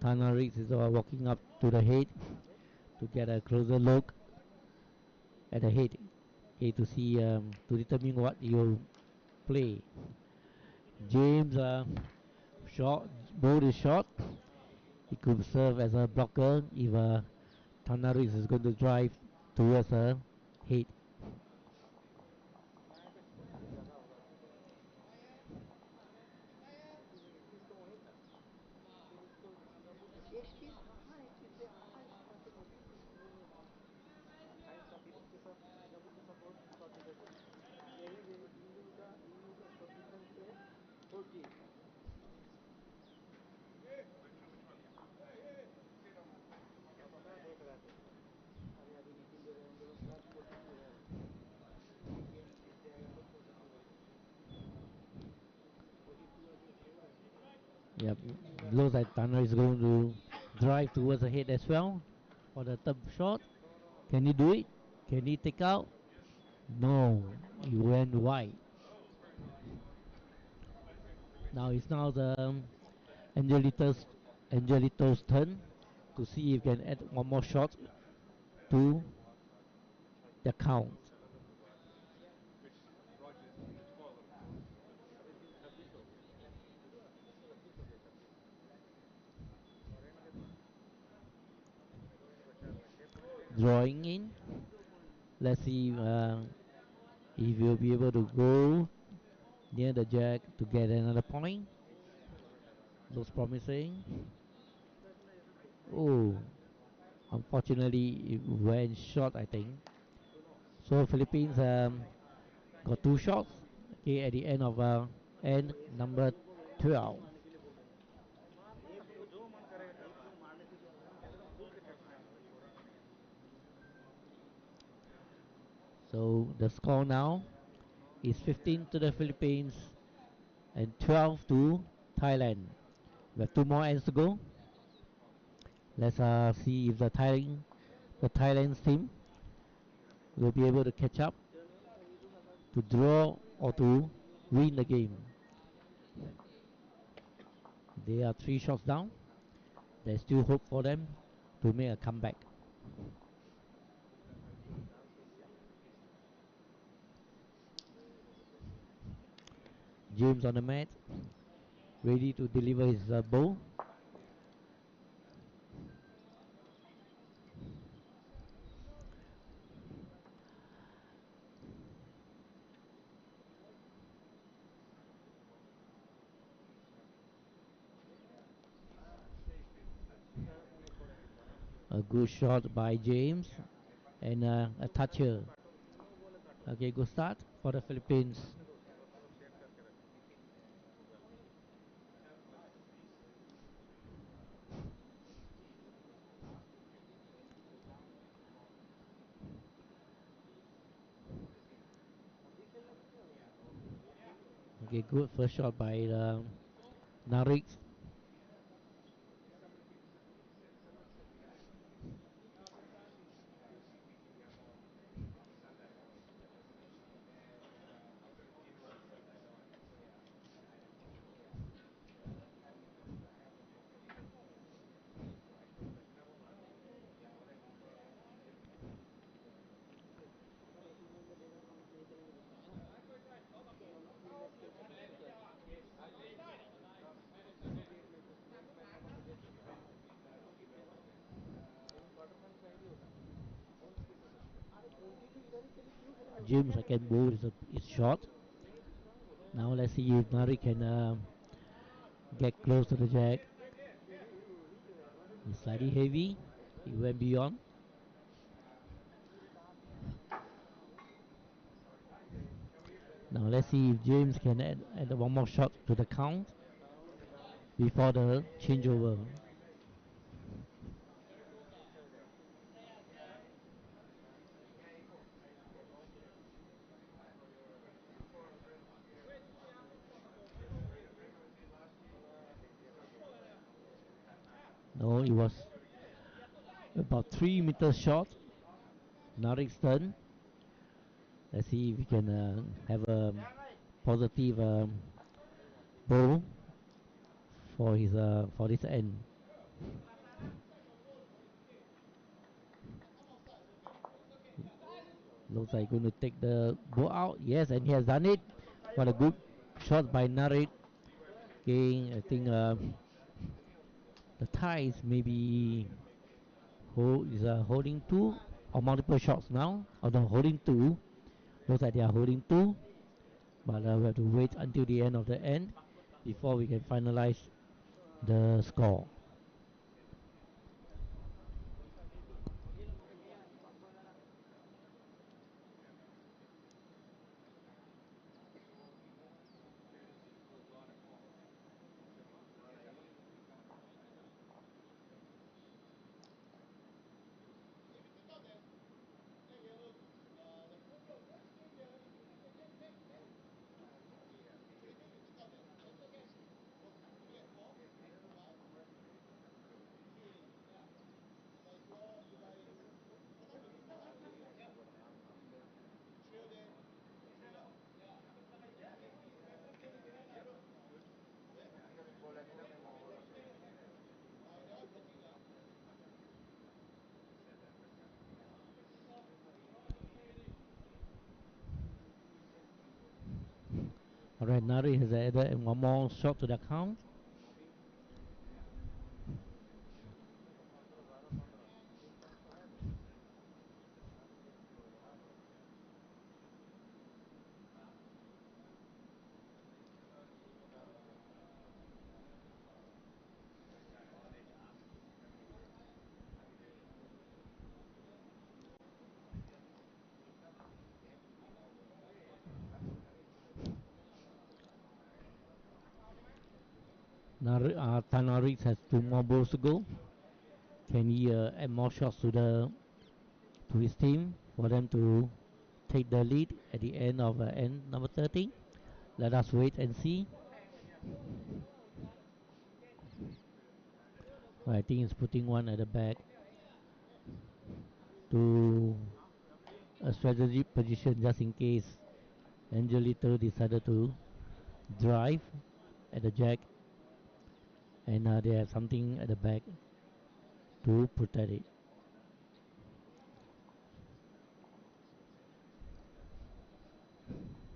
Tanarix is walking up to the head to get a closer look at the head. Okay, to see to determine what he will play. James shot, board is short. He could serve as a blocker if Tanarix is going to drive towards her head. Yep, looks like Tanner is going to drive towards the head as well for the third shot. Can he do it? Can he take out? No, he went wide. Now it's now the Angelito's, Angelito's turn to see if he can add one more shot to the count. Drawing in. Let's see if he'll be able to go near the jack to get another point. Looks promising. Oh, unfortunately, it went short, I think. So Philippines got 2 shots Okay, at the end of end number 12. So the score now is 15 to the Philippines and 12 to Thailand. We have two more ends to go. Let's see if the Thailand's team will be able to catch up, to draw or to win the game. They are 3 shots down. There's still hope for them to make a comeback. James on the mat, ready to deliver his ball. A good shot by James and a toucher. Okay, good start for the Philippines. Okay, good first shot by Narik. James second ball is short. Now let's see if Narik can get close to the jack. It's slightly heavy. He went beyond. Now let's see if James can add one more shot to the count before the changeover. No, it was about 3 meters short. Narik's turn. Let's see if we can have a positive ball for this end. Looks like going to take the ball out. Yes, and he has done it. What a good shot by Narik. Okay, I think the Thais maybe holding two or multiple shots now. Or no, holding two. Looks like they are holding two. But we have to wait until the end of the end before we can finalize the score. Alright, Nari has added one more shot to the count. Tanaris has 2 more balls to go. Can he add more shots to his team for them to take the lead at the end of end number 13? Let us wait and see. I think he's putting one at the back to a strategic position just in case Angelito decided to drive at the jack, and they have something at the back to protect it.
Thank you.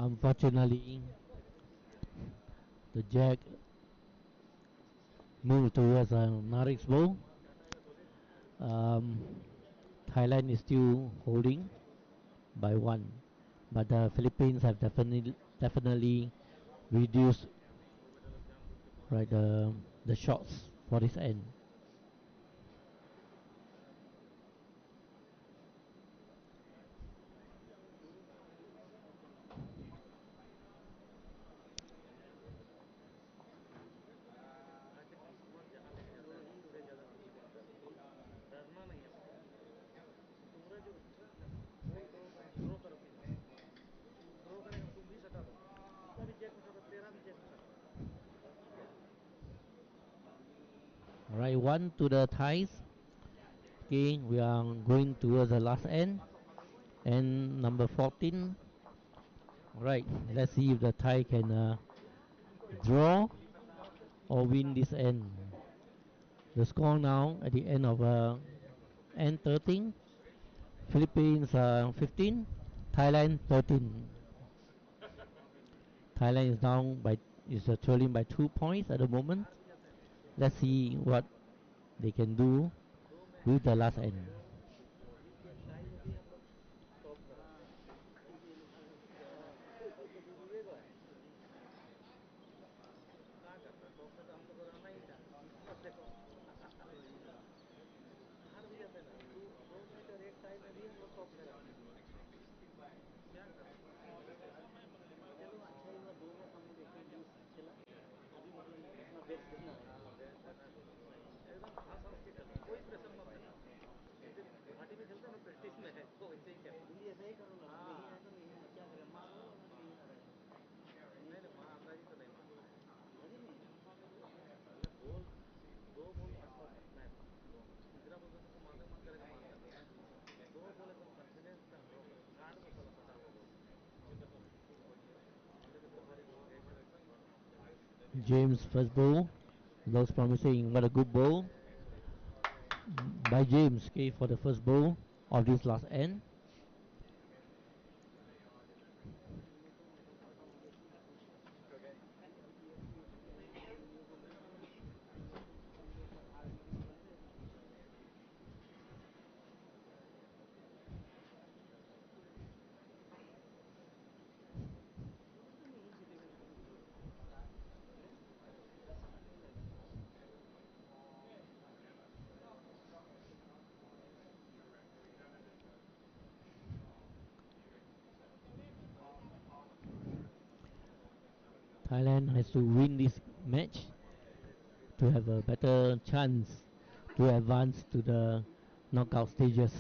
Unfortunately, the jack moved towards Narik's ball. Um, Thailand is still holding by 1, but the Philippines have definitely reduced right the shots for this end. Right, 1 to the Thais. Okay, we are going towards the last end, and number 14. Right, let's see if the Thai can draw or win this end. The score now at the end of end 13, Philippines 15, Thailand 13. Thailand is down by trailing by 2 points at the moment. Let's see what they can do with the last end. James first ball looks promising. What a good ball by James, okay, for the first ball of this last end. Thailand has to win this match to have a better chance to advance to the knockout stages.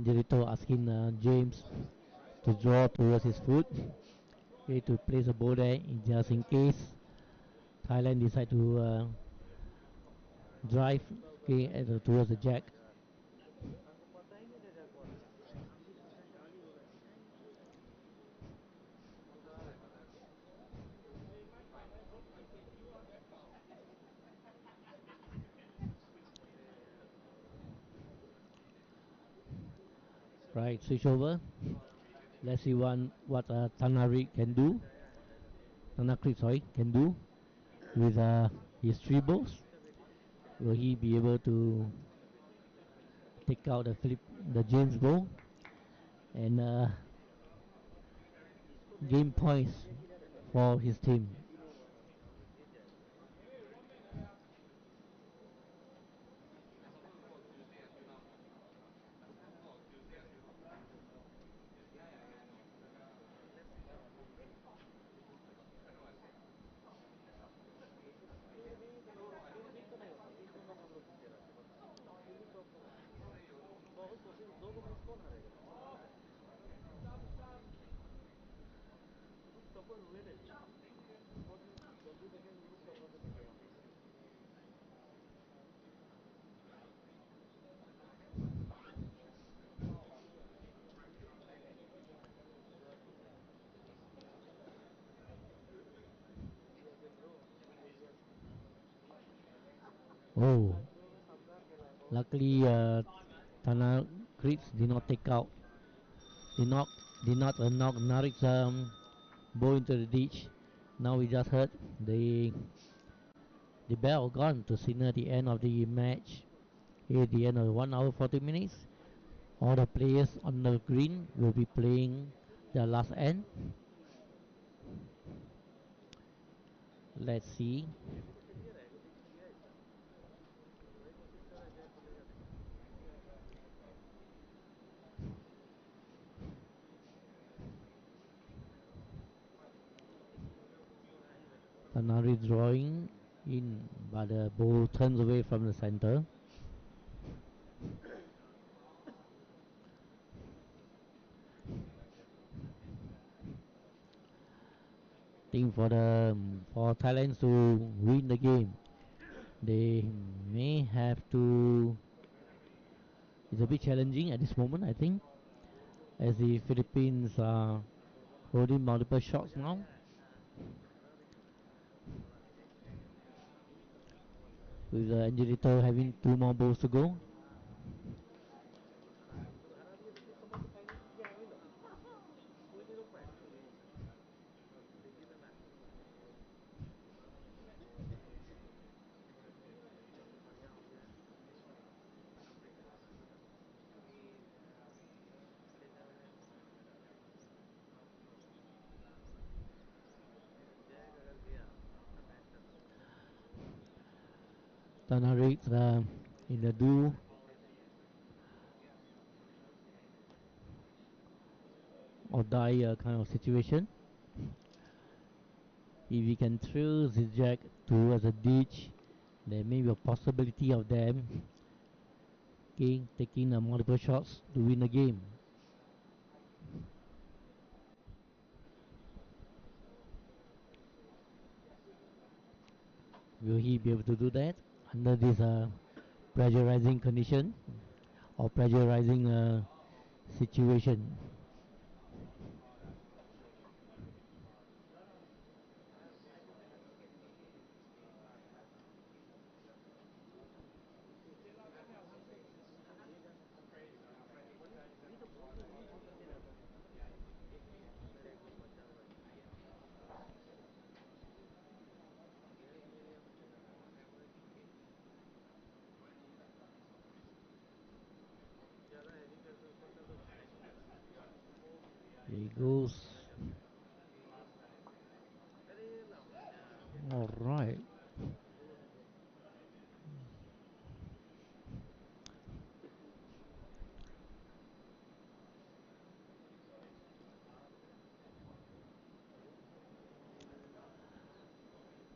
Angelito asking James to draw towards his foot. Okay, to place a ball there just in case Thailand decide to drive okay, towards the jack. Right, switch over. Let's see what Tanakrit, sorry, can do with his three balls. Will he be able to take out the James ball and gain points for his team? Oh, luckily Tana Creeps did not take out, did not knock Narik's ball into the ditch. Now we just heard the bell gone to signal the end of the match. At the end of 1 hour 40 minutes, all the players on the green will be playing their last end. Let's see. Tanari drawing in, but the ball turns away from the center. Think for Thailand to win the game, they may have to. It's a bit challenging at this moment, I think, as the Philippines are holding multiple shots now. With Angelito having two more balls to go. Tanari in the do or die kind of situation. If we can throw the jack towards a ditch, there may be a possibility of them taking multiple shots to win the game. Will he be able to do that under this pressurizing condition or pressurizing situation? Here he goes. All right.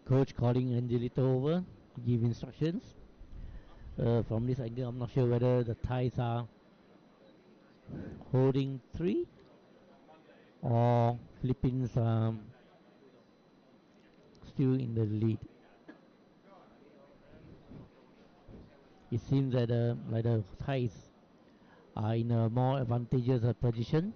Coach calling Angelito over, give instructions. From this angle, I'm not sure whether the Thais are holding 3, or Philippines still in the lead. It seems that like the Thais are in a more advantageous position.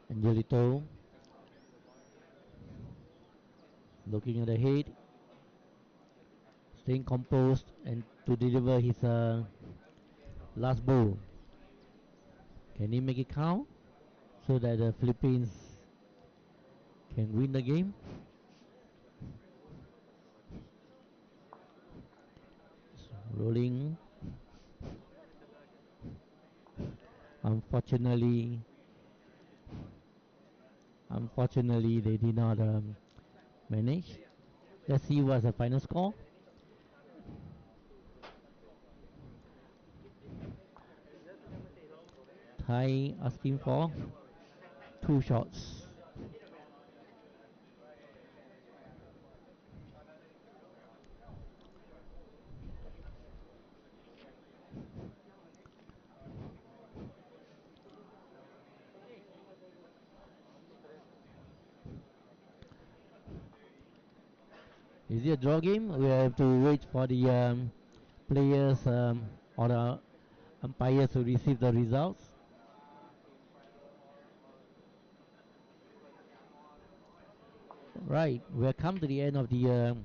Angelito looking at the head, staying composed and to deliver his last bowl. Can he make it count so that the Philippines can win the game? Rolling. Unfortunately, they did not manage. Let's see what's the final score. Thai asking for 2 shots. Is it a draw game? We have to wait for the players or the umpires to receive the results. Right, we have come to the end of the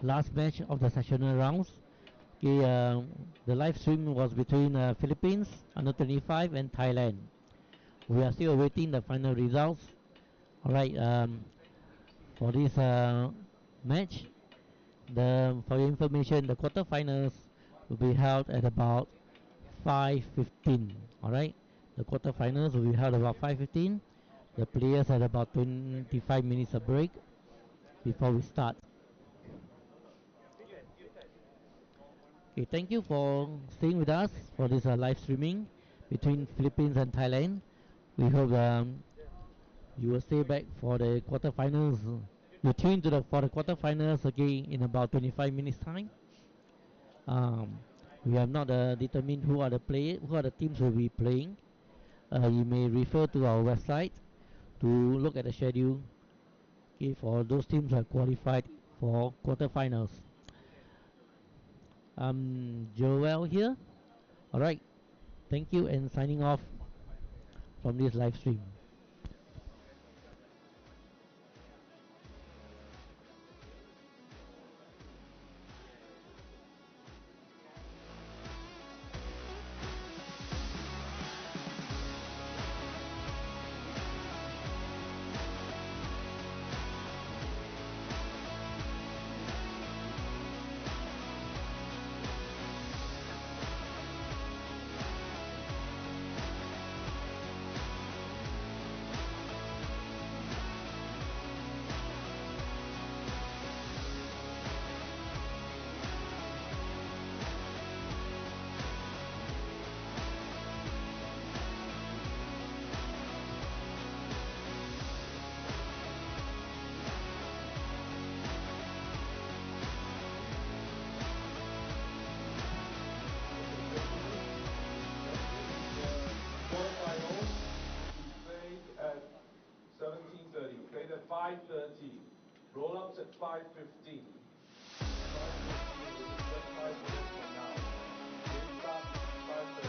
last match of the sectional rounds. Okay, the live stream was between Philippines under 25 and Thailand. We are still awaiting the final results. Alright, for this match, for your information, the quarterfinals will be held at about 5:15. Alright, the quarterfinals will be held about 5:15. The players had about 25 minutes of break before we start. Okay, thank you for staying with us for this live streaming between Philippines and Thailand. We hope you will stay back for the quarterfinals. You tune to for the quarterfinals again in about 25 minutes time. We have not determined who are the teams who will be playing. You may refer to our website to look at the schedule. Okay, for those teams who are qualified for quarterfinals. Joel here. Alright, thank you and signing off from this live stream.
Quarterfinals, we played at 17:30. We played at 5:30. Roll-ups at 5:15. 5:15, which is just 5 minutes from now. Game starts 5:30.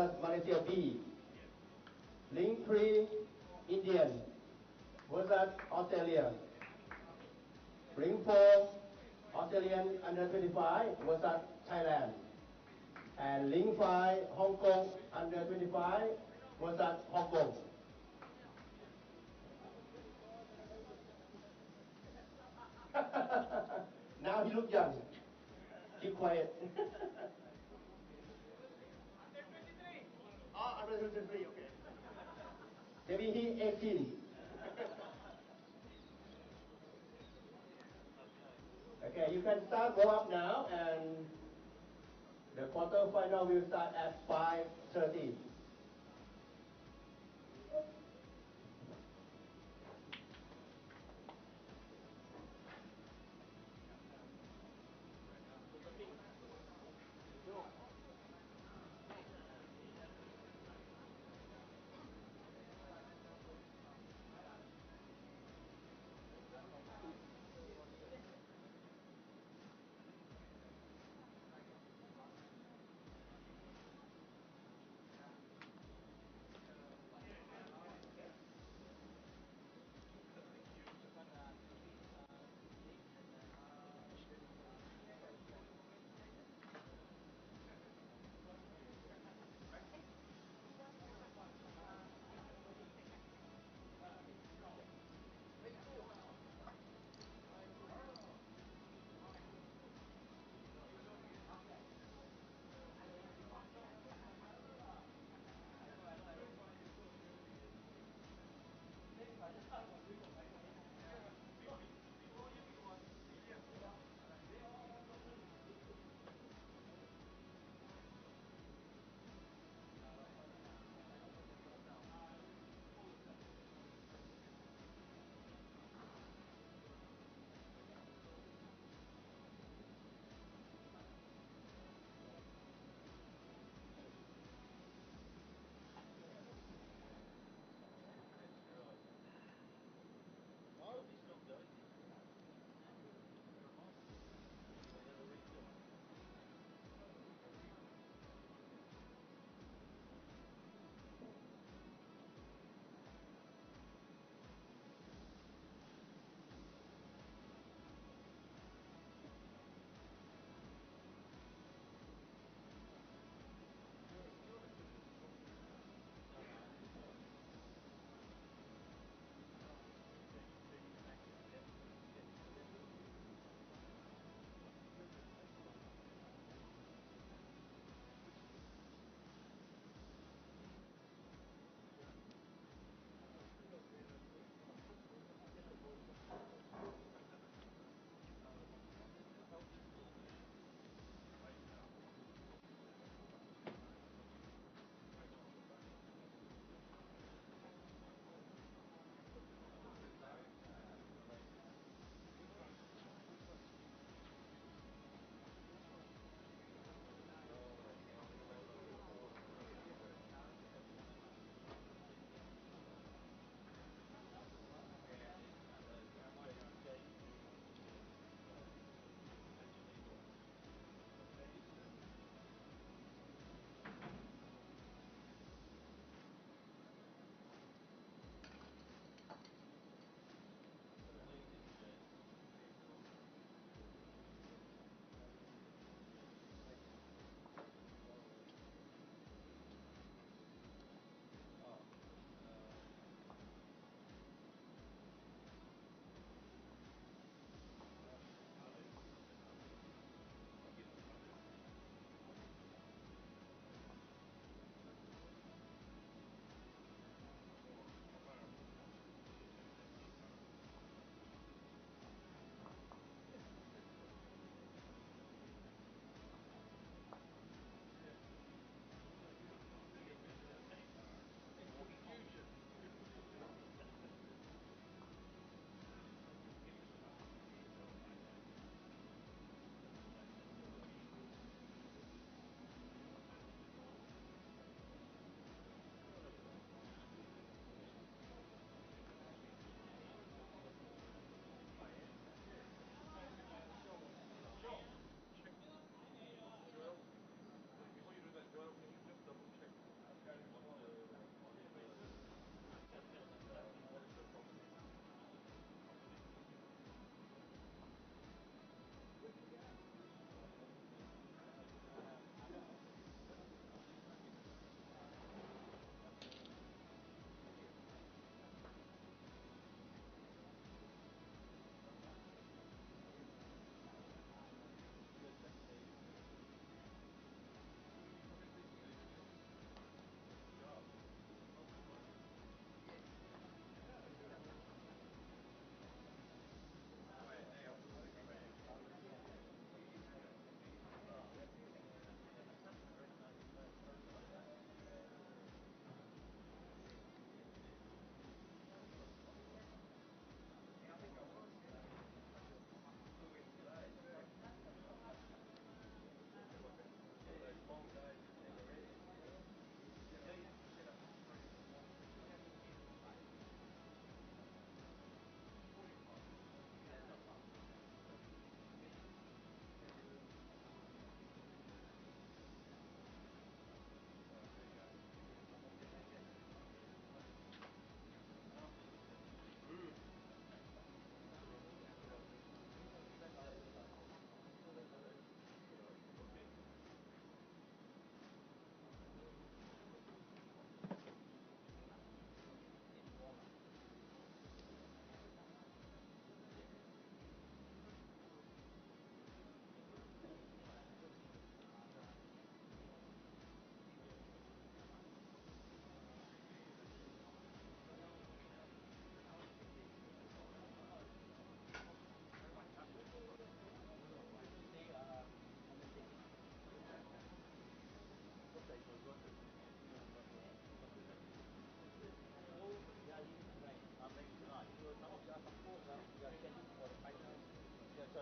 versus Malaysia B. Link 3, Indian versus Australia. Link 4, Australian under 25 versus Thailand. And Link 5, Hong Kong under 25 versus Hong Kong. Now he looks young. Keep quiet. Oh, under 23, okay. Maybe he 18. Okay, you can start warm up now, and the quarter final will start at 5:30.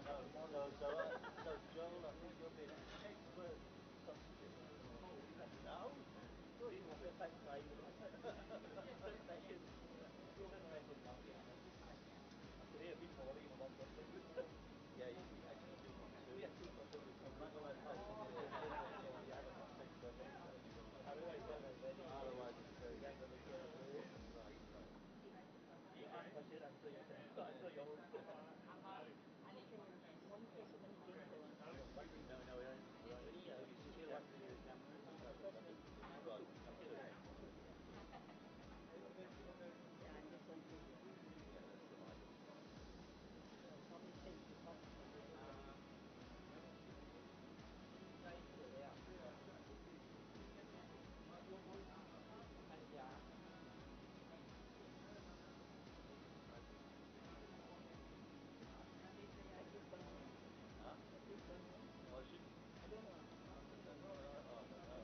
So Joel, I think you'll be an expert substitute. No? Good, you'll get back to you. First session. First session, I'll be honest. I could hear before, you know, one person. Yeah, you actually two from two. Yeah, two from two. No matter what happens, you have a six-person. Otherwise, it's very right. You ask question, answer yourself. Answer your own.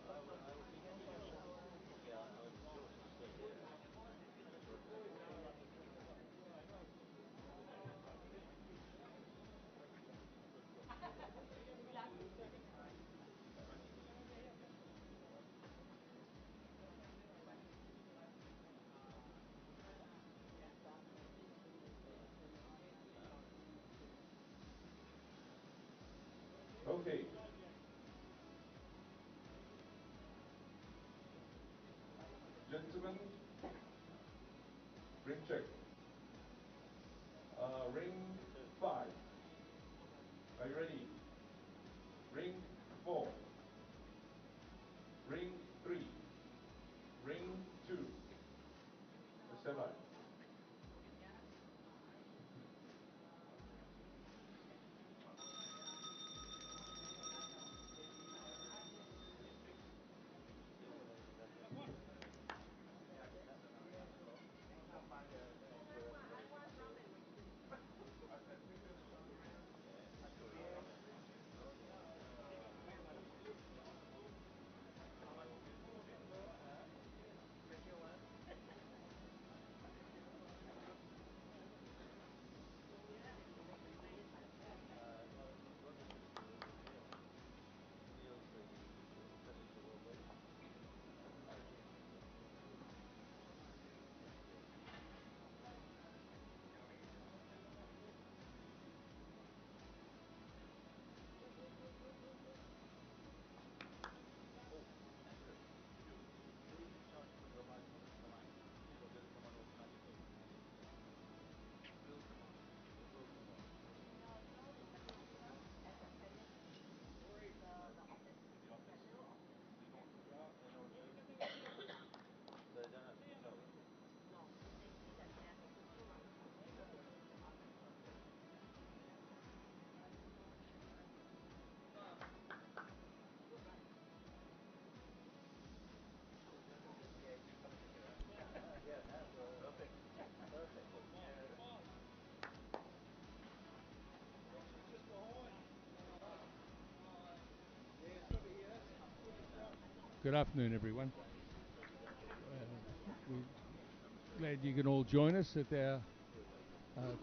No, we only you still have to
Okay. Gentlemen, ring check. Ring 5. Are you ready? Ring 4. Ring 3. Ring 2. Stand by.
Good afternoon, everyone. We're glad you can all join us at our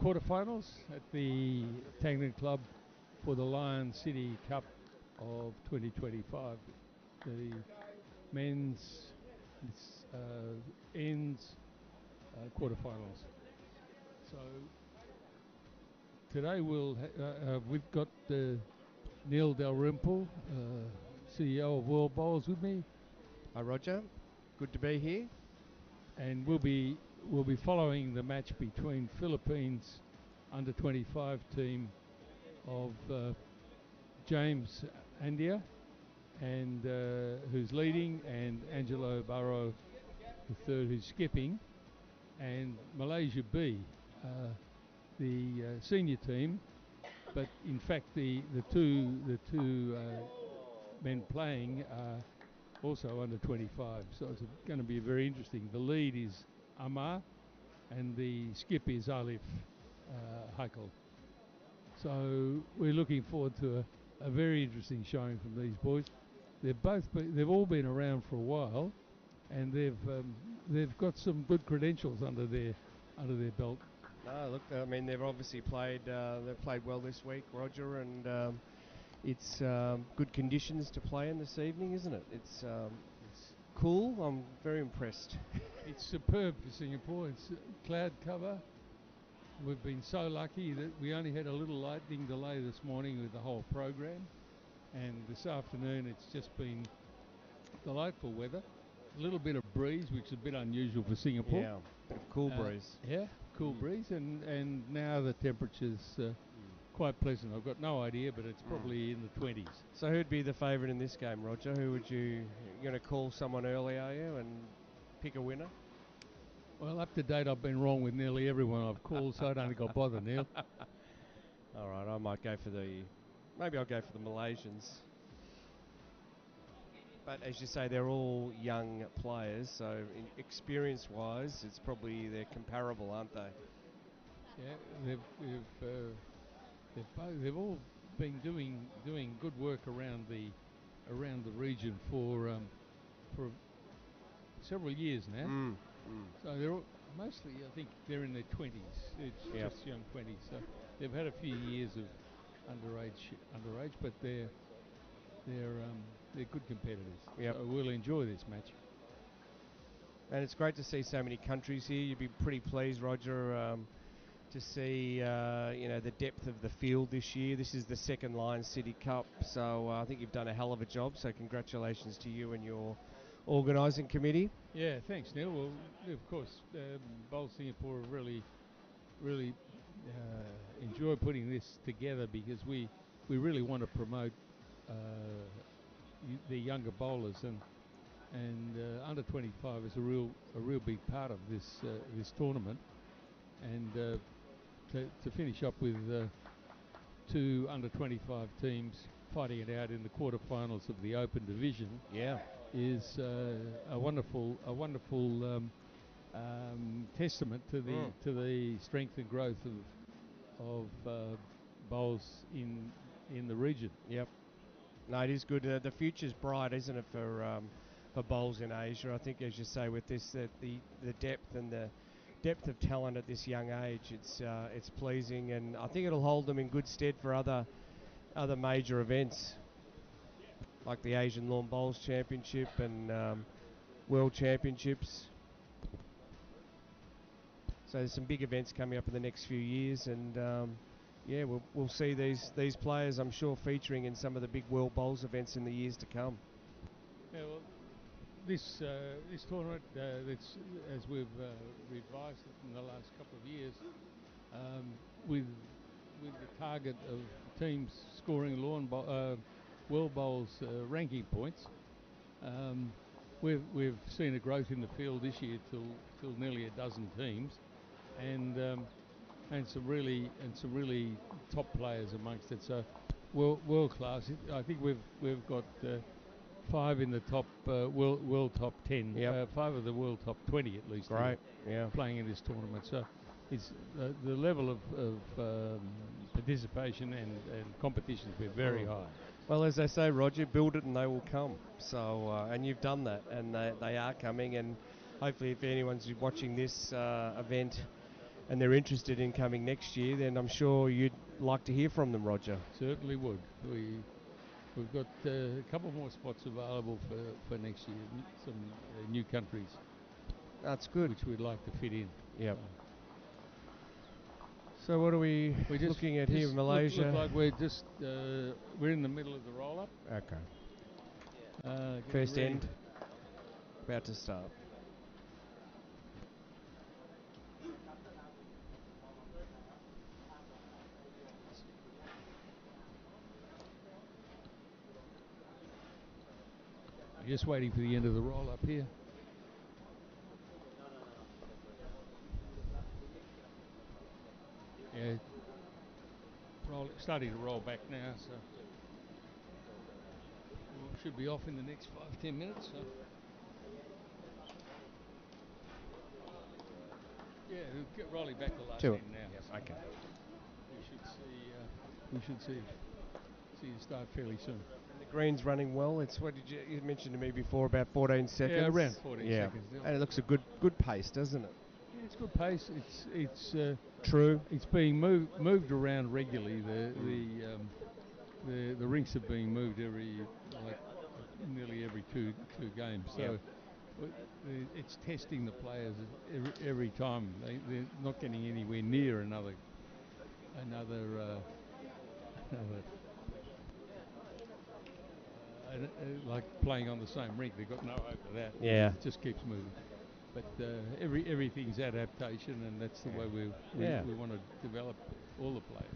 quarterfinals at the Tanglin Club for the Lion City Cup of 2025. The men's ends quarterfinals. So today we've got Neil Dalrymple, CEO of World Bowls, with me.
Hi Roger, good to be here.
And we'll be following the match between Philippines under 25 team of James Andia, and who's leading, and Angelo Barro the third, who's skipping, and Malaysia B, the senior team. But in fact, the two men playing are also under 25, so it's going to be very interesting. The lead is Amar, and the skip is Alif Hakel. So we're looking forward to a very interesting showing from these boys. They've all been around for a while, and they've got some good credentials under their belt.
No, look, I mean they've obviously played well this week, Roger, and it's good conditions to play in this evening, isn't it? It's cool. I'm very impressed.
It's superb for Singapore. It's cloud cover. We've been so lucky that we only had a little lightning delay this morning with the whole program, and this afternoon it's just been delightful weather. A little bit of breeze, which is a bit unusual for Singapore.
Yeah, bit of cool breeze.
Yeah, cool breeze, and now the temperature's quite pleasant. I've got no idea, but it's probably in the 20s.
So who'd be the favourite in this game, Roger? Who would you're going to call someone early, are you, and pick a winner?
Well, up to date, I've been wrong with nearly everyone I've called, so I don't think I'll bother, Neil.
All right, I might go for maybe I'll go for the Malaysians. But as you say, they're all young players, so experience-wise, it's probably they're comparable, aren't they?
Yeah, they've all been doing good work around the region for several years now. So they're all, mostly, I think, they're in their 20s. It's just young 20s. So they've had a few years of underage, but they're good competitors.
Yep.
So we'll enjoy this match.
And it's great to see so many countries here. You'd be pretty pleased, Roger, to see the depth of the field this year. This is the second Lions City Cup, so I think you've done a hell of a job. So congratulations to you and your organising committee.
Yeah, thanks, Neil. Well, of course, Bowl Singapore really enjoy putting this together because we really want to promote the younger bowlers, and under 25 is a real big part of this tournament, and to finish up with two under 25 teams fighting it out in the quarterfinals of the Open Division, is a wonderful testament to the strength and growth of bowls in the region.
Yep. No, it is good. The future's bright, isn't it, for bowls in Asia? I think, as you say, with this, the depth and the depth of talent at this young age, it's pleasing, and I think it'll hold them in good stead for other major events, like the Asian Lawn Bowls Championship and World Championships. So there's some big events coming up in the next few years, and we'll see these players, I'm sure, featuring in some of the big World Bowls events in the years to come.
Yeah, well, this tournament, as we've revised it in the last couple of years, with the target of teams scoring World Bowls ranking points, we've seen a growth in the field this year till nearly a dozen teams, and some really top players amongst it. So world class. I think we've got 5 in the top world top 10. 5 of the world top 20 at least.
Right.
Playing in this tournament. So it's the level of participation and competition has been very high.
Well, as they say, Roger, build it and they will come. So, and you've done that, and they are coming. And hopefully, if anyone's watching this event and they're interested in coming next year, then I'm sure you'd like to hear from them, Roger.
Certainly would. We've got a couple more spots available for next year. Some new countries.
That's good.
Which we'd like to fit in.
Yep. So what are we looking at here, Malaysia?
Look like we're in the middle of the roll-up.
Okay. First end. About to start.
Just waiting for the end of the roll-up here. Yeah, starting to roll back now, so should be off in the next 5-10 minutes. So. Yeah, rolling back the last end now.
Yep,
so
okay.
We should see it start fairly soon.
And the green's running well. It's what you mentioned to me before, about 14 seconds.
Yeah, around 14 seconds.
And it looks a good pace, doesn't it?
Yeah, It's good pace. It's
True.
it's being moved around regularly. The rinks are being moved every nearly every two games. So it's testing the players every time. They're not getting anywhere near another like playing on the same rink. They've got no hope of that.
Yeah.
It just keeps moving. But everything's adaptation, and that's the way we want to develop all the players.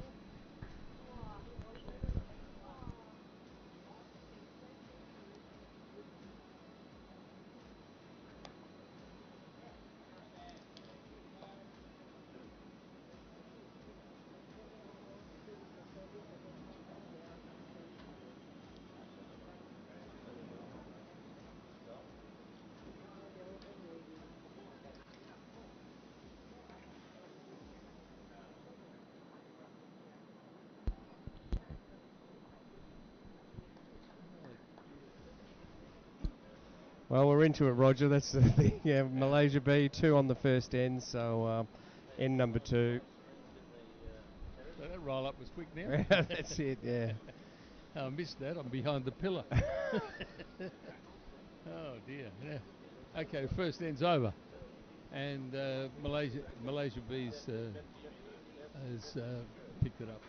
Well, we're into it, Roger. That's the thing. Yeah, Malaysia B, 2 on the first end, so end number 2.
So that roll up was quick now.
That's it, yeah.
I missed that. I'm behind the pillar. Oh dear. Yeah. Okay, first end's over, and Malaysia B's has picked it up.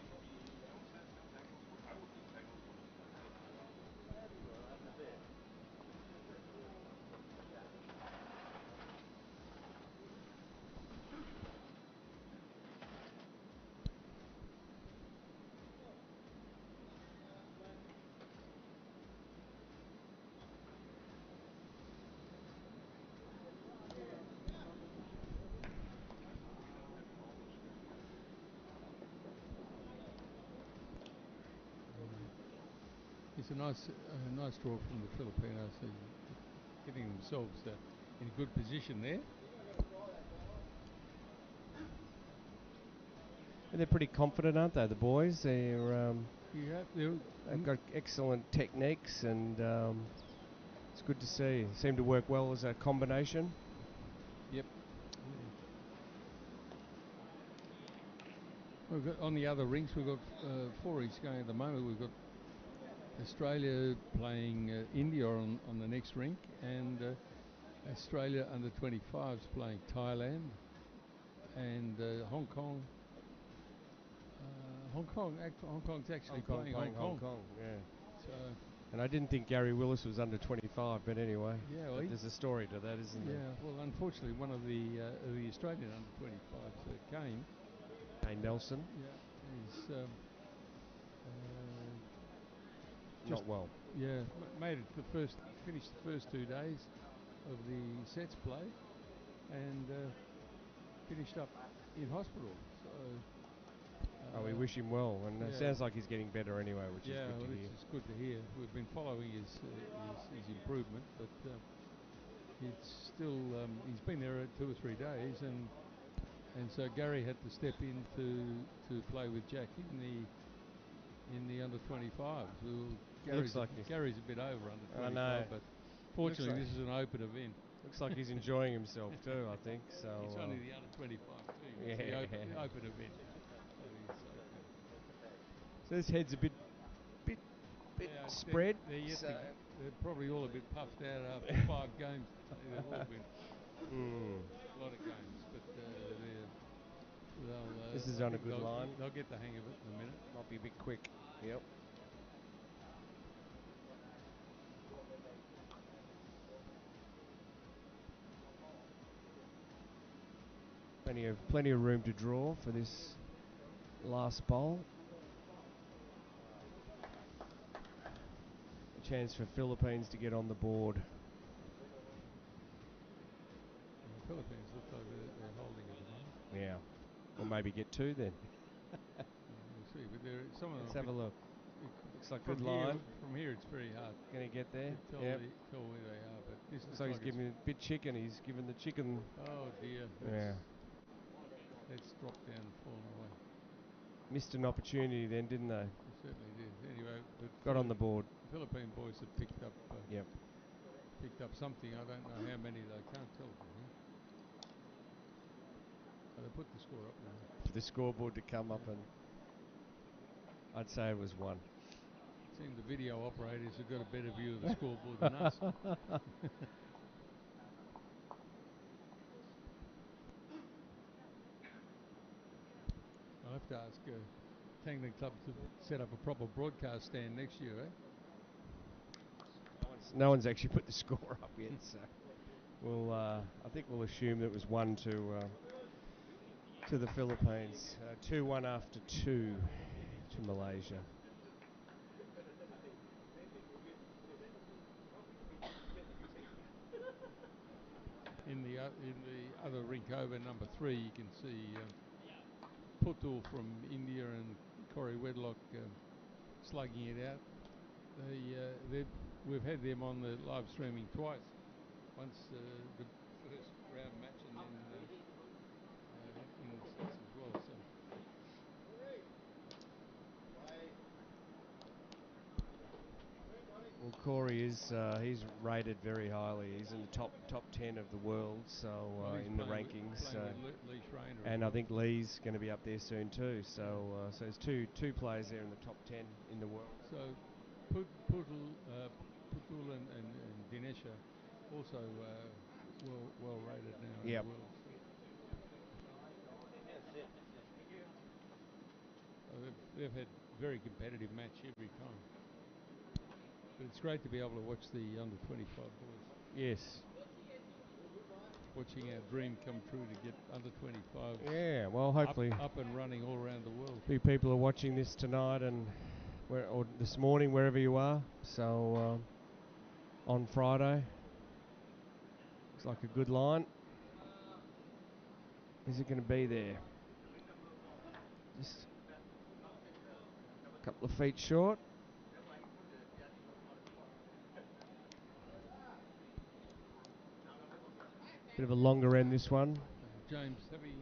It's a nice draw from the Filipinos, getting themselves in a good position there.
And they're pretty confident, aren't they, the boys?
They've
got excellent techniques, and it's good to see. They seem to work well as a combination.
Yep. We've got on the other rinks. We've got 4 rinks going at the moment. We've got Australia playing India on the next rink, and Australia under 25s playing Thailand, and Hong Kong. Hong Kong's actually playing Hong Kong.
Yeah.
So,
and I didn't think Gary Willis was under 25, but anyway.
Yeah, well,
there's a story to that, isn't there?
Yeah. Well, unfortunately, one of the Australian under 25s, Kane
Nelson.
Yeah, is
not well.
Yeah, made it finished the first 2 days of the sets play, and finished up in hospital. So.
We wish him well, and it sounds like he's getting better anyway, which is good to hear.
It's good to hear. We've been following his improvement, but it's still he's been there 2 or 3 days, and so Gary had to step in to play with Jack in the under 25s. Gary's a bit over under 25, but fortunately this is an open event.
Looks like he's enjoying himself too, I think. So
it's only the under 25 team. It's the open event.
So his head's a bit spread.
They're probably all a bit puffed out after 5 games. They've all been a lot of games, but
this is on a good line.
They'll get the hang of it in a minute.
Might be a bit quick. Yep. Plenty of room to draw for this last bowl. A chance for Philippines to get on the board.
The Philippines look like they're holding at the moment.
Yeah. Or maybe get 2 then.
We'll see. But some of them.
Let's have a look. Looks like good line.
From here, it's very hard.
Going to get there.
Tell where they are. But this
looks like he's giving a bit chicken. He's giving the chicken.
Oh dear. Let's drop down and fall away.
Missed an opportunity then, didn't they?
They certainly did. Anyway, but
got on the board.
Philippine boys have picked up. Picked up something. I don't know how many. They can't tell from here. put the score up now.
For the scoreboard to come up, and I'd say it was 1.
Seems the video operators have got a better view of the scoreboard than us. I'll have to ask Tanglin Club to set up a proper broadcast stand next year, eh?
No one's actually put the score up yet, so we'll. I think we'll assume that it was 1 to the Philippines, 2-1 after 2 to Malaysia.
In the other rink over number 3, you can see Putul from India and Corey Wedlock slugging it out. We've had them on the live streaming twice. Once the first round match and then in the sets as well. So.
Well, Corey is he's rated very highly. He's in the top 10 of the world, so in the rankings.
Lee Schreiner
and I think Lee's going to be up there soon too. So so there's two players there in the top 10 in the world.
So Putul and Dinesha also well rated now in the world. So they've had very competitive match every time. But it's great to be able to watch the under 25 boys.
Yes.
Watching our dream come true to get under 25.
Yeah, well, hopefully
up and running all around the world.
Few people are watching this tonight and or this morning, wherever you are. So on Friday, looks like a good line. Is it going to be there? Just a couple of feet short. Bit of a longer end, this one.
James coming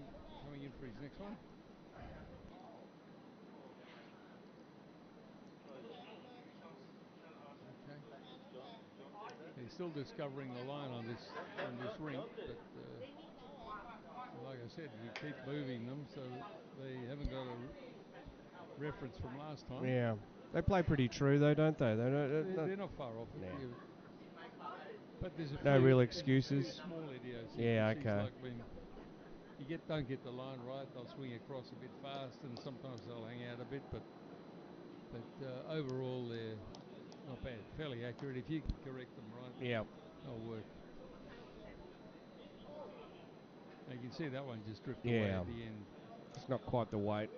in for his next one. Okay. He's still discovering the line on this rink, but like I said, we keep moving them so they haven't got a reference from last time.
Yeah, they play pretty true though, don't they?
They're not far off it.
Yeah.
But there's
no real excuses.
Small idiosyncrasies.
Yeah, okay.
Like when you don't get the line right, they'll swing across a bit fast, and sometimes they'll hang out a bit. But overall, they're not bad. Fairly accurate. If you can correct them right, they'll work. Now you can see that one just drift away at the end.
It's not quite the weight.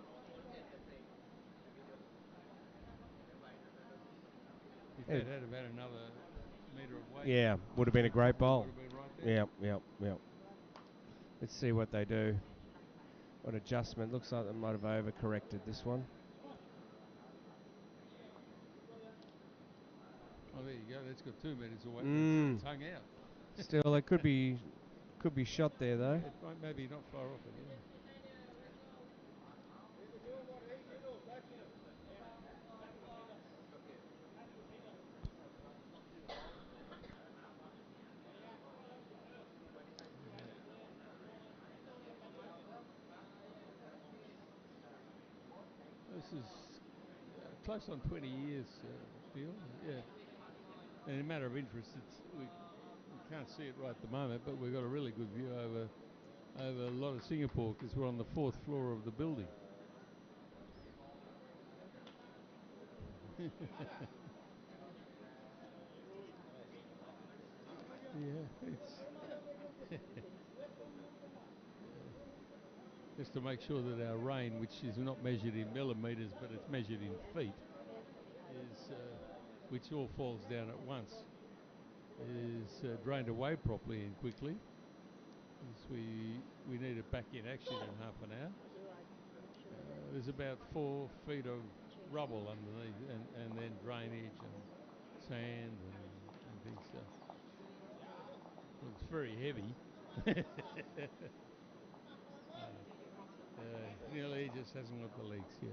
If that had about another metre of weight.
Yeah, would have been a great bowl.
Would have been right there.
Yep. Let's see what they do. What adjustment. Looks like they might have overcorrected this one.
Oh, there you go. That's got 2 metres of weight. It's hung out.
Still, it could be shot there though.
It might, maybe not far off it. Yeah. This is close on 20 years deal. Yeah. And in a matter of interest, we can't see it right at the moment, but we've got a really good view over a lot of Singapore because we're on the 4th floor of the building. Yeah, it's just to make sure that our rain, which is not measured in millimetres but it's measured in feet, which all falls down at once, is drained away properly and quickly. We need it back in action in half an hour. There's about 4 feet of rubble underneath and then drainage and sand and things. Looks very heavy. Nearly just hasn't got the legs here.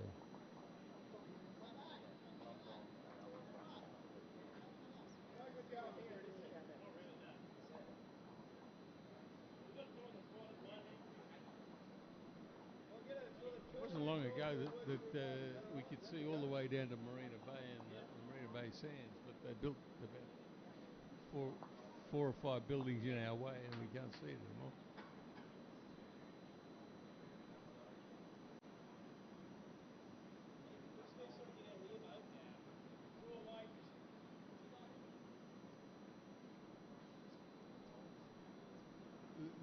long ago that we could see all the way down to Marina Bay and the Marina Bay Sands, but they built about four or five buildings in our way, and we can't see it anymore.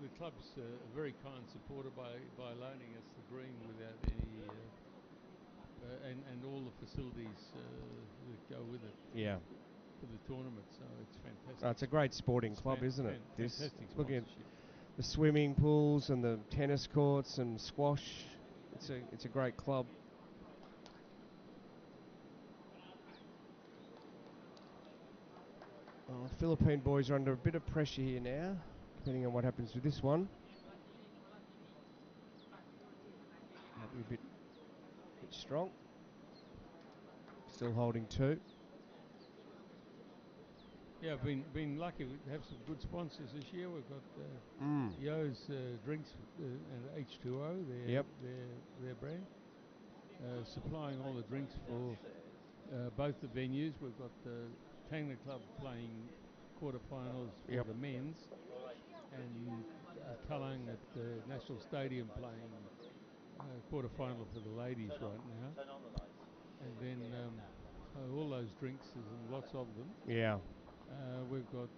The club's a very kind supporter by loaning us the green without any and all the facilities that go with it.
Yeah.
For the tournament, so it's fantastic.
Oh, it's a great sporting club, isn't it?
Fantastic
Looking at
sponsorship.
the swimming pools and the tennis courts and squash. It's a great club. The Philippine boys are under a bit of pressure here now, depending on what happens with this one. Might be a bit strong. Still holding 2.
Yeah, I've been lucky to have some good sponsors this year. We've got Yo's Drinks and H2O, their brand, supplying all the drinks for both the venues. We've got the Tanglin Club playing quarterfinals for the men's, and Kallang at the National Stadium playing quarterfinal for the ladies right now. And then all those drinks, and lots of them.
Yeah.
We've got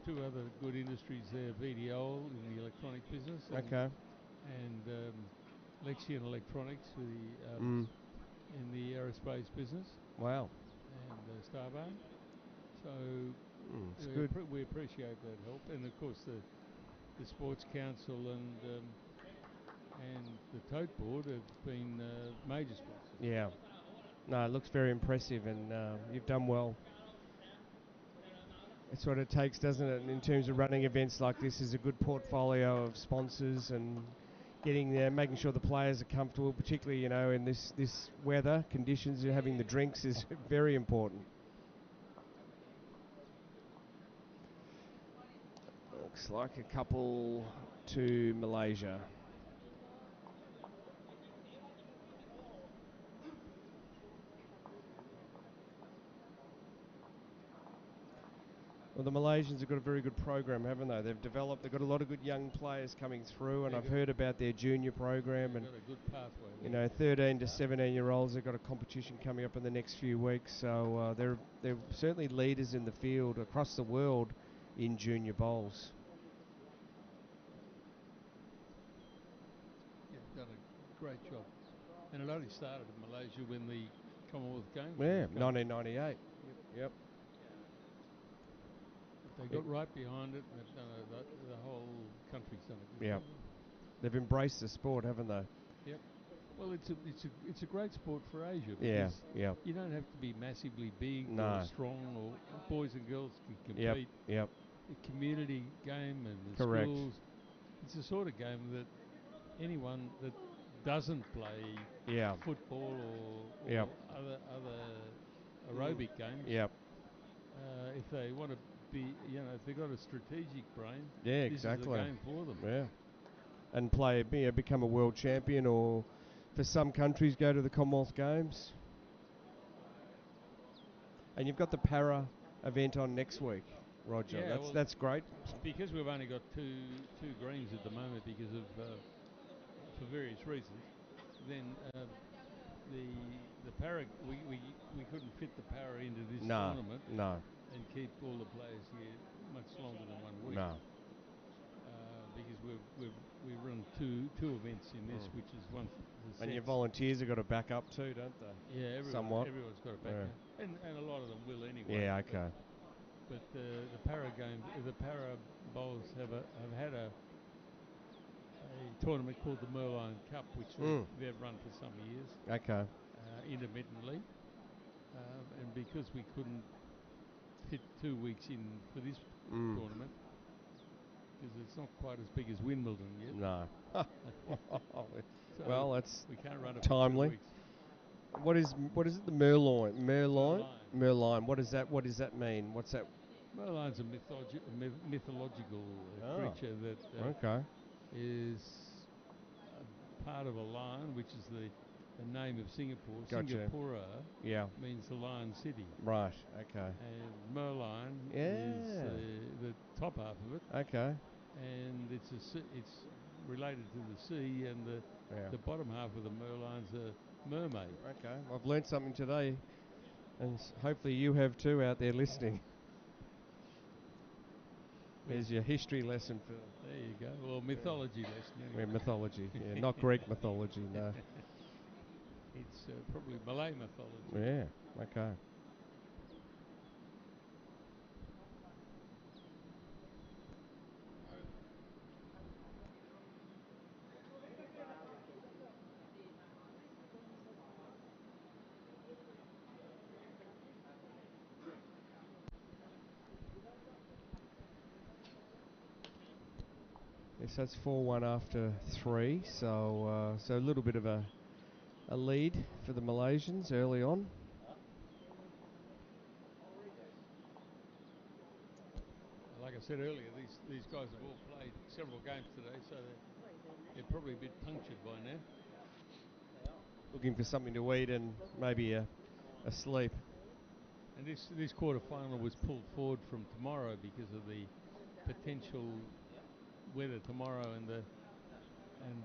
2 other good industries there, VDO in the electronic business, and Lexion Electronics with the in the aerospace business.
Wow.
And Starbone. So
it's good.
We appreciate that help, and of course the Sports Council and the Tote Board have been major sponsors.
Yeah. No, it looks very impressive, and you've done well. That's what it takes, doesn't it? In terms of running events like this, is a good portfolio of sponsors and getting there, making sure the players are comfortable, particularly in this weather conditions. Having the drinks is very important. Looks like a couple to Malaysia. Well, the Malaysians have got a very good program, haven't they? They've got a lot of good young players coming through, and I've heard about their junior program.
They've got a good pathway.
13 to 17-year-olds. They've got a competition coming up in the next few weeks, so they're certainly leaders in the field across the world in junior bowls.
Yeah, they've done a great job, and it only started in Malaysia when the Commonwealth Games.
Yeah, 1998. Yep.
They got right behind it, and they've done the whole country's done a good job.
They've embraced the sport, haven't they?
Yep. Well, it's a great sport for Asia.
Yeah.
You don't have to be massively big
or
strong, or boys and girls can compete.
Yep.
The community game and the
Correct.
schools. It's the sort of game that anyone that doesn't play football or other aerobic games.
Yep.
If they want to be, if they've got a strategic brain,
exactly.
This is the game for them.
Yeah. And become a world champion, or for some countries go to the Commonwealth Games. And you've got the para event on next week, Roger.
Yeah,
that's great.
Because we've only got two greens at the moment because of for various reasons. Then the para we couldn't fit the para into this tournament.
No.
And keep all the players here much longer than 1 week.
No.
Because we run two events in this, which is one for the sets.
And your volunteers have got to back up too, don't they?
Yeah, everyone's got to back up, and a lot of them will anyway.
Yeah, okay.
But the para bowls have had a tournament called the Merlion Cup, which they've run for some years.
Okay.
Intermittently, and because we couldn't fit 2 weeks in for this tournament, because it's not quite as big as Wimbledon yet.
No.
So
well, that's
we can't run it
timely.
For 2 weeks.
What is it? The Merlion. Merlion. What does that mean? What's that?
Merlion's a mythological creature that is part of a lion, which is the name of Singapore.
Gotcha.
Singapura
Yeah.
means the Lion City.
Right. Okay.
And Merlion is
Yeah.
the top half of it.
Okay.
And it's related to the sea, and the bottom half of the Merlion's a mermaid.
Okay. Well, I've learnt something today, and hopefully you have too out there listening. There's your history lesson for.
There you go. Well, mythology lesson. Anyway.
Yeah, mythology. Yeah, not Greek mythology. No.
It's probably Malay mythology.
Yeah. Okay. Yes, that's 4-1 after 3, so a little bit of a lead for the Malaysians early on.
Like I said earlier, these guys have all played several games today, so they're probably a bit punctured by now.
Looking for something to eat and maybe a sleep.
And this quarter-final was pulled forward from tomorrow because of the potential weather tomorrow and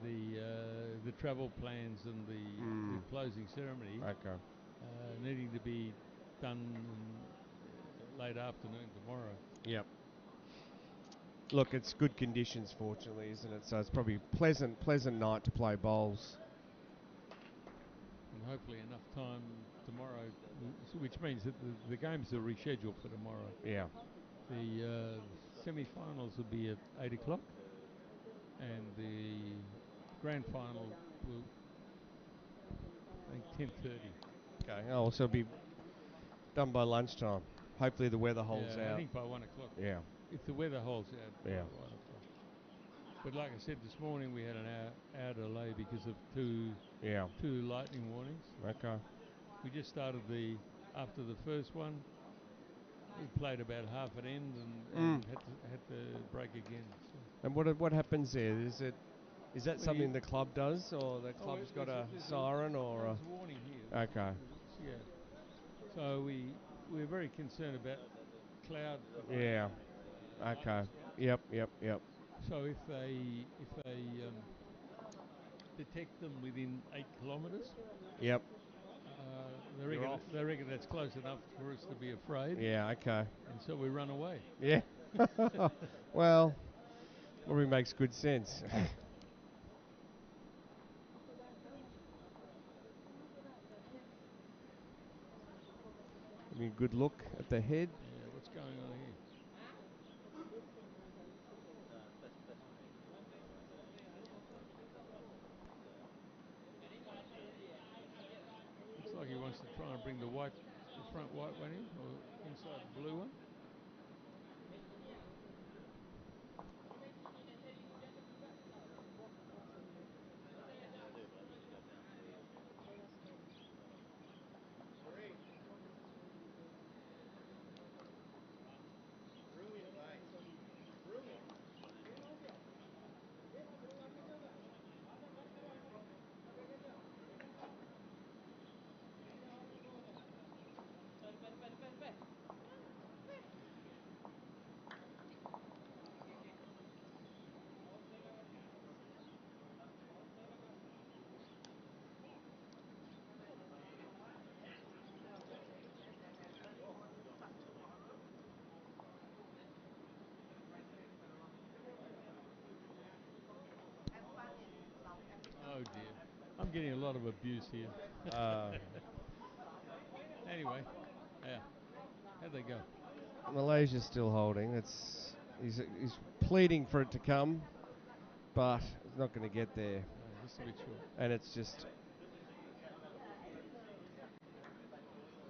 the travel plans and the closing ceremony.
Okay.
Needing to be done late afternoon tomorrow.
Yep. Look, it's good conditions, fortunately, isn't it? So it's probably a pleasant night to play bowls.
And hopefully enough time tomorrow, which means that the games are rescheduled for tomorrow.
Yeah.
The semi-finals will be at 8 o'clock, and the grand final will, I think, 10:30.
Okay. Oh, so it'll be done by lunchtime. Hopefully the weather holds out.
I think by 1 o'clock.
Yeah.
If the weather holds out,
yeah.
by 1 o'clock. But like I said this morning, we had an hour delay because of two lightning warnings.
Okay.
We just started after the first one. We played about half an end and had to break again. So.
And what happens there? Is that something the club does, or the club's got a siren, or?
There's a warning here.
Okay.
Yeah. So we're very concerned about cloud.
Yeah. Okay. Yep.
So if they detect them within 8 kilometres.
Yep.
They reckon that's close enough for us to be afraid.
Yeah. Okay.
And so we run away.
Yeah. Well, probably makes good sense. I mean, good look at the head.
Yeah. What's going on here? Looks like he wants to try and bring the front white one in, or inside the blue one. Oh dear. I'm getting a lot of abuse here. Anyway, yeah. How'd they go?
Malaysia's still holding. He's pleading for it to come, but he's not going to get there.
No, just a bit short.
And it's just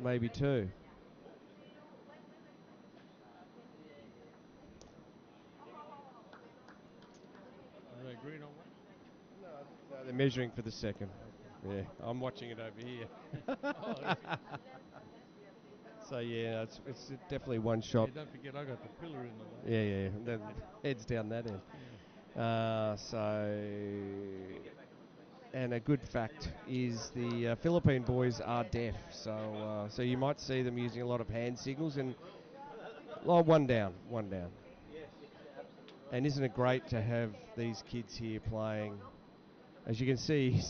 maybe 2.
Are they agreed on one?
No, they're measuring for the second. Okay. Yeah, I'm watching it over here. So yeah, it's definitely one shot.
Yeah, don't forget I got the pillar in the way.
Yeah. Then heads down that end.
Yeah.
So And a good fact is the Philippine boys are deaf, so so you might see them using a lot of hand signals and one down, one down.
Yes, yes, absolutely.
And isn't it great to have these kids here playing? As you can see,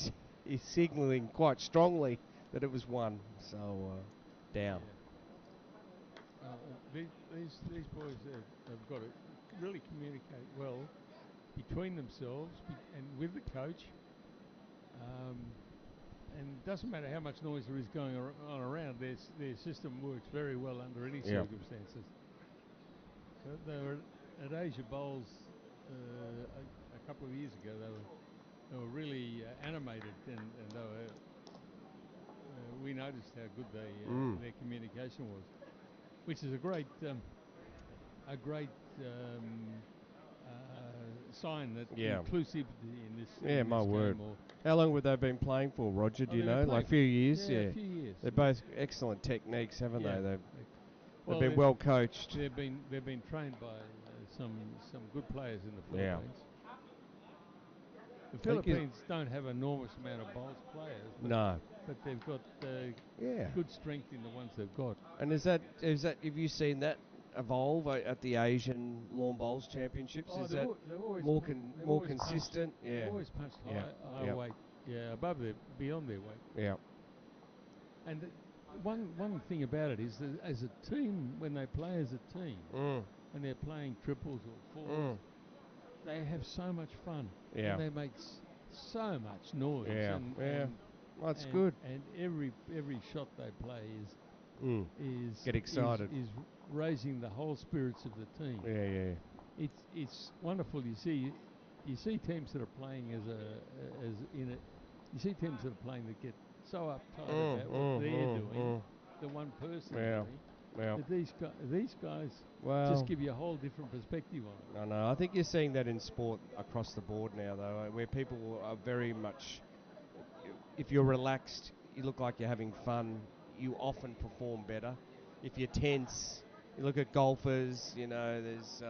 he's signalling quite strongly that it was one, so down.
These boys have got to really communicate well between themselves and with the coach. And it doesn't matter how much noise there is going on around, their system works very well under any circumstances. So they were at Asia Bowls a couple of years ago. They were really animated, and they were. We noticed how good their communication was, which is a great sign that inclusivity in this
my word.
game.
How long have they been playing for, Roger? Do you know? Like a few years?
Yeah, a few years.
They're both excellent techniques, haven't they? They've been
they've
well coached.
They've been trained by some good players in the Philippines. The Philippines don't have an enormous amount of bowls players. But they've got good strength in the ones they've got.
And is that have you seen that evolve at the Asian Lawn Bowls Championships? Is that more consistent?
They've always punched high weight, beyond their weight.
Yeah.
And one thing about it is that as a team, when they play as a team, and they're playing triples or fours, they have so much fun.
Yeah.
And they make so much noise.
Yeah. That's good.
And every shot they play is
get excited.
Is raising the whole spirits of the team.
Yeah.
It's wonderful. You see teams that are playing you see teams that are playing that get so uptight about what they're doing, the one person doing. But these guys just give you a whole different perspective on it.
I know. I think you're seeing that in sport across the board now, though, where people are very much. If you're relaxed, you look like you're having fun. You often perform better. If you're tense, you look at golfers. There's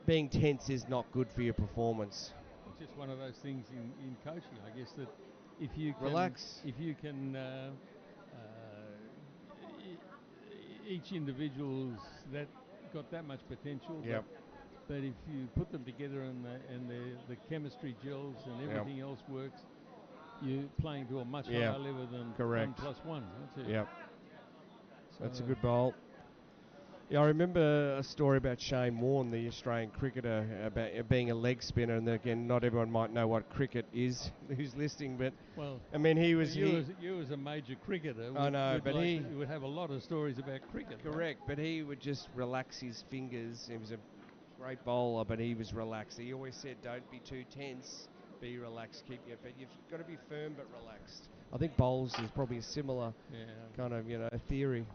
being tense is not good for your performance.
It's just one of those things in coaching, I guess, that if you can
relax,
if you can. Each individual's got that much potential.
Yep.
But if you put them together and the chemistry gels and everything else works, you're playing to a much higher level than 1+1, aren't you?
Yep. So that's a good bowl. Yeah, I remember a story about Shane Warne, the Australian cricketer, about being a leg spinner. And again, not everyone might know what cricket is who's listening, but I mean, he was.
You as a major cricketer,
I know, but he
would have a lot of stories about cricket.
Correct, but he would just relax his fingers. He was a great bowler, but he was relaxed. He always said, "Don't be too tense. Be relaxed. But you've got to be firm but relaxed." I think bowls is probably a similar kind of theory.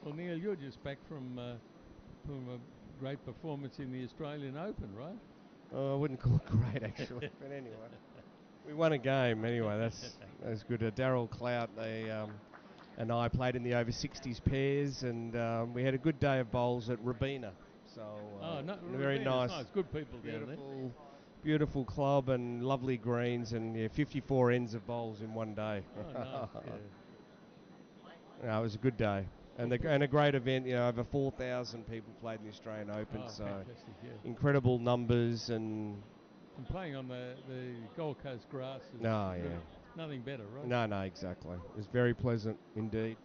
Well, Neil, you're just back from a great performance in the Australian Open, right?
I wouldn't call it great, actually. But anyway, we won a game. Anyway, that's good. Darryl Clout, and I played in the over 60s pairs, and we had a good day of bowls at Robina. So very nice.
Good people down there.
Beautiful club and lovely greens, and 54 ends of bowls in one day.
Oh, nice.
No, it was a good day. And a great event, over 4,000 people played in the Australian Open, so
fantastic,
incredible numbers and
playing on the Gold Coast grass is nothing better, right?
No, exactly. It was very pleasant indeed.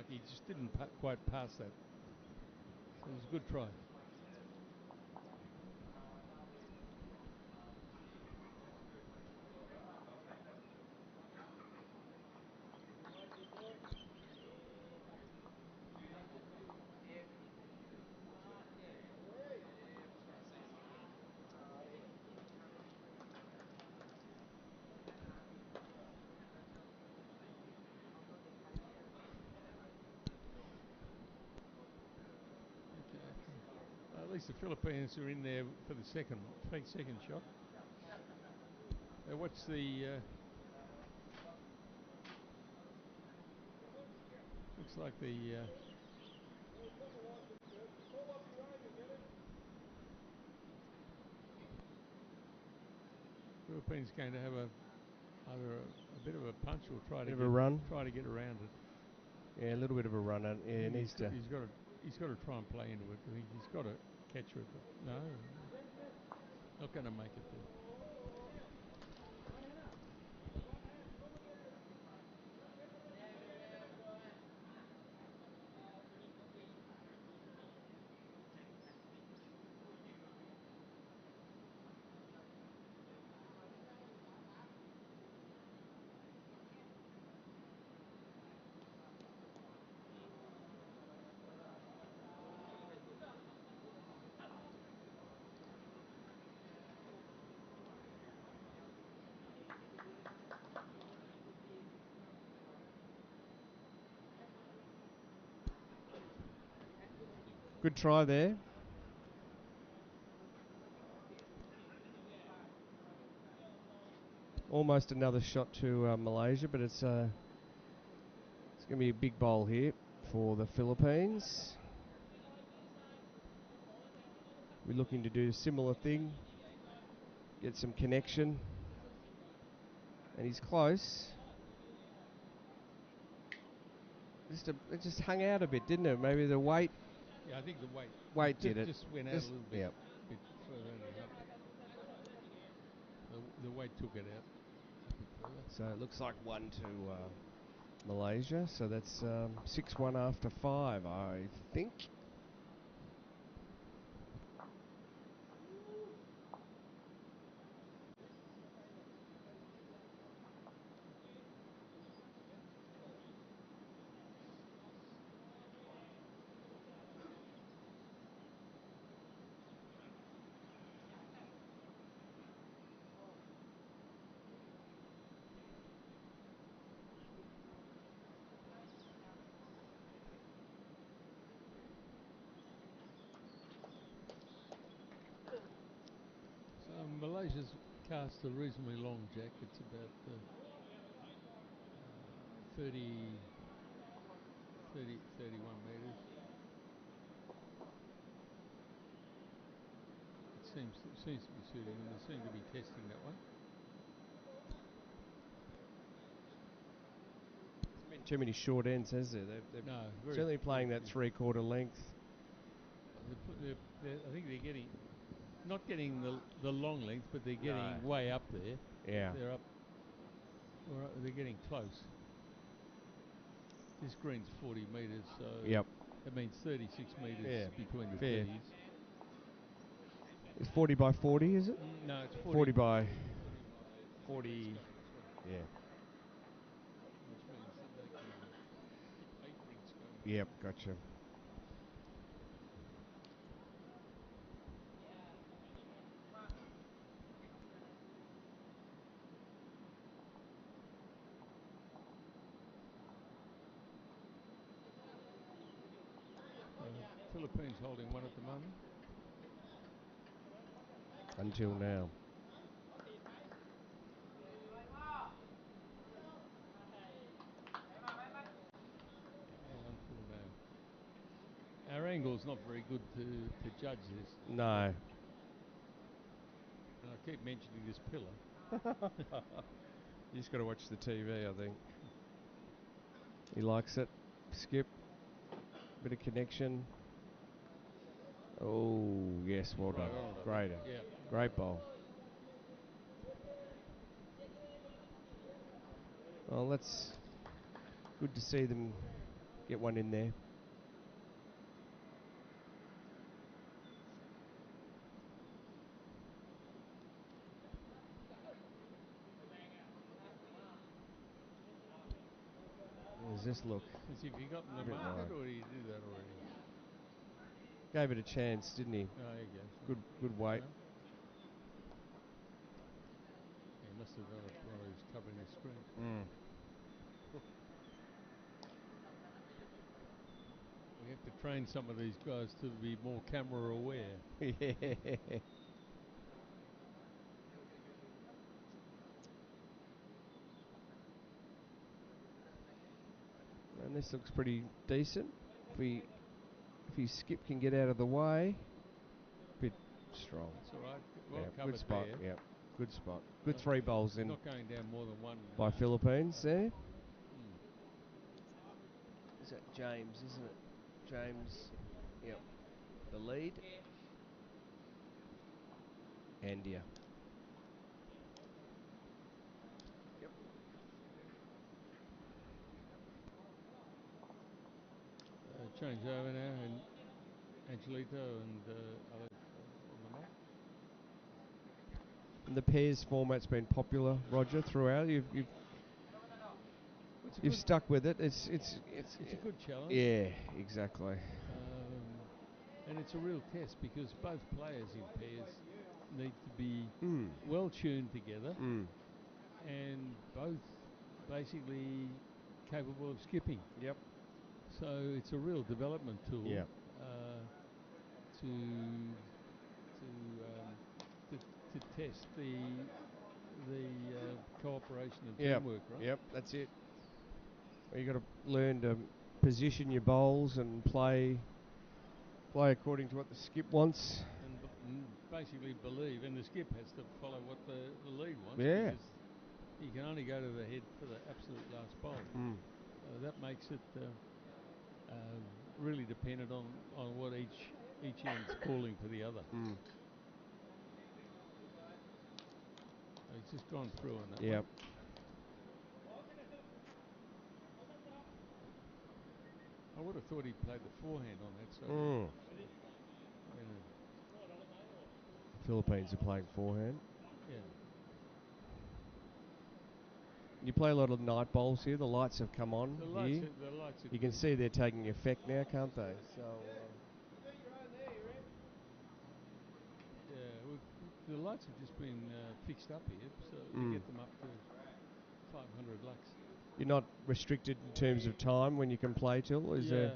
He just didn't quite pass that. So it was a good try. At least the Philippines are in there for the second shot. What's the... looks like the... Philippines going to have either a bit of a punch or try to get around it.
Yeah, a little bit of a run. Yeah,
he's got to try and play into it. I think he's got to catch her. No, not going to make it there.
Good try there. Almost another shot to Malaysia, but it's going to be a big bowl here for the Philippines. We're looking to do a similar thing, get some connection, and he's close. It just hung out a bit, didn't it? Maybe the weight.
Yeah, I think the
weight did it.
Just went out a little bit,
yep.
bit further up. The weight took it out a bit further.
So it looks like 1 to Malaysia. So that's 6-1 after 5, I think.
Malaysia's cast a reasonably long jack. It's about 31 metres. It seems to be suiting them. They seem to be testing that one.
There's been too many short ends, has there? They're certainly playing that 3/4 length.
I think they're not getting the long length, but they're getting way up there.
Yeah.
They're up. They're getting close. This green's 40 metres, so that means 36 metres between the tees.
It's 40 by 40, is it?
No, it's
40 by 40. Yeah.
Which means that they can keep 8 rings going.
Yep, gotcha.
Philippines holding one at the moment.
Until now.
Until now. Our angle's not very good to judge this.
No.
And I keep mentioning this pillar.
You just got to watch the TV, I think. He likes it. Skip. Bit of connection. Oh, yes, well done. Great.
Yeah.
Great bowl. Well, that's good to see them get one in there. How does this look?
Has he forgotten the market, or did he do that already?
Gave it a chance, didn't he?
Oh, there you
go. Good weight.
He must have done it while he was covering the screen. We have to train some of these guys to be more camera aware.
Yeah. And this looks pretty decent. If his skip can get out of the way, bit strong.
That's all right. Well
Yeah,
covered
good spot.
there.
Yeah, good spot. Good
Not-
3 bowls in
Not going down more than one.
by Philippines there.
Mm.
Is that James, isn't it? James, yep. The lead. Andia. Yep.
Change over now, and Angelito and Alex on the mat.
And the pairs format's been popular, Roger, throughout. You've stuck with it. It's
a good challenge.
Yeah, exactly.
And it's a real test because both players in pairs need to be
Mm.
well tuned together
Mm.
and both basically capable of skipping.
Yep.
So it's a real development tool.
Yep.
To test the cooperation and
Yep.
teamwork, right?
Yep, that's it. Well, you got to learn to position your bowls and play according to what the skip wants.
And basically believe, and the skip has to follow what the lead wants.
Yeah.
Because he can only go to the head for the absolute last bowl.
Mm.
That makes it really dependent on what each end's calling for the other.
Mm.
He's just gone through on that.
Yep.
One. I would have thought he played the forehand on that side.
Mm. Philippines are playing forehand.
Yeah.
You play a lot of night bowls here. The lights have come on
The
here.
lights are
You can
good.
see they're taking effect now, can't they? So.
Yeah, the lights have just been fixed up here, so to get them up to 500 lux.
You're not restricted in terms of time when you can play till, is there?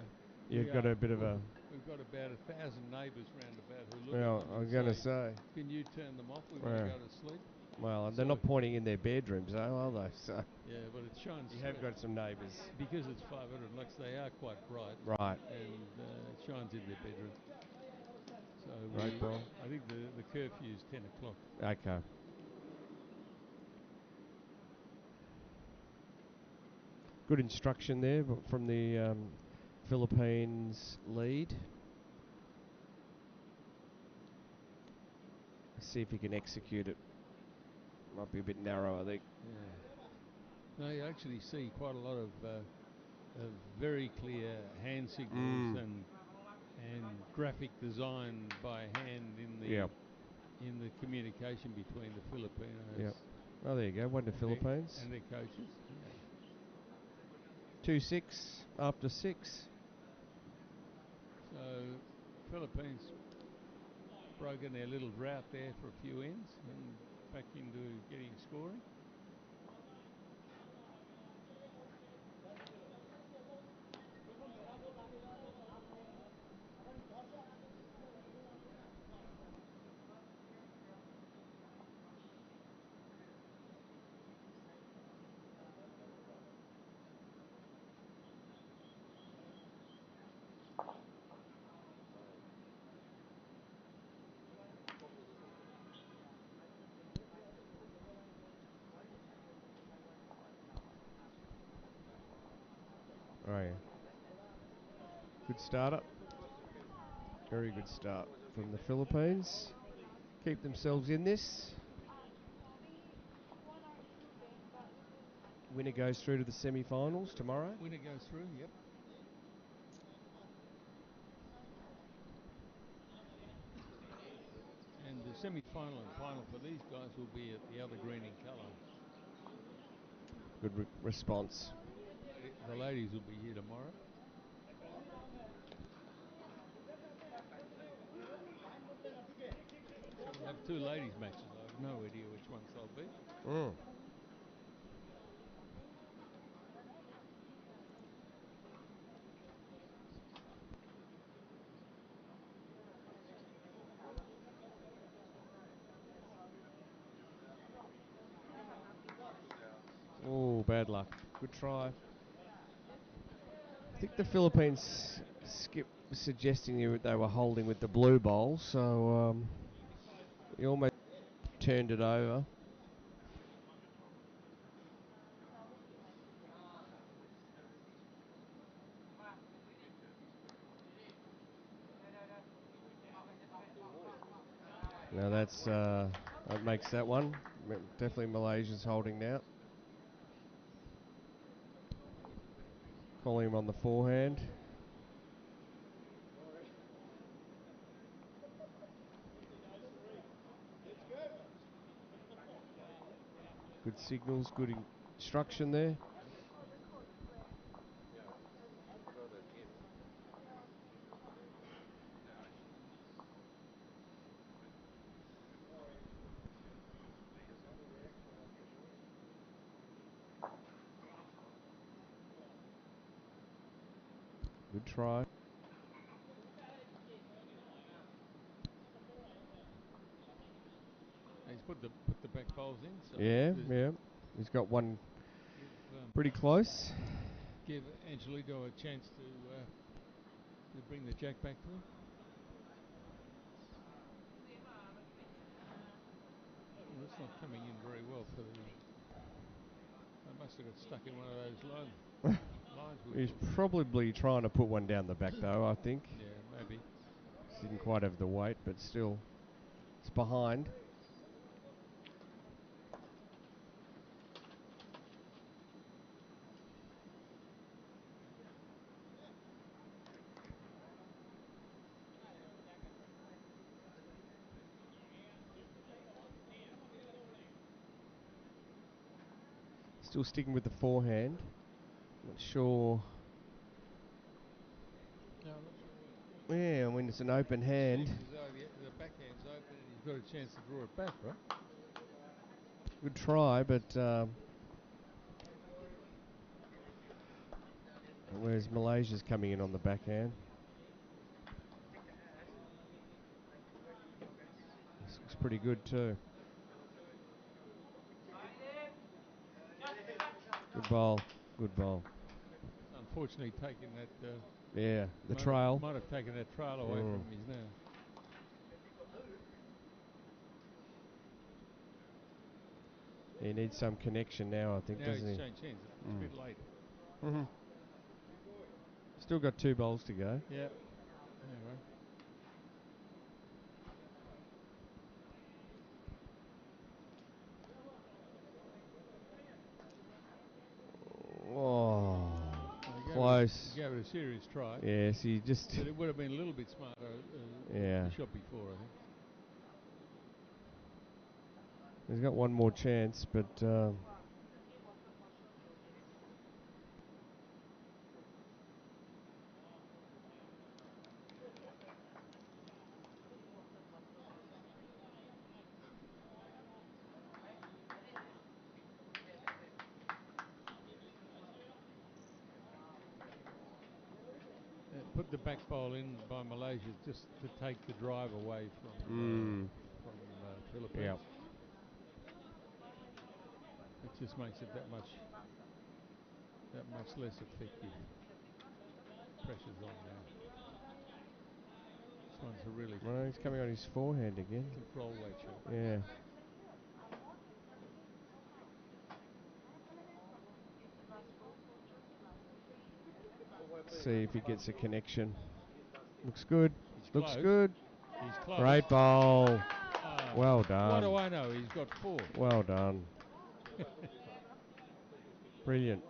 You've got a bit of a.
We've got about 1,000 neighbours round about who look
Well,
at them
I'm
and
going to say.
Can you turn them off? We want to go to sleep.
Well, they're not pointing in their bedrooms, though, are they? So.
Yeah, but it shines.
You have got some neighbours.
Because it's 500 lux, they are quite bright.
Right.
And it shines in their bedroom. So
Right, ball.
I think the curfew's 10 o'clock.
Okay. Good instruction there from the Philippines lead. See if he can execute it. Might be a bit narrow, I think.
Yeah. No, you actually see quite a lot of very clear hand signals and graphic design by hand in the communication between the Filipinos.
Yep. Oh, there you go. One to Philippines.
And their coaches.
Yeah. 2-6 after 6.
So Philippines broken their little drought there for a few ends and back into getting scoring.
Oh, yeah. Good starter. Very good start from the Philippines. Keep themselves in this. Winner goes through to the semi-finals tomorrow.
Winner goes through, yep. And the semi-final and final for these guys will be at the other green in colour.
Good response.
The ladies will be here tomorrow. So we'll have 2 ladies matches. I have no idea which ones they'll be.
bad luck. Good try. I think the Philippines skip was suggesting they were holding with the blue bowl, so he almost turned it over. Now that makes that one. Definitely Malaysia's holding now. Calling him on the forehand. Good signals, good instruction there. Good try.
He's put the back bowls in. So
Yeah. He's got one pretty close.
Give Angelito a chance to bring the jack back to him. Well, it's not coming in very well for the. They must have got stuck in one of those lines.
He's probably trying to put one down the back though, I think.
Yeah, maybe.
Didn't quite have the weight, but still, it's behind. Still sticking with the forehand. Not sure.
No, I'm not sure.
Yeah, when it's an open hand.
The backhand's open and he's got a chance to draw it back, right?
Good try, but whereas Malaysia's coming in on the backhand. This looks pretty good too. Good ball. Good ball.
It's unfortunately taken that.
Yeah, the trail.
Might have taken that trail away from him. He's now.
He needs some connection now, I think,
now
doesn't he?
Now he's changed hands. It's a bit late.
Still got 2 bowls to go.
Yeah. Anyway.
Oh, close.
He gave it a serious try.
Yes, he just.
But it would have been a little bit smarter.
Yeah.
The shot before, I think.
He's got one more chance, but.
Put the back bowl in by Malaysia just to take the drive away from Philippines.
Yep.
It just makes it that much less effective. Pressure's on now. This one's a really.
Well, he's coming on his forehand again.
Control weight shot.
Yeah. See if he gets a connection. Looks good. Looks good.
He's close.
Great ball. Well done.
What do I know? He's got 4.
Well done. Brilliant.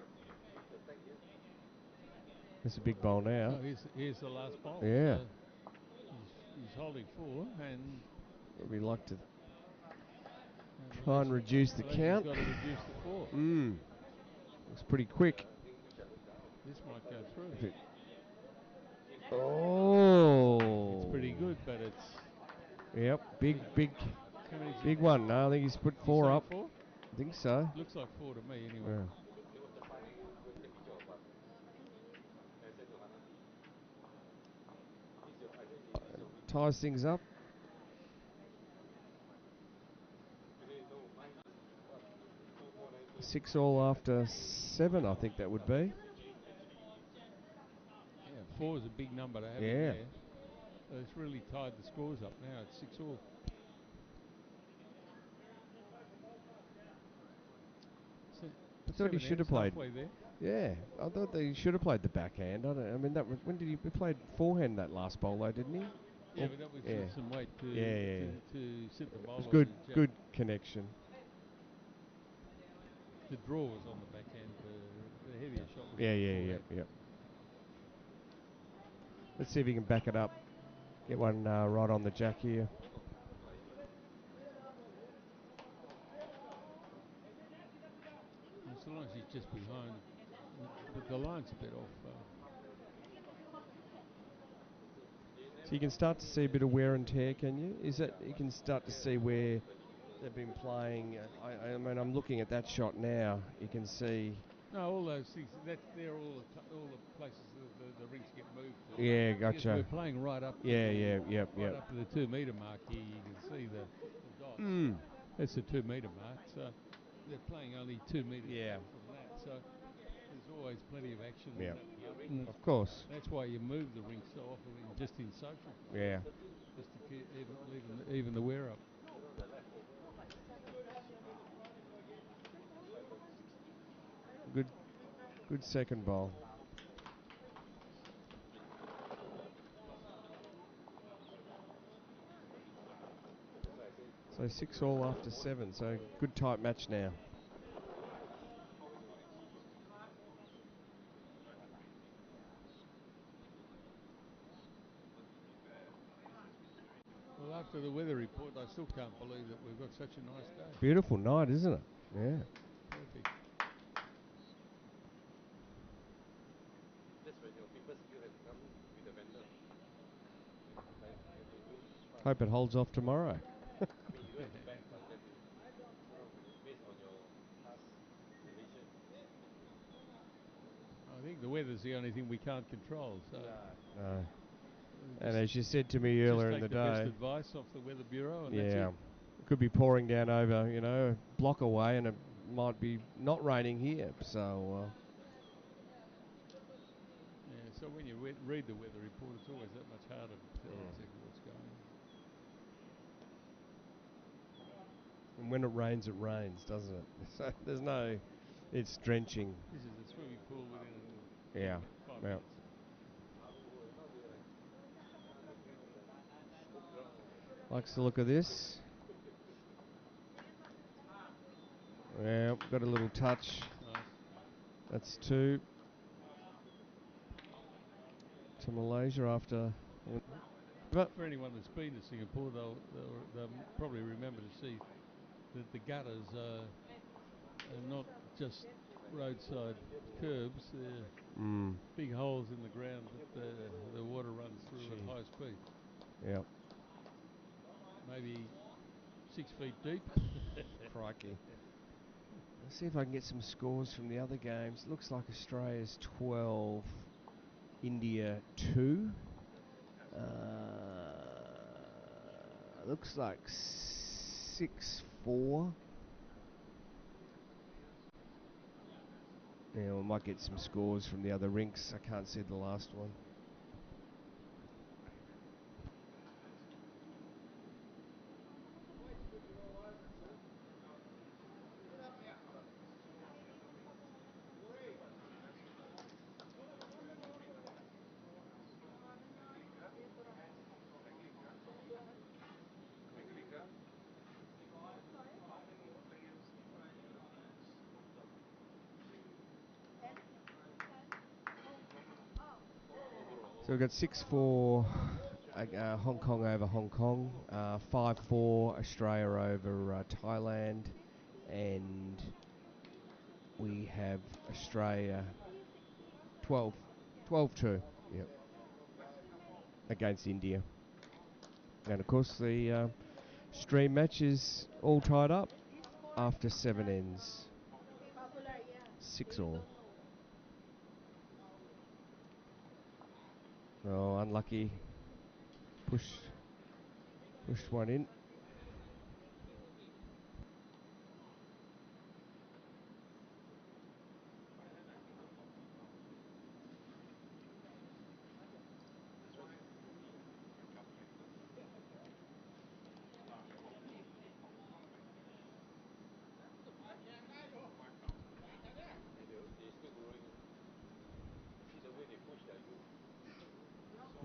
That's a big bowl now.
So here's the last bowl.
Yeah.
So he's holding 4 and.
We'd like to try and reduce the count.
Got to reduce the 4.
Looks pretty quick.
This might go through.
Oh.
It's pretty good, but it's.
Yep, big one. No, I think he's put 4 up.
4?
I think so.
Looks like 4 to me anyway.
Yeah. Ties things up. 6 all after 7, I think that would be.
Yeah, 4 is a big number to have in
Yeah.
there. So it's really tied the scores up now. It's 6 all.
I thought he should have played.
Halfway there.
Yeah, I thought they should have played the backhand. I mean, when did he played forehand that last bowl though, didn't he?
Yeah, but that was just some weight to to sit the ball
It was
on
good,
the jack.
good connection.
The draw was on the backhand. The heavier shot was on the
Yeah.
forehand.
Let's see if he can back it up. Get one right on the jack here.
As long as he's just behind, but the line's a bit off.
So you can start to see a bit of wear and tear, can you? Is that you can start to see where they've been playing. I mean, I'm looking at that shot now. You can see.
No, all those things. They're all the places the rings get moved to.
Yeah,
Because
gotcha.
we're playing right up.
Yep.
Up to the 2 metre mark here. You can see the dots.
Mm.
That's the 2 metre mark. So they're playing only 2 metres
Yeah.
from that. So there's always plenty of action
Yeah.
in that part. And
Of course.
that's why you move the rings so often just in social.
Yeah.
Just to keep even the wear up.
Good second ball. So 6 all after 7. So good tight match now.
Well, after the weather report, I still can't believe that we've got such a nice day.
Beautiful night, isn't it? Yeah.
Perfect.
Hope it holds off tomorrow.
I think the weather's the only thing we can't control. So
No. And as you said to me earlier in the day,
best advice off the Weather Bureau, and that's it.
It could be pouring down over, a block away, and it might be not raining here. So.
Yeah. So when you read the weather report, it's always that much harder to tell exactly what's going on.
And when it rains, doesn't it? So there's no. It's drenching.
This is a swimming pool within 5
Yeah.
minutes.
Likes the look of this. Yeah, got a little touch.
Nice.
That's 2 to Malaysia after.
But for anyone that's been to Singapore, they'll probably remember to see that the gutters are not just roadside curbs. They're big holes in the ground that the water runs through at high speed.
Yeah.
Maybe 6 feet deep.
Crikey. Let's see if I can get some scores from the other games. Looks like Australia's 12, India 2. Looks like 6-4. Yeah, we might get some scores from the other rinks. I can't see the last one. So we've got 6-4 Hong Kong over Hong Kong, 5-4 Australia over Thailand, and we have Australia 12-2 against India. And of course the stream match is all tied up after 7 ends. 6 all. Oh, unlucky. Pushed one in.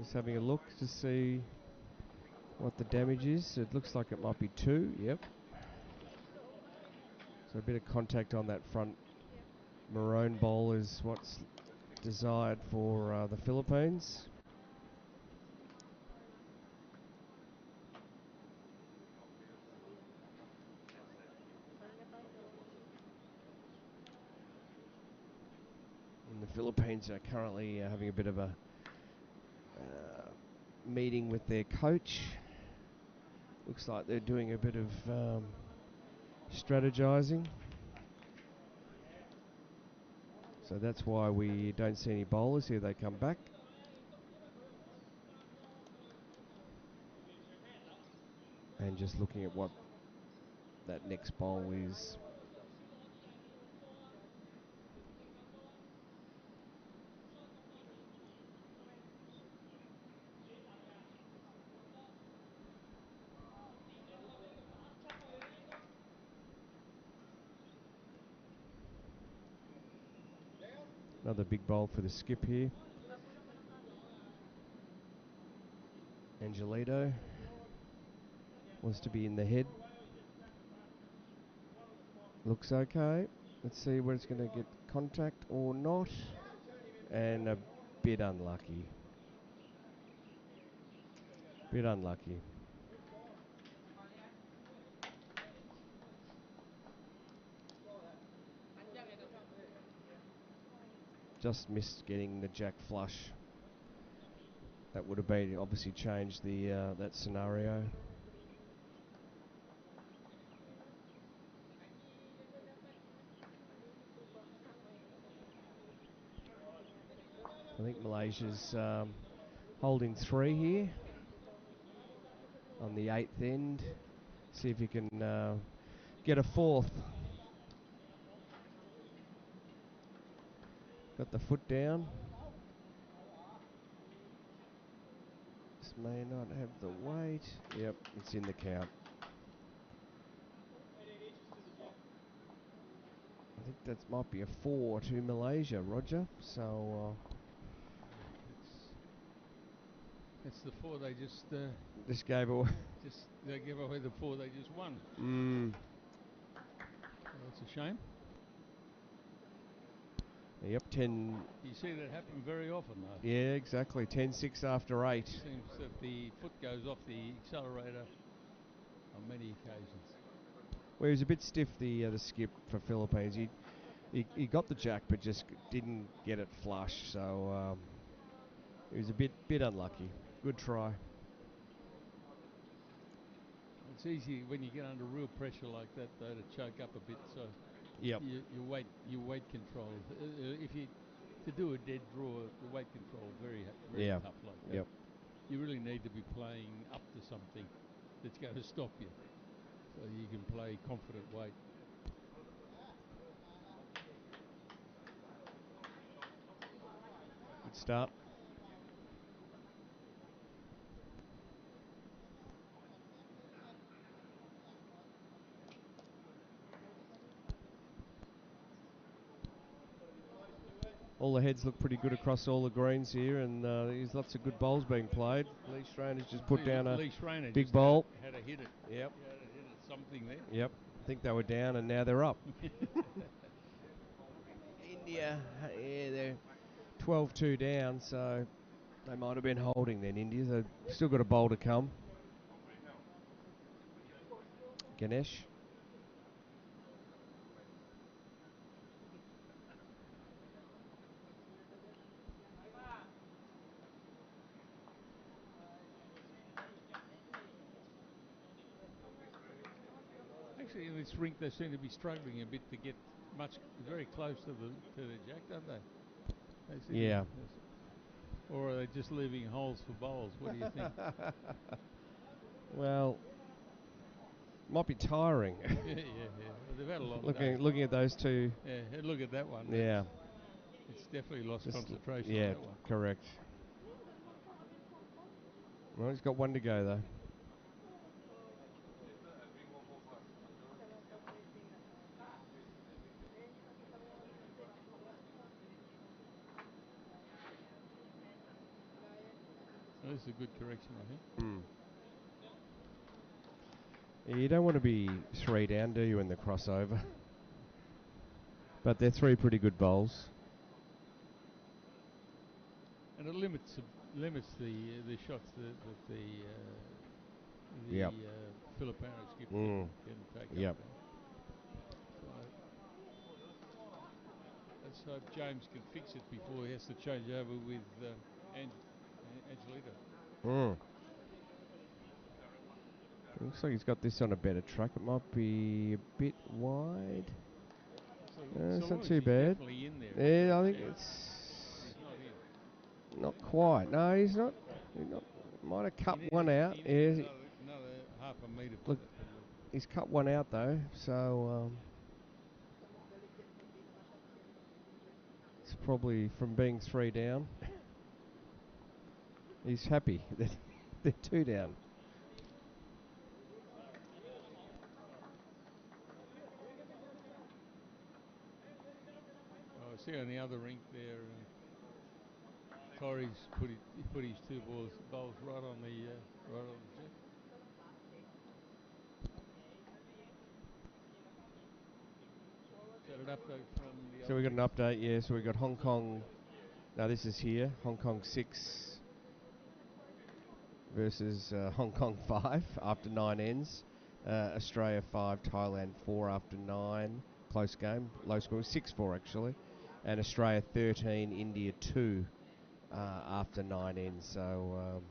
Just having a look to see what the damage is. It looks like it might be 2. Yep. So a bit of contact on that front maroon bowl is what's desired for the Philippines. And the Philippines are currently having a bit of a meeting with their coach. Looks like they're doing a bit of strategizing. So that's why we don't see any bowlers. Here they come back. And just looking at what that next bowl is. Another big bowl for the skip here. Angelito wants to be in the head. Looks okay. Let's see where it's going to get contact or not. And a bit unlucky. Bit unlucky. Just missed getting the jack flush. That would have been obviously changed the that scenario. I think Malaysia's holding 3 here on the 8th end. See if you can get a 4th. Got the foot down. This may not have the weight. Yep, it's in the count. I think that might be a 4 to Malaysia, Roger. So
It's the 4 they just
gave away.
They gave away the 4 they just won. So that's a shame.
Yep, 10.
You see that happen very often, though.
Yeah, exactly. 10-6 after 8.
It seems that the foot goes off the accelerator on many occasions.
Well, he was a bit stiff, the skip for Philippines. He got the jack, but just didn't get it flush. So he was a bit unlucky. Good try.
It's easy when you get under real pressure like that, though, to choke up a bit. So
yep.
your weight control. If you to do a dead draw, the weight control very tough like that.
Yep.
You really need to be playing up to something that's going to stop you, so you can play confident weight.
Good start. All the heads look pretty good across all the greens here, and there's lots of good bowls being played. Lee Schreiner's just put down a big bowl.
Had to hit it.
Yep.
He had to hit it something there.
Yep. I think they were down, and now they're up. India, yeah, they're 12-2 down, so they might have been holding then, India. They've still got a bowl to come. Ganesh.
Actually, in this rink, they seem to be struggling a bit to get very close to the jack, don't they?
Yeah.
Or are they just leaving holes for bowls? What do you think?
Well, might be tiring.
yeah. They've had a long
looking at those two.
Yeah, look at that one.
Yeah.
It's definitely lost concentration.
Yeah,
on that one.
Correct. Well, he's got one to go though.
This is a good correction, I think.
Yeah, you don't want to be 3 down, do you, in the crossover? But they're 3 pretty good bowls.
And it limits the shots that the
Yep.
Filipino skip can take
Yep.
up there. So let's hope James can fix it before he has to change over with Angelito.
Looks like he's got this on a better track. It might be a bit wide. It's not too bad.
Definitely in there.
Yeah, I think it's.
He's not in.
Not quite. No, he's not. Might have cut one out.
He needed another half a metre for
Look,
that.
he's cut one out though, so it's probably from being 3 down. He's happy that they're 2 down.
Oh, see on the other rink there, Corey's put his 2 bowls right on the jet. Is that an update from the?
So we got an update, yeah. So we got Hong Kong. Now this is here. Hong Kong 6 versus Hong Kong 5 after 9 ends. Australia 5, Thailand 4 after 9. Close game, low score, 6-4 actually. And Australia 13, India 2 after 9 ends. So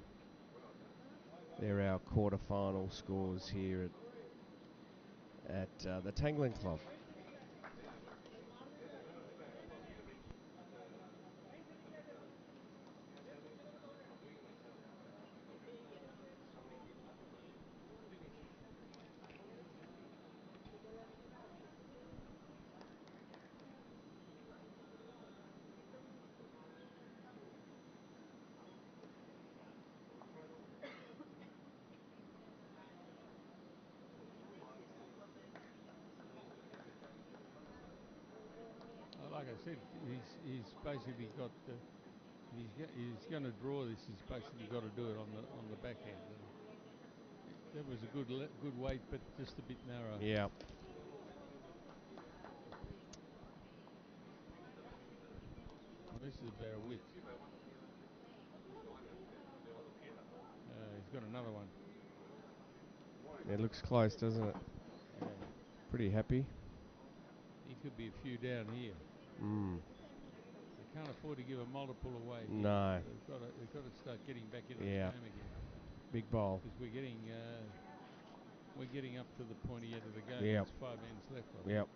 they're our quarter-final scores here at the Tanglin Club.
Like I said, he's basically got. He's going to draw this. He's basically got to do it on the backhand. That was a good weight, but just a bit narrow.
Yeah.
This is about a width. He's got another one.
It looks close, doesn't it?
Yeah.
Pretty happy.
He could be a few down here. They can't afford to give a multiple away.
No.
They've got to start getting back into the game again.
Big bowl.
Because we're getting up to the pointy end of the game.
Yep.
There's 5 ends left. I think.
Yep.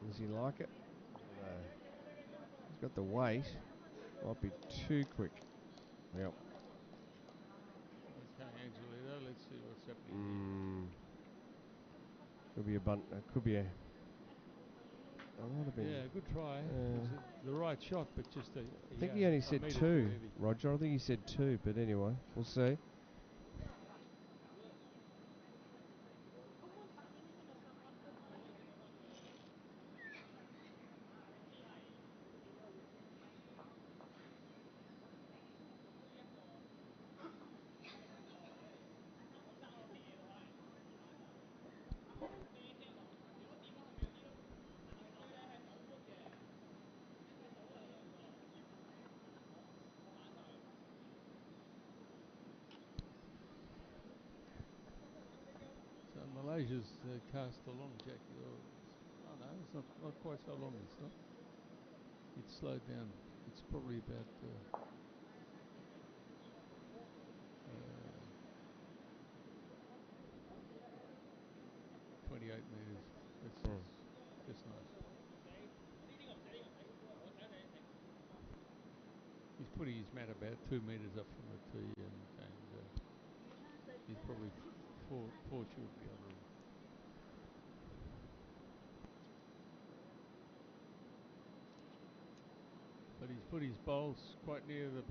Does he like it? No. He's got the weight. Might be too quick. Yep.
Okay, Angelito, let's see what's happening here.
Could be a bunt. Could be a.
Yeah, good try. It was the right shot, but just a.
I think he only said 2, Roger. I think he said 2, but anyway, we'll see.
So Malaysia's cast a long jack. Oh no, it's not quite so long. It's not. It's slowed down. It's probably about 28 metres. That's just nice. He's putting his mat about 2 metres up from the tee, and he's probably 4 short the other end. But he's put his bowls quite near the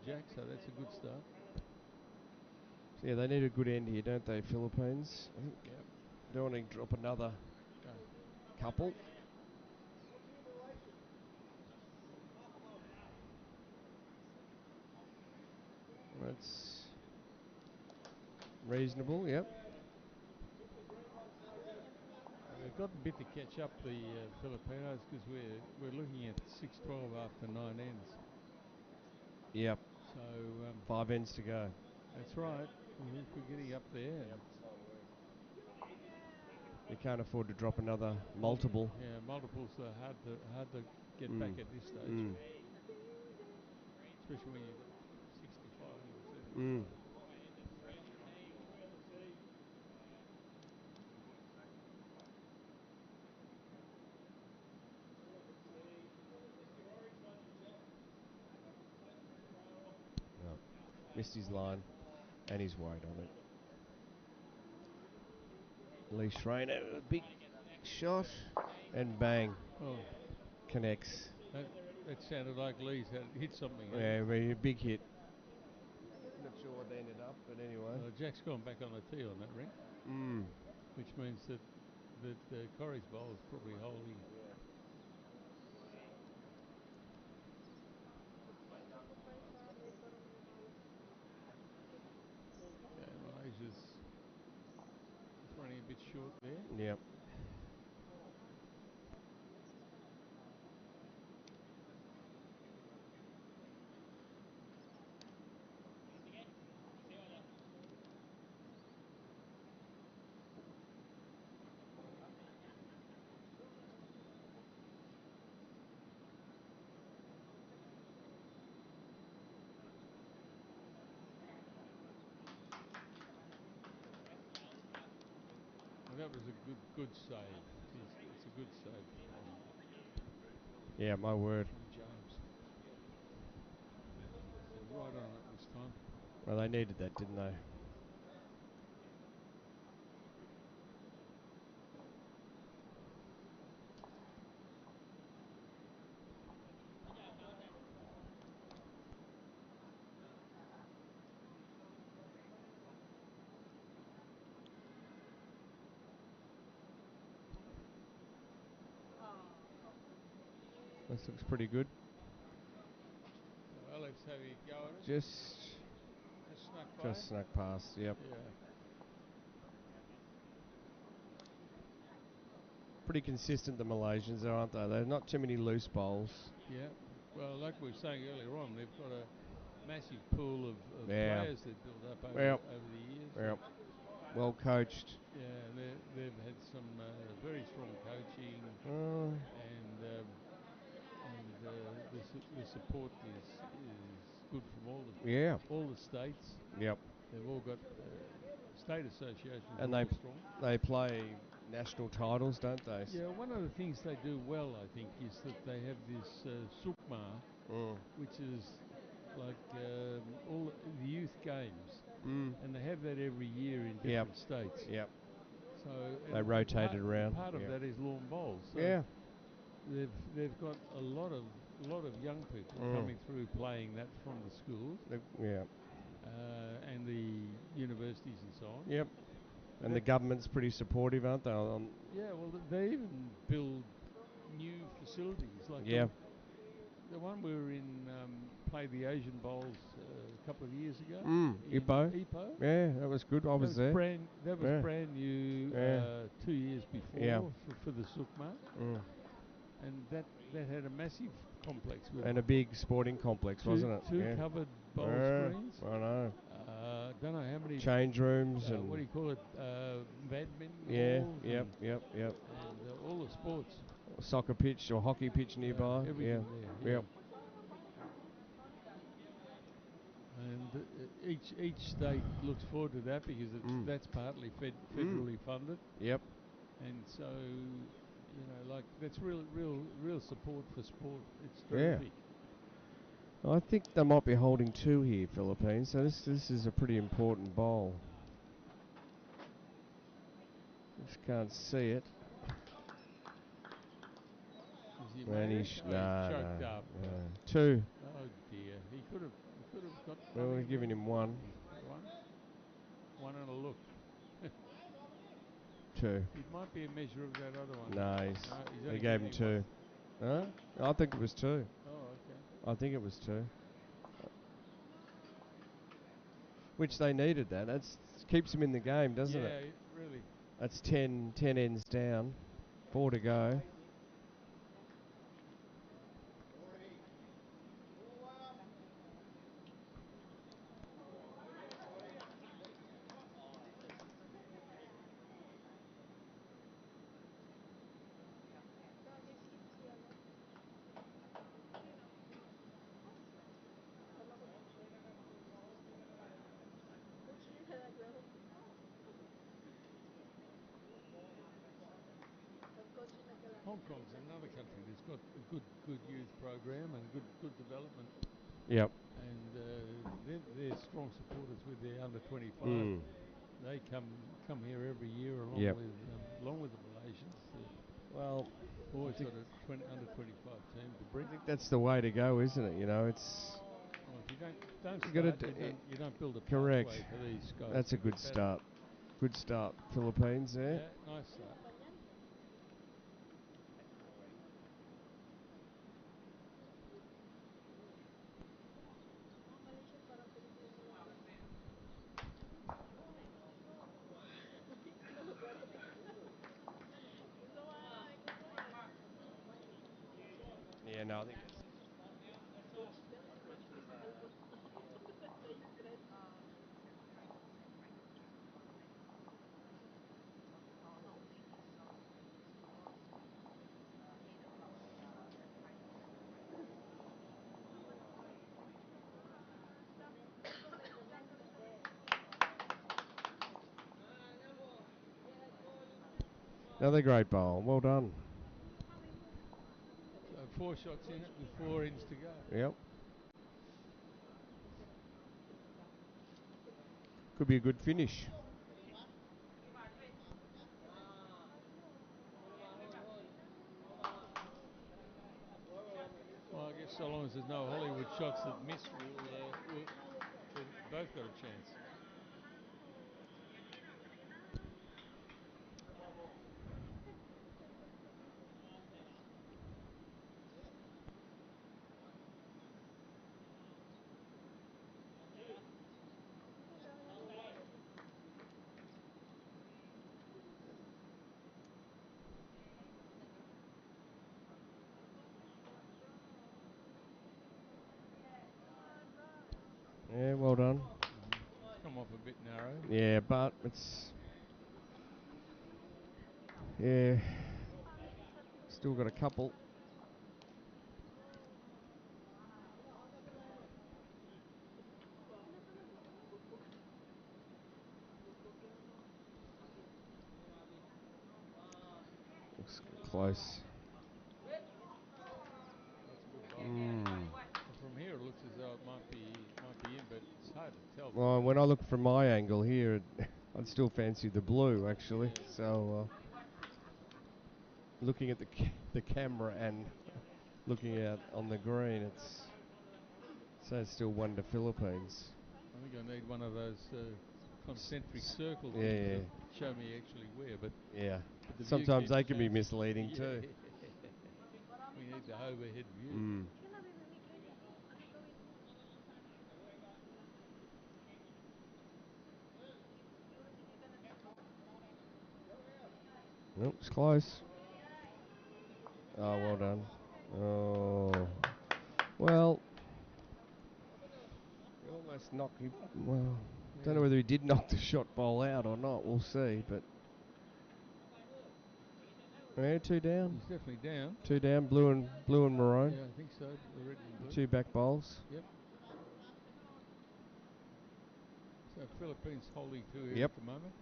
jack, so that's a good start.
So yeah, they need a good end here, don't they, Philippines? I think.
Yep.
Don't want to drop another couple. That's reasonable. Yep.
They've got a bit to catch up, the Filipinos, because we're looking at 6-12 after 9 ends.
Yep.
So
5 ends to go.
that's right. We're getting up there. And
You can't afford to drop another multiple.
yeah, multiples are hard to get back at this stage, especially when you've got 65 and 75.
No. Missed his line, and he's wide on it. Lee Schreiner, a big shot, and bang,
Oh,
connects.
that sounded like Lee's had hit something.
Yeah, very big hit. Not sure what they ended up, but anyway.
Jack's gone back on the tee on that ring, which means that Corey's bowl is probably holding. Okay, Malaysia's just running a bit short there.
Yep.
Well, that was a good save. It's a good save
Yeah, my word.
from James. Right on it this time.
Well, they needed that, didn't they? This looks pretty good.
Well, let's have a go at it.
Just
Snuck by.
snuck past. Yep.
Yeah.
Pretty consistent, the Malaysians, aren't they? There's not too many loose bowls.
Yeah. Well, like we were saying earlier on, they've got a massive pool of
Yeah.
players they've built up over
Yep.
the years.
Yep. Well coached.
Yeah, they've had some very strong coaching, and the support is good from all the states.
Yep.
They've all got state associations
And
are all strong.
they play national titles, don't they?
Yeah, one of the things they do well, I think, is that they have this Sukma, which is like all the youth games, and they have that every year in different states.
Yep.
So
They rotate it around.
Part of that is lawn bowls. So
yeah.
they've got a lot of young people coming through playing that from the schools.
Yeah.
And the universities and so on.
Yep. And the government's pretty supportive, aren't they?
Yeah, well, they even build new facilities. Like the one we were in, played the Asian Bowls a couple of years ago.
Ipoh. Yeah, that was good. I was there.
That was brand new 2 years before for the Sukma. And that had a massive complex with
and a big sporting complex, wasn't it?
Two covered bowl screens.
I know.
Don't know how many
change rooms and
what do you call it? Badminton halls.
Yep.
And all the sports.
Soccer pitch or hockey pitch nearby.
Everything there.
Yep.
And each state looks forward to that because that's partly federally funded.
Yep.
And so, that's real support for sport. It's terrific.
I think they might be holding 2 here, Philippines. So this is a pretty important bowl. Just can't see it.
Is he
choked
up.
2.
Oh dear, he could have got.
Well, we're giving him 1.
One and a look.
2.
It might be a measure of that other one.
Nice.
He
gave him 2. Huh? I think it was 2.
Oh, okay.
I think it was 2. which they needed that. That's keeps them in the game, doesn't
yeah,
it?
really.
That's 10 ends down, 4 to go.
Hong Kong's another country that's got a good youth program and good development,
Yep.
and they're strong supporters with their under 25.
Mm.
They come here every year
Yep.
along with the Malaysians.
Well,
Always got a under 25 team to bring.
I think that's the way to go, isn't it? You know, it's
Well, if you don't
You gotta
start, you don't build a
correct.
pathway for these guys.
That's
to
a good
get better.
start. Good start, Philippines there.
Yeah, nice start.
Yeah, no, I think another great bowl. Well done.
So 4 shots in it with 4 ends to go.
Yep. Could be a good finish.
Well, I guess so long as there's no Hollywood shots that miss, they've both got a chance.
Yeah, well done.
Come off a bit narrow.
Yeah, but it's still got a couple. Looks close.
That's a good ball.
Mm.
From here, it looks as though it might be in, but it's hard to tell.
Well, when I look from my angle here, I'd still fancy the blue actually.
Yeah.
So looking at the camera and looking out on the green, it's still 1 to Philippines.
I think I need one of those concentric circle
Yeah,
things
yeah.
to show me actually where. But
Yeah.
the view
Sometimes
keeps
they can be
changing.
misleading
Yeah.
too.
We need the overhead view.
Mm. Nope, it's close. Oh, well done. Oh, well, he almost knocked him. Well, don't know whether he did knock the shot bowl out or not. We'll see. But yeah, 2 down.
He's definitely down.
2 down. Blue and maroon.
Yeah, I think so. The red and blue.
2 back bowls.
Yep. So Philippines holding 2 here
Yep.
at the moment.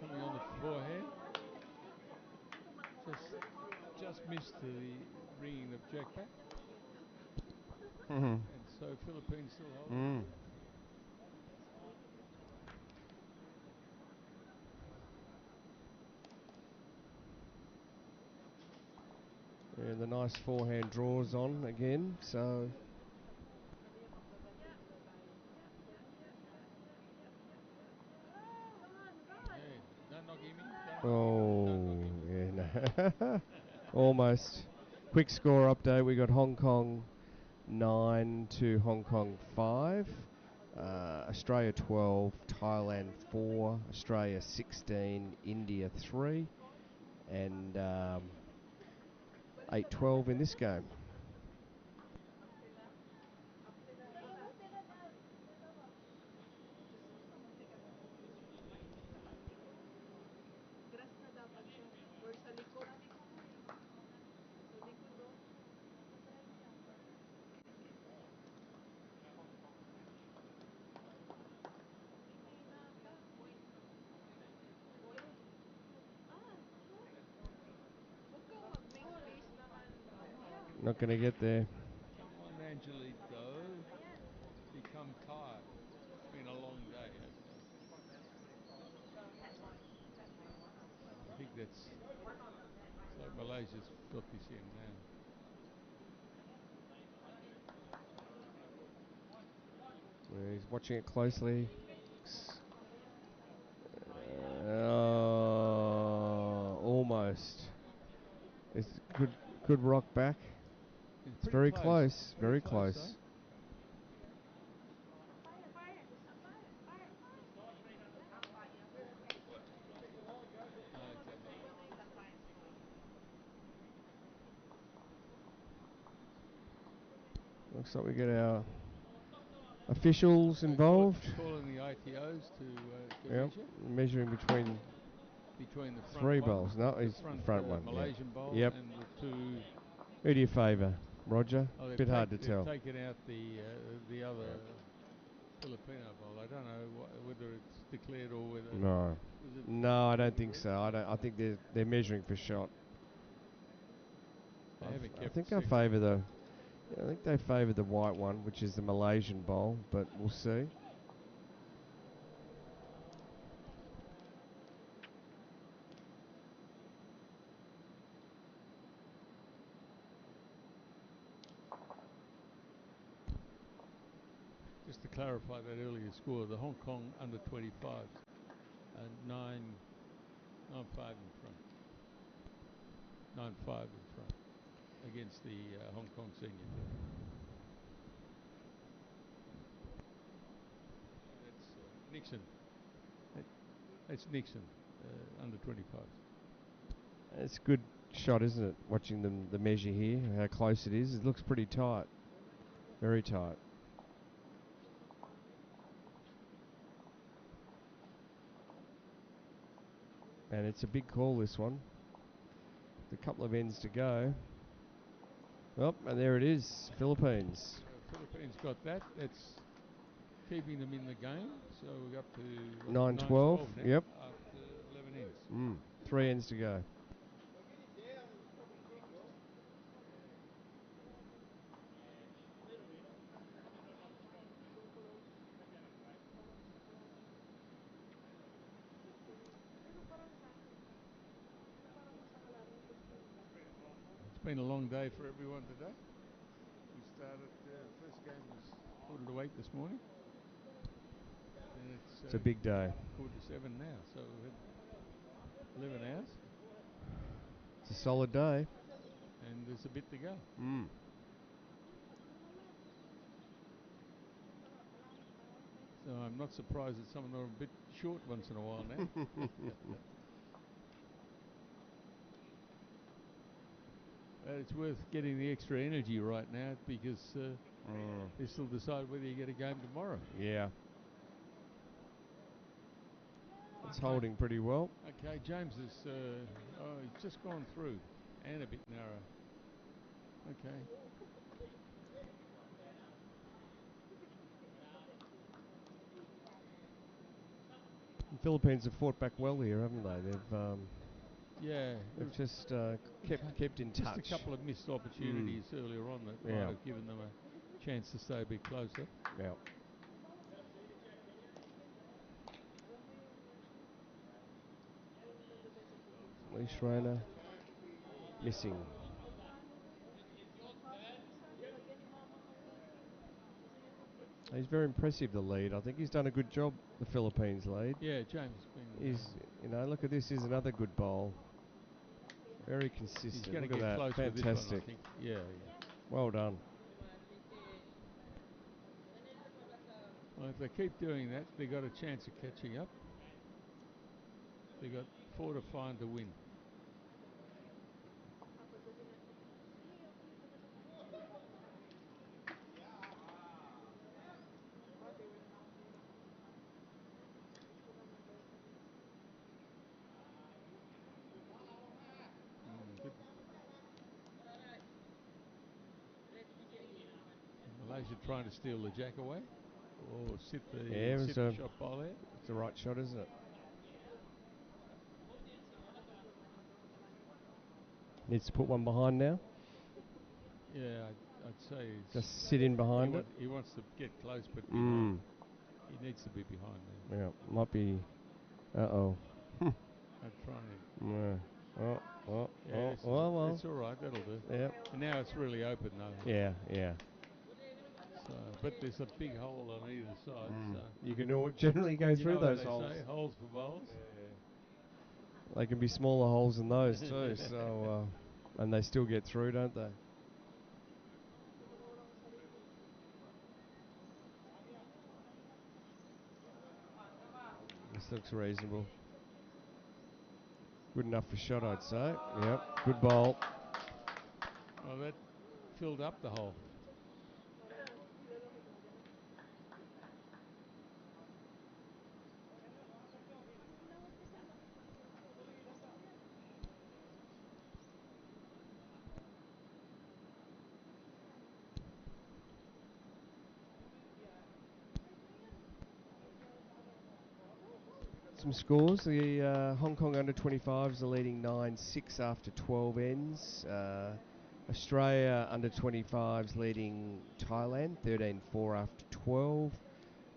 Coming on the forehand. Just missed the ringing of Jack back. And so Philippines still holding.
Yeah, the nice forehand draws on again. So Oh, yeah, no. Almost. Quick score update. We got Hong Kong 9 to Hong Kong 5. Australia 12, Thailand 4, Australia 16, India 3, and 8-12 in this game. Not going to get there.
Come on, Angelito. Become tired. It's been a long day, okay? I think it's like Malaysia's got this in now.
He's watching it closely. Almost. It's good rock back. It's very close. Very close. Looks like we get our officials involved.
Calling the ITOs to
yep. Measuring between
the front
three
one,
bowls. No,
the
he's front one.
Malaysian bowl
yep.
and the two.
Who do you favour, Roger?
Oh,
bit hard to tell.
They've taken out the other Filipino bowl. I don't know whether it's declared or whether.
No, I don't think so. I think they're measuring for shot. I think I favour they favour the white one, which is the Malaysian bowl, but we'll see.
Just to clarify that earlier score, the Hong Kong under 25s and 9-5 in front. 9-5 in front against the Hong Kong senior team. That's Nixon. That's Nixon, under 25s.
It's a good shot, isn't it? Watching the measure here, how close it is. It looks pretty tight. Very tight. And it's a big call, this one. A couple of ends to go. Oh, and there it is, Philippines.
Philippines got that. That's keeping them in the game. So we're up to
9-12. Yep.
After 11 ends.
3 ends to go.
It's been a long day for everyone today. We started, first game was 6:45 this morning. And
it's a big day.
6:45 now, so we've had 11 hours.
It's a solid day.
And there's a bit to go. So I'm not surprised that some of them are a bit short once in a while now. It's worth getting the extra energy right now because they still decide whether you get a game tomorrow.
Yeah. It's holding pretty well.
Okay, James is he's just gone through and a bit narrow. Okay.
The Philippines have fought back well here, haven't they? They've just kept in touch.
Just a couple of missed opportunities earlier on that might have given them a chance to stay a bit closer.
Yeah. Lee Schreiner missing. He's very impressive, the lead. I think he's done a good job, the Philippines lead.
Yeah, James.
He's You know, look at this. Is another good bowl. Very consistent.
He's going
Look
to
at
get
that.
close with this
Fantastic.
one, I think. Yeah, yeah.
Well done.
Well, if they keep doing that, they got a chance of catching up. They got 4 to find to win. Good. Malaysia trying to steal the jack away, or sit the shot ball there.
It's the right shot, isn't it? Needs to put one behind now.
Yeah, I'd say
Just sit in behind it.
He wants to get close, but behind. He needs to be behind there.
Yeah, might be. Uh-oh.
I'm trying to.
Well.
It's all right. That'll do.
Yeah.
And now it's really open though.
Yeah.
So, but there's a big hole on either side. So
you can generally go through those holes.
Say, holes for bowls.
Yeah. They can be smaller holes than those too. So, and they still get through, don't they? This looks reasonable. Good enough for shot, I'd say. Yep, good bowl.
Well, that filled up the hole.
Some scores. The Hong Kong under-25s are leading 9-6 after 12 ends. Australia under-25s leading Thailand 13-4 after 12.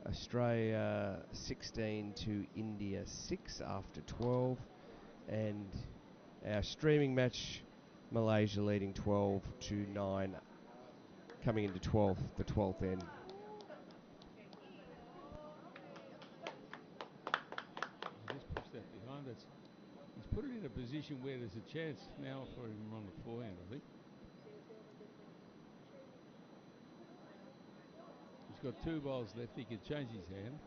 Australia 16 to India 6 after 12. And our streaming match, Malaysia leading 12 to 9, coming into 12th, the 12th end.
Just push that behind us. He's put it in a position where there's a chance now for him on the forehand, I think. He's got 2 balls left. He can change his hand.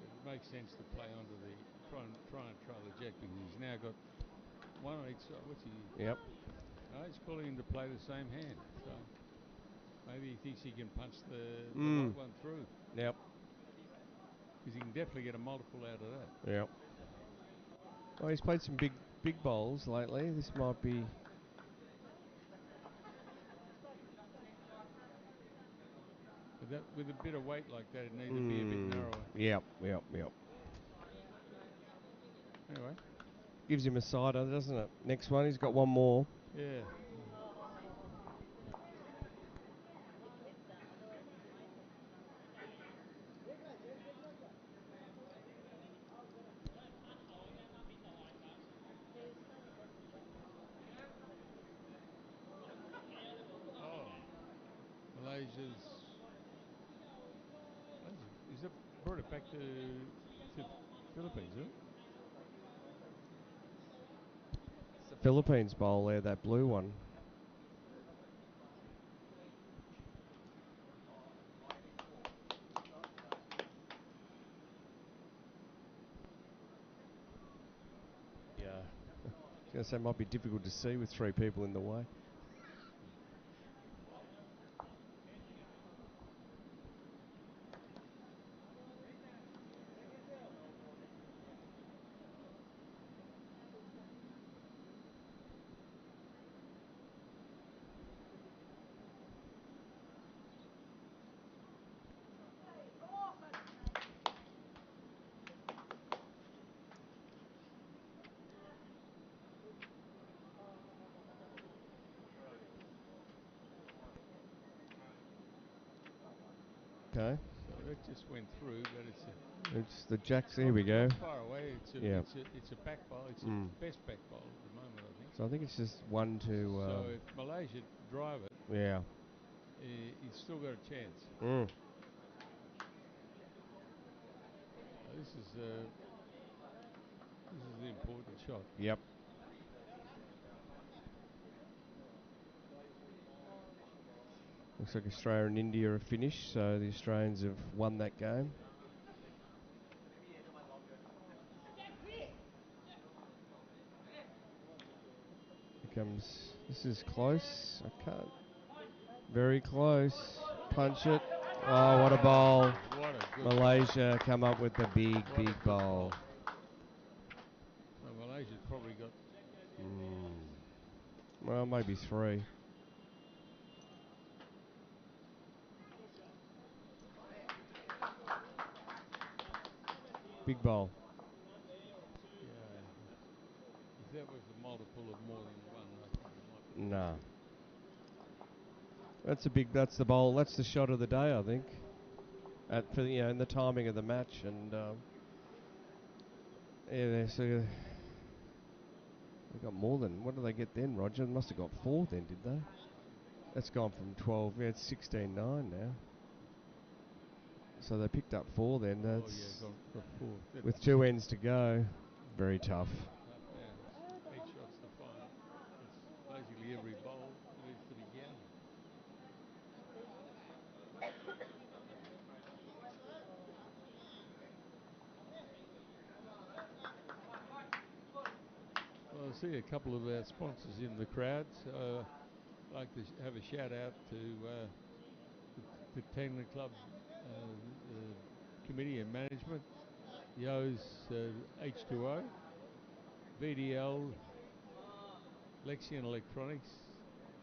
It makes sense to play onto the try and try the jack because he's now got one on each side. What's he?
Yep.
No, he's calling him to play the same hand. So maybe he thinks he can punch the white one through.
Yep.
Because he can definitely get a multiple out of that.
Yep. Well, he's played some big bowls lately. This might be.
But that, with a bit of weight like that, it needs to be a bit narrower.
Yep.
Anyway.
Gives him a sider, doesn't it? Next one, he's got one more.
Yeah. Malaysia's is it brought it back to Philippines, isn't it?
It's the Philippines bowl there, that blue one. Yeah. I was going to say it might be difficult to see with 3 people in the way. Okay.
So that just went through, but
it's the jacks. Here we go.
Far away. It's a back ball. It's the best back ball at the moment, I think.
So I think it's just 1 to.
So if Malaysia drive it,
yeah,
he's still got a chance. This is the important shot.
Yep. Looks like Australia and India are finished, so the Australians have won that game. Here comes. This is close. I can't. Very close. Punch it. Oh, what a bowl.
What a good
Malaysia come up with a big,
What a
big
good
bowl.
So Malaysia's probably got
Well, maybe 3. Big bowl.
Yeah. If that was a multiple of more than one, I think it might be.
Nah. That's the bowl. That's the shot of the day, I think. For in the timing of the match, and so they got more than. What did they get then, Roger? They must have got 4 then, did they? That's gone from 12. Yeah, it's 16-9 now. So they picked up 4 then. That's
got 4.
with 2 ends to go. Very tough.
Yeah, 8 shots to 5. It's basically every bowl needs to be counted. Well, I see a couple of our sponsors in the crowd. So I'd like to have a shout out to the Tanglin Club committee and management, Yo's H2O, VDL, Lexion Electronics,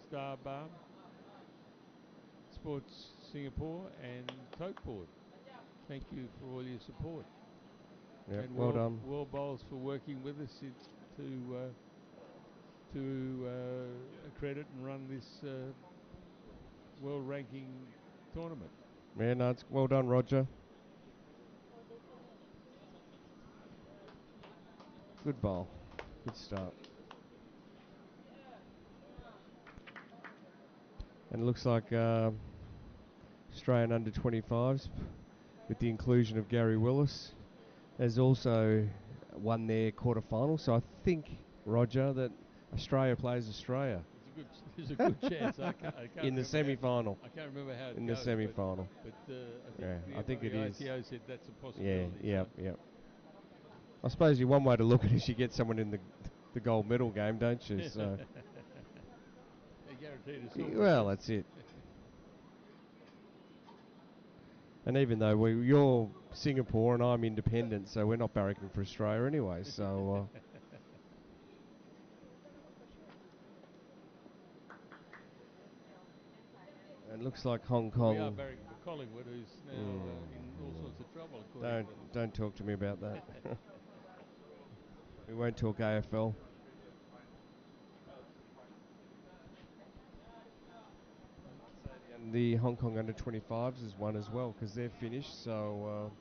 Star Balm, Sports Singapore, and Tokeboard. Thank you for all your support.
Yep,
and
well done.
World Bowls for working with us to accredit and run this world ranking tournament.
Yeah, no, it's well done, Roger. Good bowl. Good start. And it looks like Australian under 25s, with the inclusion of Gary Willis, has also won their quarter-final. So I think, Roger, that Australia plays Australia.
There's a good chance. I can't
in the semi-final.
I can't remember how it
in
goes.
the semi-final.
But
I think
the
it is.
ITO said that's a possibility.
Yep. I suppose one way to look at it is you get someone in the gold medal game, don't you? So.
They guaranteed a silver.
Well, that's it. And even though you're Singapore and I'm independent, so we're not barracking for Australia anyway. So. And looks like Hong Kong.
We are barracking for Collingwood, who's now in all sorts of trouble.
Don't talk to me about that. We won't talk AFL. And the Hong Kong under 25s is one as well because they're finished. So.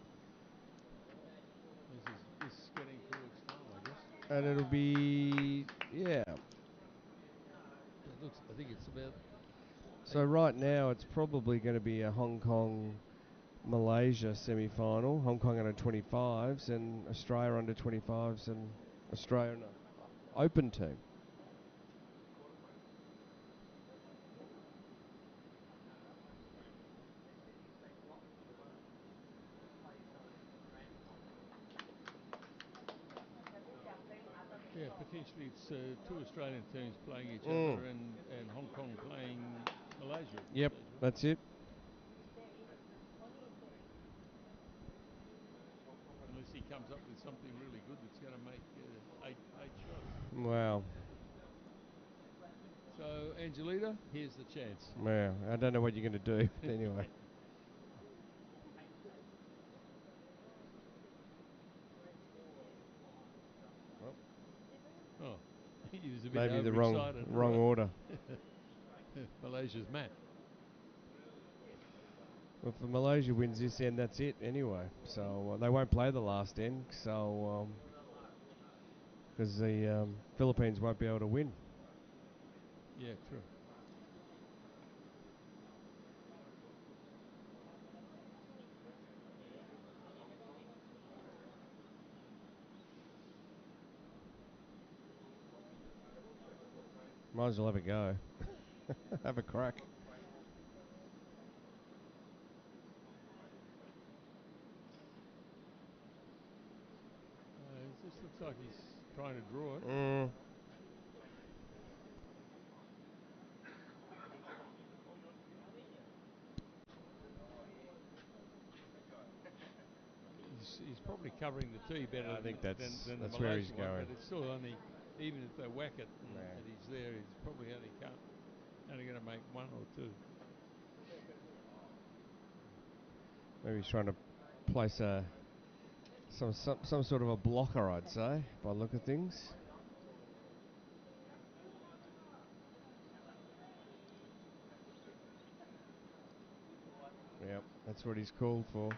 This is getting towards time, I guess.
And it'll be
I think it's about.
So right now it's probably going to be a Hong Kong Malaysia semi-final, Hong Kong under 25s and Australia under 25s and Australia Open team.
Yeah, potentially it's 2 Australian teams playing each other and Hong Kong playing Malaysia.
Yep, that's it.
Unless he comes up with something really good that's going to make 8 shots.
Wow.
So, Angelita, here's the chance.
Yeah, I don't know what you're going to do, but anyway.
Oh, he was a bit
maybe the
overexcited.
wrong order.
Malaysia's mat.
Well, if Malaysia wins this end, that's it anyway. So they won't play the last end. So because the Philippines won't be able to win.
Yeah, true.
Might as well have a go. Have a crack.
It just looks like he's trying to draw it. He's probably covering the tee better
I think
than
that's
the
where he's
Malaysian one,
going.
but it's still only, even if they whack it and,
Yeah.
and he's there, he's probably only going to make one or two.
Maybe he's trying to place some sort of a blocker, I'd say, by the look of things. Yep, that's what he's called for.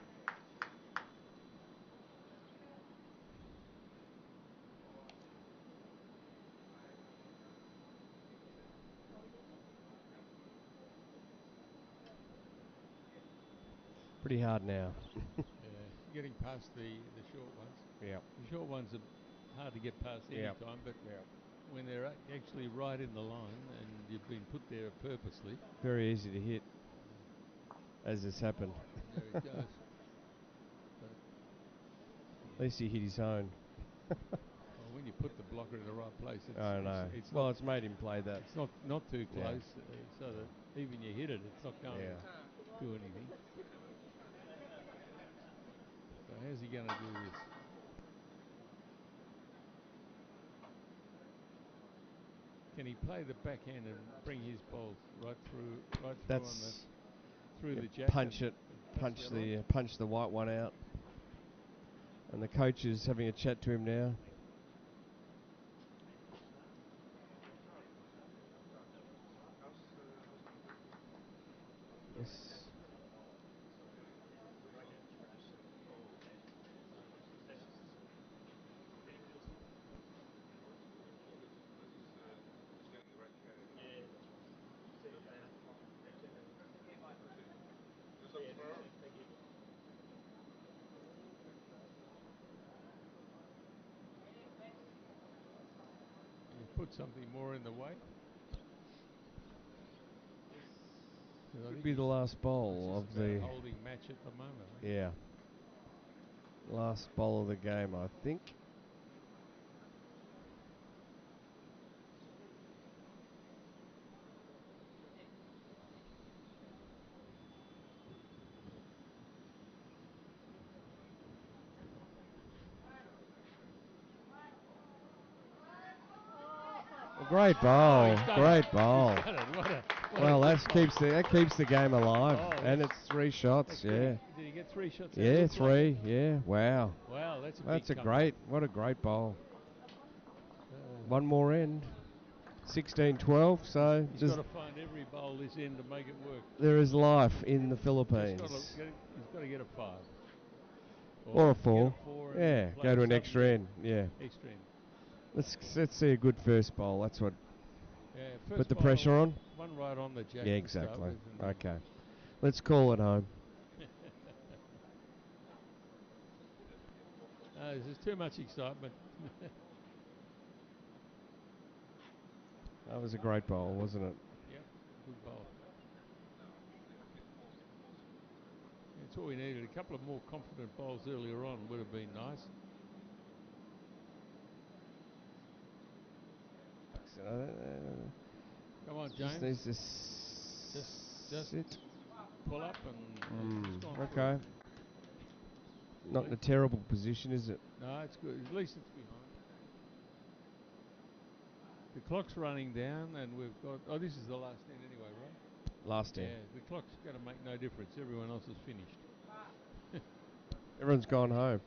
Pretty hard now.
Yeah, getting past the short ones.
Yeah.
The short ones are hard to get past any time, but when they're actually right in the line and you've been put there purposely.
Very easy to hit, as this happened.
There it goes.
At least he hit his own.
Well, when you put the blocker in the right place,
I know. It's made him play that.
It's not too close, so that even you hit it, it's not going to do anything. So how's he going to do this? Can he play the backhand and bring his balls right through the jack?
Punch the white one out. And the coach is having a chat to him now. Yes.
Put something more in the way.
Could be the last bowl of the
holding match at the moment.
Yeah. Last bowl of the game, I think. Great bowl, great bowl. Well, that keeps the game alive, and it's 3 shots. Yeah.
Did he get 3 shots?
Yeah, 3. Yeah. Wow.
Wow,
that's a what a great bowl. One more end. 16-12. So
he's got to find every bowl this end to make it work.
There is life in the Philippines.
He's got to get a 5.
Or a 4.
Yeah,
go to an extra end. Yeah.
Extra end.
Let's see a good first bowl. That's what.
Yeah,
put the pressure on.
One right on the jack.
Yeah, exactly. Okay. Let's call it home.
There's too much excitement.
That was a great bowl, wasn't it?
Yep, good bowl. That's all we needed. A couple of more confident bowls earlier on would have been nice. Come on, James. Just
sit.
Pull up and
okay. Not in a terrible position, is it?
No, it's good. At least it's behind. The clock's running down, and we've got. Oh, this is the last end anyway, right?
Last end.
Yeah, the clock's going to make no difference. Everyone else is finished.
Everyone's gone home.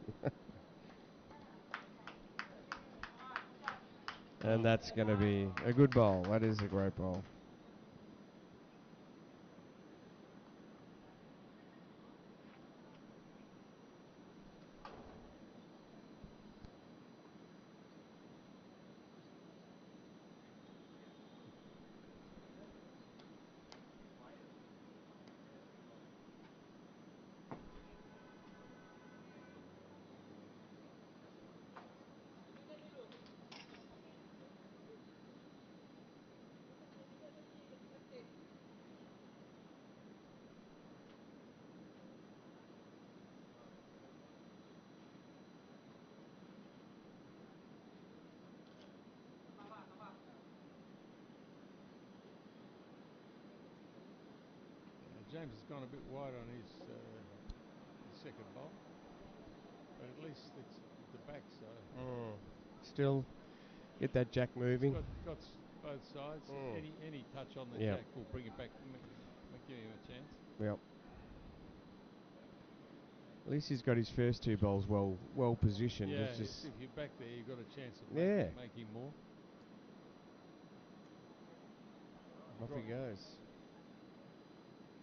And that's going to be a good bowl. That is a great bowl.
James has gone a bit wide on his second bowl, but at least it's at the back, so
Still get that jack moving.
got both sides. Any touch on the jack will bring it back, give him a chance.
Yep. At least he's got his first two bowls well positioned.
Yeah,
it's just
if you're back there, you've got a chance of making more.
Off he goes.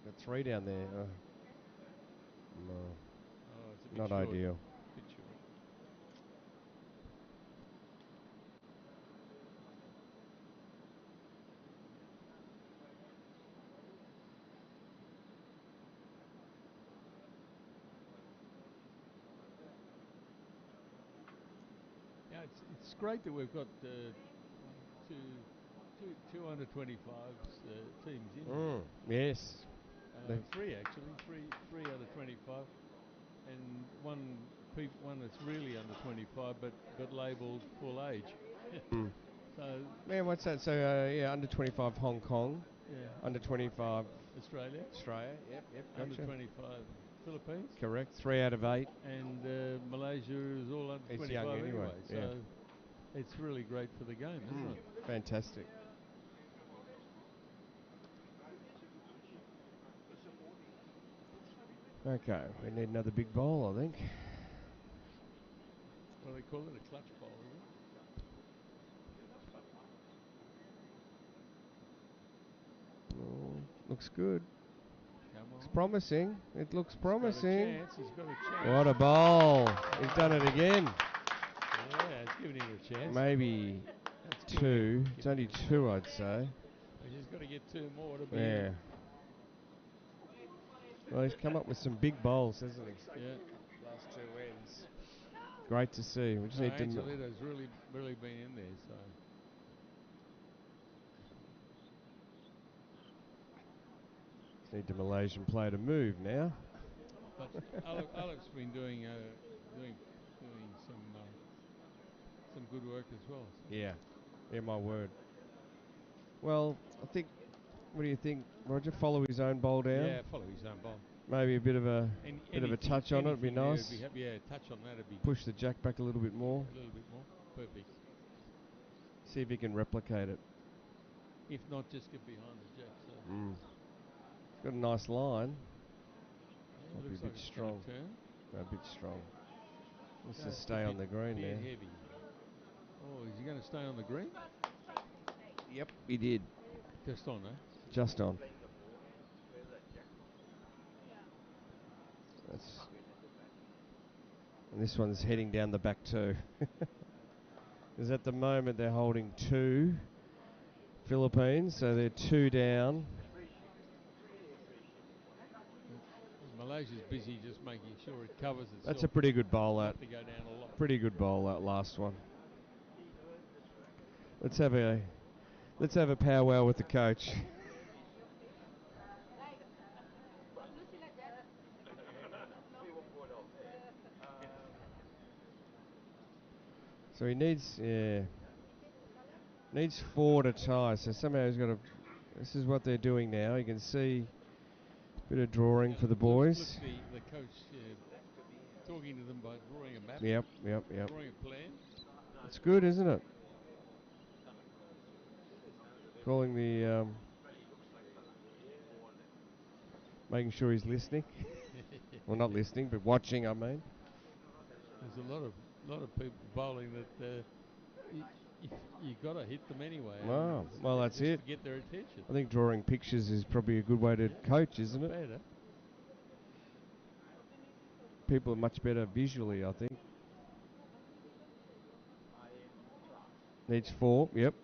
Got three down there. No.
Oh, it's a bit
Not
short.
ideal.
Bit short. Yeah, it's great that we've got two under 25s teams in.
Yes.
Three actually, three under 25, and one that's really under 25, but labelled full age. So
man, what's that? So under 25 Hong Kong.
Yeah.
Under 25
Australia.
Yep. Gotcha.
Under 25 Philippines.
Correct. 3 out of 8.
And Malaysia is all under 25
young anyway.
So it's really great for the game, isn't it?
Fantastic. Okay, we need another big bowl, I think.
Well, they call it a clutch bowl, isn't it?
Oh, looks good.
Come on.
It's promising. It looks promising.
He's got a chance.
What a bowl. He's done it again.
Yeah, it's giving him a chance.
Maybe two. It's only two, I'd say.
He's just got to get two more to be.
Yeah. Well, he's come up with some big bowls, hasn't he?
Yeah.
Last two ends. Great to see. We just need to.
Angelito's really been in there, so.
Just need the Malaysian player to move now.
But Alex's been doing some good work as well. So.
Yeah, my word. Well, I think. What do you think, Roger? Follow his own bowl down.
Yeah, follow his own bowl.
Maybe a bit of a touch on it would be nice.
Touch on that would be.
Push the jack back a little bit more.
A little bit more. Perfect.
See if he can replicate it.
If not, just get behind the jack. So.
It's got a nice line.
Yeah,
Might be a bit strong. No, a bit strong. Let's just stay on the green there.
Heavy. Oh, is he going to stay on the green?
Yep, he did.
Just on, eh?
Just on. And this one's heading down the back too. Because at the moment they're holding 2 Philippines, so they're 2 down.
Malaysia's busy just making sure it covers itself.
That's a pretty good bowl, that.
To go down a lot.
Pretty good bowl, that last one. Let's have a powwow with the coach. So he needs 4 to tie. So somehow he's got to. This is what they're doing now. You can see a bit of drawing for the boys.
The coach talking to them by drawing a map.
Yep.
Drawing a plan.
It's good, isn't it? Calling the. Making sure he's listening. Well, not listening, but watching, I mean.
There's a lot of people bowling that you got to hit them anyway.
Well, that's it.
To get their attention.
I think drawing pictures is probably a good way to coach, isn't it?
Better.
People are much better visually, I think. Needs 4. Yep.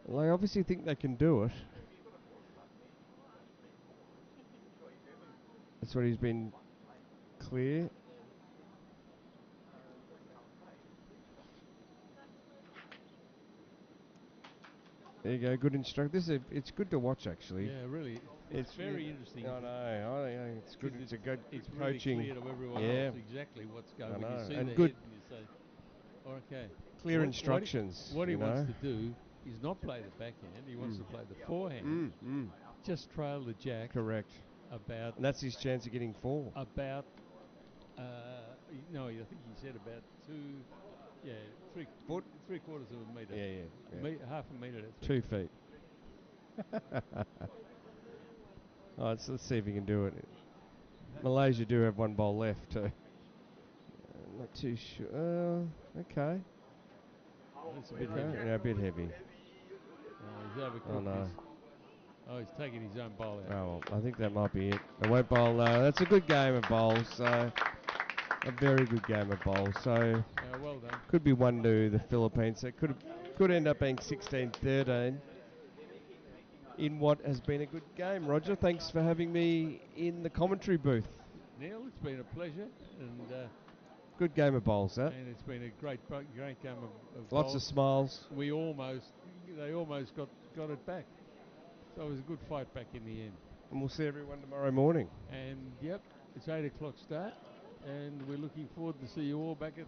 Well, I obviously think they can do it. That's what he's been clear. There you go, good instruct. It's good to watch, actually.
Yeah, really. It's very interesting.
I know. It's good. It's a good
Really
coaching.
clear to everyone else exactly what's going on. When you see
and
the
good.
head and you say, oh, okay.
Clear instructions.
What he wants to do is not play the backhand. He wants to play the forehand. just trailed the jack.
Correct.
About.
And that's his chance of getting 4.
About. No, I think he said about 3/4 of a metre.
Yeah.
Half a metre.
2 feet. Let's see if he can do it. Malaysia do have 1 bowl left too. Not too sure. Okay.
It's a bit heavy.
Yeah, a bit heavy.
He's overcooked.
Oh no.
He's taking his own bowl out.
Oh, well, I think that might be it. I won't bowl. That's a good game of bowls. So a very good game of bowls. So
well done.
Could be 1-2 the Philippines. So could end up being 16-13 in what has been a good game. Roger, thanks for having me in the commentary booth.
Neil, it's been a pleasure, and
good game of bowls, that.
And it's been a great game of
lots
bowls.
of smiles.
They almost got it back. So it was a good fight back in the end.
And we'll see everyone tomorrow morning.
And yep, it's 8 o'clock start, and we're looking forward to see you all back at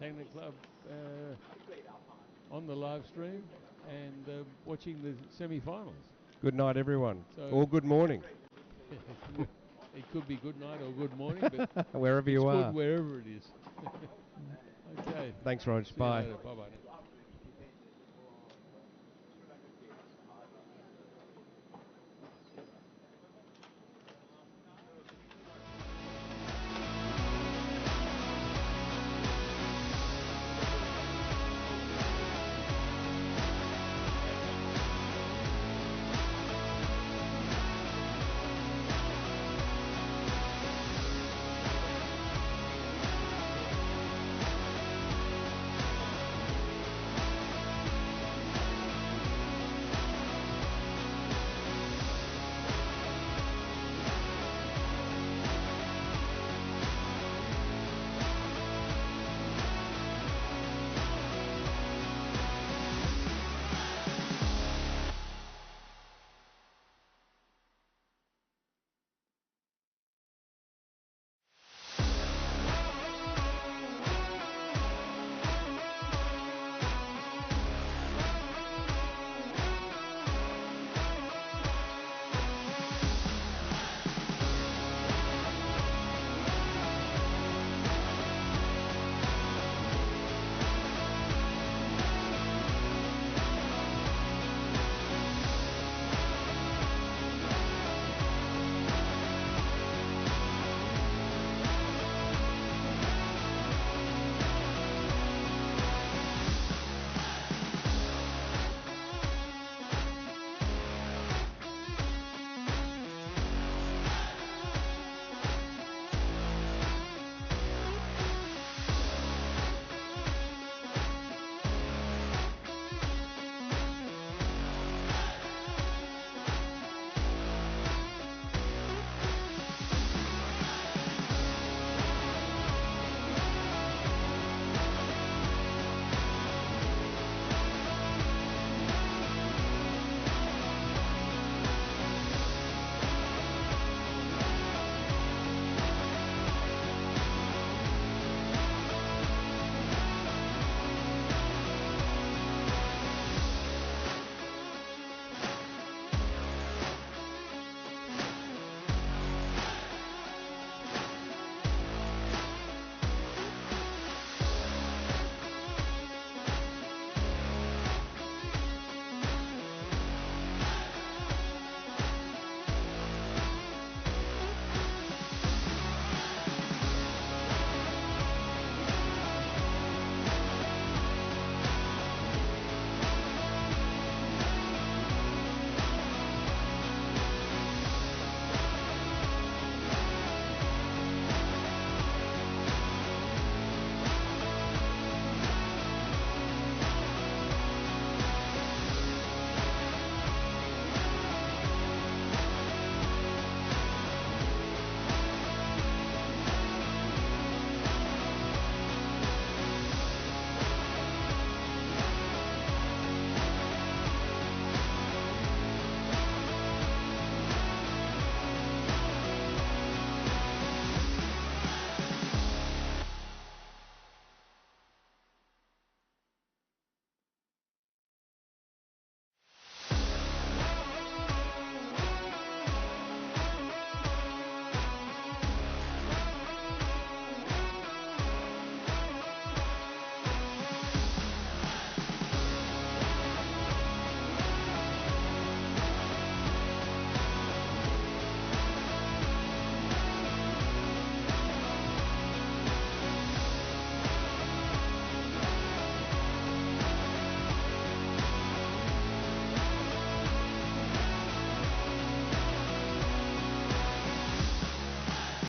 Tanglin Club on the live stream and watching the semi-finals.
Good night, everyone.
So
or good morning.
It could be good night or good morning, but
wherever you are.
Good wherever it is. Okay.
Thanks, Rog.
See
Bye.
you later. Bye-bye.